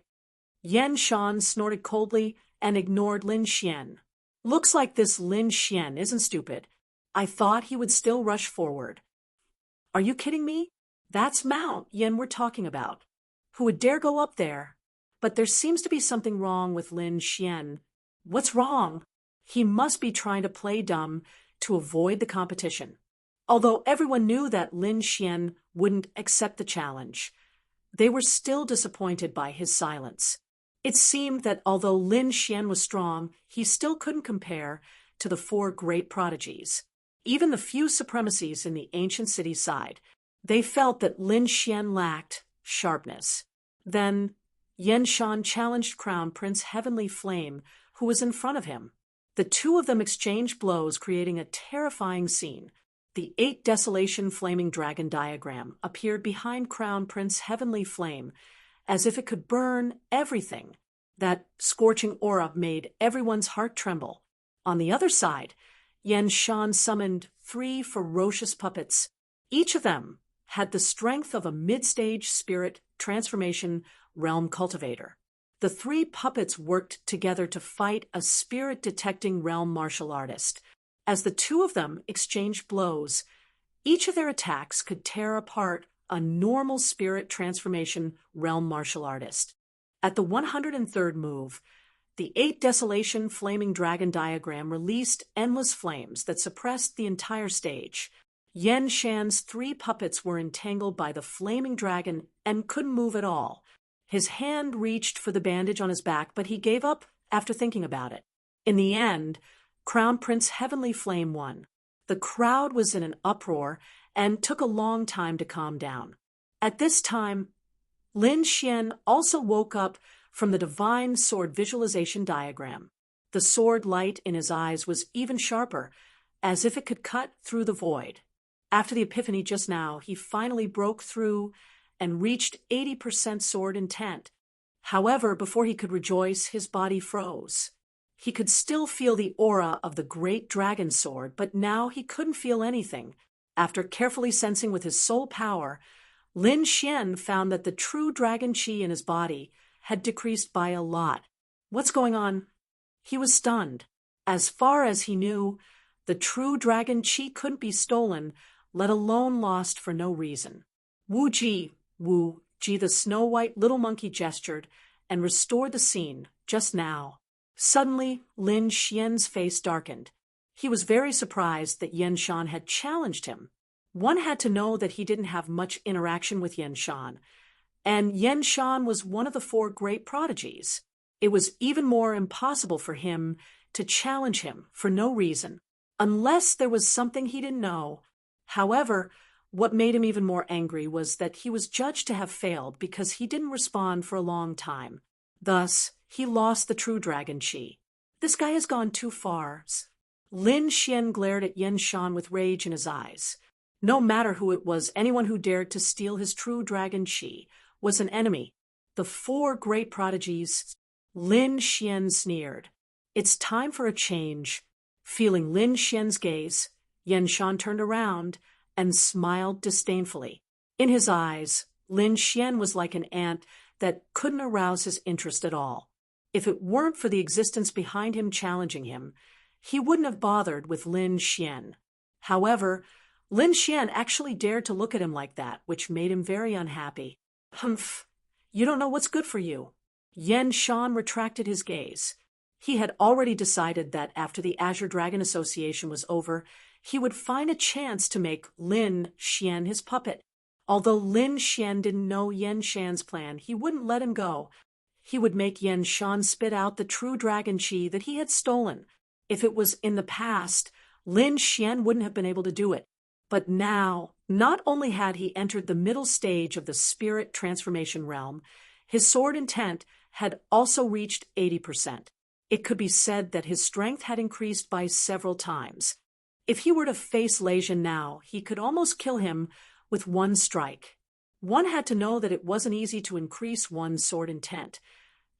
Yen Shan snorted coldly and ignored Lin Xian. Looks like this Lin Xian isn't stupid. I thought he would still rush forward. Are you kidding me? That's Mount Yen we're talking about. Who would dare go up there? But there seems to be something wrong with Lin Xian. What's wrong? He must be trying to play dumb to avoid the competition. Although everyone knew that Lin Xian wouldn't accept the challenge, they were still disappointed by his silence. It seemed that although Lin Xian was strong, he still couldn't compare to the four great prodigies. Even the few supremacies in the ancient city side, they felt that Lin Xian lacked sharpness. Then Yen Shan challenged Crown Prince Heavenly Flame, who was in front of him. The two of them exchanged blows, creating a terrifying scene. The 8 Desolation Flaming Dragon diagram appeared behind Crown Prince Heavenly Flame, as if it could burn everything. That scorching aura made everyone's heart tremble. On the other side, Yen Shan summoned 3 ferocious puppets. Each of them had the strength of a mid-stage spirit transformation realm cultivator. The 3 puppets worked together to fight a spirit-detecting realm martial artist. As the 2 of them exchanged blows, each of their attacks could tear apart a normal spirit transformation realm martial artist. At the 103rd move, the 8 Desolation Flaming Dragon diagram released endless flames that suppressed the entire stage. Yen Shan's 3 puppets were entangled by the flaming dragon and couldn't move at all. His hand reached for the bandage on his back, but he gave up after thinking about it. In the end, Crown Prince Heavenly Flame won. The crowd was in an uproar and took a long time to calm down. At this time, Lin Xian also woke up from the divine sword visualization diagram. The sword light in his eyes was even sharper, as if it could cut through the void. After the epiphany just now, he finally broke through and reached 80% sword intent. However, before he could rejoice, his body froze. He could still feel the aura of the great dragon sword, but now he couldn't feel anything. After carefully sensing with his soul power, Lin Xian found that the true dragon qi in his body had decreased by a lot. What's going on? He was stunned. As far as he knew, the true dragon qi couldn't be stolen, let alone lost for no reason. Wu Ji, the snow-white little monkey gestured and restored the scene just now. Suddenly, Lin Xian's face darkened. He was very surprised that Yen Shan had challenged him. One had to know that he didn't have much interaction with Yen Shan, and Yen Shan was one of the 4 great prodigies. It was even more impossible for him to challenge him for no reason, unless there was something he didn't know. However, what made him even more angry was that he was judged to have failed because he didn't respond for a long time. Thus, he lost the true dragon qi. This guy has gone too far. Lin Xian glared at Yen Shan with rage in his eyes. No matter who it was, anyone who dared to steal his true dragon qi was an enemy. The 4 great prodigies. Lin Xian sneered. It's time for a change. Feeling Lin Xian's gaze, Yen Shan turned around and smiled disdainfully. In his eyes, Lin Xian was like an ant that couldn't arouse his interest at all. If it weren't for the existence behind him challenging him, he wouldn't have bothered with Lin Xian. However, Lin Xian actually dared to look at him like that, which made him very unhappy. Humph, you don't know what's good for you. Yen Shan retracted his gaze. He had already decided that after the Azure Dragon Association was over, he would find a chance to make Lin Xian his puppet. Although Lin Xian didn't know Yan Shan's plan, he wouldn't let him go. He would make Yan Shan spit out the true dragon chi that he had stolen. If it was in the past, Lin Xian wouldn't have been able to do it. But now, not only had he entered the middle stage of the spirit transformation realm, his sword intent had also reached 80%. It could be said that his strength had increased by several times. If he were to face Lei Jin now, he could almost kill him with one strike. One had to know that it wasn't easy to increase one's sword intent,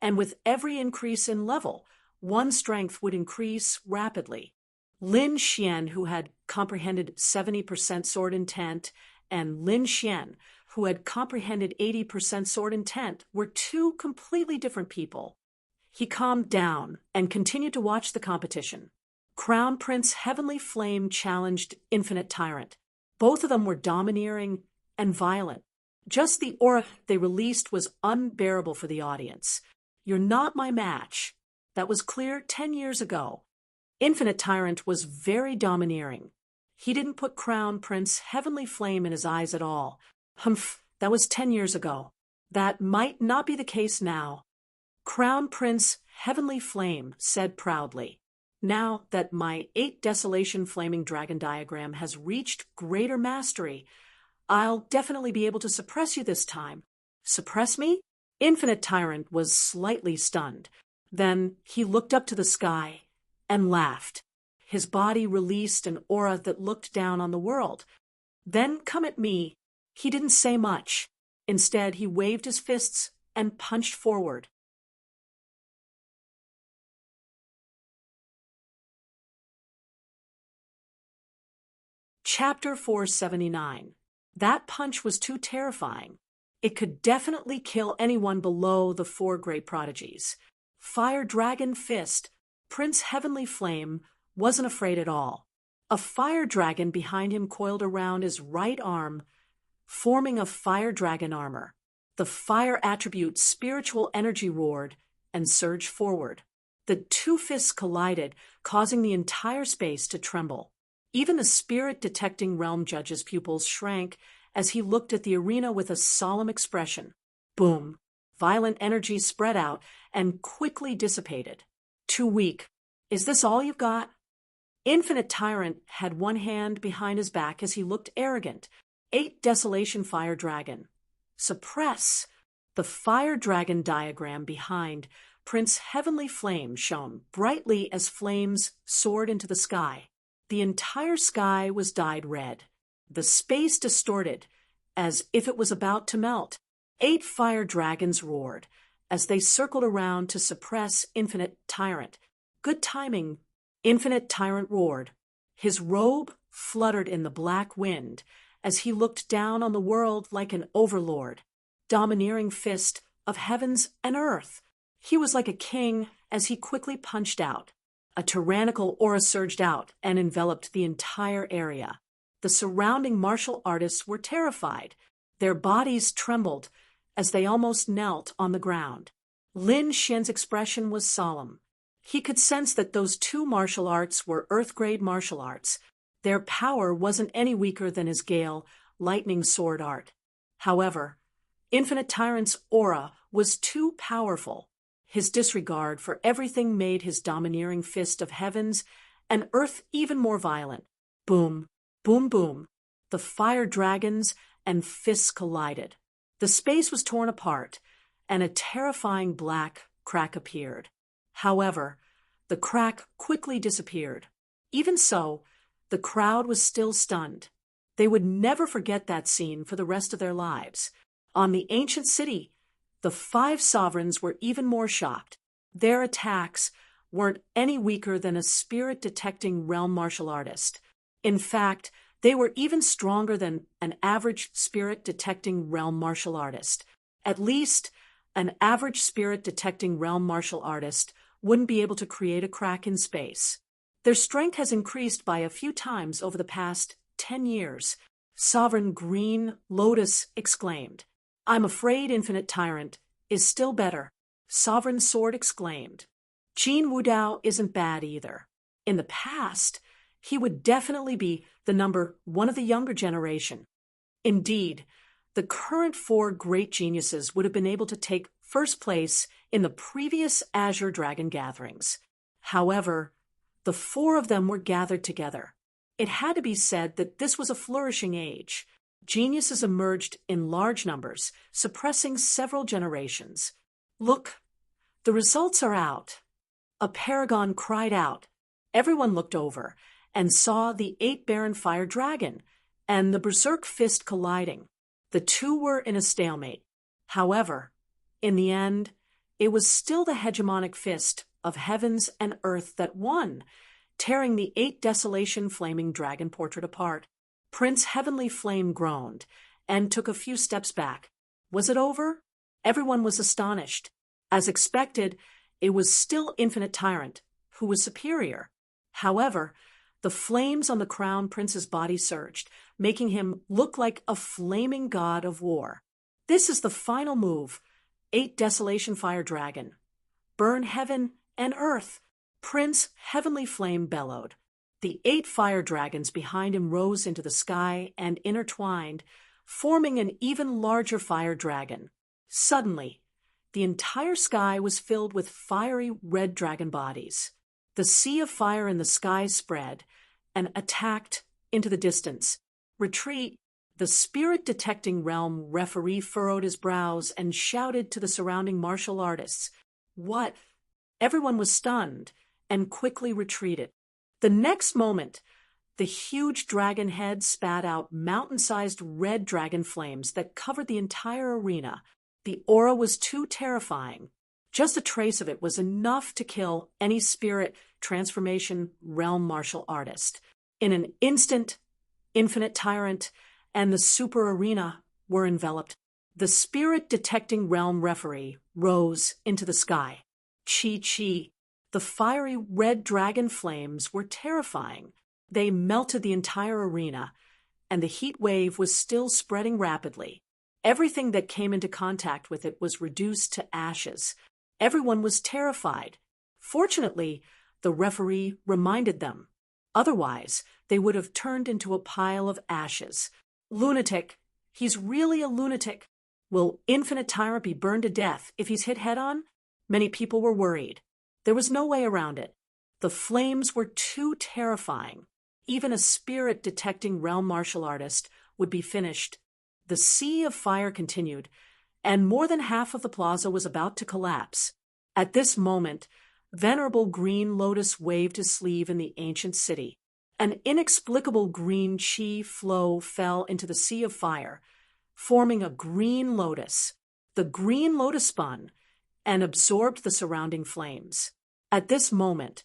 and with every increase in level, one's strength would increase rapidly. Lin Xian, who had comprehended 70% sword intent, and Lin Xian, who had comprehended 80% sword intent, were two completely different people. He calmed down and continued to watch the competition. Crown Prince Heavenly Flame challenged Infinite Tyrant. Both of them were domineering and violent. Just the aura they released was unbearable for the audience. "You're not my match." That was clear 10 years ago. Infinite Tyrant was very domineering. He didn't put Crown Prince Heavenly Flame in his eyes at all. Humph, that was 10 years ago. That might not be the case now. Crown Prince Heavenly Flame said proudly, "Now that my 8 Desolation Flaming Dragon diagram has reached greater mastery, I'll definitely be able to suppress you this time." "Suppress me?" Infinite Tyrant was slightly stunned. Then he looked up to the sky and laughed. His body released an aura that looked down on the world. "Then come at me." He didn't say much. Instead, he waved his fists and punched forward. Chapter 479. That punch was too terrifying. It could definitely kill anyone below the 4 great prodigies. Fire Dragon Fist, Prince Heavenly Flame, wasn't afraid at all. A fire dragon behind him coiled around his right arm, forming a fire dragon armor. The fire attribute spiritual energy roared and surged forward. The 2 fists collided, causing the entire space to tremble. Even the spirit-detecting realm judge's pupils shrank as he looked at the arena with a solemn expression. Boom! Violent energy spread out and quickly dissipated. "Too weak. Is this all you've got?" Infinite Tyrant had one hand behind his back as he looked arrogant. 8 Desolation Fire Dragon. Suppress! The Fire Dragon diagram behind Prince Heavenly Flame shone brightly as flames soared into the sky. The entire sky was dyed red. The space distorted, as if it was about to melt. 8 fire dragons roared, as they circled around to suppress Infinite Tyrant. "Good timing." Infinite Tyrant roared. His robe fluttered in the black wind, as he looked down on the world like an overlord, domineering fist of heavens and earth. He was like a king as he quickly punched out. A tyrannical aura surged out and enveloped the entire area. The surrounding martial artists were terrified. Their bodies trembled as they almost knelt on the ground. Lin Xian's expression was solemn. He could sense that those 2 martial arts were Earth-grade martial arts. Their power wasn't any weaker than his Gale, lightning sword art. However, Infinite Tyrant's aura was too powerful. His disregard for everything made his domineering fist of heavens and earth even more violent. Boom, boom, boom. The fire dragons and fists collided. The space was torn apart, and a terrifying black crack appeared. However, the crack quickly disappeared. Even so, the crowd was still stunned. They would never forget that scene for the rest of their lives. On the ancient city, the 5 sovereigns were even more shocked. Their attacks weren't any weaker than a spirit-detecting realm martial artist. In fact, they were even stronger than an average spirit-detecting realm martial artist. At least, an average spirit-detecting realm martial artist wouldn't be able to create a crack in space. Their strength has increased by a few times over the past 10 years. Sovereign Green Lotus exclaimed. "I'm afraid Infinite Tyrant is still better," Sovereign Sword exclaimed. Jin Wudao isn't bad either. In the past, he would definitely be the number 1 of the younger generation. Indeed, The current four great geniuses would have been able to take first place in the previous Azure Dragon gatherings. However, the four of them were gathered together. It had to be said that this was a flourishing age. Geniuses emerged in large numbers, suppressing several generations. "Look, the results are out." A paragon cried out. Everyone looked over and saw the 8 Baron Fire Dragon and the Berserk Fist colliding. The two were in a stalemate. However, in the end, it was still the hegemonic fist of heavens and earth that won, tearing the 8 Desolation Flaming Dragon portrait apart. Prince Heavenly Flame groaned and took a few steps back. Was it over? Everyone was astonished. As expected, it was still Infinite Tyrant, who was superior. However, the flames on the Crown Prince's body surged, making him look like a flaming god of war. "This is the final move. 8 Desolation Fire Dragon. Burn heaven and earth." Prince Heavenly Flame bellowed. The 8 fire dragons behind him rose into the sky and intertwined, forming an even larger fire dragon. Suddenly, the entire sky was filled with fiery red dragon bodies. The sea of fire in the sky spread and attacked into the distance. "Retreat!" The spirit-detecting realm referee furrowed his brows and shouted to the surrounding martial artists. "What?" Everyone was stunned and quickly retreated. The next moment, the huge dragon head spat out mountain-sized red dragon flames that covered the entire arena. The aura was too terrifying. Just a trace of it was enough to kill any spirit transformation realm martial artist. In an instant, Infinite Tyrant and the super arena were enveloped. The spirit-detecting realm referee rose into the sky. Chi. The fiery red dragon flames were terrifying. They melted the entire arena, and the heat wave was still spreading rapidly. Everything that came into contact with it was reduced to ashes. Everyone was terrified. Fortunately, the referee reminded them. Otherwise, they would have turned into a pile of ashes. "Lunatic. He's really a lunatic. Will Infinite Tyrant be burned to death if he's hit head-on?" Many people were worried. There was no way around it. The flames were too terrifying. Even a spirit-detecting realm martial artist would be finished. The sea of fire continued, and more than half of the plaza was about to collapse. At this moment, Venerable Green Lotus waved his sleeve in the ancient city. An inexplicable green chi flow fell into the sea of fire, forming a green lotus. The green lotus spun and absorbed the surrounding flames. At this moment,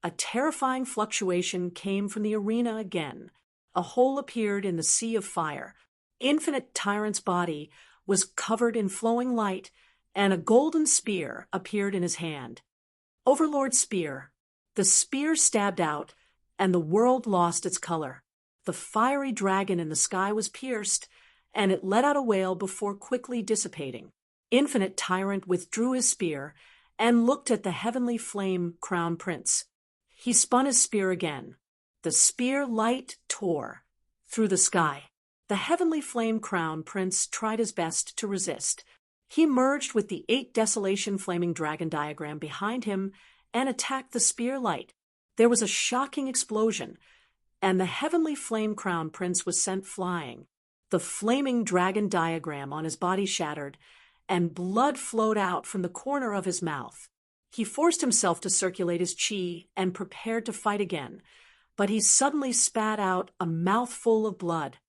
a terrifying fluctuation came from the arena again. A hole appeared in the sea of fire. Infinite Tyrant's body was covered in flowing light, and a golden spear appeared in his hand. Overlord's spear. The spear stabbed out, and the world lost its color. The fiery dragon in the sky was pierced, and it let out a wail before quickly dissipating. Infinite Tyrant withdrew his spear and looked at the heavenly flame crown prince. He spun his spear again. The spear light tore through the sky. The heavenly flame crown prince tried his best to resist. He merged with the 8 Desolation Flaming Dragon diagram behind him and attacked the spear light. There was a shocking explosion, and the heavenly flame crown prince was sent flying. The flaming dragon diagram on his body shattered, and blood flowed out from the corner of his mouth. He forced himself to circulate his chi and prepared to fight again, but he suddenly spat out a mouthful of blood.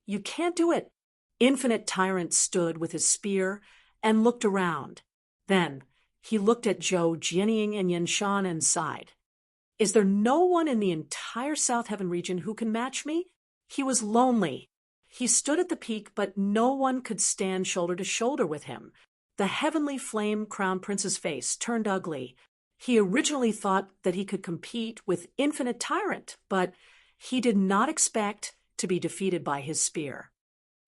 "You can't do it." Infinite Tyrant stood with his spear and looked around. Then he looked at Zhou Jianying and Yanshan and sighed. "Is there no one in the entire South Heaven region who can match me?" He was lonely. He stood at the peak, but no one could stand shoulder to shoulder with him. The heavenly flame crown prince's face turned ugly. He originally thought that he could compete with Infinite Tyrant, but he did not expect to be defeated by his spear.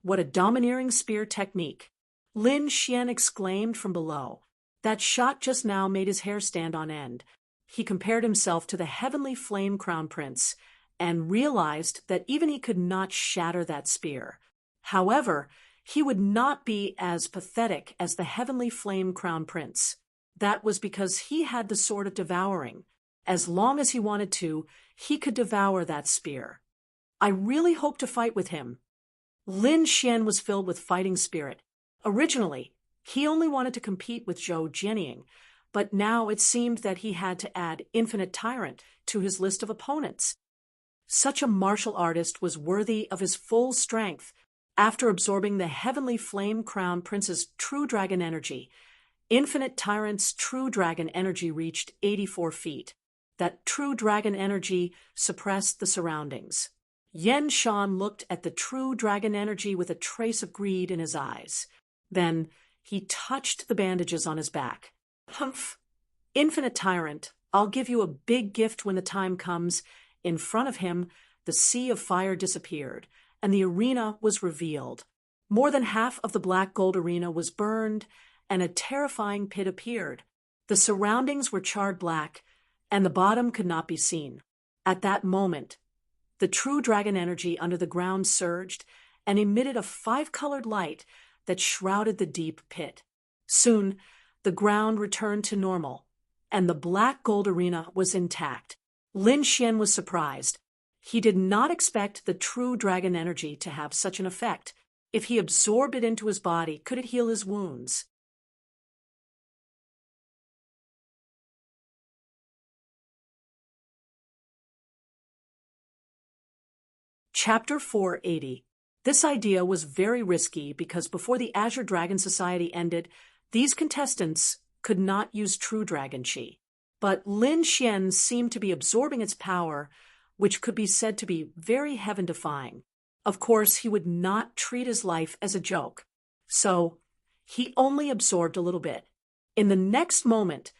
What a domineering spear technique! Lin Xian exclaimed from below. That shot just now made his hair stand on end. He compared himself to the heavenly flame crown prince and realized that even he could not shatter that spear. However, he would not be as pathetic as the heavenly flame crown prince. That was because he had the sword of devouring. As long as he wanted to, he could devour that spear. I really hope to fight with him. Lin Xian was filled with fighting spirit. Originally, he only wanted to compete with Zhou Jianying, but now it seemed that he had to add Infinite Tyrant to his list of opponents. Such a martial artist was worthy of his full strength. After absorbing the heavenly flame crown prince's true dragon energy, Infinite Tyrant's true dragon energy reached 84 feet. That true dragon energy suppressed the surroundings. Yen Shan looked at the true dragon energy with a trace of greed in his eyes. Then he touched the bandages on his back. Humph! Infinite Tyrant, I'll give you a big gift when the time comes. In front of him, the sea of fire disappeared, and the arena was revealed. More than half of the black gold arena was burned, and a terrifying pit appeared. The surroundings were charred black, and the bottom could not be seen. At that moment, the true dragon energy under the ground surged and emitted a 5-colored light that shrouded the deep pit. Soon, the ground returned to normal, and the black gold arena was intact. Lin Xian was surprised. He did not expect the true dragon energy to have such an effect. If he absorbed it into his body, could it heal his wounds? Chapter 480. This idea was very risky because before the Azure Dragon Society ended, these contestants could not use true dragon chi. But Lin Xian seemed to be absorbing its power, which could be said to be very heaven-defying. Of course, he would not treat his life as a joke, so he only absorbed a little bit. In the next moment,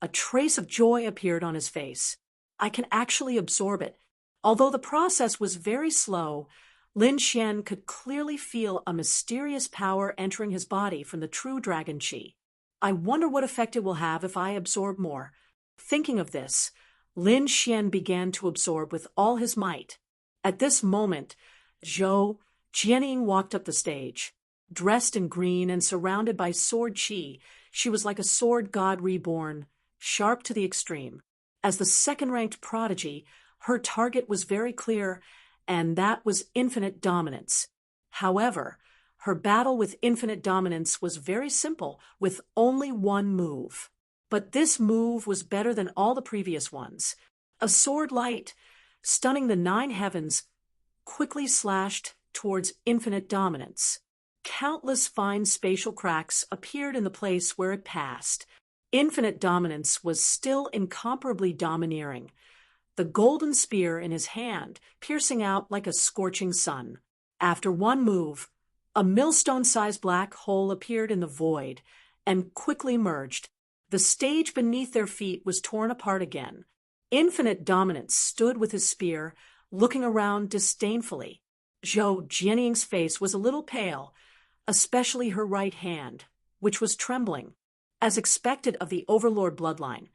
a trace of joy appeared on his face. I can actually absorb it. Although the process was very slow, Lin Xian could clearly feel a mysterious power entering his body from the true dragon chi. I wonder what effect it will have if I absorb more. Thinking of this, Lin Xian began to absorb with all his might. At this moment, Zhou Jianying walked up the stage. Dressed in green and surrounded by sword chi, she was like a sword god reborn, sharp to the extreme. As the second-ranked prodigy, her target was very clear, and that was infinite dominance. However, her battle with infinite dominance was very simple, with only one move. But this move was better than all the previous ones. A sword light, stunning the 9 heavens, quickly slashed towards infinite dominance. Countless fine spatial cracks appeared in the place where it passed. Infinite dominance was still incomparably domineering, the golden spear in his hand piercing out like a scorching sun. After one move, a millstone-sized black hole appeared in the void and quickly merged. The stage beneath their feet was torn apart again. Infinite dominance stood with his spear, looking around disdainfully. Zhou Jianying's face was a little pale, especially her right hand, which was trembling. As expected of the Overlord bloodline,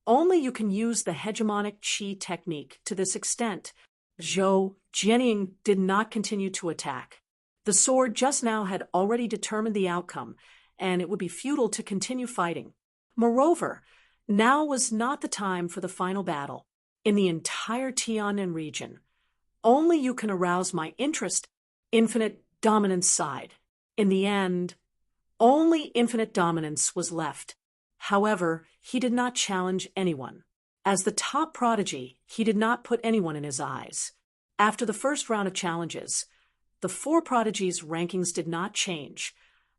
only you can use the hegemonic chi technique to this extent. Zhou Jianying did not continue to attack. The sword just now had already determined the outcome, and it would be futile to continue fighting. Moreover, now was not the time for the final battle. In the entire Tianan region, only you can arouse my interest, infinite dominance side. In the end, only infinite dominance was left. However, he did not challenge anyone. As the top prodigy, he did not put anyone in his eyes. After the first round of challenges, the 4 prodigies' rankings did not change,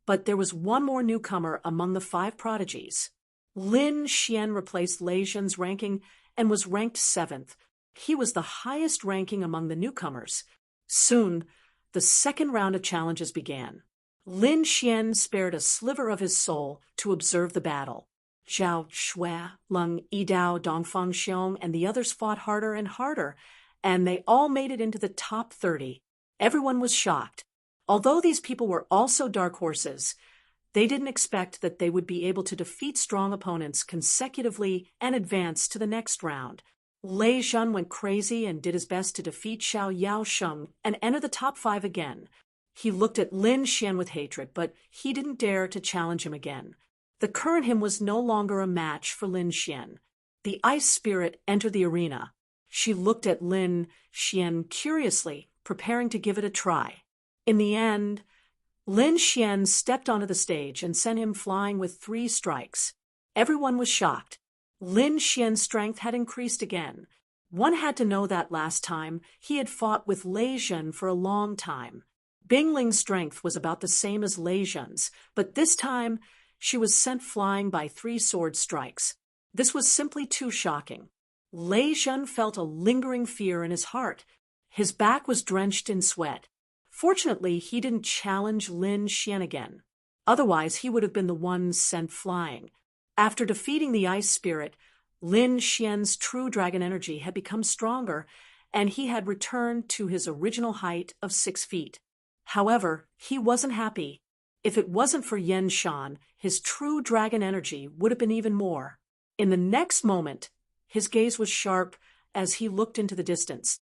but there was one more newcomer among the 5 prodigies. Lin Xian replaced Lei Zhen's ranking and was ranked 7th. He was the highest ranking among the newcomers. Soon, the second round of challenges began. Lin Xian spared a sliver of his soul to observe the battle. Zhao Shui, Leng Yidao, Dongfang Xiong, and the others fought harder and harder, and they all made it into the top 30. Everyone was shocked. Although these people were also dark horses, they didn't expect that they would be able to defeat strong opponents consecutively and advance to the next round. Lei Zhen went crazy and did his best to defeat Xiao Yaosheng and enter the top 5 again. He looked at Lin Xian with hatred, but he didn't dare to challenge him again. The current him was no longer a match for Lin Xian. The ice spirit entered the arena. She looked at Lin Xian curiously, preparing to give it a try. In the end, Lin Xian stepped onto the stage and sent him flying with 3 strikes. Everyone was shocked. Lin Xian's strength had increased again. One had to know that last time he had fought with Lei Zhen for a long time. Bing Ling's strength was about the same as Lei Zhen's, but this time she was sent flying by 3 sword strikes. This was simply too shocking. Lei Zhen felt a lingering fear in his heart. His back was drenched in sweat. Fortunately, he didn't challenge Lin Xian again. Otherwise, he would have been the one sent flying. After defeating the ice spirit, Lin Xian's true dragon energy had become stronger, and he had returned to his original height of 6 feet. However, he wasn't happy. If it wasn't for Yan Shan, his true dragon energy would have been even more. In the next moment, his gaze was sharp as he looked into the distance.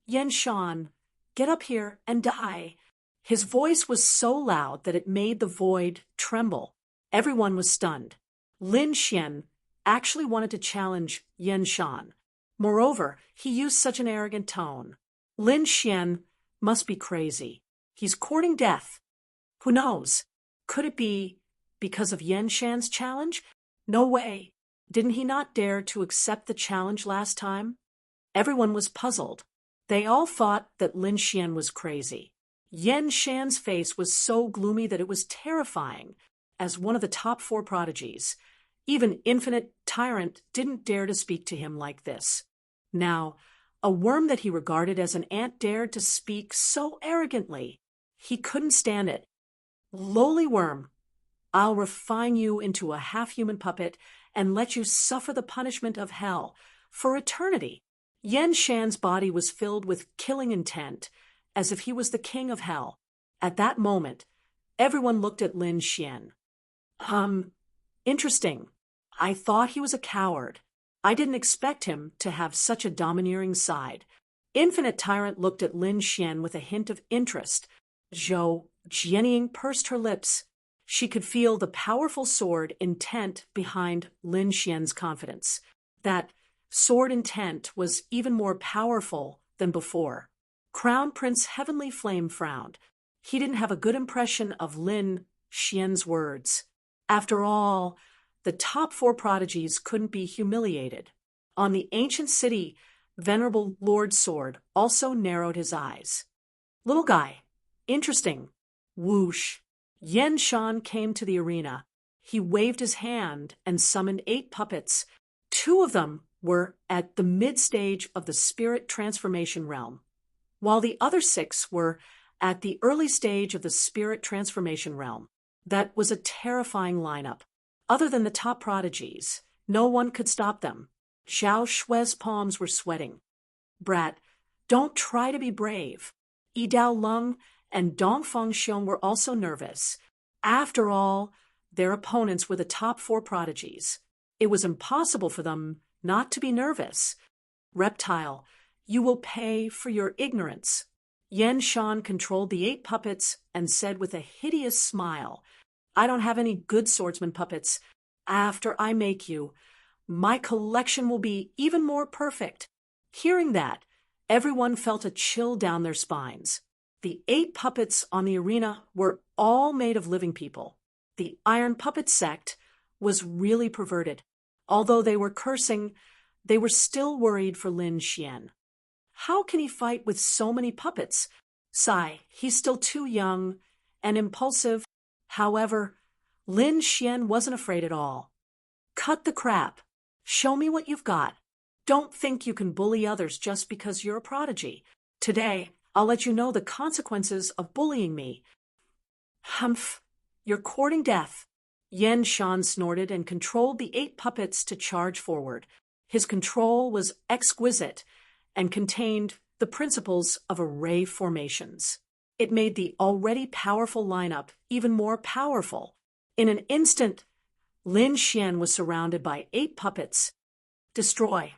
Yan Shan, get up here and die. His voice was so loud that it made the void tremble. Everyone was stunned. Lin Xian actually wanted to challenge Yan Shan. Moreover, he used such an arrogant tone. Lin Xian must be crazy. He's courting death. Who knows? Could it be because of Yan Shan's challenge? No way. Didn't he not dare to accept the challenge last time? Everyone was puzzled. They all thought that Lin Xian was crazy. Yan Shan's face was so gloomy that it was terrifying. As one of the top 4 prodigies, even Infinite Tyrant didn't dare to speak to him like this. Now, a worm that he regarded as an ant dared to speak so arrogantly. He couldn't stand it. Lowly worm, I'll refine you into a half-human puppet and let you suffer the punishment of hell for eternity. Yan Shan's body was filled with killing intent, as if he was the king of hell. At that moment, everyone looked at Lin Xian. Interesting. I thought he was a coward. I didn't expect him to have such a domineering side. Infinite Tyrant looked at Lin Xian with a hint of interest. Zhou Jianying pursed her lips. She could feel the powerful sword intent behind Lin Xian's confidence. That sword intent was even more powerful than before. Crown Prince Heavenly Flame frowned. He didn't have a good impression of Lin Xian's words. After all, the top 4 prodigies couldn't be humiliated. On the ancient city, Venerable Lord Sword also narrowed his eyes. Little guy. Interesting. Whoosh. Yan Shan came to the arena. He waved his hand and summoned 8 puppets. 2 of them were at the mid-stage of the spirit transformation realm, while the other 6 were at the early stage of the spirit transformation realm. That was a terrifying lineup. Other than the top prodigies, no one could stop them. Zhao Shui's palms were sweating. Brat, don't try to be brave. Yi Dao Lung and Dongfeng Xiong were also nervous. After all, their opponents were the top 4 prodigies. It was impossible for them not to be nervous. Reptile, you will pay for your ignorance. Yan Shan controlled the 8 puppets and said with a hideous smile, I don't have any good swordsman puppets. After I make you, my collection will be even more perfect. Hearing that, everyone felt a chill down their spines. The 8 puppets on the arena were all made of living people. The Iron Puppet sect was really perverted. Although they were cursing, they were still worried for Lin Xian. How can he fight with so many puppets? Sigh, he's still too young and impulsive. However, Lin Xian wasn't afraid at all. Cut the crap. Show me what you've got. Don't think you can bully others just because you're a prodigy. Today, I'll let you know the consequences of bullying me. Humph, you're courting death. Yan Shan snorted and controlled the 8 puppets to charge forward. His control was exquisite and contained the principles of array formations. It made the already powerful lineup even more powerful. In an instant, Lin Xian was surrounded by 8 puppets. Destroy.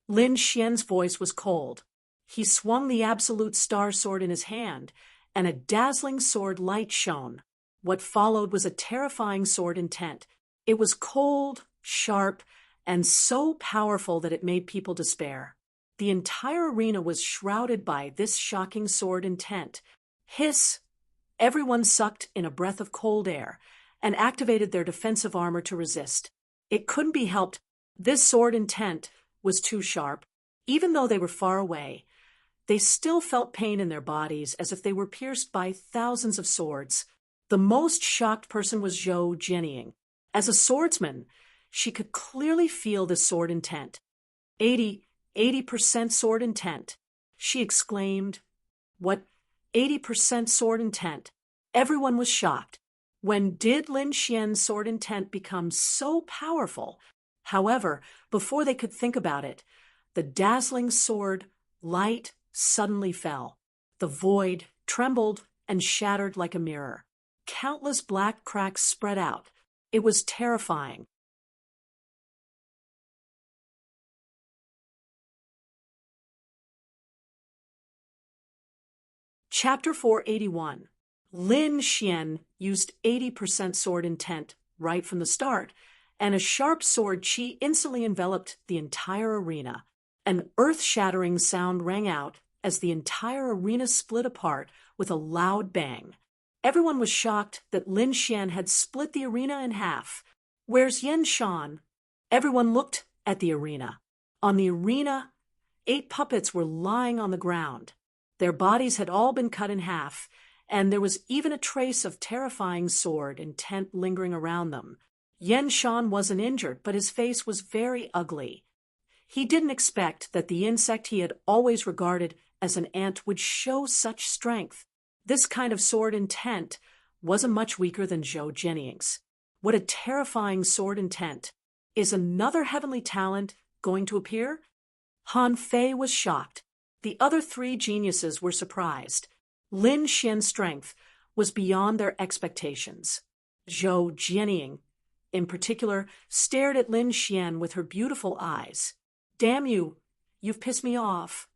Lin Xian's voice was cold. He swung the absolute star sword in his hand, and a dazzling sword light shone. What followed was a terrifying sword intent. It was cold, sharp, and so powerful that it made people despair. The entire arena was shrouded by this shocking sword intent. Hiss! Everyone sucked in a breath of cold air and activated their defensive armor to resist. It couldn't be helped. This sword intent was too sharp. Even though they were far away, they still felt pain in their bodies as if they were pierced by thousands of swords. The most shocked person was Zhou Jianying. As a swordsman, she could clearly feel the sword intent. 80% sword intent, she exclaimed. What? 80% sword intent? Everyone was shocked. When did Lin Xian's sword intent become so powerful? However, before they could think about it, the dazzling sword light suddenly fell. The void trembled and shattered like a mirror. Countless black cracks spread out. It was terrifying. Chapter 481. Lin Xian used 80% sword intent right from the start, and a sharp sword qi instantly enveloped the entire arena. An earth-shattering sound rang out as the entire arena split apart with a loud bang. Everyone was shocked that Lin Xian had split the arena in half. Where's Yan Shan? Everyone looked at the arena. On the arena, 8 puppets were lying on the ground. Their bodies had all been cut in half, and there was even a trace of terrifying sword intent lingering around them. Yan Shan wasn't injured, but his face was very ugly. He didn't expect that the insect he had always regarded as an ant would show such strength. This kind of sword intent wasn't much weaker than Zhou Jianying's. What a terrifying sword intent! Is another heavenly talent going to appear? Han Fei was shocked. The other 3 geniuses were surprised. Lin Xian's strength was beyond their expectations. Zhou Jianying, in particular, stared at Lin Xian with her beautiful eyes. Damn you, you've pissed me off.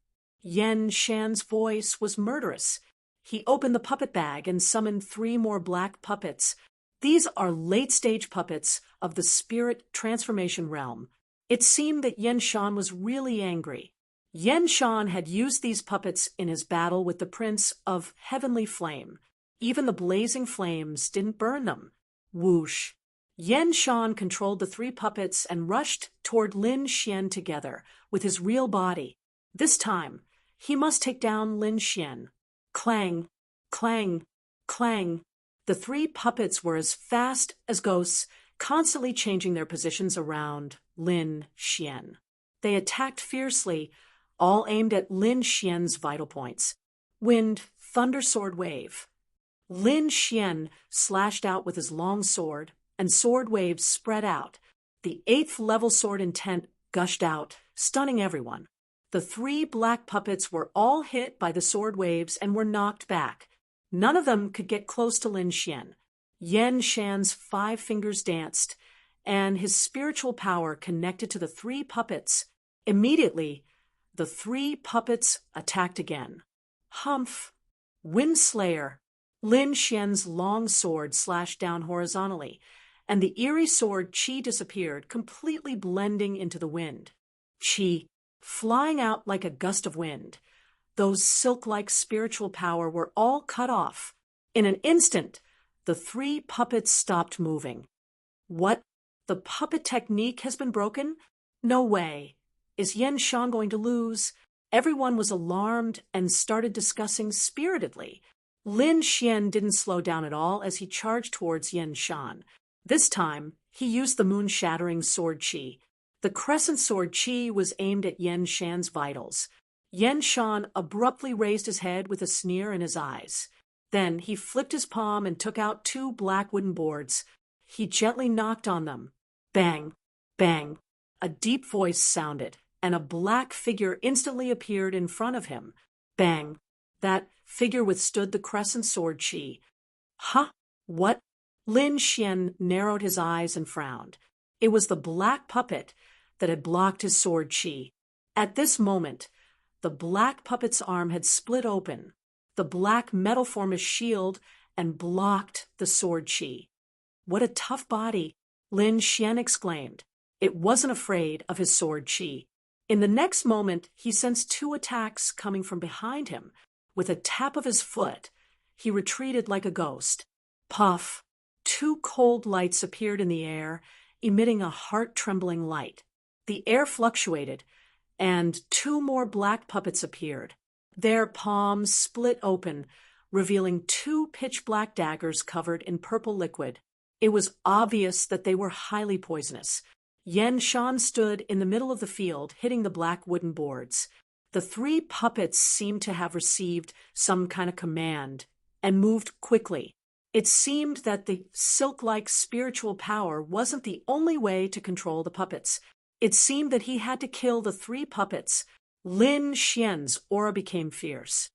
Yan Shan's voice was murderous. He opened the puppet bag and summoned 3 more black puppets. These are late-stage puppets of the spirit transformation realm. It seemed that Yan Shan was really angry. Yan Shan had used these puppets in his battle with the Prince of Heavenly Flame. Even the blazing flames didn't burn them. Whoosh! Yan Shan controlled the 3 puppets and rushed toward Lin Xian together with his real body. This time, he must take down Lin Xian. Clang, clang, clang. The 3 puppets were as fast as ghosts, constantly changing their positions around Lin Xian. They attacked fiercely, all aimed at Lin Xian's vital points. Wind, thunder, sword wave. Lin Xian slashed out with his long sword, and sword waves spread out. The 8th level sword intent gushed out, stunning everyone. The 3 black puppets were all hit by the sword waves and were knocked back. None of them could get close to Lin Xian. Yan Shan's 5 fingers danced, and his spiritual power connected to the 3 puppets. Immediately, the 3 puppets attacked again. Humph! Windslayer! Lin Xian's long sword slashed down horizontally, and the eerie sword qi disappeared, completely blending into the wind. Qi, flying out like a gust of wind. Those silk-like spiritual power were all cut off. In an instant, the 3 puppets stopped moving. What? The puppet technique has been broken? No way. Is Yan Shan going to lose? Everyone was alarmed and started discussing spiritedly. Lin Xian didn't slow down at all as he charged towards Yan Shan. This time, he used the moon-shattering sword qi. The crescent sword qi was aimed at Yan Shan's vitals. Yan Shan abruptly raised his head with a sneer in his eyes. Then he flipped his palm and took out 2 black wooden boards. He gently knocked on them. Bang! Bang! A deep voice sounded, and a black figure instantly appeared in front of him. Bang! That figure withstood the crescent sword qi. Huh? What? Lin Xian narrowed his eyes and frowned. It was the black puppet that had blocked his sword qi. At this moment, the black puppet's arm had split open. The black metal formed a shield and blocked the sword chi. "What a tough body," Lin Xian exclaimed. It wasn't afraid of his sword chi. In the next moment, he sensed two attacks coming from behind him. With a tap of his foot, he retreated like a ghost. Puff! Two cold lights appeared in the air, emitting a heart-trembling light. The air fluctuated, and two more black puppets appeared. Their palms split open, revealing two pitch-black daggers covered in purple liquid. It was obvious that they were highly poisonous. Yan Shan stood in the middle of the field, hitting the black wooden boards. The three puppets seemed to have received some kind of command and moved quickly. It seemed that the silk-like spiritual power wasn't the only way to control the puppets. It seemed that he had to kill the three puppets. Lin Xian's aura became fierce.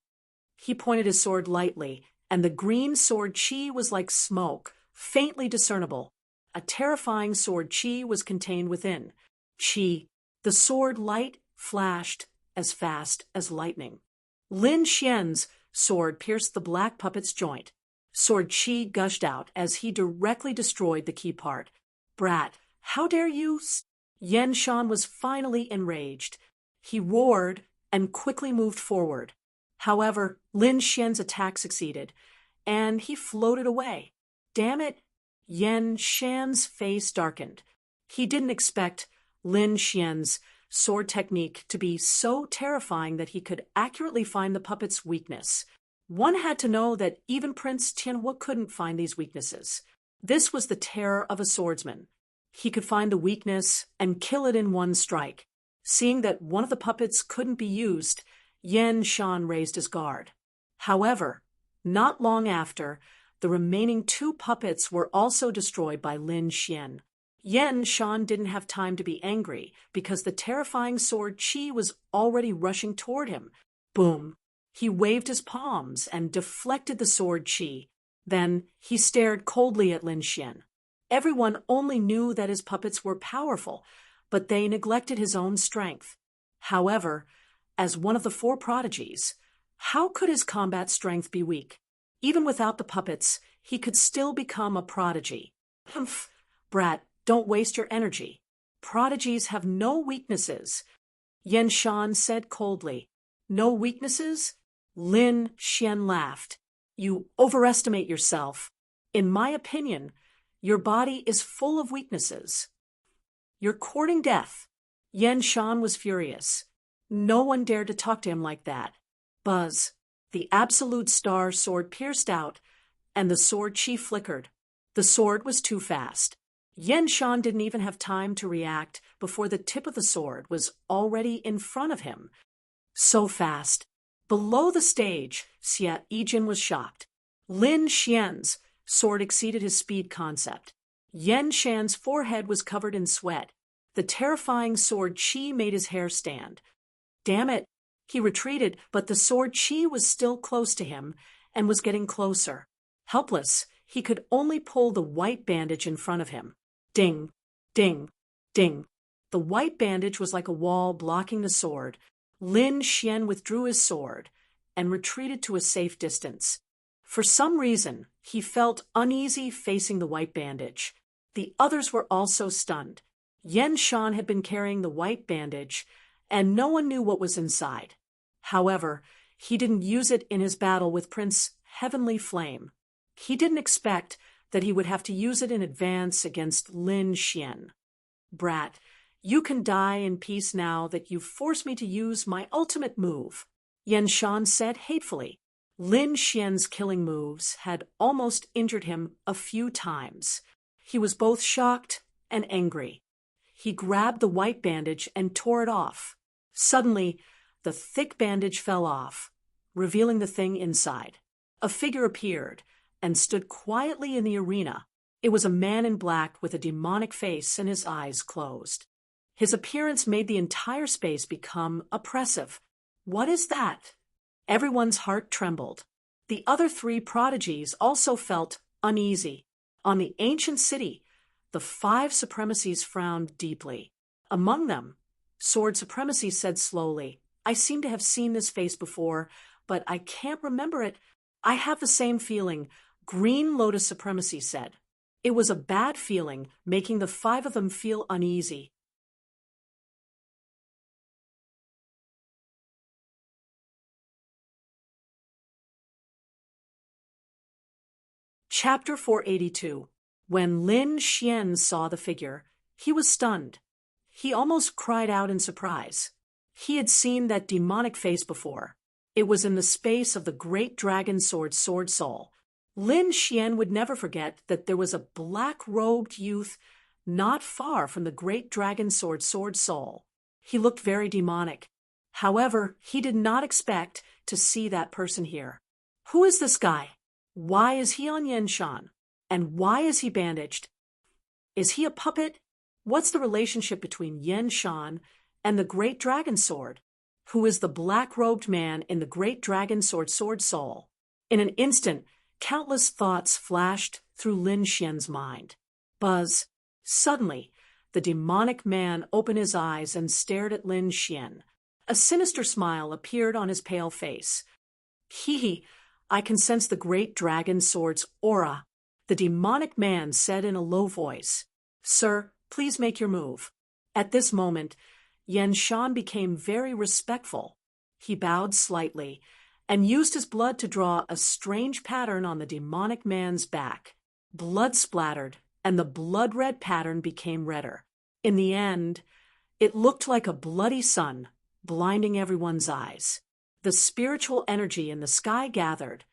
He pointed his sword lightly, and the green sword chi was like smoke, faintly discernible. A terrifying sword chi was contained within. Chi. The sword light flashed as fast as lightning. Lin Xian's sword pierced the black puppet's joint. Sword chi gushed out as he directly destroyed the key part. "Brat, how dare you?" Yan Shan was finally enraged. He roared and quickly moved forward. However, Lin Xian's attack succeeded, and he floated away. "Damn it!" Yan Shan's face darkened. He didn't expect Lin Xian's sword technique to be so terrifying that he could accurately find the puppet's weakness. One had to know that even Prince Tianhua couldn't find these weaknesses. This was the terror of a swordsman. He could find the weakness and kill it in one strike. Seeing that one of the puppets couldn't be used, Yan Shan raised his guard. However, not long after, the remaining two puppets were also destroyed by Lin Xian. Yan Shan didn't have time to be angry because the terrifying sword chi was already rushing toward him. Boom! He waved his palms and deflected the sword chi. Then he stared coldly at Lin Xian. Everyone only knew that his puppets were powerful, but they neglected his own strength. However, as one of the four prodigies, how could his combat strength be weak? Even without the puppets, he could still become a prodigy. "Humph, brat, don't waste your energy. Prodigies have no weaknesses," Yan Shan said coldly. "No weaknesses?" Lin Xian laughed. "You overestimate yourself. In my opinion, your body is full of weaknesses. You're courting death." Yan Shan was furious. No one dared to talk to him like that. Buzz. The absolute star sword pierced out, and the sword chi flickered. The sword was too fast. Yan Shan didn't even have time to react before the tip of the sword was already in front of him. So fast. Below the stage, Xia Yijin was shocked. Lin Xian's sword exceeded his speed concept. Yan Shan's forehead was covered in sweat. The terrifying sword chi made his hair stand. Damn it! He retreated, but the sword chi was still close to him and was getting closer. Helpless, he could only pull the white bandage in front of him. Ding, ding, ding. The white bandage was like a wall blocking the sword. Lin Xian withdrew his sword and retreated to a safe distance. For some reason, he felt uneasy facing the white bandage. The others were also stunned. Yan Shan had been carrying the white bandage, and no one knew what was inside. However, he didn't use it in his battle with Prince Heavenly Flame. He didn't expect that he would have to use it in advance against Lin Xian. "Brat, you can die in peace now that you've forced me to use my ultimate move," Yan Shan said hatefully. Lin Xian's killing moves had almost injured him a few times. He was both shocked and angry. He grabbed the white bandage and tore it off. Suddenly, the thick bandage fell off, revealing the thing inside. A figure appeared and stood quietly in the arena. It was a man in black with a demonic face and his eyes closed. His appearance made the entire space become oppressive. "What is that?" Everyone's heart trembled. The other three prodigies also felt uneasy. On the ancient city, the five supremacies frowned deeply. Among them, Sword Supremacy said slowly, "I seem to have seen this face before, but I can't remember it. I have the same feeling, Green Lotus Supremacy said. It was a bad feeling, making the five of them feel uneasy. Chapter 482. When Lin Xian saw the figure, he was stunned. He almost cried out in surprise. He had seen that demonic face before. It was in the space of the great dragon sword Soul. Lin Xian would never forget that there was a black-robed youth not far from the great dragon sword Soul. He looked very demonic. However, he did not expect to see that person here. Who is this guy? Why is he on Yenshan? And why is he bandaged? Is he a puppet? What's the relationship between Yenshan and the great dragon sword? Who is the black-robed man in the great dragon sword Soul? In an instant, countless thoughts flashed through Lin Xian's mind. Buzz. Suddenly, the demonic man opened his eyes and stared at Lin Xian. A sinister smile appeared on his pale face. Hee, I can sense the great dragon sword's aura, the demonic man said in a low voice. Sir, please make your move. At this moment, Yenshan became very respectful. He bowed slightly and used his blood to draw a strange pattern on the demonic man's back. Blood splattered, and the blood-red pattern became redder. In the end, it looked like a bloody sun, blinding everyone's eyes. The spiritual energy in the sky gathered,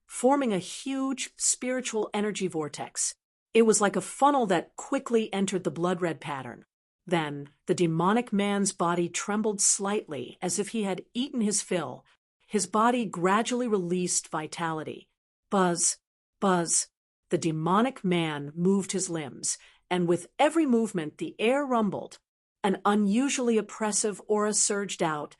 forming a huge spiritual energy vortex. It was like a funnel that quickly entered the blood-red pattern. Then, the demonic man's body trembled slightly as if he had eaten his fill. His body gradually released vitality. Buzz, buzz. The demonic man moved his limbs, and with every movement the air rumbled. An unusually oppressive aura surged out,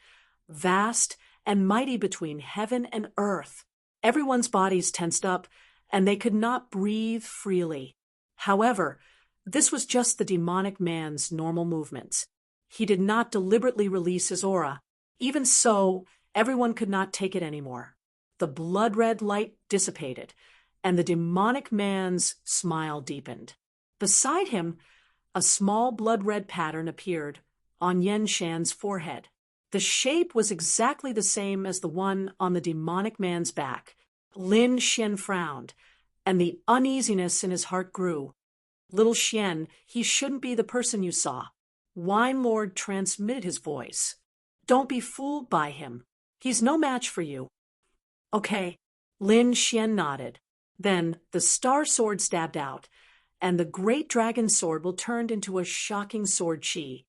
vast and mighty between heaven and earth. Everyone's bodies tensed up, and they could not breathe freely. However, this was just the demonic man's normal movements. He did not deliberately release his aura. Even so, everyone could not take it anymore. The blood-red light dissipated, and the demonic man's smile deepened. Beside him, a small blood-red pattern appeared on Yenshan's forehead. The shape was exactly the same as the one on the demonic man's back. Lin Xian frowned, and the uneasiness in his heart grew. Little Xian, he shouldn't be the person you saw. Wine Lord transmitted his voice. Don't be fooled by him. He's no match for you. Okay. Lin Xian nodded. Then the star sword stabbed out, and the great dragon sword will turned into a shocking sword chi.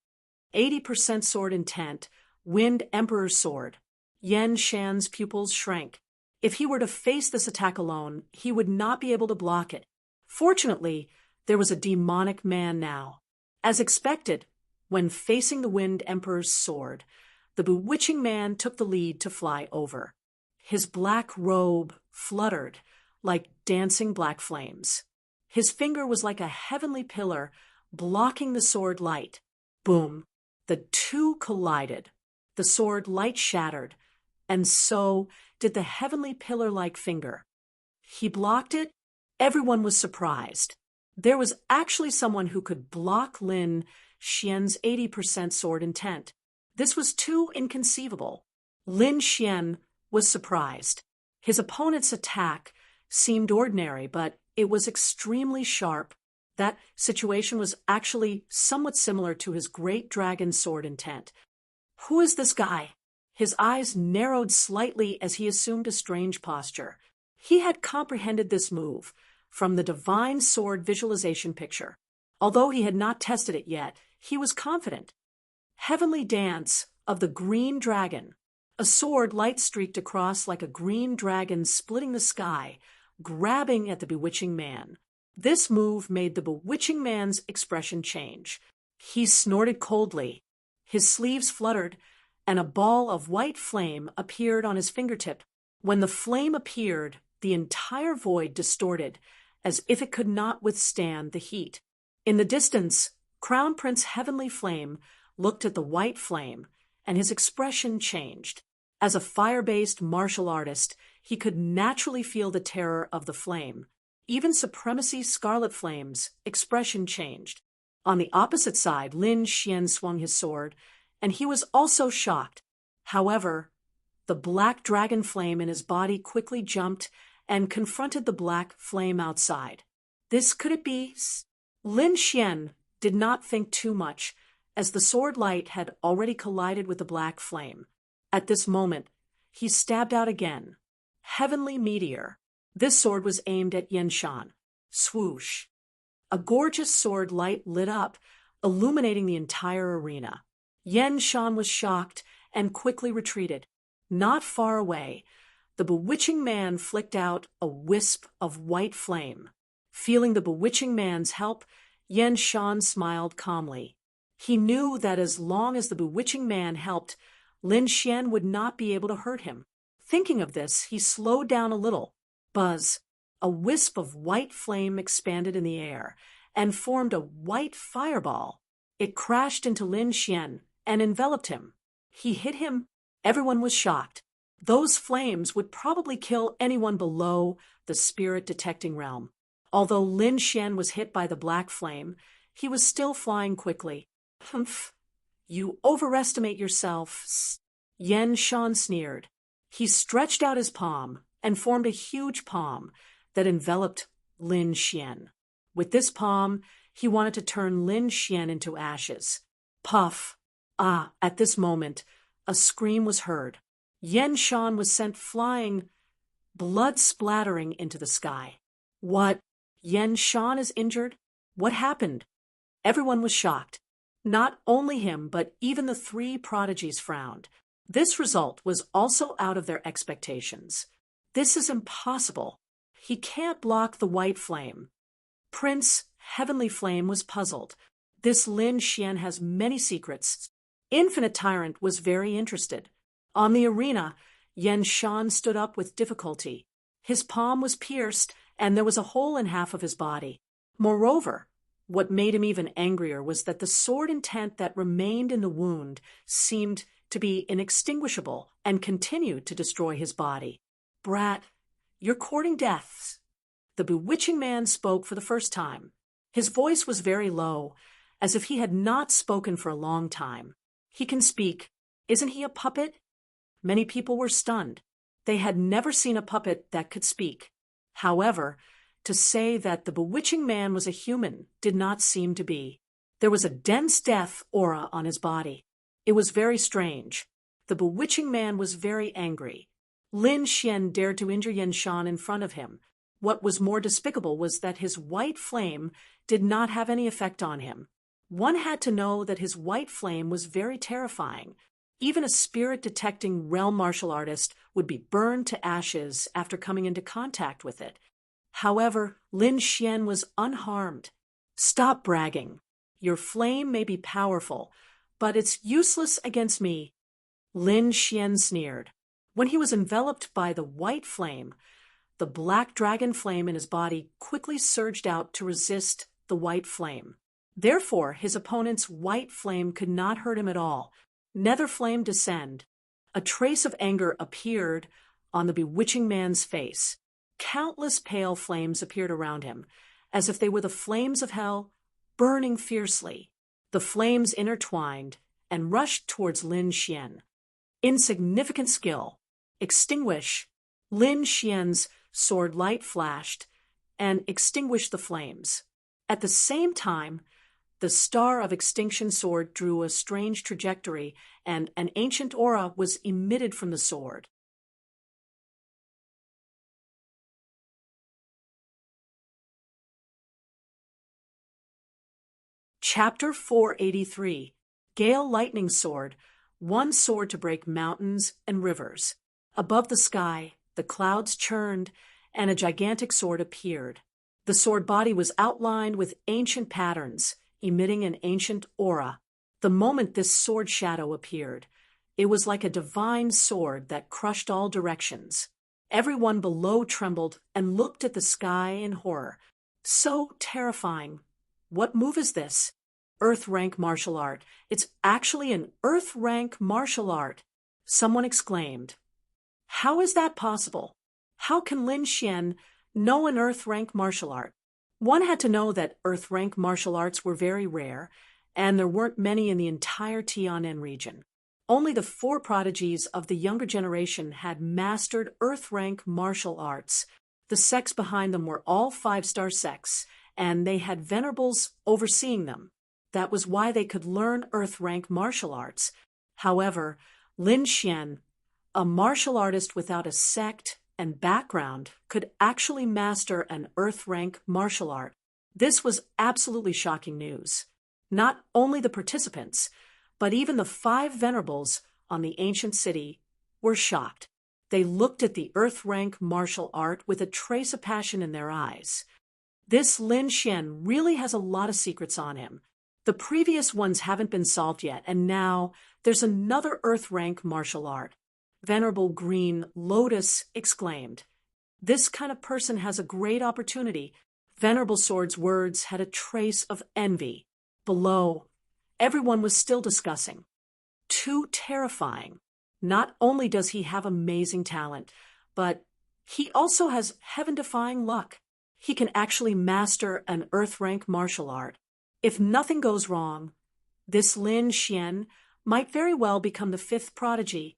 80% sword intent, Wind Emperor's sword. Yenshan's pupils shrank. If he were to face this attack alone, he would not be able to block it. Fortunately, there was a demonic man now. As expected, when facing the Wind Emperor's sword, the bewitching man took the lead to fly over. His black robe fluttered like dancing black flames. His finger was like a heavenly pillar, blocking the sword light. Boom! The two collided. The sword light shattered, and so did the heavenly pillar-like finger. He blocked it. Everyone was surprised. There was actually someone who could block Lin Xian's 80% sword intent. This was too inconceivable. Lin Xian was surprised. His opponent's attack seemed ordinary, but it was extremely sharp. That situation was actually somewhat similar to his great dragon sword intent. Who is this guy? His eyes narrowed slightly as he assumed a strange posture. He had comprehended this move from the divine sword visualization picture. Although he had not tested it yet, he was confident. Heavenly dance of the green dragon. A sword light streaked across like a green dragon splitting the sky, grabbing at the bewitching man. This move made the bewitching man's expression change. He snorted coldly. His sleeves fluttered, and a ball of white flame appeared on his fingertip. When the flame appeared, the entire void distorted, as if it could not withstand the heat. In the distance, Crown Prince Heavenly Flame looked at the white flame, and his expression changed. As a fire-based martial artist, he could naturally feel the terror of the flame. Even Supremacy's Scarlet Flame's expression changed. On the opposite side, Lin Xian swung his sword, and he was also shocked. However, the black dragon flame in his body quickly jumped and confronted the black flame outside. This could it be? Lin Xian did not think too much, as the sword light had already collided with the black flame. At this moment, he stabbed out again. Heavenly Meteor. This sword was aimed at Yan Shan. Swoosh. A gorgeous sword light lit up, illuminating the entire arena. Yan Shan was shocked and quickly retreated. Not far away, the bewitching man flicked out a wisp of white flame. Feeling the bewitching man's help, Yan Shan smiled calmly. He knew that as long as the bewitching man helped, Lin Xian would not be able to hurt him. Thinking of this, he slowed down a little. Buzz! A wisp of white flame expanded in the air and formed a white fireball. It crashed into Lin Xian and enveloped him. He hit him. Everyone was shocked. Those flames would probably kill anyone below the spirit-detecting realm. Although Lin Xian was hit by the black flame, he was still flying quickly. Humph! You overestimate yourself. Yan Shan sneered. He stretched out his palm and formed a huge palm that enveloped Lin Xian. With this palm, he wanted to turn Lin Xian into ashes. Puff! At this moment, a scream was heard. Yan Shan was sent flying, blood splattering into the sky. What? Yan Shan is injured? What happened? Everyone was shocked. Not only him, but even the three prodigies frowned. This result was also out of their expectations. This is impossible. He can't block the white flame. Prince Heavenly Flame was puzzled. This Lin Xian has many secrets. Infinite Tyrant was very interested. On the arena, Yan Shan stood up with difficulty. His palm was pierced, and there was a hole in half of his body. Moreover, what made him even angrier was that the sword intent that remained in the wound seemed to be inextinguishable and continued to destroy his body. Brat, you're courting death. The bewitching man spoke for the first time. His voice was very low, as if he had not spoken for a long time. He can speak. Isn't he a puppet? Many people were stunned. They had never seen a puppet that could speak. However, to say that the bewitching man was a human did not seem to be. There was a dense death aura on his body. It was very strange. The bewitching man was very angry. Lin Xian dared to injure Yan Shan in front of him. What was more despicable was that his white flame did not have any effect on him. One had to know that his white flame was very terrifying. Even a spirit-detecting realm martial artist would be burned to ashes after coming into contact with it. However, Lin Xian was unharmed. Stop bragging. Your flame may be powerful, but it's useless against me. Lin Xian sneered. When he was enveloped by the white flame, the black dragon flame in his body quickly surged out to resist the white flame. Therefore, his opponent's white flame could not hurt him at all. Nether flame descend. A trace of anger appeared on the bewitching man's face. Countless pale flames appeared around him, as if they were the flames of hell, burning fiercely. The flames intertwined and rushed towards Lin Xian. Insignificant skill. Extinguish. Lin Xian's sword light flashed and extinguished the flames. At the same time, the star of extinction sword drew a strange trajectory, and an ancient aura was emitted from the sword. Chapter 483. Gale Lightning Sword, one sword to break mountains and rivers. Above the sky, the clouds churned, and a gigantic sword appeared. The sword body was outlined with ancient patterns, emitting an ancient aura. The moment this sword shadow appeared, it was like a divine sword that crushed all directions. Everyone below trembled and looked at the sky in horror. So terrifying. What move is this? Earth rank martial art. It's actually an earth rank martial art. Someone exclaimed. How is that possible? How can Lin Xian know an Earth-rank martial art? One had to know that Earth-rank martial arts were very rare, and there weren't many in the entire Tianan region. Only the 4 prodigies of the younger generation had mastered Earth-rank martial arts. The sects behind them were all 5-star sects, and they had venerables overseeing them. That was why they could learn Earth-rank martial arts. However, Lin Xian, a martial artist without a sect and background, could actually master an Earth-rank martial art. This was absolutely shocking news. Not only the participants, but even the 5 venerables on the ancient city were shocked. They looked at the Earth-rank martial art with a trace of passion in their eyes. This Lin Xian really has a lot of secrets on him. The previous ones haven't been solved yet, and now there's another Earth-rank martial art. Venerable Green Lotus exclaimed, "This kind of person has a great opportunity." Venerable Sword's words had a trace of envy. Below, everyone was still discussing. Too terrifying. Not only does he have amazing talent, but he also has heaven-defying luck. He can actually master an Earth-rank martial art. If nothing goes wrong, this Lin Xian might very well become the 5th prodigy.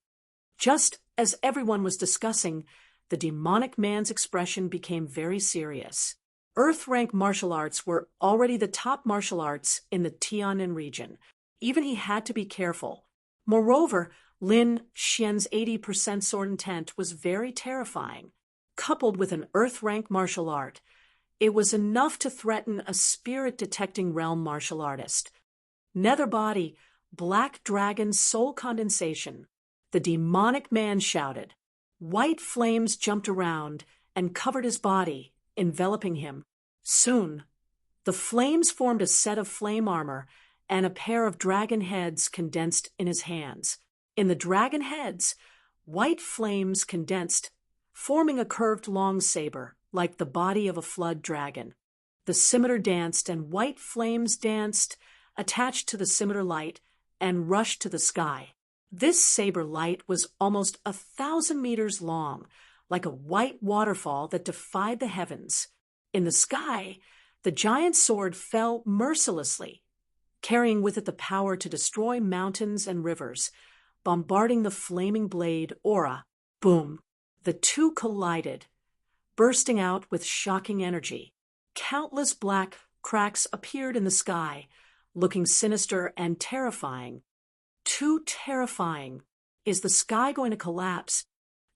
Just as everyone was discussing, the demonic man's expression became very serious. Earth-rank martial arts were already the top martial arts in the Tianan region. Even he had to be careful. Moreover, Lin Xian's 80% sword intent was very terrifying. Coupled with an Earth-rank martial art, it was enough to threaten a spirit-detecting realm martial artist. Nether body, black dragon soul condensation. The demonic man shouted. White flames jumped around and covered his body, enveloping him. Soon, the flames formed a set of flame armor, and a pair of dragon heads condensed in his hands. In the dragon heads, white flames condensed, forming a curved long saber, like the body of a flood dragon. The scimitar danced, and white flames danced, attached to the scimitar light, and rushed to the sky. This saber light was almost 1,000 meters long, like a white waterfall that defied the heavens. In the sky, the giant sword fell mercilessly, carrying with it the power to destroy mountains and rivers, bombarding the flaming blade aura. Boom! The two collided, bursting out with shocking energy. Countless black cracks appeared in the sky, looking sinister and terrifying. Too terrifying. Is the sky going to collapse?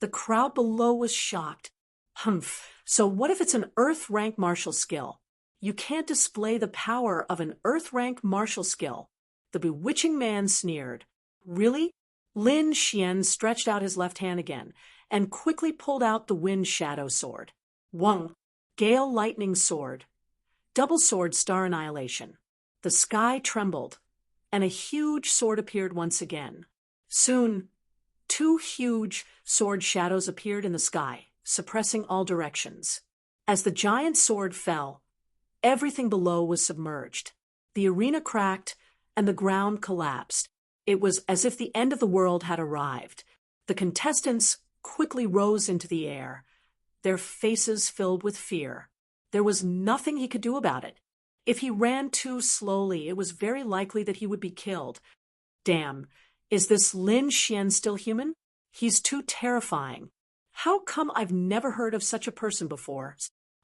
The crowd below was shocked. Humph. So what if it's an Earth-rank martial skill? You can't display the power of an Earth-rank martial skill. The bewitching man sneered. Really? Lin Xian stretched out his left hand again and quickly pulled out the Wind Shadow Sword. Wong. Gale Lightning Sword. Double Sword Star Annihilation. The sky trembled, and a huge sword appeared once again. Soon, 2 huge sword shadows appeared in the sky, suppressing all directions. As the giant sword fell, everything below was submerged. The arena cracked, and the ground collapsed. It was as if the end of the world had arrived. The contestants quickly rose into the air, their faces filled with fear. There was nothing he could do about it. If he ran too slowly, it was very likely that he would be killed. Damn, is this Lin Xian still human? He's too terrifying. How come I've never heard of such a person before?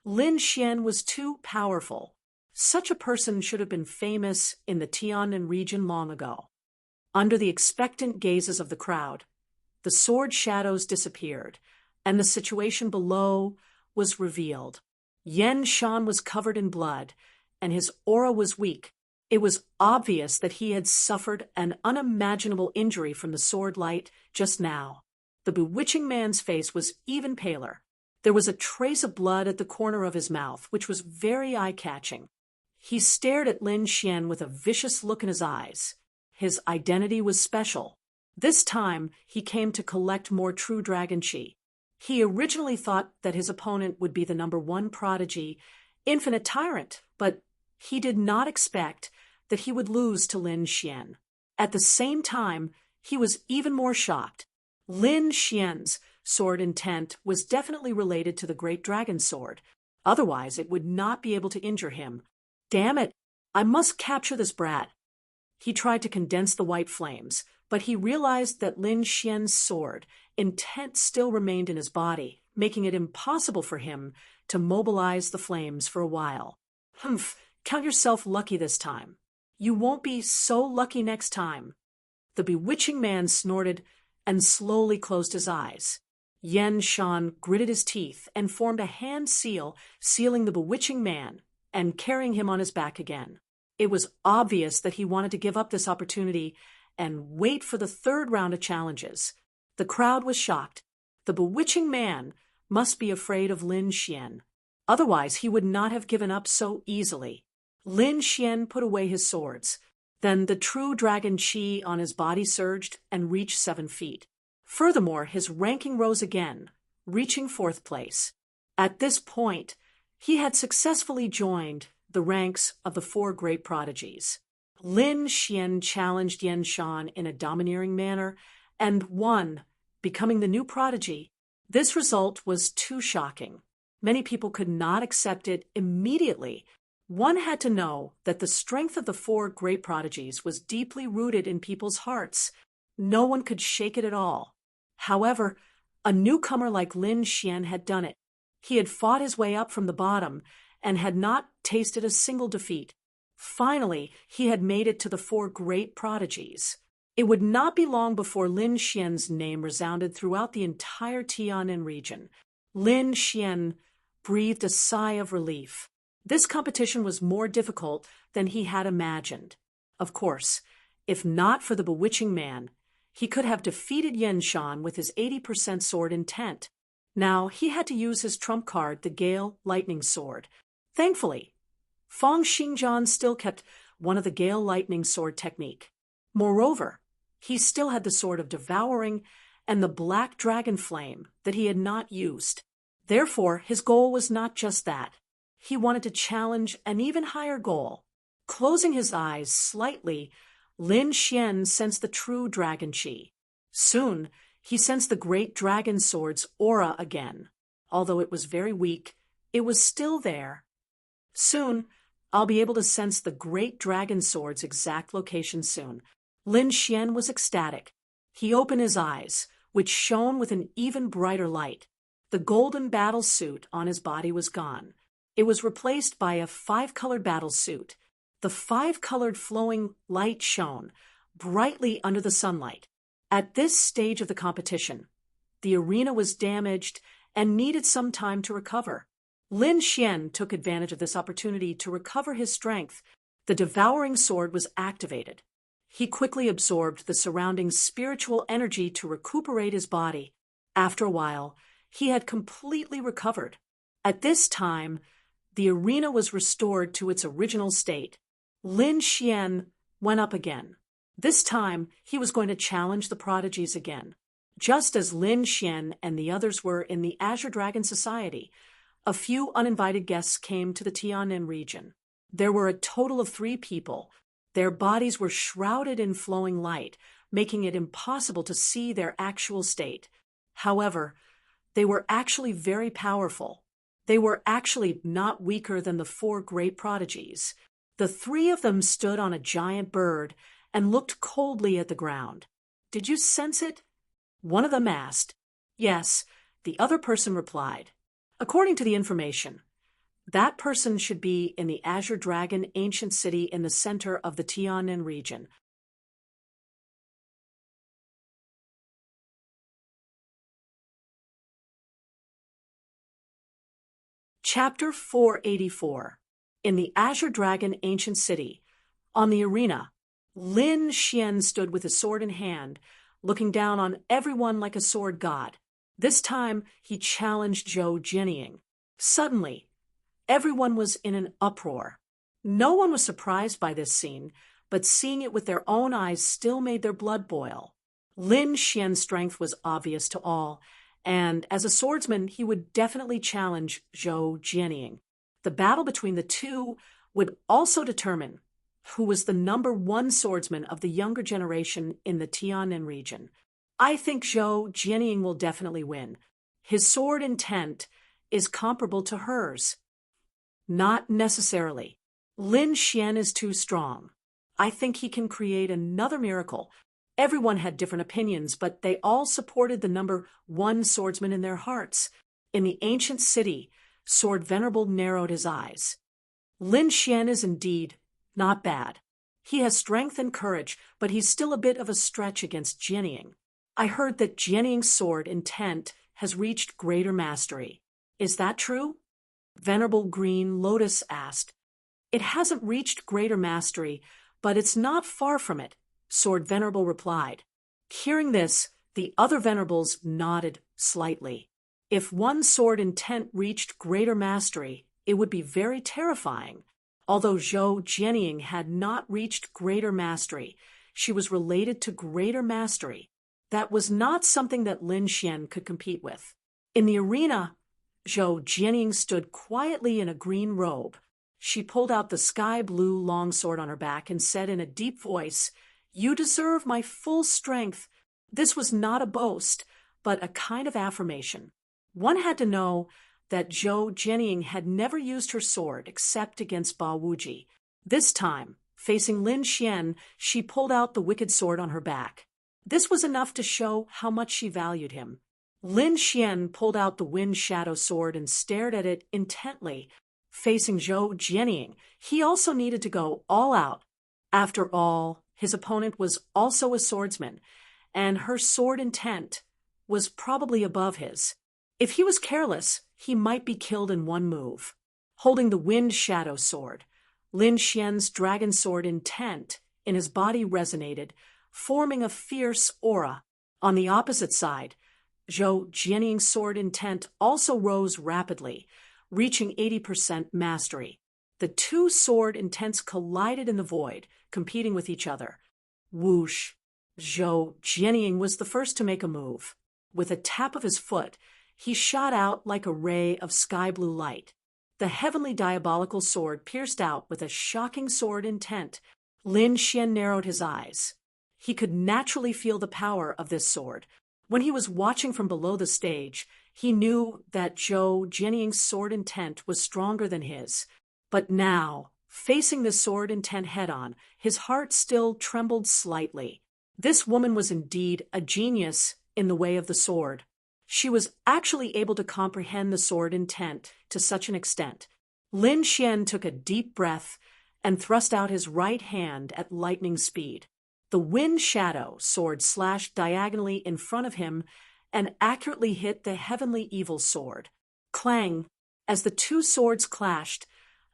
Lin Xian was too powerful. Such a person should have been famous in the Tianan region long ago. Under the expectant gazes of the crowd, the sword shadows disappeared, and the situation below was revealed. Yen Shan was covered in blood, and his aura was weak. It was obvious that he had suffered an unimaginable injury from the sword light just now. The bewitching man's face was even paler. There was a trace of blood at the corner of his mouth, which was very eye-catching. He stared at Lin Xian with a vicious look in his eyes. His identity was special. This time, he came to collect more true dragon qi. He originally thought that his opponent would be the number 1 prodigy, Infinite Tyrant, but he did not expect that he would lose to Lin Xian. At the same time, he was even more shocked. Lin Xian's sword intent was definitely related to the great dragon sword. Otherwise, it would not be able to injure him. Damn it! I must capture this brat. He tried to condense the white flames, but he realized that Lin Xian's sword intent still remained in his body, making it impossible for him to mobilize the flames for a while. Humph, count yourself lucky this time. You won't be so lucky next time. The bewitching man snorted and slowly closed his eyes. Yen Shan gritted his teeth and formed a hand seal, sealing the bewitching man and carrying him on his back again. It was obvious that he wanted to give up this opportunity and wait for the third round of challenges. The crowd was shocked. The bewitching man must be afraid of Lin Xian. Otherwise, he would not have given up so easily. Lin Xian put away his swords. Then the true dragon chi on his body surged and reached 7 feet. Furthermore, his ranking rose again, reaching 4th place. At this point, he had successfully joined the ranks of the 4 great prodigies. Lin Xian challenged Yen Shan in a domineering manner and won, becoming the new prodigy. This result was too shocking. Many people could not accept it immediately. One had to know that the strength of the 4 great prodigies was deeply rooted in people's hearts. No one could shake it at all. However, a newcomer like Lin Xian had done it. He had fought his way up from the bottom and had not tasted a single defeat. Finally, he had made it to the 4 great prodigies. It would not be long before Lin Xian's name resounded throughout the entire Tianan region. Lin Xian breathed a sigh of relief. This competition was more difficult than he had imagined. Of course, if not for the bewitching man, he could have defeated Yen Shan with his 80% sword intent. Now he had to use his trump card, the Gale Lightning Sword. Thankfully, Feng Xingjian still kept one of the Gale Lightning Sword technique. Moreover, he still had the Sword of Devouring and the Black Dragon Flame that he had not used. Therefore, his goal was not just that. He wanted to challenge an even higher goal. Closing his eyes slightly, Lin Xian sensed the true dragon chi. Soon, he sensed the great dragon sword's aura again. Although it was very weak, it was still there. Soon, I'll be able to sense the great dragon sword's exact location soon. Lin Xian was ecstatic. He opened his eyes, which shone with an even brighter light. The golden battle suit on his body was gone. It was replaced by a 5-colored battle suit. The 5-colored flowing light shone brightly under the sunlight. At this stage of the competition, the arena was damaged and needed some time to recover. Lin Xian took advantage of this opportunity to recover his strength. The devouring sword was activated. He quickly absorbed the surrounding spiritual energy to recuperate his body. After a while, he had completely recovered. At this time, the arena was restored to its original state. Lin Xian went up again. This time, he was going to challenge the prodigies again. Just as Lin Xian and the others were in the Azure Dragon Society, a few uninvited guests came to the Tianan region. There were a total of 3 people. Their bodies were shrouded in flowing light, making it impossible to see their actual state. However, they were actually very powerful. They were actually not weaker than the 4 great prodigies. The 3 of them stood on a giant bird and looked coldly at the ground. Did you sense it? One of them asked. Yes, the other person replied. According to the information, that person should be in the Azure Dragon ancient city in the center of the Tianan region. Chapter 484. In the Azure Dragon ancient city, on the arena, Lin Xian stood with his sword in hand, looking down on everyone like a sword god. This time, he challenged Zhou Jianying. Suddenly, everyone was in an uproar. No one was surprised by this scene, but seeing it with their own eyes still made their blood boil. Lin Xian's strength was obvious to all, and as a swordsman, he would definitely challenge Zhou Jianying. The battle between the two would also determine who was the #1 swordsman of the younger generation in the Tianan region. I think Zhou Jianying will definitely win. His sword intent is comparable to hers. Not necessarily. Lin Xian is too strong. I think he can create another miracle. Everyone had different opinions, but they all supported the number one swordsman in their hearts. In the ancient city, Sword Venerable narrowed his eyes. Lin Xian is indeed not bad. He has strength and courage, but he's still a bit of a stretch against Jianying. I heard that Jianying's sword intent has reached greater mastery. Is that true? Venerable Green Lotus asked. It hasn't reached greater mastery, but it's not far from it, Sword Venerable replied. Hearing this, the other venerables nodded slightly. If one sword intent reached greater mastery, it would be very terrifying. Although Zhou Jianying had not reached greater mastery, she was related to greater mastery. That was not something that Lin Xian could compete with. In the arena, Zhou Jianying stood quietly in a green robe. She pulled out the sky-blue longsword on her back and said in a deep voice, "You deserve my full strength." This was not a boast, but a kind of affirmation. One had to know that Zhou Jianying had never used her sword except against Ba Wuji. This time, facing Lin Xian, she pulled out the wicked sword on her back. This was enough to show how much she valued him. Lin Xian pulled out the wind shadow sword and stared at it intently. Facing Zhou Jianying, he also needed to go all out. After all, his opponent was also a swordsman, and her sword intent was probably above his. If he was careless, he might be killed in one move. Holding the wind shadow sword, Lin Xian's dragon sword intent in his body resonated, forming a fierce aura. On the opposite side, Zhou Jianying's sword intent also rose rapidly, reaching 80% mastery. The two sword intents collided in the void, competing with each other. Whoosh! Zhou Jianying was the first to make a move. With a tap of his foot, he shot out like a ray of sky-blue light. The heavenly diabolical sword pierced out with a shocking sword intent. Lin Xian narrowed his eyes. He could naturally feel the power of this sword. When he was watching from below the stage, he knew that Zhou Jianying's sword intent was stronger than his. But now, facing the sword intent head-on, his heart still trembled slightly. This woman was indeed a genius in the way of the sword. She was actually able to comprehend the sword intent to such an extent. Lin Xian took a deep breath and thrust out his right hand at lightning speed. The wind shadow sword slashed diagonally in front of him and accurately hit the heavenly evil sword. Clang! As the two swords clashed,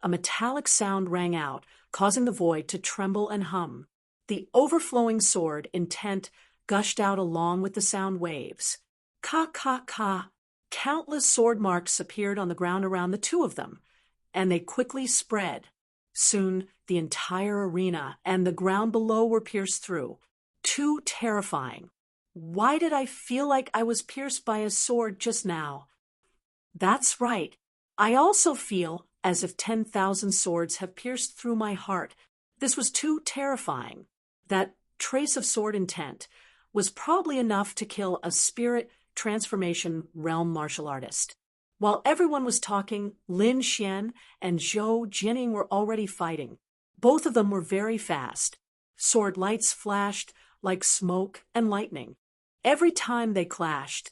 a metallic sound rang out, causing the void to tremble and hum. The overflowing sword intent gushed out along with the sound waves. Ka ka ka! Countless sword marks appeared on the ground around the two of them, and they quickly spread. Soon, the entire arena and the ground below were pierced through. Too terrifying. Why did I feel like I was pierced by a sword just now? That's right. I also feel as if 10,000 swords have pierced through my heart. This was too terrifying. That trace of sword intent was probably enough to kill a spirit transformation realm martial artist. While everyone was talking, Lin Xian and Zhou Jianying were already fighting. Both of them were very fast. Sword lights flashed like smoke and lightning. Every time they clashed,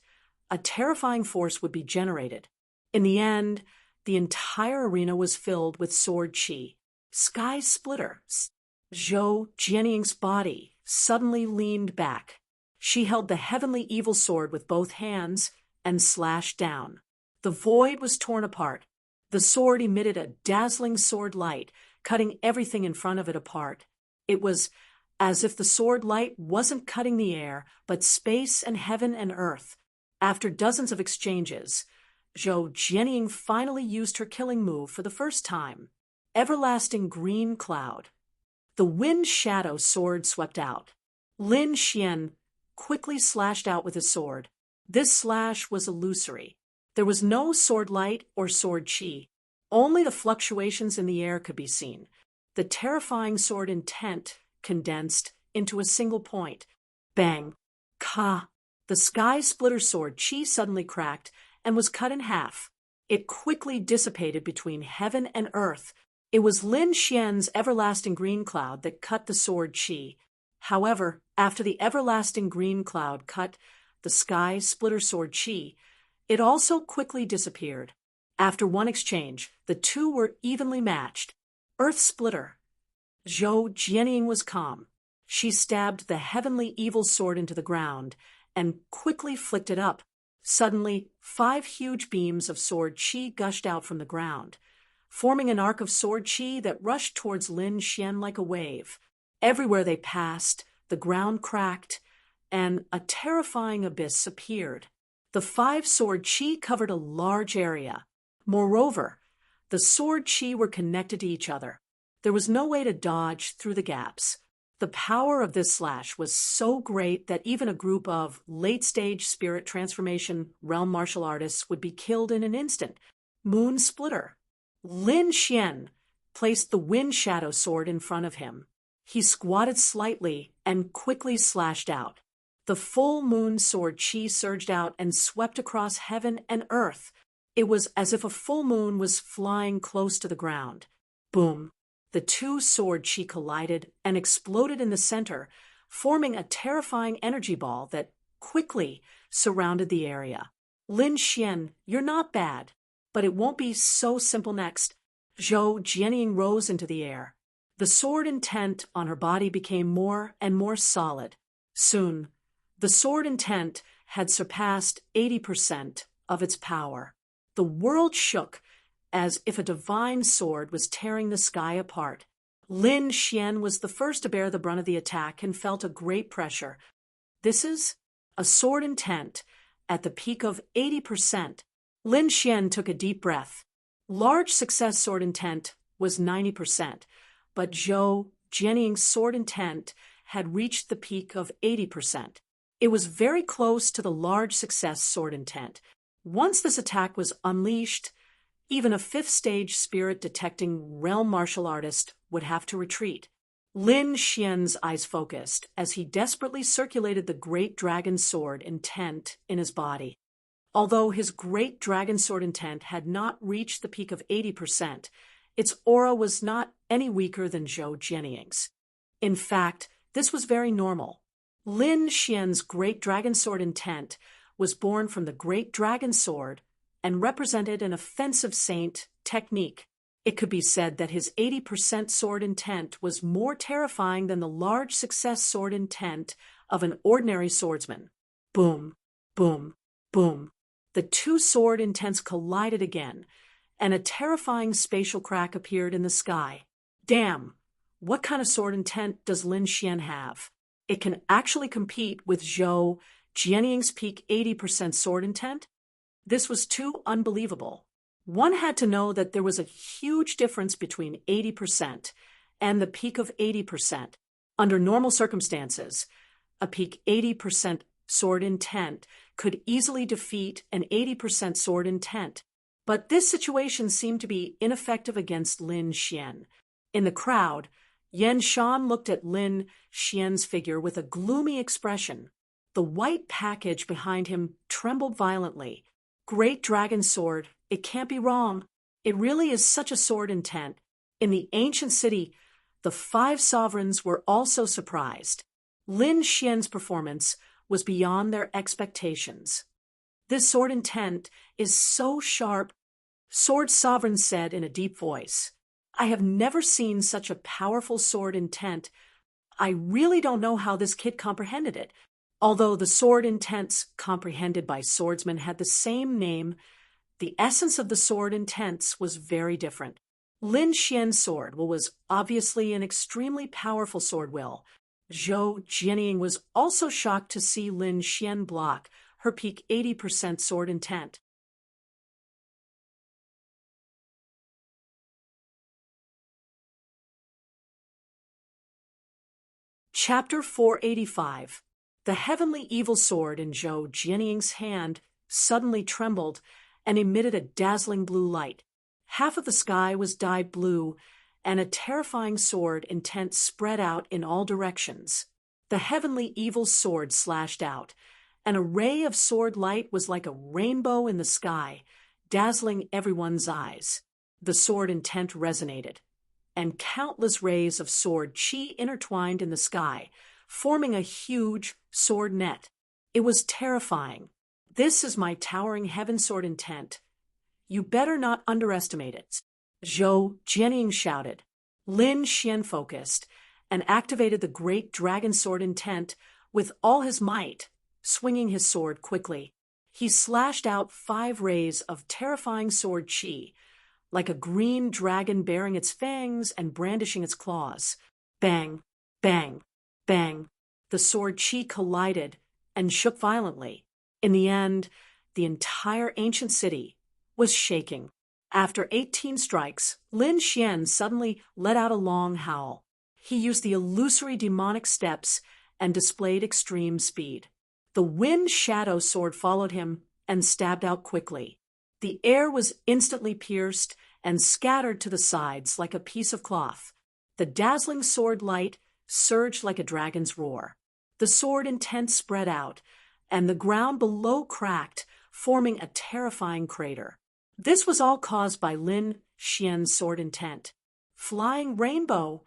a terrifying force would be generated. In the end, the entire arena was filled with sword chi. Sky splitter. Zhou Jianying's body suddenly leaned back. She held the heavenly evil sword with both hands and slashed down. The void was torn apart. The sword emitted a dazzling sword light, cutting everything in front of it apart. It was as if the sword light wasn't cutting the air, but space and heaven and earth. After dozens of exchanges, Zhou Jianying finally used her killing move for the first time. Everlasting green cloud. The wind shadow sword swept out. Lin Xian quickly slashed out with his sword. This slash was illusory. There was no sword light or sword chi. Only the fluctuations in the air could be seen. The terrifying sword intent condensed into a single point. Bang! Ka! The sky splitter sword chi suddenly cracked and was cut in half. It quickly dissipated between heaven and earth. It was Lin Xian's everlasting green cloud that cut the sword chi. However, after the everlasting green cloud cut the sky splitter sword chi, it also quickly disappeared. After one exchange, the two were evenly matched. Earth splitter. Zhou Jianying was calm. She stabbed the heavenly evil sword into the ground and quickly flicked it up. Suddenly, 5 huge beams of sword chi gushed out from the ground, forming an arc of sword chi that rushed towards Lin Xian like a wave. Everywhere they passed, the ground cracked, and a terrifying abyss appeared. The 5 sword chi covered a large area. Moreover, the sword chi were connected to each other. There was no way to dodge through the gaps. The power of this slash was so great that even a group of late-stage spirit transformation realm martial artists would be killed in an instant. Moon Splitter. Lin Xian placed the Wind Shadow sword in front of him. He squatted slightly and quickly slashed out. The full moon sword chi surged out and swept across heaven and earth. It was as if a full moon was flying close to the ground. Boom! The 2 sword chi collided and exploded in the center, forming a terrifying energy ball that quickly surrounded the area. Lin Xian, you're not bad, but it won't be so simple next. Zhou Jianying rose into the air. The sword intent on her body became more and more solid. Soon, the sword intent had surpassed 80% of its power. The world shook, as if a divine sword was tearing the sky apart. Lin Xian was the first to bear the brunt of the attack and felt a great pressure. This is a sword intent at the peak of 80%. Lin Xian took a deep breath. Large success sword intent was 90%, but Zhou Jianying's sword intent had reached the peak of 80%. It was very close to the large success sword intent. Once this attack was unleashed, even a 5th-stage spirit-detecting realm martial artist would have to retreat. Lin Xian's eyes focused as he desperately circulated the great dragon sword intent in his body. Although his great dragon sword intent had not reached the peak of 80%, its aura was not any weaker than Zhou Jianying's. In fact, this was very normal. Lin Xian's great dragon sword intent was born from the great dragon sword and represented an offensive saint technique. It could be said that his 80% sword intent was more terrifying than the large success sword intent of an ordinary swordsman. Boom, boom, boom. The 2 sword intents collided again, and a terrifying spatial crack appeared in the sky. Damn! What kind of sword intent does Lin Xian have? It can actually compete with Zhou Jianying's peak 80% sword intent? This was too unbelievable. One had to know that there was a huge difference between 80% and the peak of 80%. Under normal circumstances, a peak 80% sword intent could easily defeat an 80% sword intent. But this situation seemed to be ineffective against Lin Xian. In the crowd, Yan Shan looked at Lin Xian's figure with a gloomy expression. The white package behind him trembled violently. Great dragon sword, it can't be wrong. It really is such a sword intent. In the ancient city, the 5 sovereigns were also surprised. Lin Xian's performance was beyond their expectations. This sword intent is so sharp, Sword Sovereign said in a deep voice. I have never seen such a powerful sword intent. I really don't know how this kid comprehended it. Although the sword intents comprehended by swordsmen had the same name, the essence of the sword intents was very different. Lin Xian's sword will was obviously an extremely powerful sword will. Zhou Jianying was also shocked to see Lin Xian block her peak 80% sword intent. Chapter 485. The heavenly evil sword in Zhou Jianying's hand suddenly trembled and emitted a dazzling blue light. Half of the sky was dyed blue, and a terrifying sword intent spread out in all directions. The heavenly evil sword slashed out, and a ray of sword light was like a rainbow in the sky, dazzling everyone's eyes. The sword intent resonated, and countless rays of sword chi intertwined in the sky, forming a huge sword net. It was terrifying. "This is my towering heaven sword intent. You better not underestimate it," Zhou Jianying shouted. Lin Xian focused and activated the great dragon sword intent with all his might, swinging his sword quickly. He slashed out 5 rays of terrifying sword chi, like a green dragon baring its fangs and brandishing its claws. Bang, bang, bang. The sword chi collided and shook violently. In the end, the entire ancient city was shaking. After 18 strikes, Lin Xian suddenly let out a long howl. He used the illusory demonic steps and displayed extreme speed. The wind shadow sword followed him and stabbed out quickly. The air was instantly pierced and scattered to the sides like a piece of cloth. The dazzling sword light surged like a dragon's roar. The sword intent spread out, and the ground below cracked, forming a terrifying crater. This was all caused by Lin Xian's sword intent. Flying rainbow.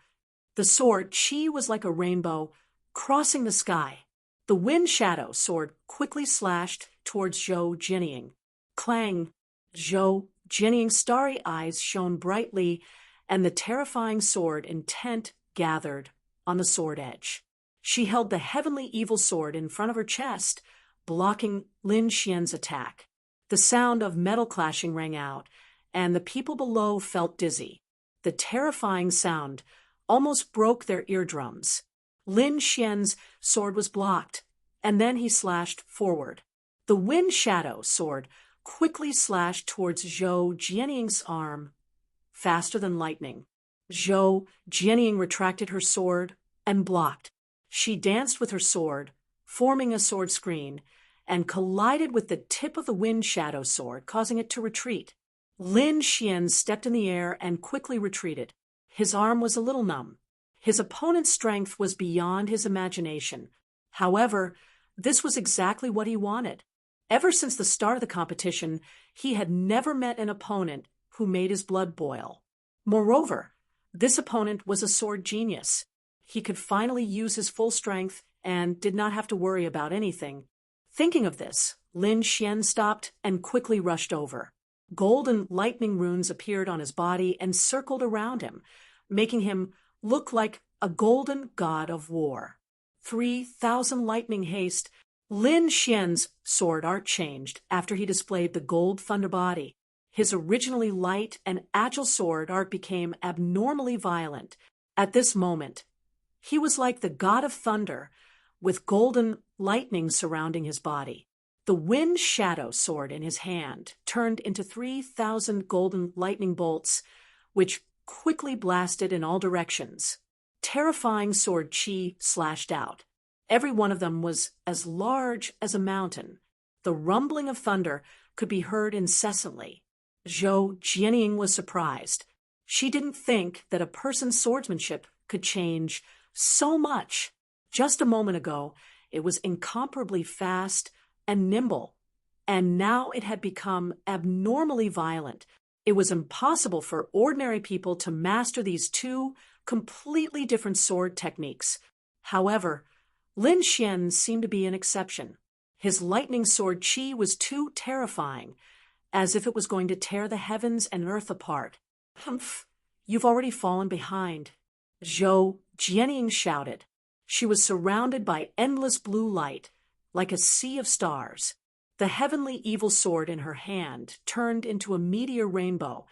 The sword chi was like a rainbow crossing the sky. The wind shadow sword quickly slashed towards Zhou Jianying. Clang! Zhou Jianying's starry eyes shone brightly, and the terrifying sword intent gathered on the sword edge. She held the heavenly evil sword in front of her chest, blocking Lin Xian's attack. The sound of metal clashing rang out, and the people below felt dizzy. The terrifying sound almost broke their eardrums. Lin Xian's sword was blocked, and then he slashed forward. The wind shadow sword quickly slashed towards Zhou Jianying's arm, faster than lightning. Zhou Jianying retracted her sword and blocked. She danced with her sword, forming a sword screen, and collided with the tip of the wind shadow sword, causing it to retreat. Lin Xian stepped in the air and quickly retreated. His arm was a little numb. His opponent's strength was beyond his imagination. However, this was exactly what he wanted. Ever since the start of the competition, he had never met an opponent who made his blood boil. Moreover, this opponent was a sword genius. He could finally use his full strength and did not have to worry about anything. Thinking of this, Lin Xian stopped and quickly rushed over. Golden lightning runes appeared on his body and circled around him, making him look like a golden god of war. 3,000 lightning haste. Lin Xian's sword art changed after he displayed the gold thunder body. His originally light and agile sword art became abnormally violent. At this moment, he was like the god of thunder, with golden lightning surrounding his body. The wind shadow sword in his hand turned into 3,000 golden lightning bolts, which quickly blasted in all directions. Terrifying sword chi slashed out. Every one of them was as large as a mountain. The rumbling of thunder could be heard incessantly. Zhou Jianying was surprised. She didn't think that a person's swordsmanship could change so much. Just a moment ago, it was incomparably fast and nimble, and now it had become abnormally violent. It was impossible for ordinary people to master these two completely different sword techniques. However, Lin Xian seemed to be an exception. His lightning sword chi was too terrifying, as if it was going to tear the heavens and earth apart. "Humph, you've already fallen behind," Zhou Jianying shouted. She was surrounded by endless blue light, like a sea of stars. The heavenly evil sword in her hand turned into a meteor rainbow,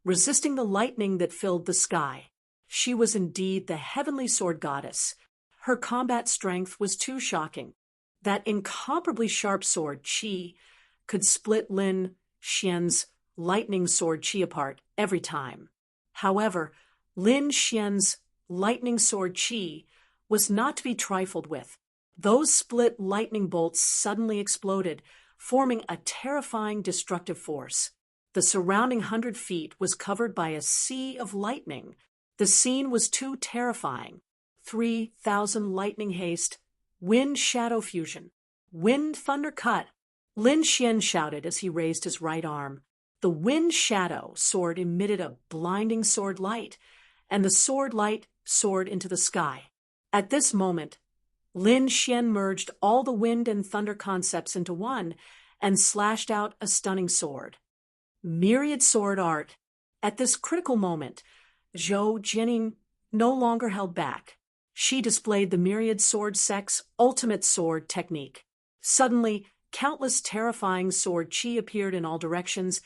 resisting the lightning that filled the sky. She was indeed the heavenly sword goddess. Her combat strength was too shocking. That incomparably sharp sword chi could split Lin Xian's lightning sword chi apart every time. However, Lin Xian's lightning sword chi was not to be trifled with. Those split lightning bolts suddenly exploded, forming a terrifying destructive force. The surrounding 100 feet was covered by a sea of lightning. The scene was too terrifying. 3,000 lightning haste, wind shadow fusion. Wind Thunder Cut! Lin Xian shouted as he raised his right arm. The Wind Shadow sword emitted a blinding sword light, and the sword light soared into the sky. At this moment, Lin Xian merged all the wind and thunder concepts into one and slashed out a stunning sword. Myriad sword art. At this critical moment, Zhou Jining no longer held back. She displayed the myriad sword sex ultimate sword technique. Suddenly, countless terrifying sword chi appeared in all directions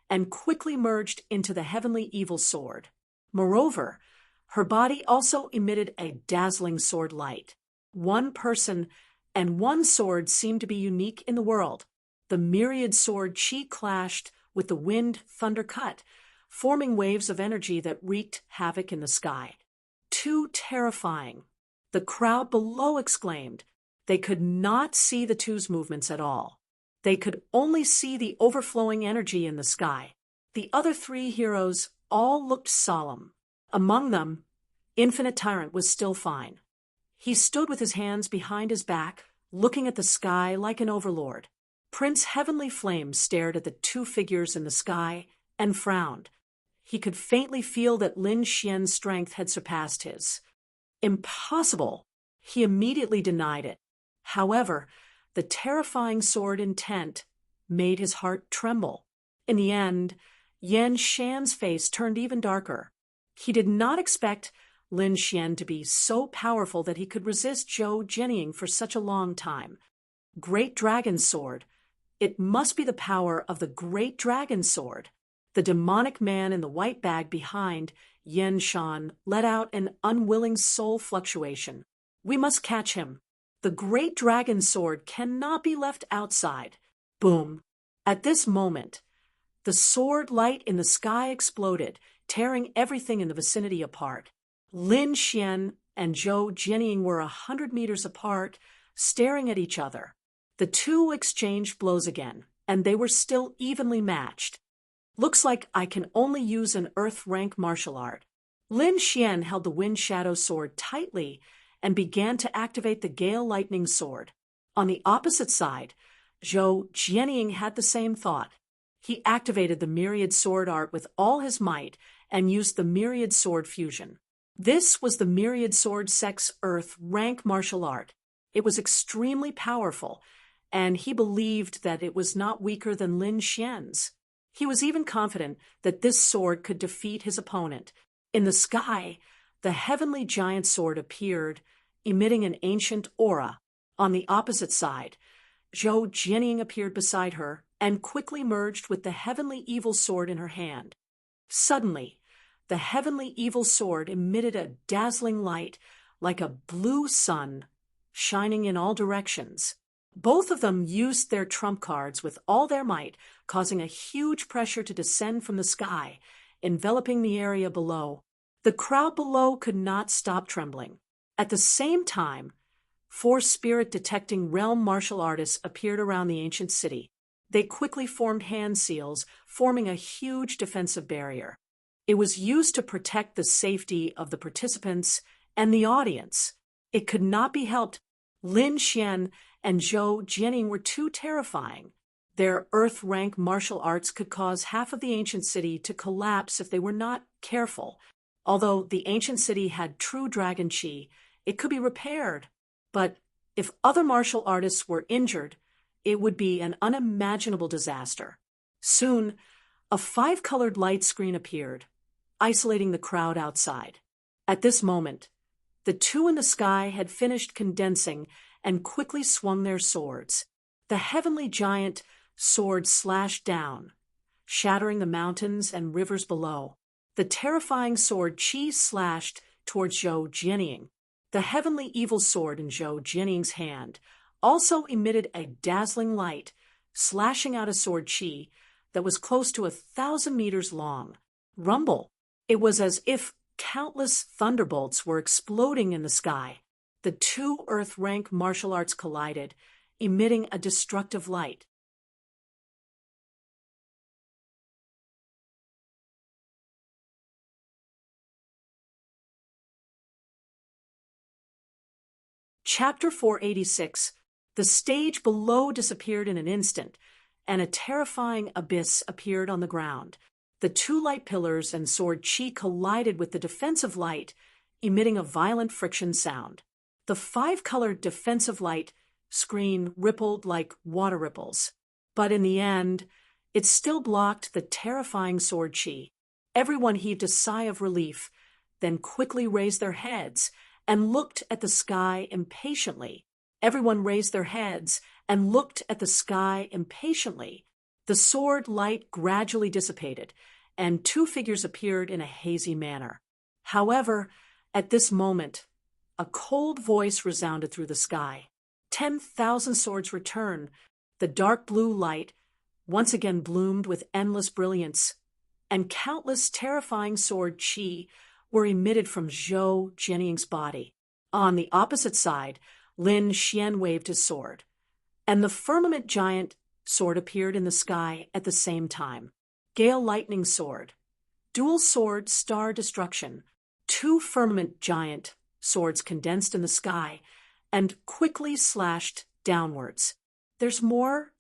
and quickly merged into the heavenly evil sword. Moreover, her body also emitted a dazzling sword light. One person and one sword seemed to be unique in the world. The myriad sword chi clashed with the wind thunder cut, forming waves of energy that wreaked havoc in the sky. Too terrifying. The crowd below exclaimed. They could not see the two's movements at all. They could only see the overflowing energy in the sky. The other three heroes all looked solemn. Among them, Infinite Tyrant was still fine. He stood with his hands behind his back, looking at the sky like an overlord. Prince Heavenly Flame stared at the two figures in the sky and frowned. He could faintly feel that Lin Xian's strength had surpassed his. Impossible! He immediately denied it. However, the terrifying sword intent made his heart tremble. In the end, Yan Shan's face turned even darker. He did not expect Lin Xian to be so powerful that he could resist Zhou Jining for such a long time. Great Dragon Sword. It must be the power of the Great Dragon Sword. The demonic man in the white bag behind Yan Shan let out an unwilling soul fluctuation. We must catch him. The Great Dragon Sword cannot be left outside. Boom. At this moment, the sword light in the sky exploded, tearing everything in the vicinity apart. Lin Xian and Zhou Jining were 100 meters apart, staring at each other. The two exchanged blows again, and they were still evenly matched. Looks like I can only use an earth rank martial art. Lin Xian held the Wind Shadow sword tightly and began to activate the Gale Lightning sword. On the opposite side, Zhou Jining had the same thought. He activated the Myriad sword art with all his might and used the Myriad sword fusion. This was the Myriad sword sex earth rank martial art. It was extremely powerful, and he believed that it was not weaker than Lin Xian's. He was even confident that this sword could defeat his opponent. In the sky, the heavenly giant sword appeared, emitting an ancient aura. On the opposite side, Zhou Jining appeared beside her and quickly merged with the heavenly evil sword in her hand. Suddenly, the heavenly evil sword emitted a dazzling light like a blue sun, shining in all directions. Both of them used their trump cards with all their might, causing a huge pressure to descend from the sky, enveloping the area below. The crowd below could not stop trembling. At the same time, 4 spirit-detecting realm martial artists appeared around the ancient city. They quickly formed hand seals, forming a huge defensive barrier. It was used to protect the safety of the participants and the audience. It could not be helped. Lin Xian and Zhou Jining were too terrifying. Their earth rank martial arts could cause half of the ancient city to collapse if they were not careful. Although the ancient city had true dragon chi, it could be repaired. But if other martial artists were injured, it would be an unimaginable disaster. Soon, a 5-colored light screen appeared, isolating the crowd outside. At this moment, the two in the sky had finished condensing and quickly swung their swords. The heavenly giant sword slashed down, shattering the mountains and rivers below. The terrifying sword chi slashed towards Zhou Jining. The heavenly evil sword in Zhou Jining's hand also emitted a dazzling light, slashing out a sword chi that was close to 1,000 meters long. Rumble! It was as if countless thunderbolts were exploding in the sky. The two earth rank martial arts collided, emitting a destructive light. Chapter 486, The stage below disappeared in an instant, and a terrifying abyss appeared on the ground. The two light pillars and sword chi collided with the defensive light, emitting a violent friction sound. The five-colored defensive light screen rippled like water ripples. But in the end, it still blocked the terrifying sword chi. Everyone heaved a sigh of relief, then quickly raised their heads and looked at the sky impatiently. Everyone raised their heads and looked at the sky impatiently. The sword light gradually dissipated, and two figures appeared in a hazy manner. However, at this moment, a cold voice resounded through the sky. 10,000 swords return. The dark blue light once again bloomed with endless brilliance, and countless terrifying sword chi were emitted from Zhou Jianying's body. On the opposite side, Lin Xian waved his sword, and the firmament giant sword appeared in the sky at the same time. Gale lightning sword, dual sword star destruction. Two firmament giant swords condensed in the sky and quickly slashed downwards. There's more?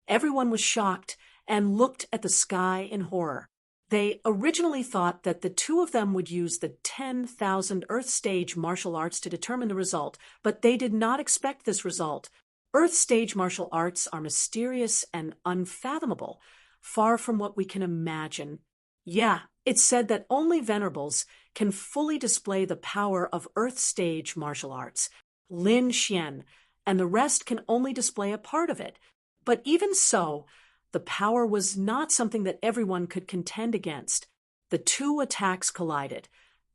Everyone was shocked and looked at the sky in horror. They originally thought that the two of them would use the 10,000 Earth Stage martial arts to determine the result, but they did not expect this result. Earth Stage martial arts are mysterious and unfathomable, far from what we can imagine. Yeah, it's said that only venerables can fully display the power of Earth Stage martial arts. Lin Xian and the rest can only display a part of it. But even so, the power was not something that everyone could contend against. The two attacks collided,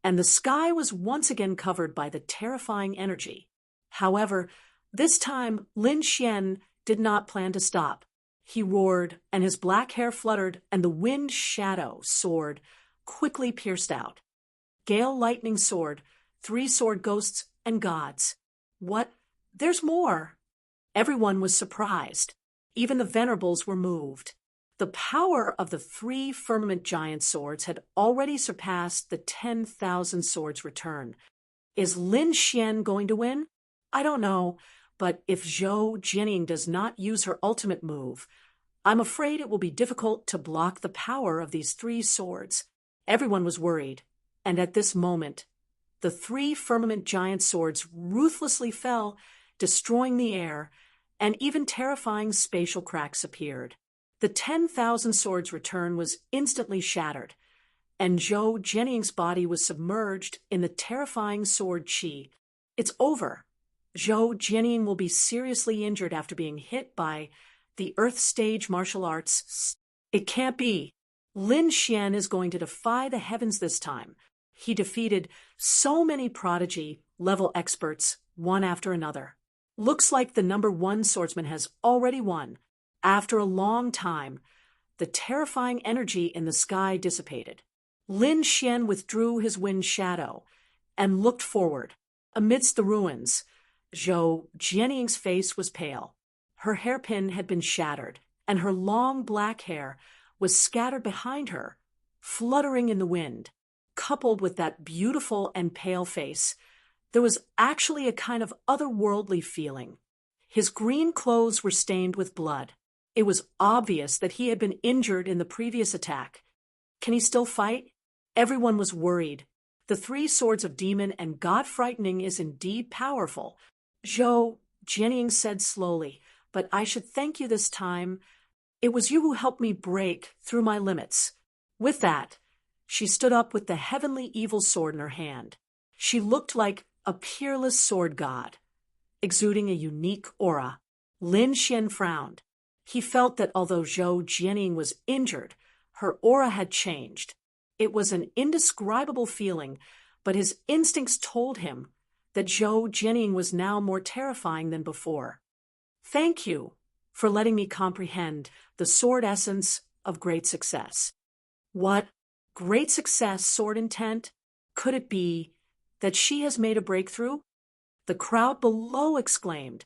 and the sky was once again covered by the terrifying energy. However, this time Lin Xian did not plan to stop. He roared, and his black hair fluttered, and the wind shadow sword quickly pierced out. Gale lightning sword, three sword ghosts and gods. What? There's more! Everyone was surprised. Even the venerables were moved. The power of the three firmament giant swords had already surpassed the 10,000 swords return. Is Lin Xian going to win? I don't know, but if Zhou Jianying does not use her ultimate move, I'm afraid it will be difficult to block the power of these three swords. Everyone was worried, and at this moment, the three firmament giant swords ruthlessly fell, destroying the air, and even terrifying spatial cracks appeared. The 10,000 swords return was instantly shattered, and Zhou Jianying's body was submerged in the terrifying sword chi. It's over. Zhou Jianying will be seriously injured after being hit by the Earth Stage martial arts. It can't be. Lin Xian is going to defy the heavens this time. He defeated so many prodigy-level experts, one after another. Looks like the number one swordsman has already won. After a long time, the terrifying energy in the sky dissipated. Lin Xian withdrew his wind shadow and looked forward. Amidst the ruins, Zhou Jianying's face was pale. Her hairpin had been shattered, and her long black hair was scattered behind her, fluttering in the wind. Coupled with that beautiful and pale face, there was actually a kind of otherworldly feeling. His green clothes were stained with blood. It was obvious that he had been injured in the previous attack. Can he still fight? Everyone was worried. The three swords of demon and god-frightening is indeed powerful. Zhou Jianying said slowly, but I should thank you this time. It was you who helped me break through my limits. With that, she stood up with the heavenly evil sword in her hand. She looked like a peerless sword god, exuding a unique aura. Lin Xian frowned. He felt that although Zhou Jianying was injured, her aura had changed. It was an indescribable feeling, but his instincts told him that Zhou Jianying was now more terrifying than before. Thank you for letting me comprehend the sword essence of great success. What great success, sword intent? Could it be that she has made a breakthrough? The crowd below exclaimed,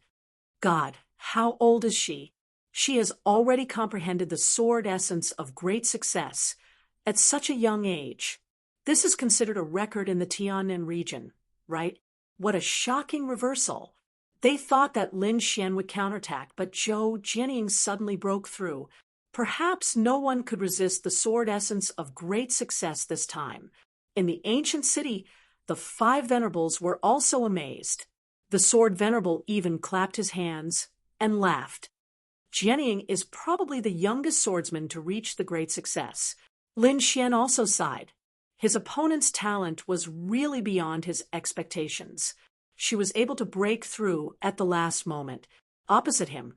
God, how old is she? She has already comprehended the sword essence of great success at such a young age. This is considered a record in the Tiannan region, right? What a shocking reversal. They thought that Lin Xian would counterattack, but Zhou Jianying suddenly broke through. Perhaps no one could resist the sword essence of great success this time. In the ancient city, the 5 venerables were also amazed. The sword venerable even clapped his hands and laughed. Jianying is probably the youngest swordsman to reach the great success. Lin Xian also sighed. His opponent's talent was really beyond his expectations. She was able to break through at the last moment. Opposite him,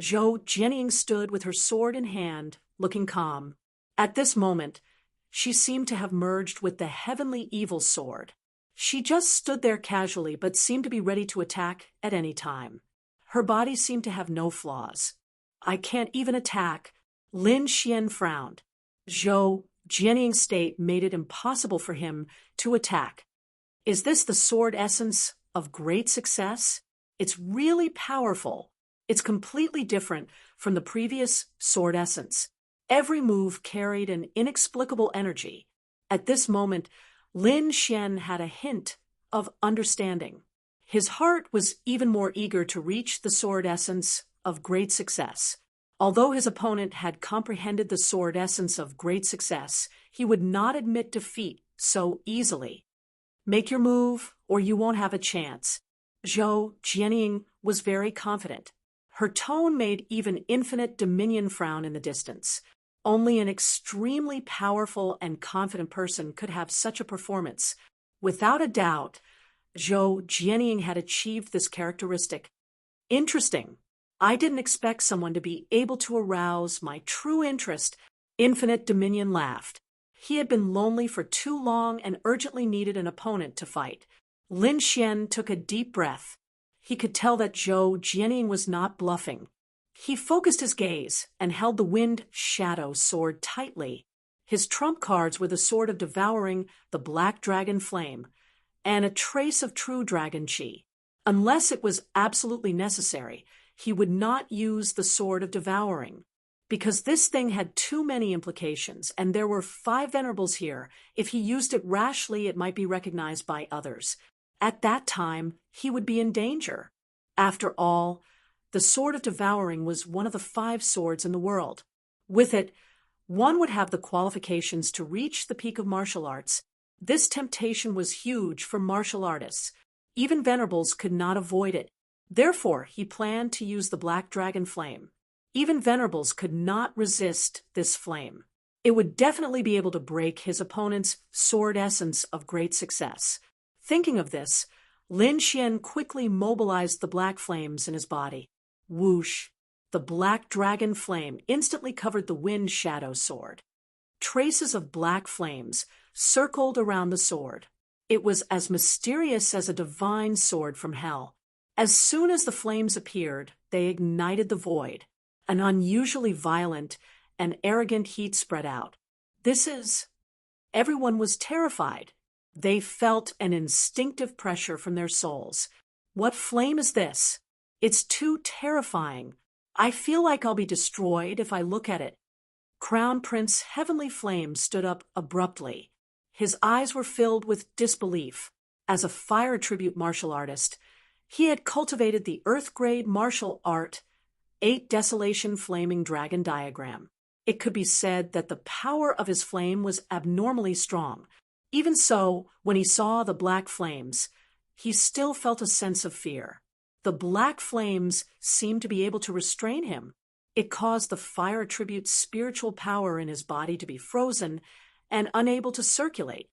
Zhou Jianying stood with her sword in hand, looking calm. At this moment, she seemed to have merged with the heavenly evil sword. She just stood there casually but seemed to be ready to attack at any time. Her body seemed to have no flaws. I can't even attack. Lin Xian frowned. Zhou Jianying's state made it impossible for him to attack. Is this the sword essence of great success? It's really powerful. It's completely different from the previous sword essence. Every move carried an inexplicable energy. At this moment, Lin Xian had a hint of understanding. His heart was even more eager to reach the sword essence of great success. Although his opponent had comprehended the sword essence of great success, he would not admit defeat so easily. Make your move, or you won't have a chance. Zhou Jianying was very confident. Her tone made even Infinite Dominion frown in the distance. Only an extremely powerful and confident person could have such a performance. Without a doubt, Zhou Jianying had achieved this characteristic. Interesting. I didn't expect someone to be able to arouse my true interest. Infinite Dominion laughed. He had been lonely for too long and urgently needed an opponent to fight. Lin Xian took a deep breath. He could tell that Zhou Jianying was not bluffing. He focused his gaze and held the Wind Shadow sword tightly. His trump cards were the sword of devouring, the black dragon flame, and a trace of true dragon chi. Unless it was absolutely necessary, he would not use the sword of devouring. Because this thing had too many implications, and there were 5 venerables here, if he used it rashly, it might be recognized by others. At that time, he would be in danger. After all, the sword of devouring was one of the 5 swords in the world. With it, one would have the qualifications to reach the peak of martial arts. This temptation was huge for martial artists. Even venerables could not avoid it. Therefore, he planned to use the black dragon flame. Even venerables could not resist this flame. It would definitely be able to break his opponent's sword essence of great success. Thinking of this, Lin Xian quickly mobilized the black flames in his body. Whoosh! The black dragon flame instantly covered the Wind Shadow sword. Traces of black flames circled around the sword. It was as mysterious as a divine sword from hell. As soon as the flames appeared, they ignited the void. An unusually violent and arrogant heat spread out. Everyone was terrified. They felt an instinctive pressure from their souls. What flame is this? It's too terrifying. I feel like I'll be destroyed if I look at it. Crown Prince Heavenly Flame stood up abruptly. His eyes were filled with disbelief. As a fire tribute martial artist, he had cultivated the earth-grade martial art 8 Desolation Flaming Dragon diagram. It could be said that the power of his flame was abnormally strong. Even so, when he saw the black flames, he still felt a sense of fear. The black flames seemed to be able to restrain him. It caused the fire attribute's spiritual power in his body to be frozen and unable to circulate.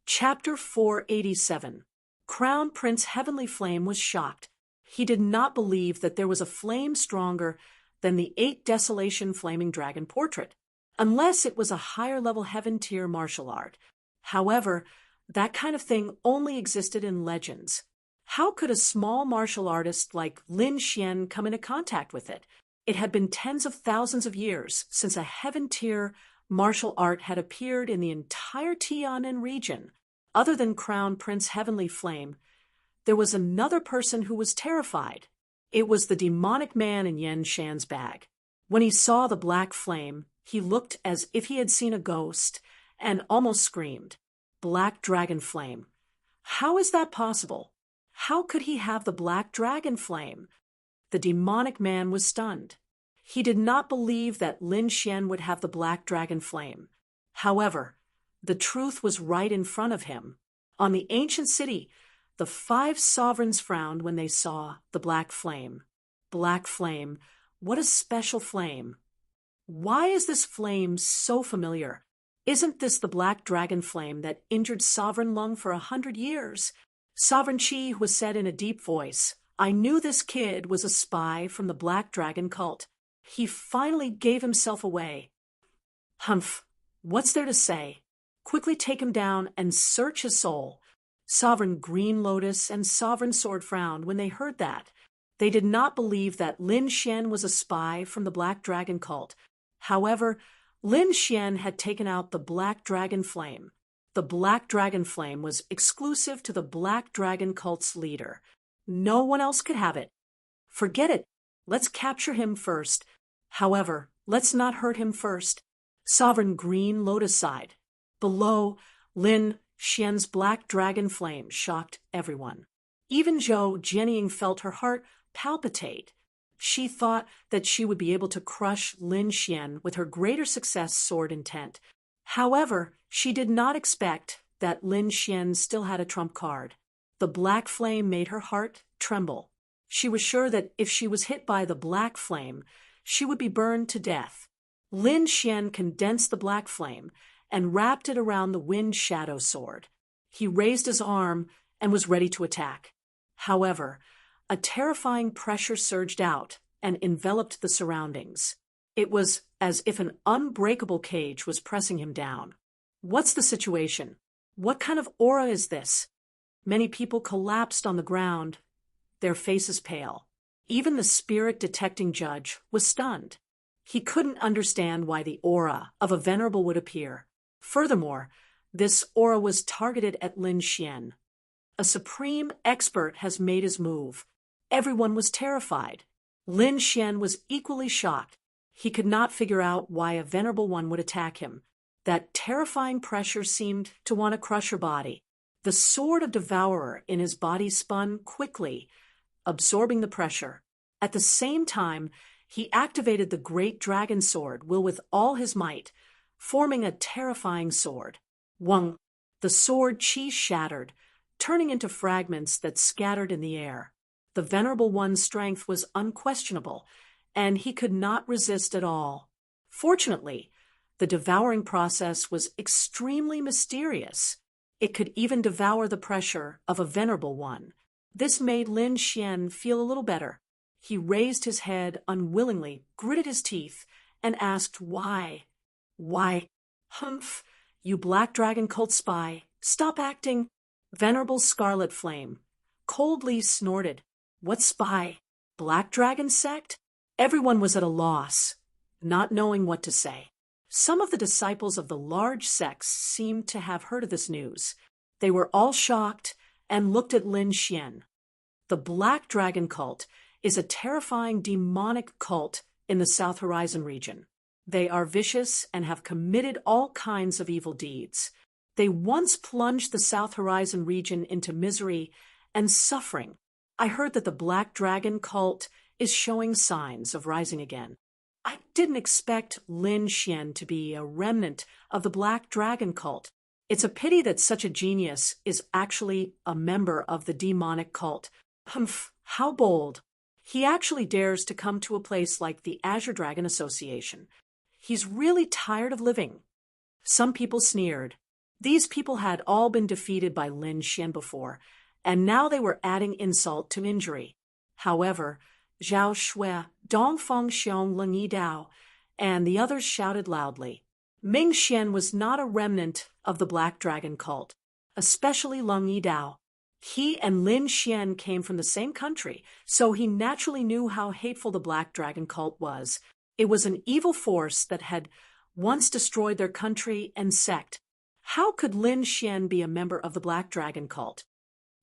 Chapter 487. Crown Prince Heavenly Flame was shocked. He did not believe that there was a flame stronger than the 8 Desolation Flaming Dragon portrait, unless it was a higher-level heaven-tier martial art. However, that kind of thing only existed in legends. How could a small martial artist like Lin Xian come into contact with it? It had been tens of thousands of years since a heaven-tier martial art had appeared in the entire Tianan region. Other than Crown Prince Heavenly Flame, there was another person who was terrified. It was the demonic man in Yen Shan's bag. When he saw the black flame, he looked as if he had seen a ghost and almost screamed, "Black dragon flame! How is that possible? How could he have the black dragon flame?" The demonic man was stunned. He did not believe that Lin Xian would have the black dragon flame. However, the truth was right in front of him. On the ancient city, the 5 sovereigns frowned when they saw the black flame. Black flame, what a special flame! Why is this flame so familiar? Isn't this the black dragon flame that injured Sovereign Lung for 100 years? Sovereign Qi was said in a deep voice, "I knew this kid was a spy from the black dragon cult. He finally gave himself away." Humph, what's there to say? Quickly take him down and search his soul. Sovereign Green Lotus and Sovereign Sword frowned when they heard that. They did not believe that Lin Xian was a spy from the black dragon cult. However, Lin Xian had taken out the black dragon flame. The black dragon flame was exclusive to the black dragon cult's leader. No one else could have it. Forget it. Let's capture him first. However, let's not hurt him first. Sovereign Green Lotus sighed. Below, Lin Xian's black dragon flame shocked everyone. Even Zhou Jianying felt her heart palpitate. She thought that she would be able to crush Lin Xian with her greater success sword intent. However, she did not expect that Lin Xian still had a trump card. The black flame made her heart tremble. She was sure that if she was hit by the black flame, she would be burned to death. Lin Xian condensed the black flame and wrapped it around the wind shadow sword. He raised his arm and was ready to attack. However, a terrifying pressure surged out and enveloped the surroundings. It was as if an unbreakable cage was pressing him down. What's the situation? What kind of aura is this? Many people collapsed on the ground, their faces pale. Even the spirit-detecting judge was stunned. He couldn't understand why the aura of a venerable would appear. Furthermore, this aura was targeted at Lin Xian. A supreme expert has made his move. Everyone was terrified. Lin Xian was equally shocked. He could not figure out why a venerable one would attack him. That terrifying pressure seemed to want to crush her body. The sword of Devourer in his body spun quickly, absorbing the pressure. At the same time, he activated the great dragon sword will with all his might, forming a terrifying sword. Wang, the sword chi shattered, turning into fragments that scattered in the air. The Venerable One's strength was unquestionable, and he could not resist at all. Fortunately, the devouring process was extremely mysterious. It could even devour the pressure of a Venerable One. This made Lin Xian feel a little better. He raised his head unwillingly, gritted his teeth, and asked why. Why? Humph, you Black Dragon cult spy, stop acting. Venerable Scarlet Flame coldly snorted. What spy? Black Dragon sect? Everyone was at a loss, not knowing what to say. Some of the disciples of the large sects seemed to have heard of this news. They were all shocked and looked at Lin Xian. The Black Dragon cult is a terrifying demonic cult in the South Horizon region. They are vicious and have committed all kinds of evil deeds. They once plunged the South Horizon region into misery and suffering. I heard that the Black Dragon cult is showing signs of rising again. I didn't expect Lin Xian to be a remnant of the Black Dragon cult. It's a pity that such a genius is actually a member of the demonic cult. Humph, how bold. He actually dares to come to a place like the Azure Dragon Association. He's really tired of living. Some people sneered. These people had all been defeated by Lin Xian before, and now they were adding insult to injury. However, Zhao Shui, Dongfeng Xiong Leng Yidao, and the others shouted loudly. Ming Xian was not a remnant of the Black Dragon cult, especially Leng Yidao. He and Lin Xian came from the same country, so he naturally knew how hateful the Black Dragon cult was. It was an evil force that had once destroyed their country and sect. How could Lin Xian be a member of the Black Dragon cult?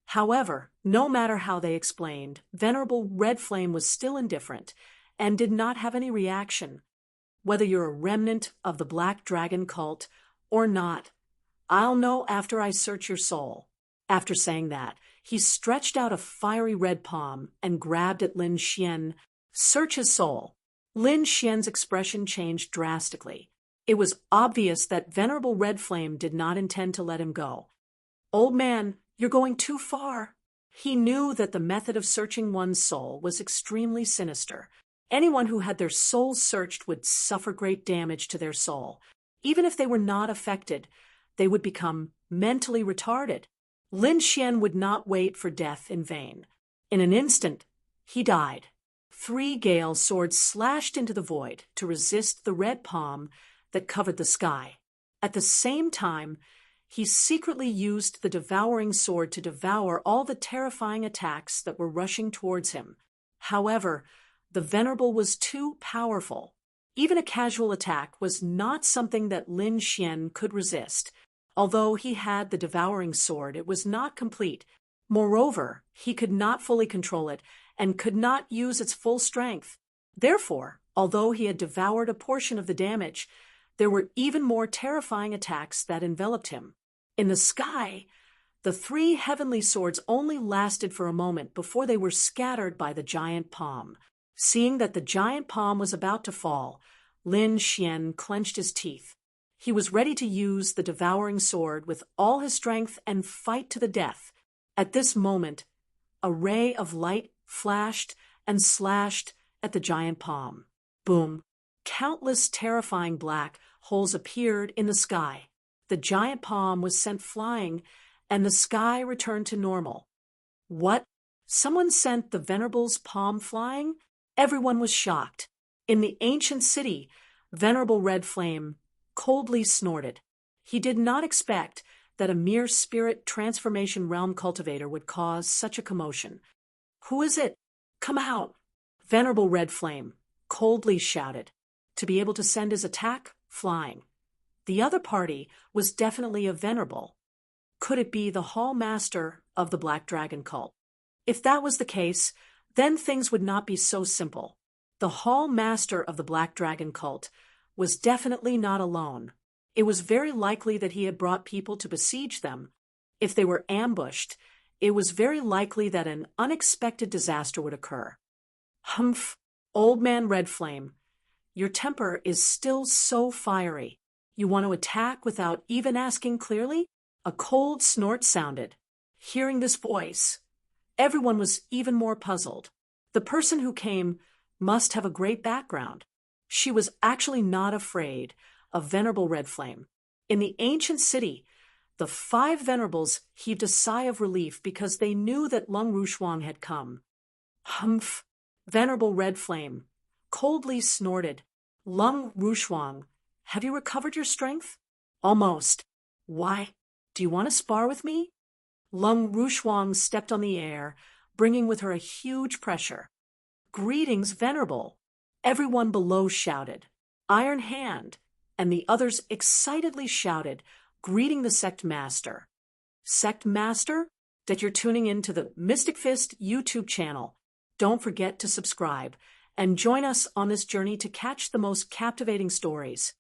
However, no matter how they explained, Venerable Red Flame was still indifferent, and did not have any reaction. Whether you're a remnant of the Black Dragon cult or not, I'll know after I search your soul. After saying that, he stretched out a fiery red palm and grabbed at Lin Xian. Search his soul. Lin Xian's expression changed drastically. It was obvious that Venerable Red Flame did not intend to let him go. Old man, you're going too far. He knew that the method of searching one's soul was extremely sinister. Anyone who had their soul searched would suffer great damage to their soul. Even if they were not affected, they would become mentally retarded. Lin Xian would not wait for death in vain. In an instant, he died. 3 Gale swords slashed into the void to resist the red palm that covered the sky. At the same time, he secretly used the devouring sword to devour all the terrifying attacks that were rushing towards him. However, the Venerable was too powerful. Even a casual attack was not something that Lin Xian could resist. Although he had the devouring sword, it was not complete. Moreover, he could not fully control it and could not use its full strength. Therefore, although he had devoured a portion of the damage, there were even more terrifying attacks that enveloped him. In the sky, the 3 heavenly swords only lasted for a moment before they were scattered by the giant palm. Seeing that the giant palm was about to fall, Lin Xian clenched his teeth. He was ready to use the devouring sword with all his strength and fight to the death. At this moment, a ray of light flashed and slashed at the giant palm. Boom! Countless terrifying black holes appeared in the sky. The giant palm was sent flying, and the sky returned to normal. What? Someone sent the Venerable's palm flying? Everyone was shocked. In the ancient city, Venerable Red Flame coldly snorted. He did not expect that a mere spirit transformation realm cultivator would cause such a commotion. Who is it? Come out! Venerable Red Flame coldly shouted, to be able to send his attack flying. The other party was definitely a Venerable. Could it be the Hall Master of the Black Dragon cult? If that was the case, then things would not be so simple. The Hall Master of the Black Dragon cult was definitely not alone. It was very likely that he had brought people to besiege them. If they were ambushed, it was very likely that an unexpected disaster would occur. Humph, Old Man Red Flame, your temper is still so fiery. You want to attack without even asking clearly? A cold snort sounded. Hearing this voice, everyone was even more puzzled. The person who came must have a great background. She was actually not afraid of Venerable Red Flame. In the ancient city, the 5 Venerables heaved a sigh of relief because they knew that Lung Rushuang had come. Humph! Venerable Red Flame coldly snorted. Lung Rushuang, have you recovered your strength? Almost. Why? Do you want to spar with me? Lung Rushuang stepped on the air, bringing with her a huge pressure. Greetings, Venerable! Everyone below shouted. Iron Hand and the others excitedly shouted, greeting the Sect Master. Sect Master? That you're tuning in to the Mystic Fist YouTube channel. Don't forget to subscribe and join us on this journey to catch the most captivating stories.